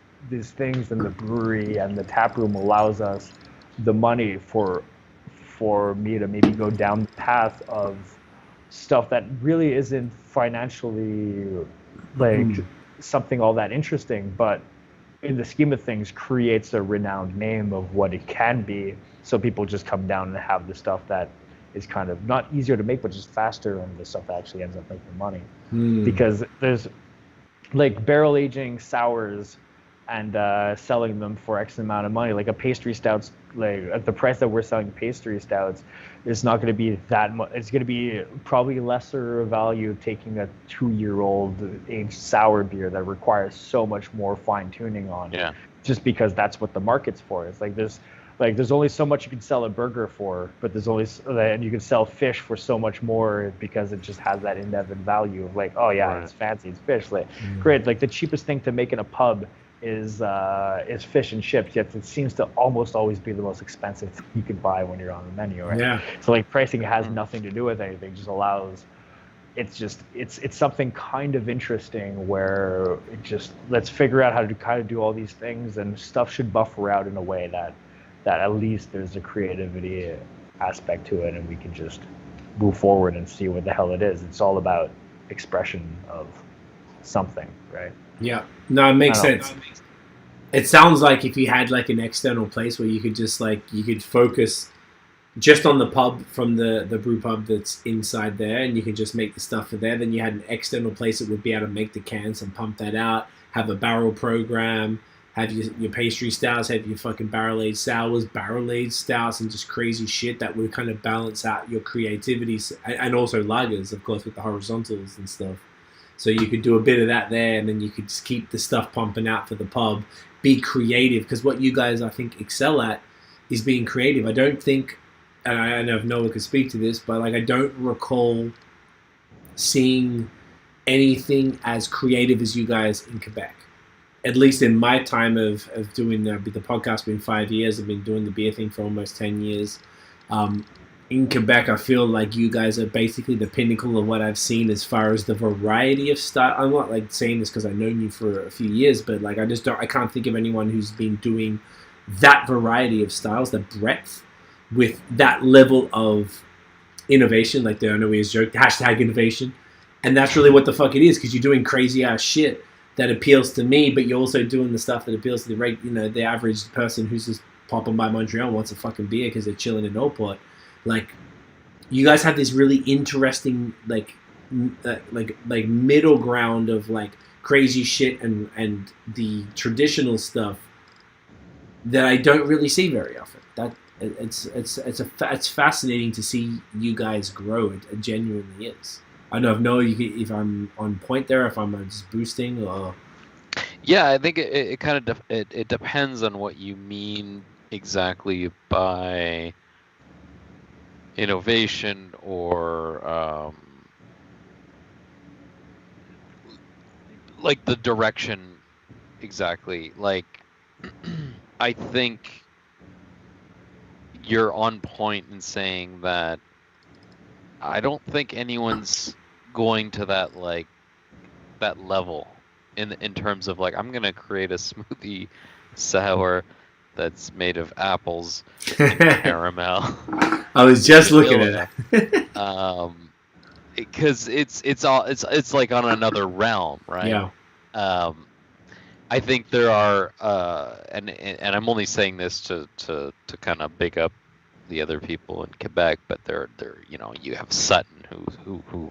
things, and the brewery and the tap room allows us the money for me to maybe go down the path of stuff that really isn't financially like something all that interesting, but in the scheme of things creates a renowned name of what it can be, so people just come down and have the stuff that is kind of not easier to make, but just faster, and the stuff that actually ends up making money. Because there's like barrel aging sours and selling them for X amount of money. Like a pastry stouts, like at the price that we're selling pastry stouts, it's not going to be that much. It's going to be probably lesser value taking a 2-year-old aged sour beer that requires so much more fine tuning on. Yeah. Just because that's what the market's for. It's like there's only so much you can sell a burger for, but and you can sell fish for so much more, because it just has that indebted value of like, oh yeah, It's fancy, it's fish. Like, great. Like, the cheapest thing to make in a pub is fish and chips, yet it seems to almost always be the most expensive thing you could buy when you're on the menu, right? Yeah. So like pricing has nothing to do with anything, just allows. It's something kind of interesting where let's figure out how to kind of do all these things, and stuff should buffer out in a way that at least there's a creativity aspect to it, and we can just move forward and see what the hell it is. It's all about expression of something, right? Yeah. No, it makes sense. It sounds like if you had like an external place where you could just like, you could focus just on the pub from the brew pub that's inside there, and you can just make the stuff for there. Then you had an external place that would be able to make the cans and pump that out, have a barrel program, have your pastry stouts, have your fucking barrel-aged sours, barrel-aged stouts, and just crazy shit that would kind of balance out your creativity, and also lagers, of course, with the horizontals and stuff. So you could do a bit of that there, and then you could just keep the stuff pumping out for the pub. Be creative, because what you guys, I think, excel at is being creative. I don't think, and I don't know if Noah could speak to this, but like I don't recall seeing anything as creative as you guys in Quebec. At least in my time of doing the podcast, been 5 years. I've been doing the beer thing for almost 10 years. In Quebec, I feel like you guys are basically the pinnacle of what I've seen as far as the variety of style. I'm not like saying this because I've known you for a few years, but like I can't think of anyone who's been doing that variety of styles, the breadth, with that level of innovation. Like the Onoe's joke, hashtag innovation. And that's really what the fuck it is, because you're doing crazy ass shit that appeals to me, but you're also doing the stuff that appeals to the average person who's just popping by Montreal and wants a fucking beer because they're chilling in Newport. Like, you guys have this really interesting like middle ground of like crazy shit and the traditional stuff that I don't really see very often. That it's fascinating to see you guys grow. It genuinely is. I don't know if I'm on point there, if I'm just boosting or. Yeah, I think it kind of it depends on what you mean exactly by innovation or like the direction exactly. Like I think you're on point in saying that I don't think anyone's going to that level in terms of like, I'm gonna create a smoothie sour that's made of apples and caramel. I was just looking at it. Because it's like on another realm, right? Yeah. I think there are and I'm only saying this to kind of big up the other people in Quebec, but they're you have Sutton who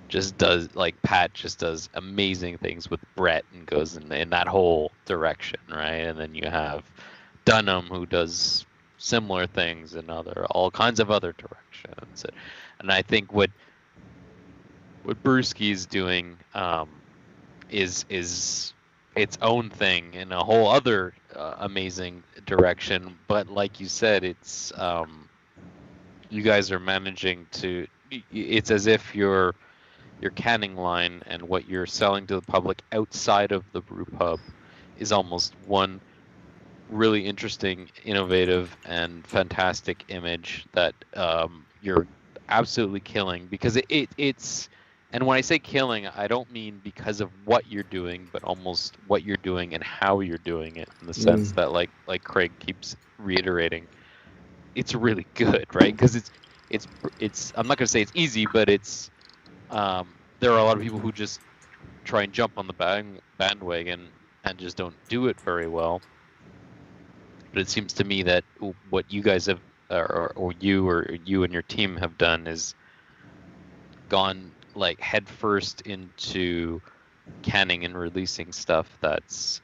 just does, like Pat just does amazing things with Brett and goes in that whole direction, right? And then you have Dunham who does similar things in all kinds of other directions. And I think what BreWskey is doing is its own thing in a whole other amazing direction. But like you said, it's you guys are managing to. It's as if your canning line and what you're selling to the public outside of the brew pub is almost one really interesting, innovative, and fantastic image that you're absolutely killing, because it's. And when I say killing, I don't mean because of what you're doing, but almost what you're doing and how you're doing it, in the sense that, like Craig keeps reiterating, it's really good, right? Because it's I'm not going to say it's easy, but it's there are a lot of people who just try and jump on the bandwagon and just don't do it very well. But it seems to me that what you guys have, or you and your team have done, is gone like headfirst into canning and releasing stuff that's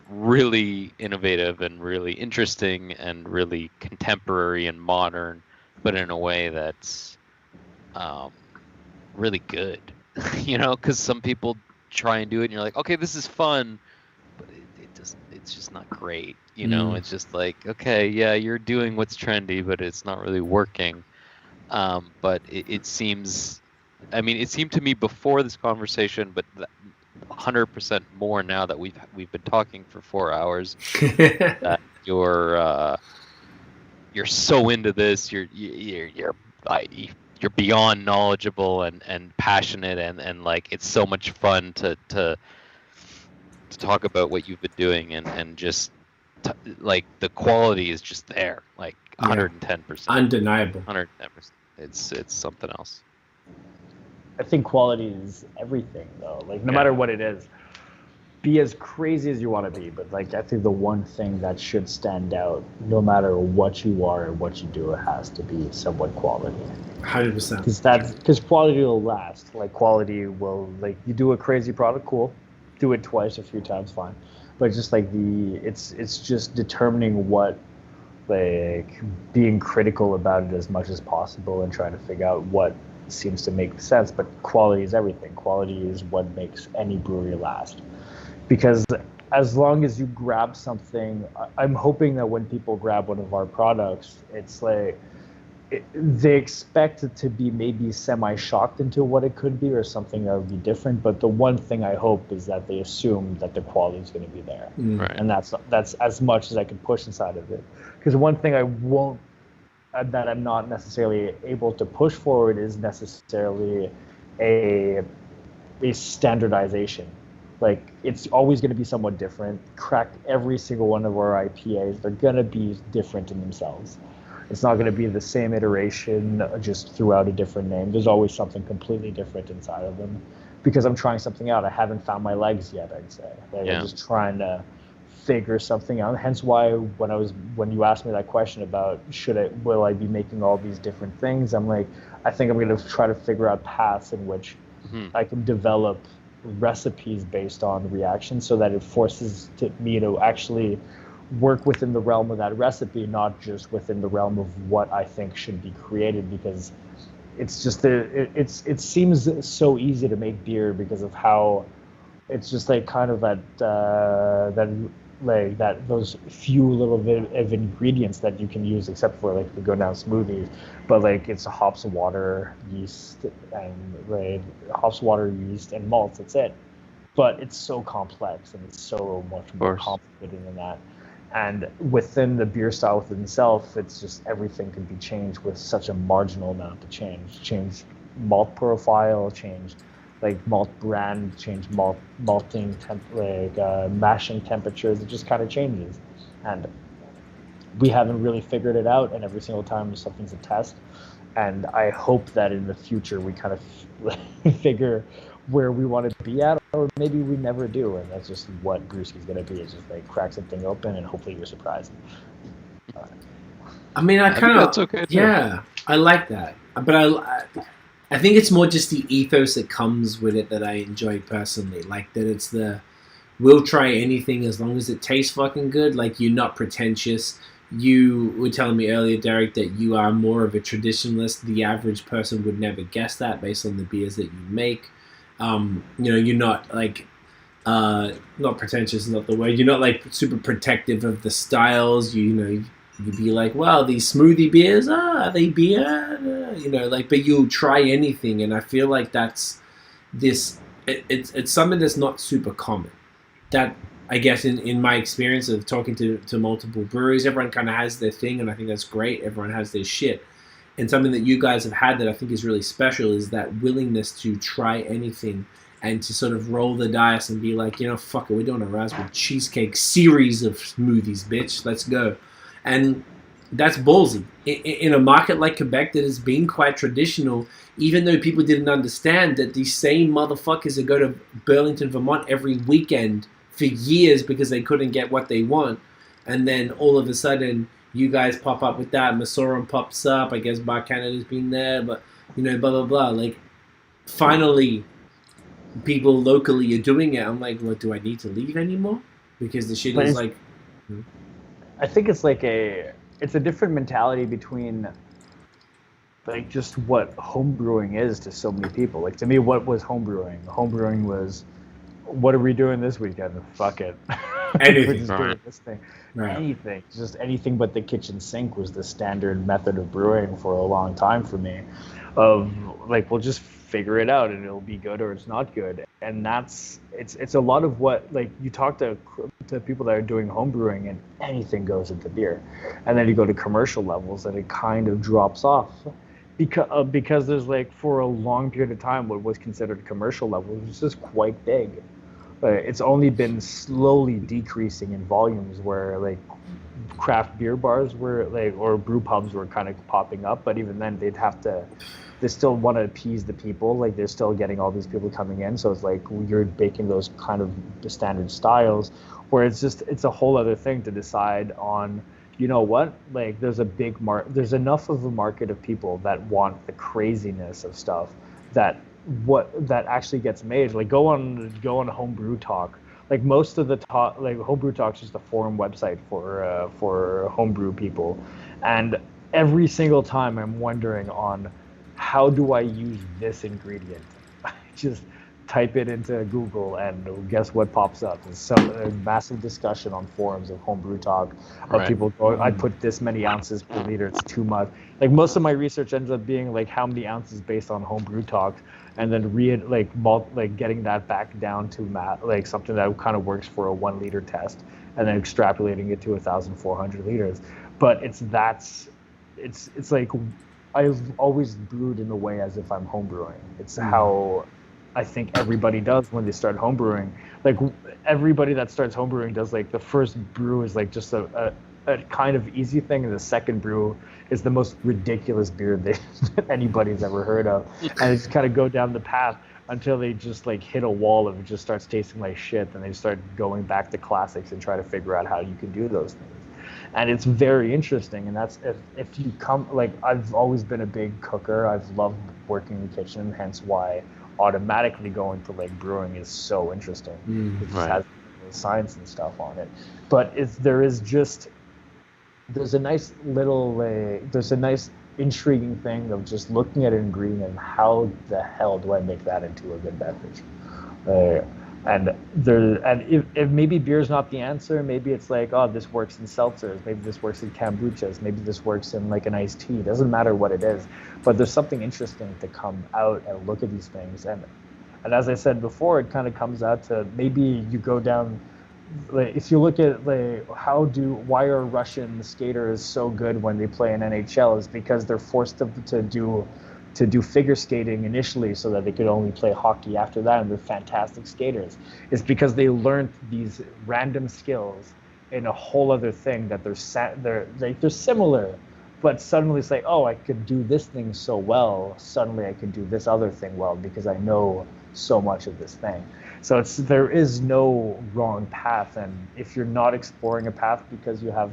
really innovative and really interesting and really contemporary and modern, but in a way that's really good. Because some people try and do it and you're like, okay, this is fun, but it's just not great. It's just like, okay, yeah, you're doing what's trendy, but it's not really working. But it seems, it seemed to me before this conversation, but 100% more now that we've been talking for 4 hours. That you're so into this. You're beyond knowledgeable and passionate and like it's so much fun to talk about what you've been doing and just like the quality is just there, like 110%, undeniable, 110%. It's something else. I think quality is everything, though. Like, no matter what it is, be as crazy as you want to be. But, like, I think the one thing that should stand out, no matter what you are or what you do, it has to be somewhat quality. 100%. Because quality will last. Like, quality will, like, you do a crazy product, cool. Do it twice, a few times, fine. But just, like, it's just determining what, like, being critical about it as much as possible and trying to figure out what seems to make sense. But quality is everything. Quality is what makes any brewery last. Because as long as you grab something, I'm hoping that when people grab one of our products, it's like they expect it to be maybe semi-shocked into what it could be or something that would be different. But the one thing I hope is that they assume that the quality is going to be there. Right. And that's as much as I can push inside of it. Because one thing that I'm not necessarily able to push forward is necessarily a standardization. Like, it's always going to be somewhat different. Crack every single one of our IPAs. They're going to be different in themselves. It's not going to be the same iteration just throughout a different name. There's always something completely different inside of them because I'm trying something out. I haven't found my legs yet, I'd say. Like, I'm just trying to figure something out. Hence why when you asked me that question about will I be making all these different things, I'm like, I think I'm going to try to figure out paths in which I can develop recipes based on reaction so that it forces me to actually work within the realm of that recipe, not just within the realm of what I think should be created, because it's just it seems so easy to make beer because of how it's just like kind of those few little bit of ingredients that you can use, except for like we go down smoothies, but like it's hops, water, yeast, and hops, water, yeast, and malts. That's it. But it's so complex and it's so much more complicated than that. And within the beer style within itself, it's just everything can be changed with such a marginal amount to change. Change malt profile, change like malt brand, change malting mashing temperatures. It just kind of changes, and we haven't really figured it out. And every single time something's a test, and I hope that in the future we kind of figure where we want to be at, or maybe we never do, and that's just what BreWskey's gonna be. It's just like crack something open, and hopefully you're surprised. I mean, I kind of that's okay too. Yeah, I like that, but I think it's more just the ethos that comes with it that I enjoy personally. Like that it's we'll try anything as long as it tastes fucking good. Like, you're not pretentious. You were telling me earlier, Derrick, that you are more of a traditionalist. The average person would never guess that based on the beers that you make. You're not like, not pretentious is not the word. You're not like super protective of the styles. You'd be like, well, these smoothie beers, are they beer? But you'll try anything. And I feel like that's it's something that's not super common. That, I guess, in my experience of talking to multiple breweries, everyone kind of has their thing, and I think that's great. Everyone has their shit. And something that you guys have had that I think is really special is that willingness to try anything and to sort of roll the dice and be like, fuck it, we're doing a raspberry cheesecake series of smoothies, bitch. Let's go. And that's ballsy. In a market like Quebec that has been quite traditional, even though people didn't understand that these same motherfuckers that go to Burlington, Vermont every weekend for years because they couldn't get what they want, and then all of a sudden you guys pop up with that, Masoran pops up, I guess Bar Canada's been there, but, blah, blah, blah. Like, finally, people locally are doing it. I'm like, well, do I need to leave anymore? Because the shit is like... I think it's like it's a different mentality between like just what homebrewing is to so many people. Like, to me, what was homebrewing? Homebrewing was, what are we doing this weekend? Fuck it. Anything. We're just doing this thing. Right. Anything. Just anything but the kitchen sink was the standard method of brewing for a long time for me. Of like, we'll just figure it out, and it'll be good or it's not good. And it's a lot of what, like, you talk to people that are doing home brewing, and anything goes into beer, and then you go to commercial levels and it kind of drops off because there's, like, for a long period of time, what was considered commercial level was just quite big. It's only been slowly decreasing in volumes, where, like, craft beer bars were, like, or brew pubs were kind of popping up, but even then they still want to appease the people. Like, they're still getting all these people coming in, so it's like you're baking those kind of standard styles, where it's a whole other thing to decide on. You know what? Like, there's enough of a market of people that want the craziness of stuff that actually gets made. Like, go on Homebrew Talk. Like, most of the talk, like, Homebrew Talk is just a forum website for homebrew people, and every single time I'm wondering on how do I use this ingredient. I just type it into Google, and guess what pops up? There's a massive discussion on forums of Homebrew Talk of people going, I put this many ounces per liter, it's too much. Like, most of my research ends up being, like, how many ounces based on Homebrew Talk, and then getting that back down to like something that kind of works for a 1 liter test, and then extrapolating it to 1,400 liters. But it's like, I've always brewed in a way as if I'm homebrewing. It's how I think everybody does when they start homebrewing. Like, everybody that starts homebrewing does, like, the first brew is, like, just a kind of easy thing, and the second brew is the most ridiculous beer that anybody's ever heard of. And they just kind of go down the path until they just, like, hit a wall and it just starts tasting like shit, and they start going back to classics and try to figure out how you can do those things. And it's very interesting, and that's if you come, like, I've always been a big cooker. I've loved working in the kitchen, hence why automatically going to, like, brewing is so interesting. It just has science and stuff on it. But there's a nice intriguing thing of just looking at an ingredient and how the hell do I make that into a good beverage. And if maybe beer's not the answer, maybe it's like, oh, this works in seltzers, maybe this works in kombuchas, maybe this works in, like, an iced tea. It doesn't matter what it is, but there's something interesting to come out and look at these things. And as I said before, it kind of comes out to, maybe you go down, like, if you look at, like, why are Russian skaters so good when they play in NHL, is because they're forced to do figure skating initially so that they could only play hockey after that, and they're fantastic skaters. It's because they learned these random skills in a whole other thing that they're similar, but suddenly it's like, oh, I could do this thing so well, suddenly I can do this other thing well because I know so much of this thing. So there is no wrong path, and if you're not exploring a path because you have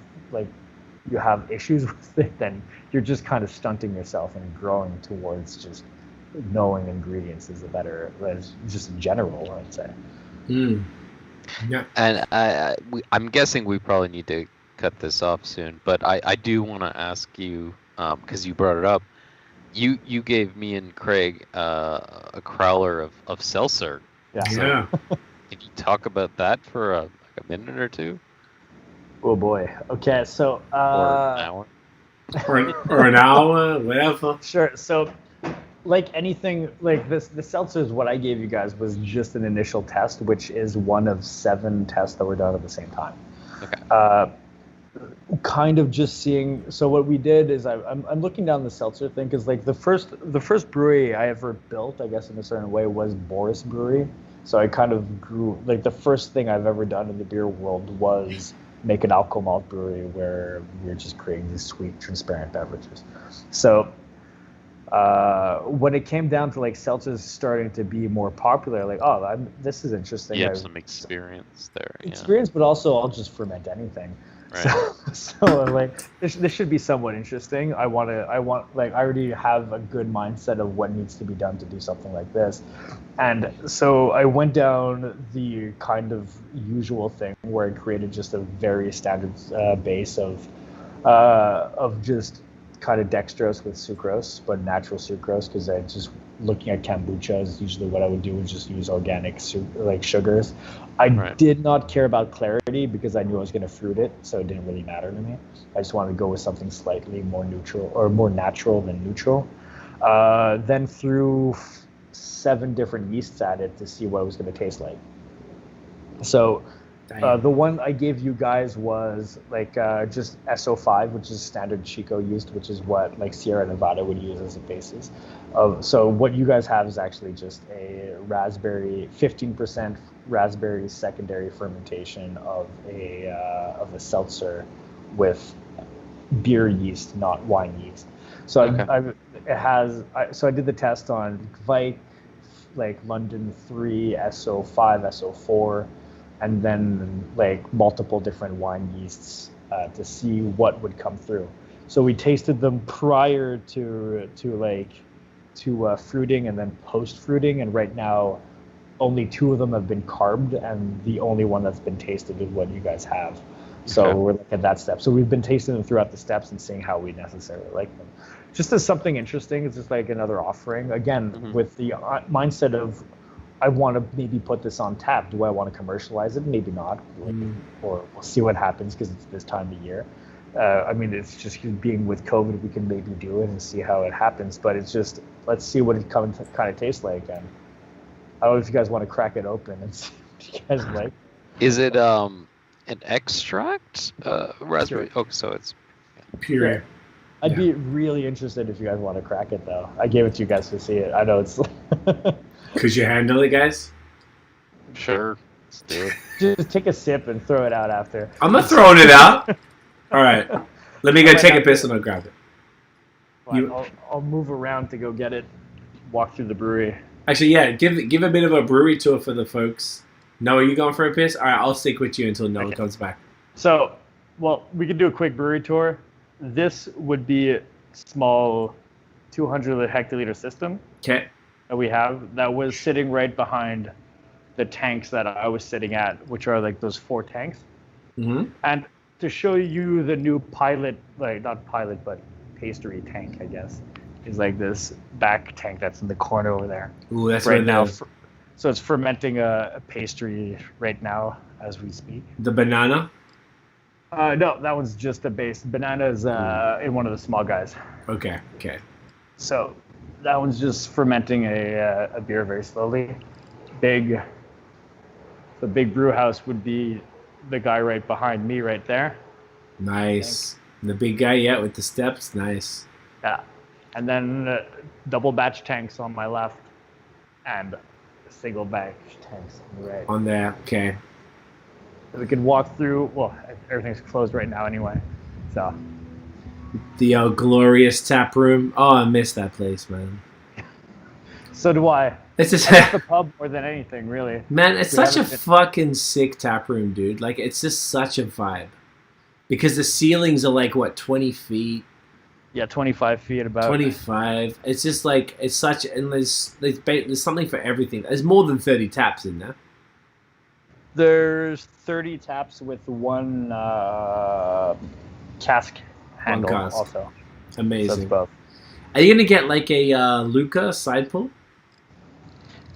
issues with it, then you're just kind of stunting yourself and growing towards just knowing ingredients is just in general, I'd say. Yeah. And I'm guessing we probably need to cut this off soon, but I do want to ask you, because you brought it up, you gave me and Craig a crowler of seltzer. Yeah. So can you talk about that for a minute or two? Oh boy. Okay, so or an hour, or an hour, whatever. Sure. So, like anything, like the seltzers, what I gave you guys was just an initial test, which is one of 7 tests that were done at the same time. Okay. Kind of just seeing. So what we did is I'm looking down the seltzer thing, because, like, the first brewery I ever built, I guess in a certain way, was Boris Brewery. So I kind of grew, like, the first thing I've ever done in the beer world was make an alcohol malt brewery where we're just creating these sweet, transparent beverages. So when it came down to, like, seltzers starting to be more popular, like, oh, this is interesting. You have some experience there. Experience, but also I'll just ferment anything. Right. So like, this should be somewhat interesting. I already have a good mindset of what needs to be done to do something like this. And so I went down the kind of usual thing where I created just a very standard base of just kind of dextrose with sucrose, but natural sucrose, because I just, looking at kombucha is usually what I would do is just use organic sugars. I did not care about clarity because I knew I was going to fruit it, so it didn't really matter to me. I just wanted to go with something slightly more neutral, or more natural than neutral. Then through 7 different yeasts at it to see what it was going to taste like. So the one I gave you guys was like just SO5, which is standard Chico yeast, which is what like Sierra Nevada would use as a basis. So what you guys have is actually just a raspberry, 15% raspberry secondary fermentation of a seltzer with beer yeast, not wine yeast. So I did the test on Vite, like London 3, SO5, SO4, and then like multiple different wine yeasts to see what would come through. So we tasted them prior to fruiting and then post fruiting, and right now only 2 of them have been carbed, and the only one that's been tasted is what you guys have. So we're looking at that step. So we've been tasting them throughout the steps and seeing how we necessarily like them. Just as something interesting, it's just like another offering. Again, with the mindset of, I want to maybe put this on tap. Do I want to commercialize it? Maybe not. Or we'll see what happens because it's this time of year. I mean, it's just being with COVID, we can maybe do it and see how it happens. But it's just, let's see what it kind of tastes like. And I don't know if you guys want to crack it open and see what you guys like. Is it an extract? Raspberry? Pure. Oh, so it's pure. Yeah. I'd be really interested if you guys want to crack it, though. I gave it to you guys to see it. I know it's... Could you handle it, guys? sure. Let's do it. Just take a sip and throw it out after. I'm not throwing it out. All right. Let me go take a piss and I'll grab it. Fine, I'll move around to go get it, walk through the brewery. Actually, yeah, give a bit of a brewery tour for the folks. Noah, are you going for a piss? All right, I'll stick with you until Noah comes back. So, well, we can do a quick brewery tour. This would be a small 200 hectoliter system Okay. that we have that was sitting right behind the tanks that I was sitting at, which are like those 4 tanks. Mm-hmm. And to show you the new pilot, like not pilot, but pastry tank, I guess, is like this back tank that's in the corner over there. Ooh, that's right now. So it's fermenting a pastry right now as we speak. The banana? No, that one's just a base. Banana is in one of the small guys. Okay. So that one's just fermenting a beer very slowly. The big brew house would be the guy right behind me right there. Nice. The big guy, yeah, with the steps. Nice. Yeah. And then double batch tanks on my left and single batch tanks on the right. On there, okay. We can walk through. Well, everything's closed right now anyway. So. The glorious tap room. Oh, I miss that place, man. So do I. It's just the pub more than anything, really. Man, it's such a fucking sick tap room, dude. Like, it's just such a vibe. Because the ceilings are like, what, 20 feet? Yeah, 25 feet about. 25. It's just like, it's such, and there's something for everything. There's more than 30 taps in there. There's 30 taps with one cask handle also. Amazing. So it's both. Are you going to get like a Luca side pull?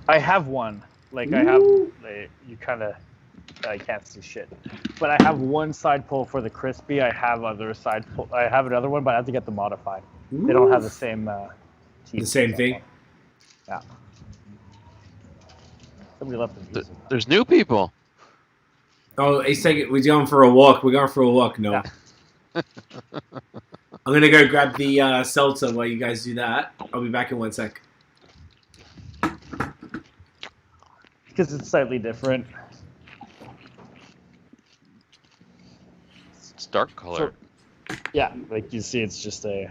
I have one. Like, I have, you kind of, I can't see shit. But I have one side pull for the crispy. I have another one, but I have to get them modified. Ooh. They don't have the same teeth. The same thing? Yeah. Somebody left the music. There's new people. Oh, he's taking. We're going for a walk. Noah. Yeah. I'm going to go grab the seltzer while you guys do that. I'll be back in 1 sec. Because it's slightly different. It's dark color. So, yeah, like you see, it's just a...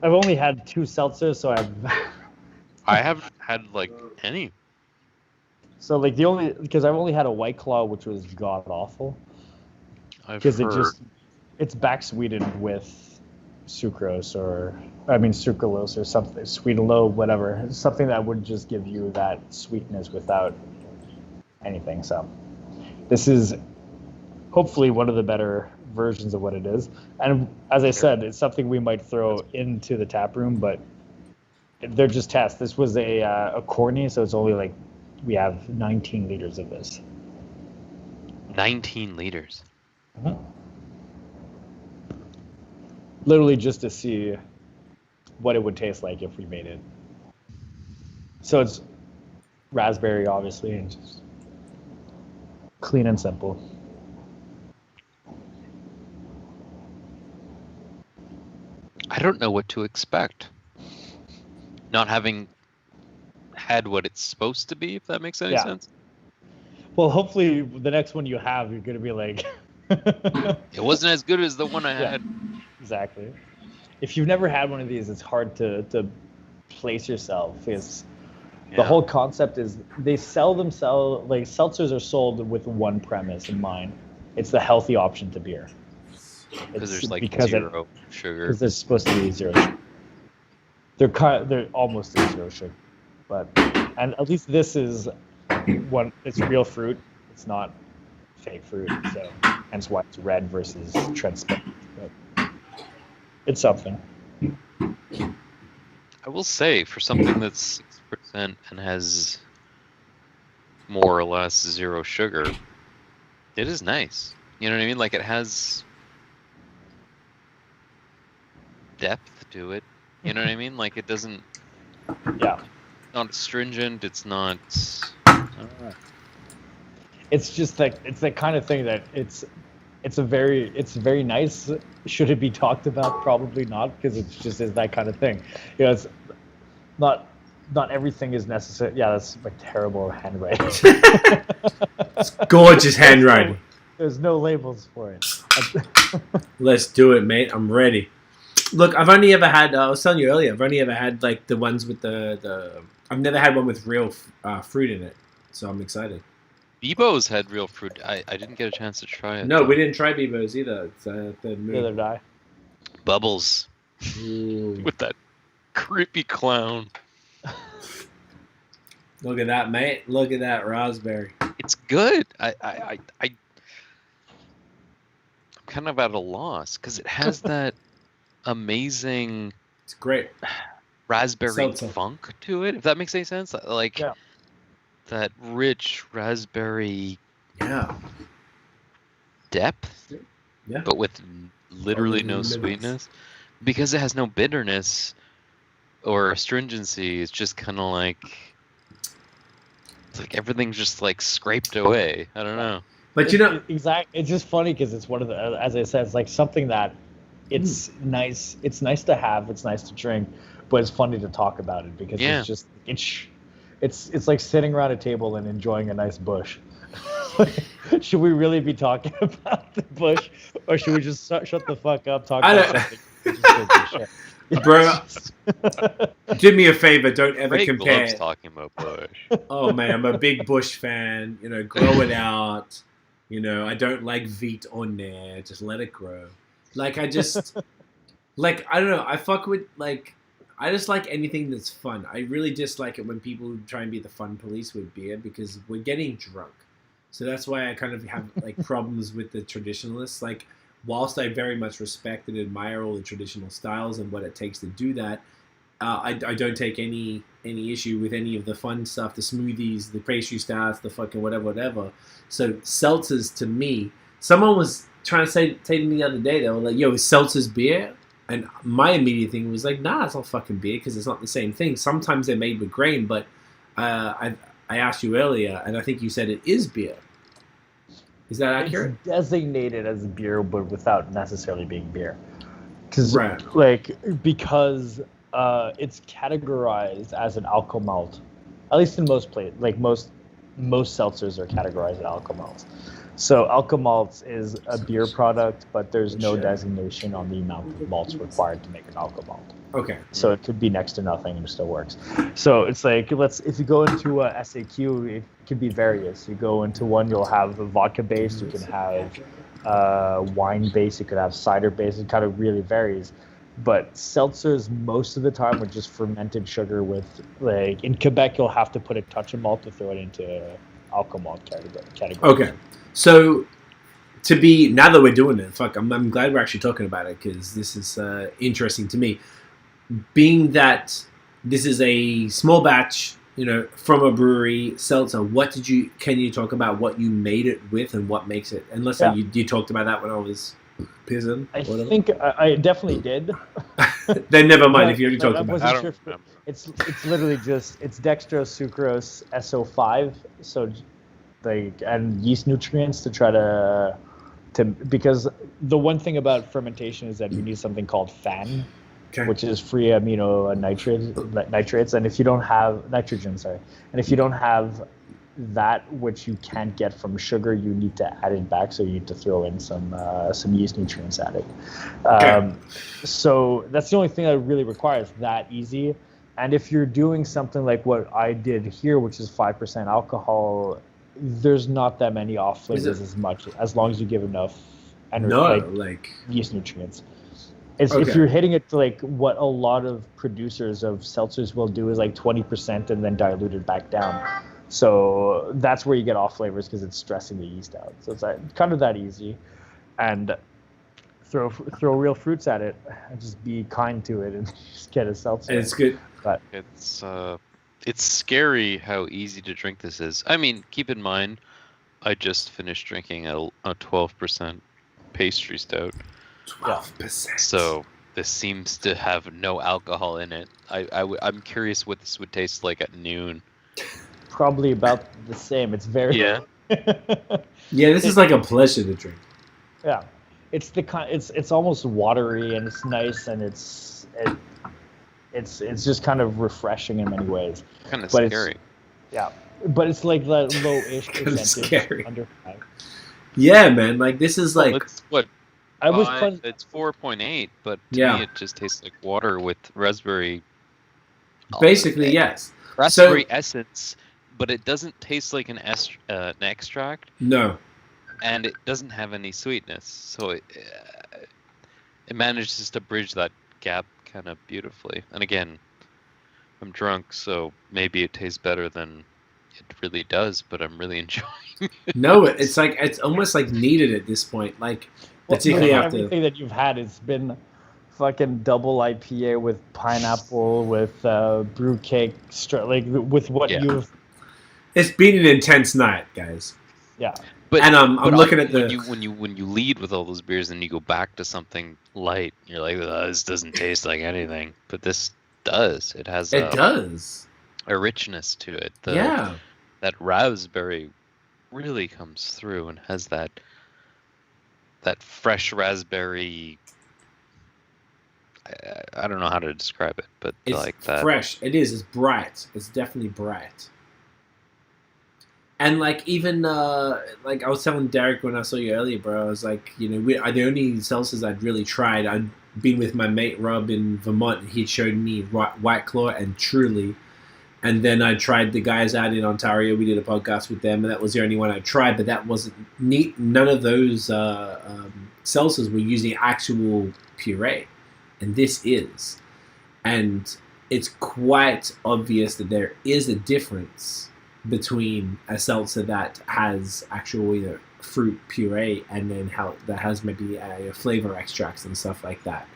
I've only had 2 seltzers, so I haven't had, like, any. So, like, because I've only had a White Claw, which was god-awful. Because it's back-sweetened with sucrose sucralose or something, sweet and low, whatever. Something that would just give you that sweetness without anything. So this is hopefully one of the better versions of what it is. And as I said, it's something we might throw into the tap room, but they're just tests. This was a corny, so it's only like we have 19 liters of this. 19 liters. Mm-hmm. literally just to see what it would taste like if we made it. So it's raspberry, obviously, and just clean and simple. I don't know what to expect. Not having had what it's supposed to be, if that makes any sense. Well, hopefully the next one you have, you're going to be like... It wasn't as good as the one I had. Exactly. If you've never had one of these, it's hard to place yourself. Because the whole concept is they sell themselves... Like, seltzers are sold with one premise in mind. It's the healthy option to beer. Because there's like zero sugar. Because there's supposed to be zero sugar. They're almost zero sugar, and at least this is one. It's real fruit. It's not fake fruit. So hence why it's red versus transparent. But it's something. I will say, for something that's 6% and has more or less zero sugar, it is nice. You know what I mean? Like, it has depth to it. You know what I mean? Like, it doesn't... Yeah. It's not astringent. It's not... It's just like, it's that kind of thing that it's very nice. Should it be talked about? Probably not, because it's just is that kind of thing. You know, it's not everything is necessary. Yeah, that's like terrible handwriting. It's gorgeous handwriting. There's no labels for it. Let's do it, mate. I'm ready. Look, I've only ever had, I was telling you earlier, I've only ever had like the ones with I've never had one with real fruit in it. So I'm excited. BAOS had real fruit. I didn't get a chance to try it. No, we didn't try BAOS either. It's Neither did I. Bubbles. Ooh. With that creepy clown. Look at that, mate. Look at that raspberry. It's good. I'm kind of at a loss because it has that amazing... It's great. Raspberry seltzer funk to it, if that makes any sense. Like, that rich raspberry depth, but with literally no sweetness. Because it has no bitterness or astringency, it's just kind of like... It's like everything's just like scraped away. I don't know. But you know... Exactly. It's just funny because it's one of the... As I said, it's like something that it's nice. It's nice to have. It's nice to drink. But it's funny to talk about it because it's just... It's like sitting around a table and enjoying a nice bush. Should we really be talking about the bush, or should we just shut the fuck up, talk about something? Bro, do me a favor. Don't ever Ray compare. loves talking about bush. Oh man, I'm a big bush fan. You know, grow it out. You know, I don't like wheat on there. Just let it grow. Like I just, like I don't know. I fuck with like. I just like anything that's fun. I really dislike it when people try and be the fun police with beer because we're getting drunk. So that's why I kind of have like problems with the traditionalists. Like, whilst I very much respect and admire all the traditional styles and what it takes to do that, I don't take any issue with any of the fun stuff, the smoothies, the pastry stouts, the fucking whatever. So seltzers to me, someone was trying to say to me the other day, they were like, yo, is seltzer's beer? And my immediate thing was like, nah, it's not fucking beer because it's not the same thing. Sometimes they're made with grain, but I asked you earlier, and I think you said it is beer. Is that accurate? It's designated as beer, but without necessarily being beer. Right. Because it's categorized as an alcohol malt. At least in most places, like most seltzers are categorized as alcohol malts. So alcohol malts is a beer product, but there's no designation on the amount of malts required to make an alcohol malt. Okay. So it could be next to nothing and it still works. So it's like, if you go into a SAQ, it could be various. You go into one, you'll have a vodka base, you can have wine base, you could have cider base. It kind of really varies. But seltzers most of the time are just fermented sugar with, like, in Quebec, you'll have to put a touch of malt to throw it into alcohol malt category. Okay. So, now that we're doing it, I'm glad we're actually talking about it because this is interesting to me. Being that this is a small batch, from a brewery, seltzer, can you talk about what you made it with and what makes it? And listen, you talked about that when I was Pizen? I Whatever. think I definitely did. Then never mind But- if you already but talked I about it. wasn't I don't sure if remember. it's literally just it's dextrose, sucrose, SO5, so like and yeast nutrients to try to because the one thing about fermentation is that you need something called FAN, Okay. which is free amino nitrates, and if you don't have nitrogen, sorry, and if you don't have that, which you can't get from sugar, you need to add it back. So you need to throw in some yeast nutrients at it. So that's the only thing that really requires that easy. And if you're doing something like what I did here, which is 5% alcohol, there's not that many off flavors as much, as long as you give enough like yeast nutrients. If Okay. you're hitting it to like what a lot of producers of seltzers will do is like 20% and then dilute it back down. So that's where you get off flavors because it's stressing the yeast out. So it's kind of that easy, and throw real fruits at it and just be kind to it and just get a seltzer. and it's good. But It's scary how easy to drink this is. I mean, keep in mind, I just finished drinking a 12% pastry stout. 12%. So this seems to have no alcohol in it. I'm curious what this would taste like at noon. probably about the same. It's very Yeah. Yeah, this is like a pleasure to drink. Yeah, it's the kind. It's almost watery and it's nice and it's just kind of refreshing in many ways. Kind of But it's- scary. Yeah, but it's like that low-ish Kinda percentage scary. under 5. Yeah, man. Like this is like It's what? I was It's 4.8, but to Yeah. me it just tastes like water with raspberry. basically yes. Raspberry essence, but it doesn't taste like an extract, No. and it doesn't have any sweetness. So it manages to bridge that gap kind of beautifully. And again, I'm drunk, so maybe it tastes better than it really does, but I'm really enjoying it. No, it's like it's almost like needed at this point. Like particularly after everything that you've had has been fucking double IPA with pineapple, with brew cake, like with what Yeah. you've. it's been an intense night, guys. Yeah, But And I'm but looking at often the when you lead with all those beers and you go back to something light, you're like, this doesn't taste like anything. But this does. It has it does. a richness to it. Yeah. That raspberry really comes through and has that fresh raspberry. I don't know how to describe it, but It's like that. fresh. It is. It's bright. It's definitely bright. And like even like I was telling Derrick when I saw you earlier, bro, I was like, you know, the only seltzers I'd really tried. I'd been with my mate Rob in Vermont, and he'd showed me White Claw and Truly, and then I tried the guys out in Ontario. We did a podcast with them, and that was the only one I tried. But that wasn't neat. None of those seltzers were using actual puree, and this is, and it's quite obvious that there is a difference between a seltzer that has actual either fruit puree and then how that has maybe a flavor extracts and stuff like that.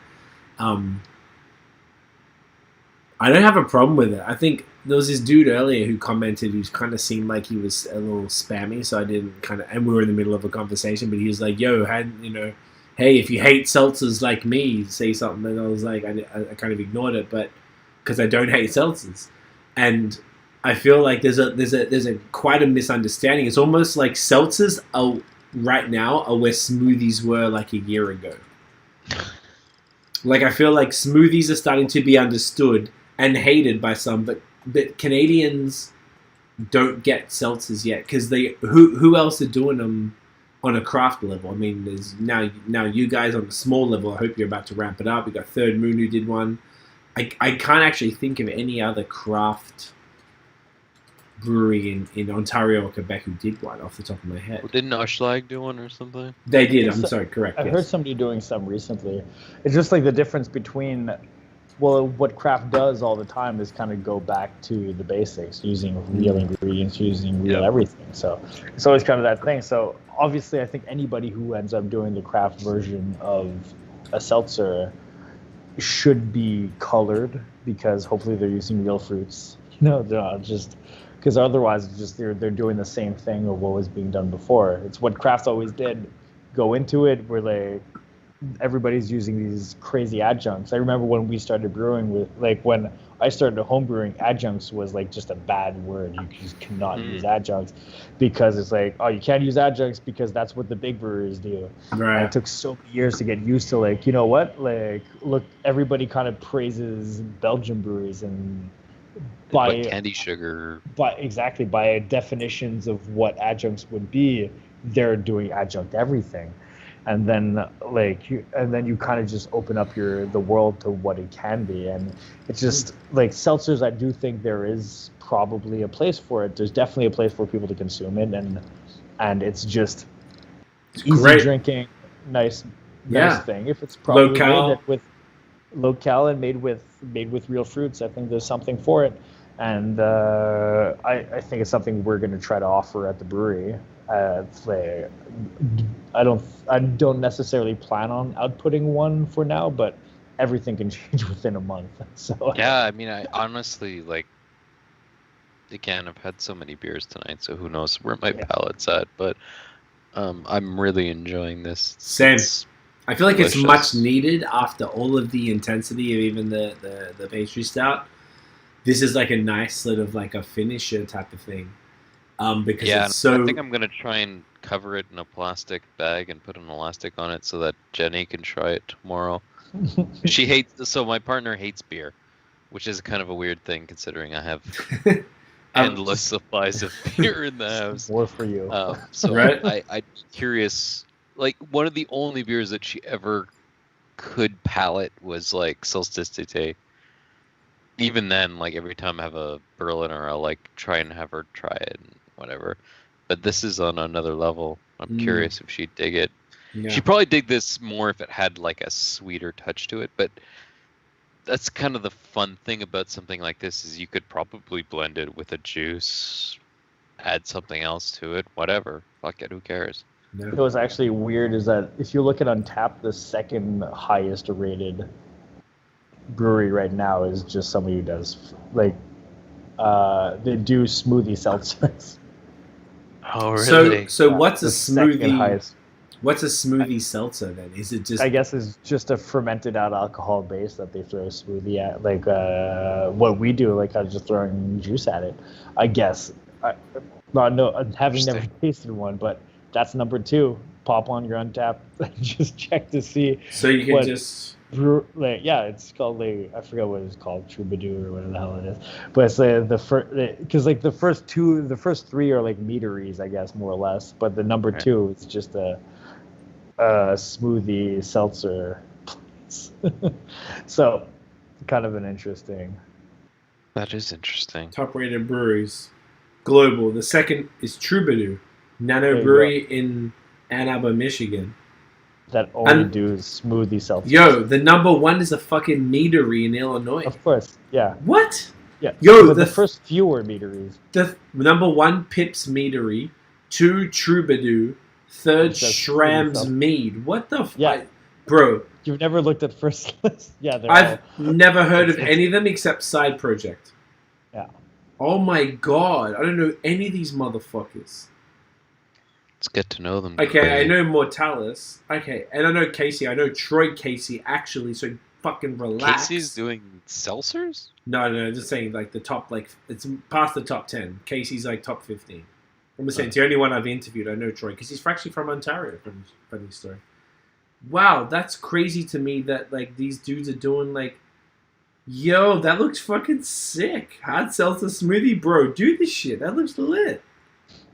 I don't have a problem with it. I think there was this dude earlier who commented who kind of seemed like he was a little spammy, so I didn't kind of, and we were in the middle of a conversation, but he was like, yo, hey, if you hate seltzers like me, say something. And I was like, I kind of ignored it, but because I don't hate seltzers. And I feel like there's a quite a misunderstanding. It's almost like seltzers are right now are where smoothies were like a year ago. Like I feel like smoothies are starting to be understood and hated by some, but Canadians don't get seltzers yet because who else are doing them on a craft level? I mean, there's now you guys on a small level. I hope you're about to ramp it up. We got Third Moon who did one. I can't actually think of any other craft brewery in Ontario or Quebec who did one off the top of my head. Well, didn't Ushlag do one or something? They did. I'm sorry. Correct. I've yes. heard somebody doing some recently. It's just like the difference between, well, what craft does all the time is kind of go back to the basics, using real ingredients, using real everything. So it's always kind of that thing. So obviously, I think anybody who ends up doing the craft version of a seltzer should be colored because hopefully they're using real fruits. You know, they're not just because otherwise it's just they're doing the same thing of what was being done before. It's what craft always did. Go into it where they everybody's using these crazy adjuncts. I remember when we started brewing with, like, when I started home brewing, adjuncts was like just a bad word. You just cannot use adjuncts because it's like, oh, you can't use adjuncts because that's what the big brewers do. Right. And it took so many years to get used to, like, you know what? Like, look, everybody kind of praises Belgian breweries and by candy sugar. By definitions of what adjuncts would be, they're doing adjunct everything. And then you kind of just open up the world to what it can be, and it's just like seltzers. I do think there is probably a place for it. There's definitely a place for people to consume it, and it's just easy great. Drinking, nice thing. If it's probably locale and made with real fruits, I think there's something for it, and I think it's something we're going to try to offer at the brewery. I don't necessarily plan on outputting one for now, but everything can change within a month. So yeah, I mean, I honestly, like, again, I've had so many beers tonight, so who knows where my palate's at, but I'm really enjoying this. Same. I feel like delicious. It's much needed after all of the intensity of even the pastry stout. This is like a nice sort of like a finisher type of thing. Because it's so... I think I'm gonna try and cover it in a plastic bag and put an elastic on it so that Jenny can try it tomorrow. So my partner hates beer, which is kind of a weird thing considering I have endless supplies of beer in the house. More for you. So right? I'm curious. Like, one of the only beers that she ever could palate was like Solstice d'été. Even then, like, every time I have a Berliner, I'll like try and have her try it and whatever. But this is on another level. I'm curious if she'd dig it. Yeah. She'd probably dig this more if it had like a sweeter touch to it. But that's kind of the fun thing about something like this is you could probably blend it with a juice, add something else to it, whatever. Fuck it, who cares? No. It was actually weird is that if you look at Untappd, the second highest rated brewery right now is just somebody who does like they do smoothie seltzers. Oh, really? So what's a smoothie? What's a smoothie seltzer then? Is it just? I guess it's just a fermented out alcohol base that they throw a smoothie at, like what we do, like I'm just throwing juice at it. I guess. Having never tasted one, but that's number 2. Pop on your Untappd, just check to see. So you can just. It's called I forget what it's called, Troubadour or whatever the hell it is. But it's the first, because like the first 3 are like meaderies, I guess, more or less. But the number 2 is just a smoothie seltzer. So, kind of an interesting. That is interesting. Top-rated breweries, global. The second is Troubadour, Nano Brewery in Ann Arbor, Michigan. That only do smoothie seltzers. Yo, the number 1 is a fucking meadery in Illinois. Of course, yeah. What? Yeah. Yo, the first few were meaderies. The number 1 Pips Meadery, 2 Troubadour, 3rd Schramm's Mead. What the fuck? Yeah. Bro. You've never looked at first list? Yeah, I've never heard of any of them except Side Project. Yeah. Oh my god. I don't know any of these motherfuckers. Let's get to know them. Okay, I know Mortalis. Okay, and I know Casey. I know Troy Casey, actually, so fucking relax. Casey's doing seltzers? No, just saying, like, the top, like, it's past the top 10. Casey's, like, top 15. I'm just saying, it's the only one I've interviewed. I know Troy, because he's actually from Ontario, funny story. Wow, that's crazy to me that, like, these dudes are doing, like, yo, that looks fucking sick. Hard seltzer smoothie, bro. Do this shit. That looks lit.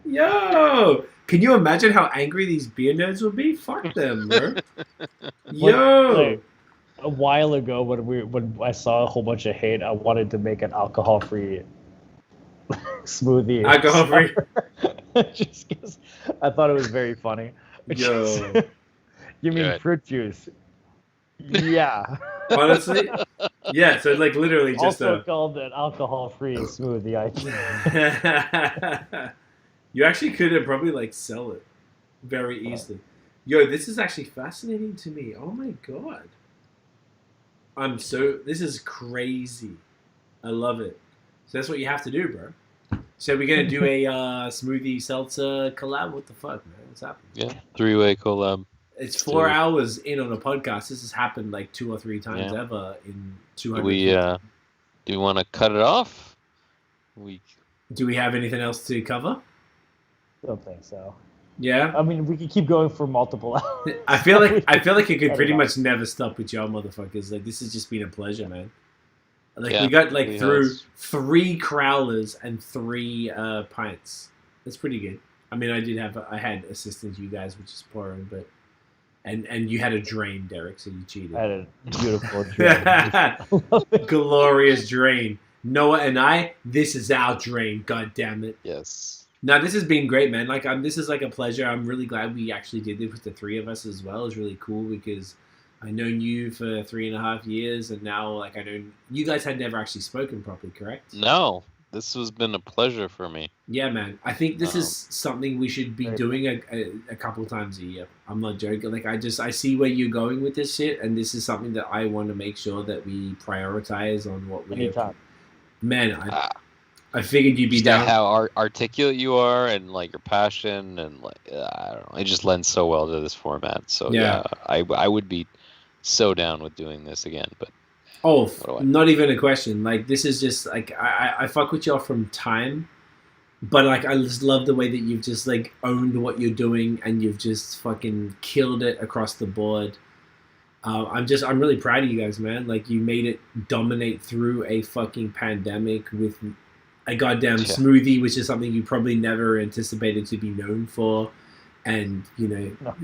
Yo! Can you imagine how angry these beer nerds will be? Fuck them, bro. Yo! A while ago, when I saw a whole bunch of hate, I wanted to make an alcohol-free smoothie. Alcohol-free? Just because I thought it was very funny. Yo. You mean fruit juice? Yeah. Honestly? Yeah, so like literally just also called an alcohol-free smoothie. You actually could have probably like sell it very easily. Yo, this is actually fascinating to me. Oh my god. This is crazy. I love it. So that's what you have to do, bro. So we're going to do a smoothie seltzer collab? What the fuck, man? What's happening? Yeah, 3-way collab. It's 4 hours in on a podcast. This has happened like 2 or 3 times ever in 200. Do we want to cut it off? Do we have anything else to cover? I don't think so. Yeah. I mean, we could keep going for multiple hours. I feel like it could pretty much never stop with y'all motherfuckers. Like, this has just been a pleasure, man. Like, we got like through 3 crowlers and 3 pints. That's pretty good. I mean, I had assistance, you guys, which is pouring, but and you had a drain, Derek, so you cheated. I had a beautiful drain. Glorious drain. Noah and I, this is our drain. God damn it. Yes. No, this has been great, man. Like, this is like a pleasure. I'm really glad we actually did this with the 3 of us as well. It's really cool because I've known you for 3.5 years, and now like I know you guys had never actually spoken properly, correct? No. This has been a pleasure for me. Yeah, man. I think this is something we should be doing a couple times a year. I'm not joking. Like, I see where you're going with this shit, and this is something that I want to make sure that we prioritize on what we do. Man, I figured you'd be down. How articulate you are, and like your passion, and like I don't know, it just lends so well to this format. So yeah, I would be so down with doing this again, but. Oh, not even a question. Like, this is just, like, I fuck with y'all from time, but, like, I just love the way that you've just, like, owned what you're doing, and you've just fucking killed it across the board. I'm really proud of you guys, man. Like, you made it dominate through a fucking pandemic with a goddamn smoothie, which is something you probably never anticipated to be known for, and, you know,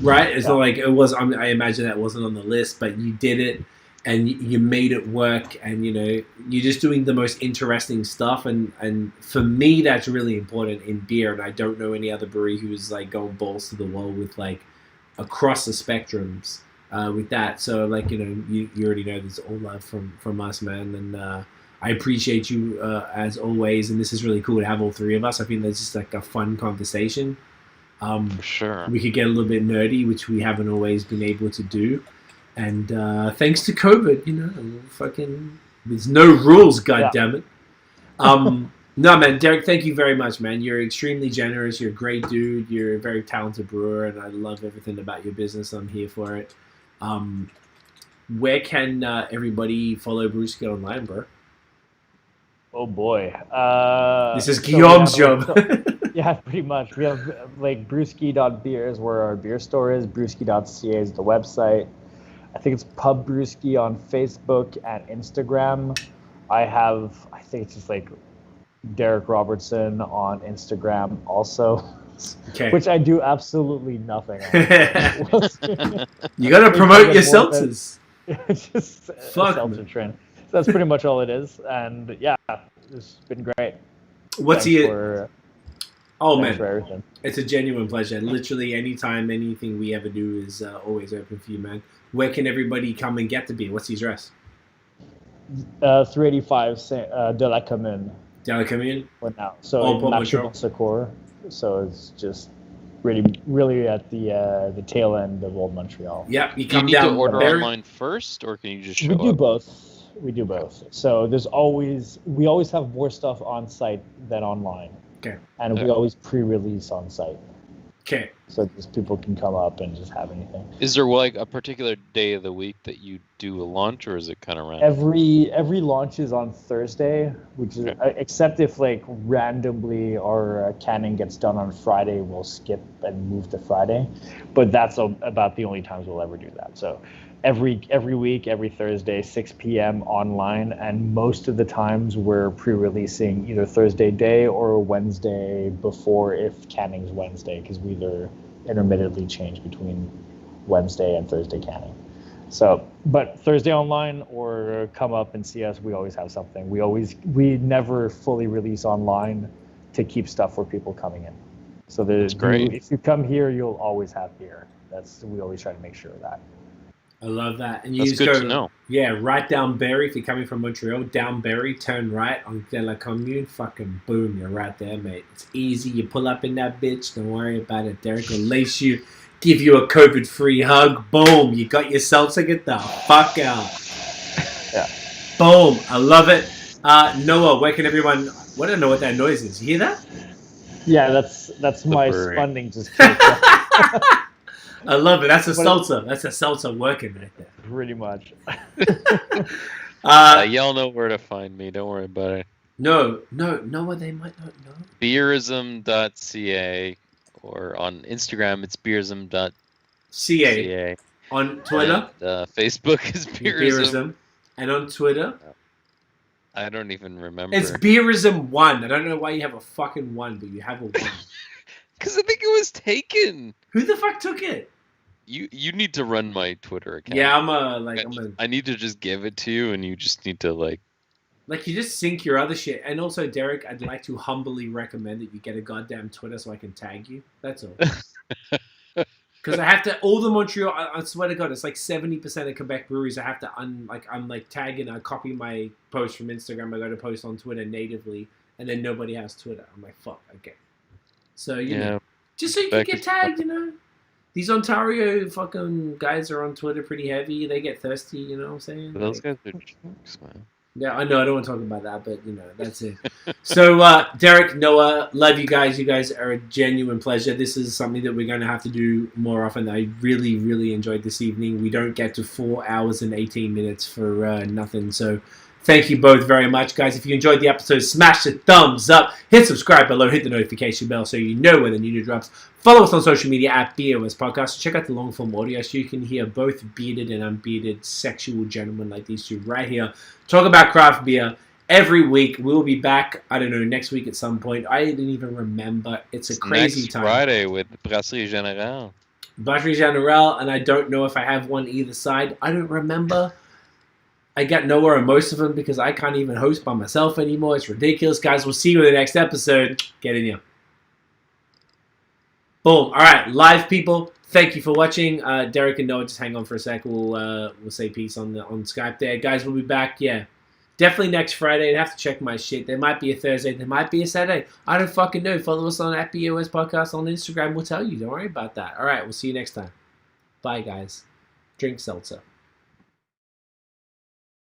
right? It's not like it was, I imagine that wasn't on the list, but you did it. And you made it work, and you know you're just doing the most interesting stuff, and for me that's really important in beer. And I don't know any other brewery who's like going balls to the wall with like across the spectrums with that. So like you already know there's all love from us, man, and I appreciate you as always. And this is really cool to have all 3 of us. I think that's just like a fun conversation. For sure, we could get a little bit nerdy, which we haven't always been able to do. And thanks to COVID, you know, fucking, there's no rules, goddammit. No, man, Derek, thank you very much, man. You're extremely generous. You're a great dude. You're a very talented brewer, and I love everything about your business. I'm here for it. Where can everybody follow BreWskey online, bro? Oh, boy. This is Guillaume's job. Yeah, pretty much. We have, like, BreWskey.beer is where our beer store is. BreWskey.ca is the website. I think it's Pub BreWskey on Facebook and Instagram. I think it's just like Derrick Robertson on Instagram also, which I do absolutely nothing on. You got to promote your seltzers. Just a seltzer trend. So that's pretty much all it is. And yeah, it's been great. Oh man, it's a genuine pleasure. Literally anytime anything we ever do is always open for you, man. Where can everybody come and get the beer? What's the address? 385 de la Commune. De la Commune? Now. So Secor. So it's just really at the tail end of Old Montreal. Yeah, you come down. Do you need to order online first, or can you just show up? We do both. So we always have more stuff on site than online. Okay. And we always pre-release on site. Okay. So just people can come up and just have anything. Is there like a particular day of the week that you do a launch, or is it kind of random? Every launch is on Thursday, which is except if like randomly our canning gets done on Friday, we'll skip and move to Friday. But that's about the only times we'll ever do that. So every week, every Thursday, 6 p.m. online, and most of the times we're pre-releasing either Thursday day or Wednesday before if canning's Wednesday, because we either intermittently change between Wednesday and Thursday canning. So, but Thursday online or come up and see us, we always have something. We never fully release online to keep stuff for people coming in. So that's great. If you come here, you'll always have beer. We always try to make sure of that. I love that. And you That's just good go, to know. Yeah, right down Berry. If you're coming from Montreal, down Berry, turn right on De La Commune. Fucking boom, you're right there, mate. It's easy. You pull up in that bitch. Don't worry about it. Derek will lace you, give you a COVID-free hug. Boom, you got your seltzer. Get the fuck out. Yeah. Boom. I love it. Noah, where can everyone... I don't know what that noise is. You hear that? Yeah, that's my spunding just I love it. That's a seltzer. That's a seltzer working right there. Pretty much. Y'all know where to find me. Don't worry about it. No, what they might not know. Beerism.ca, or on Instagram it's beerism.ca. CA. On Twitter? And, Facebook is Beerism. And on Twitter? I don't even remember. It's Beerism1. I don't know why you have a fucking 1, but you have a 1. Because I think it was taken. Who the fuck took it? You need to run my Twitter account. Yeah, I need to just give it to you, and you just need to like you just sync your other shit. And also, Derek, I'd like to humbly recommend that you get a goddamn Twitter so I can tag you. That's all. Because I have to, all the Montreal, I swear to God, it's like 70% of Quebec breweries. I have to I'm tagging, I copy my post from Instagram. I go to post on Twitter natively, and then nobody has Twitter. I'm like, fuck, okay. So, you know, just so you can get tagged, you know. These Ontario fucking guys are on Twitter pretty heavy. They get thirsty, you know what I'm saying? Those guys are jerks, man. Yeah, I know. I don't want to talk about that, but, you know, that's it. So, Derek, Noah, love you guys. You guys are a genuine pleasure. This is something that we're going to have to do more often. I really, really enjoyed this evening. We don't get to 4 hours and 18 minutes for nothing. So, thank you both very much, guys. If you enjoyed the episode, smash the thumbs up. Hit subscribe below. Hit the notification bell so you know when the new video drops. Follow us on social media at BAOS Podcast. Check out the long form audio so you can hear both bearded and unbearded sexual gentlemen like these two right here talk about craft beer every week. We'll be back, I don't know, next week at some point. I didn't even remember. It's a crazy next time. Friday with Brasserie Générale. Brasserie Générale, and I don't know if I have one either side. I don't remember. I got nowhere on most of them because I can't even host by myself anymore. It's ridiculous. Guys, we'll see you in the next episode. Get in here. Boom. All right, live people. Thank you for watching. Derek and Noah, just hang on for a sec. We'll say peace on Skype there. Guys, we'll be back. Yeah, definitely next Friday. I'd have to check my shit. There might be a Thursday. There might be a Saturday. I don't fucking know. Follow us on @BAOS Podcast on Instagram. We'll tell you. Don't worry about that. All right, we'll see you next time. Bye, guys. Drink seltzer.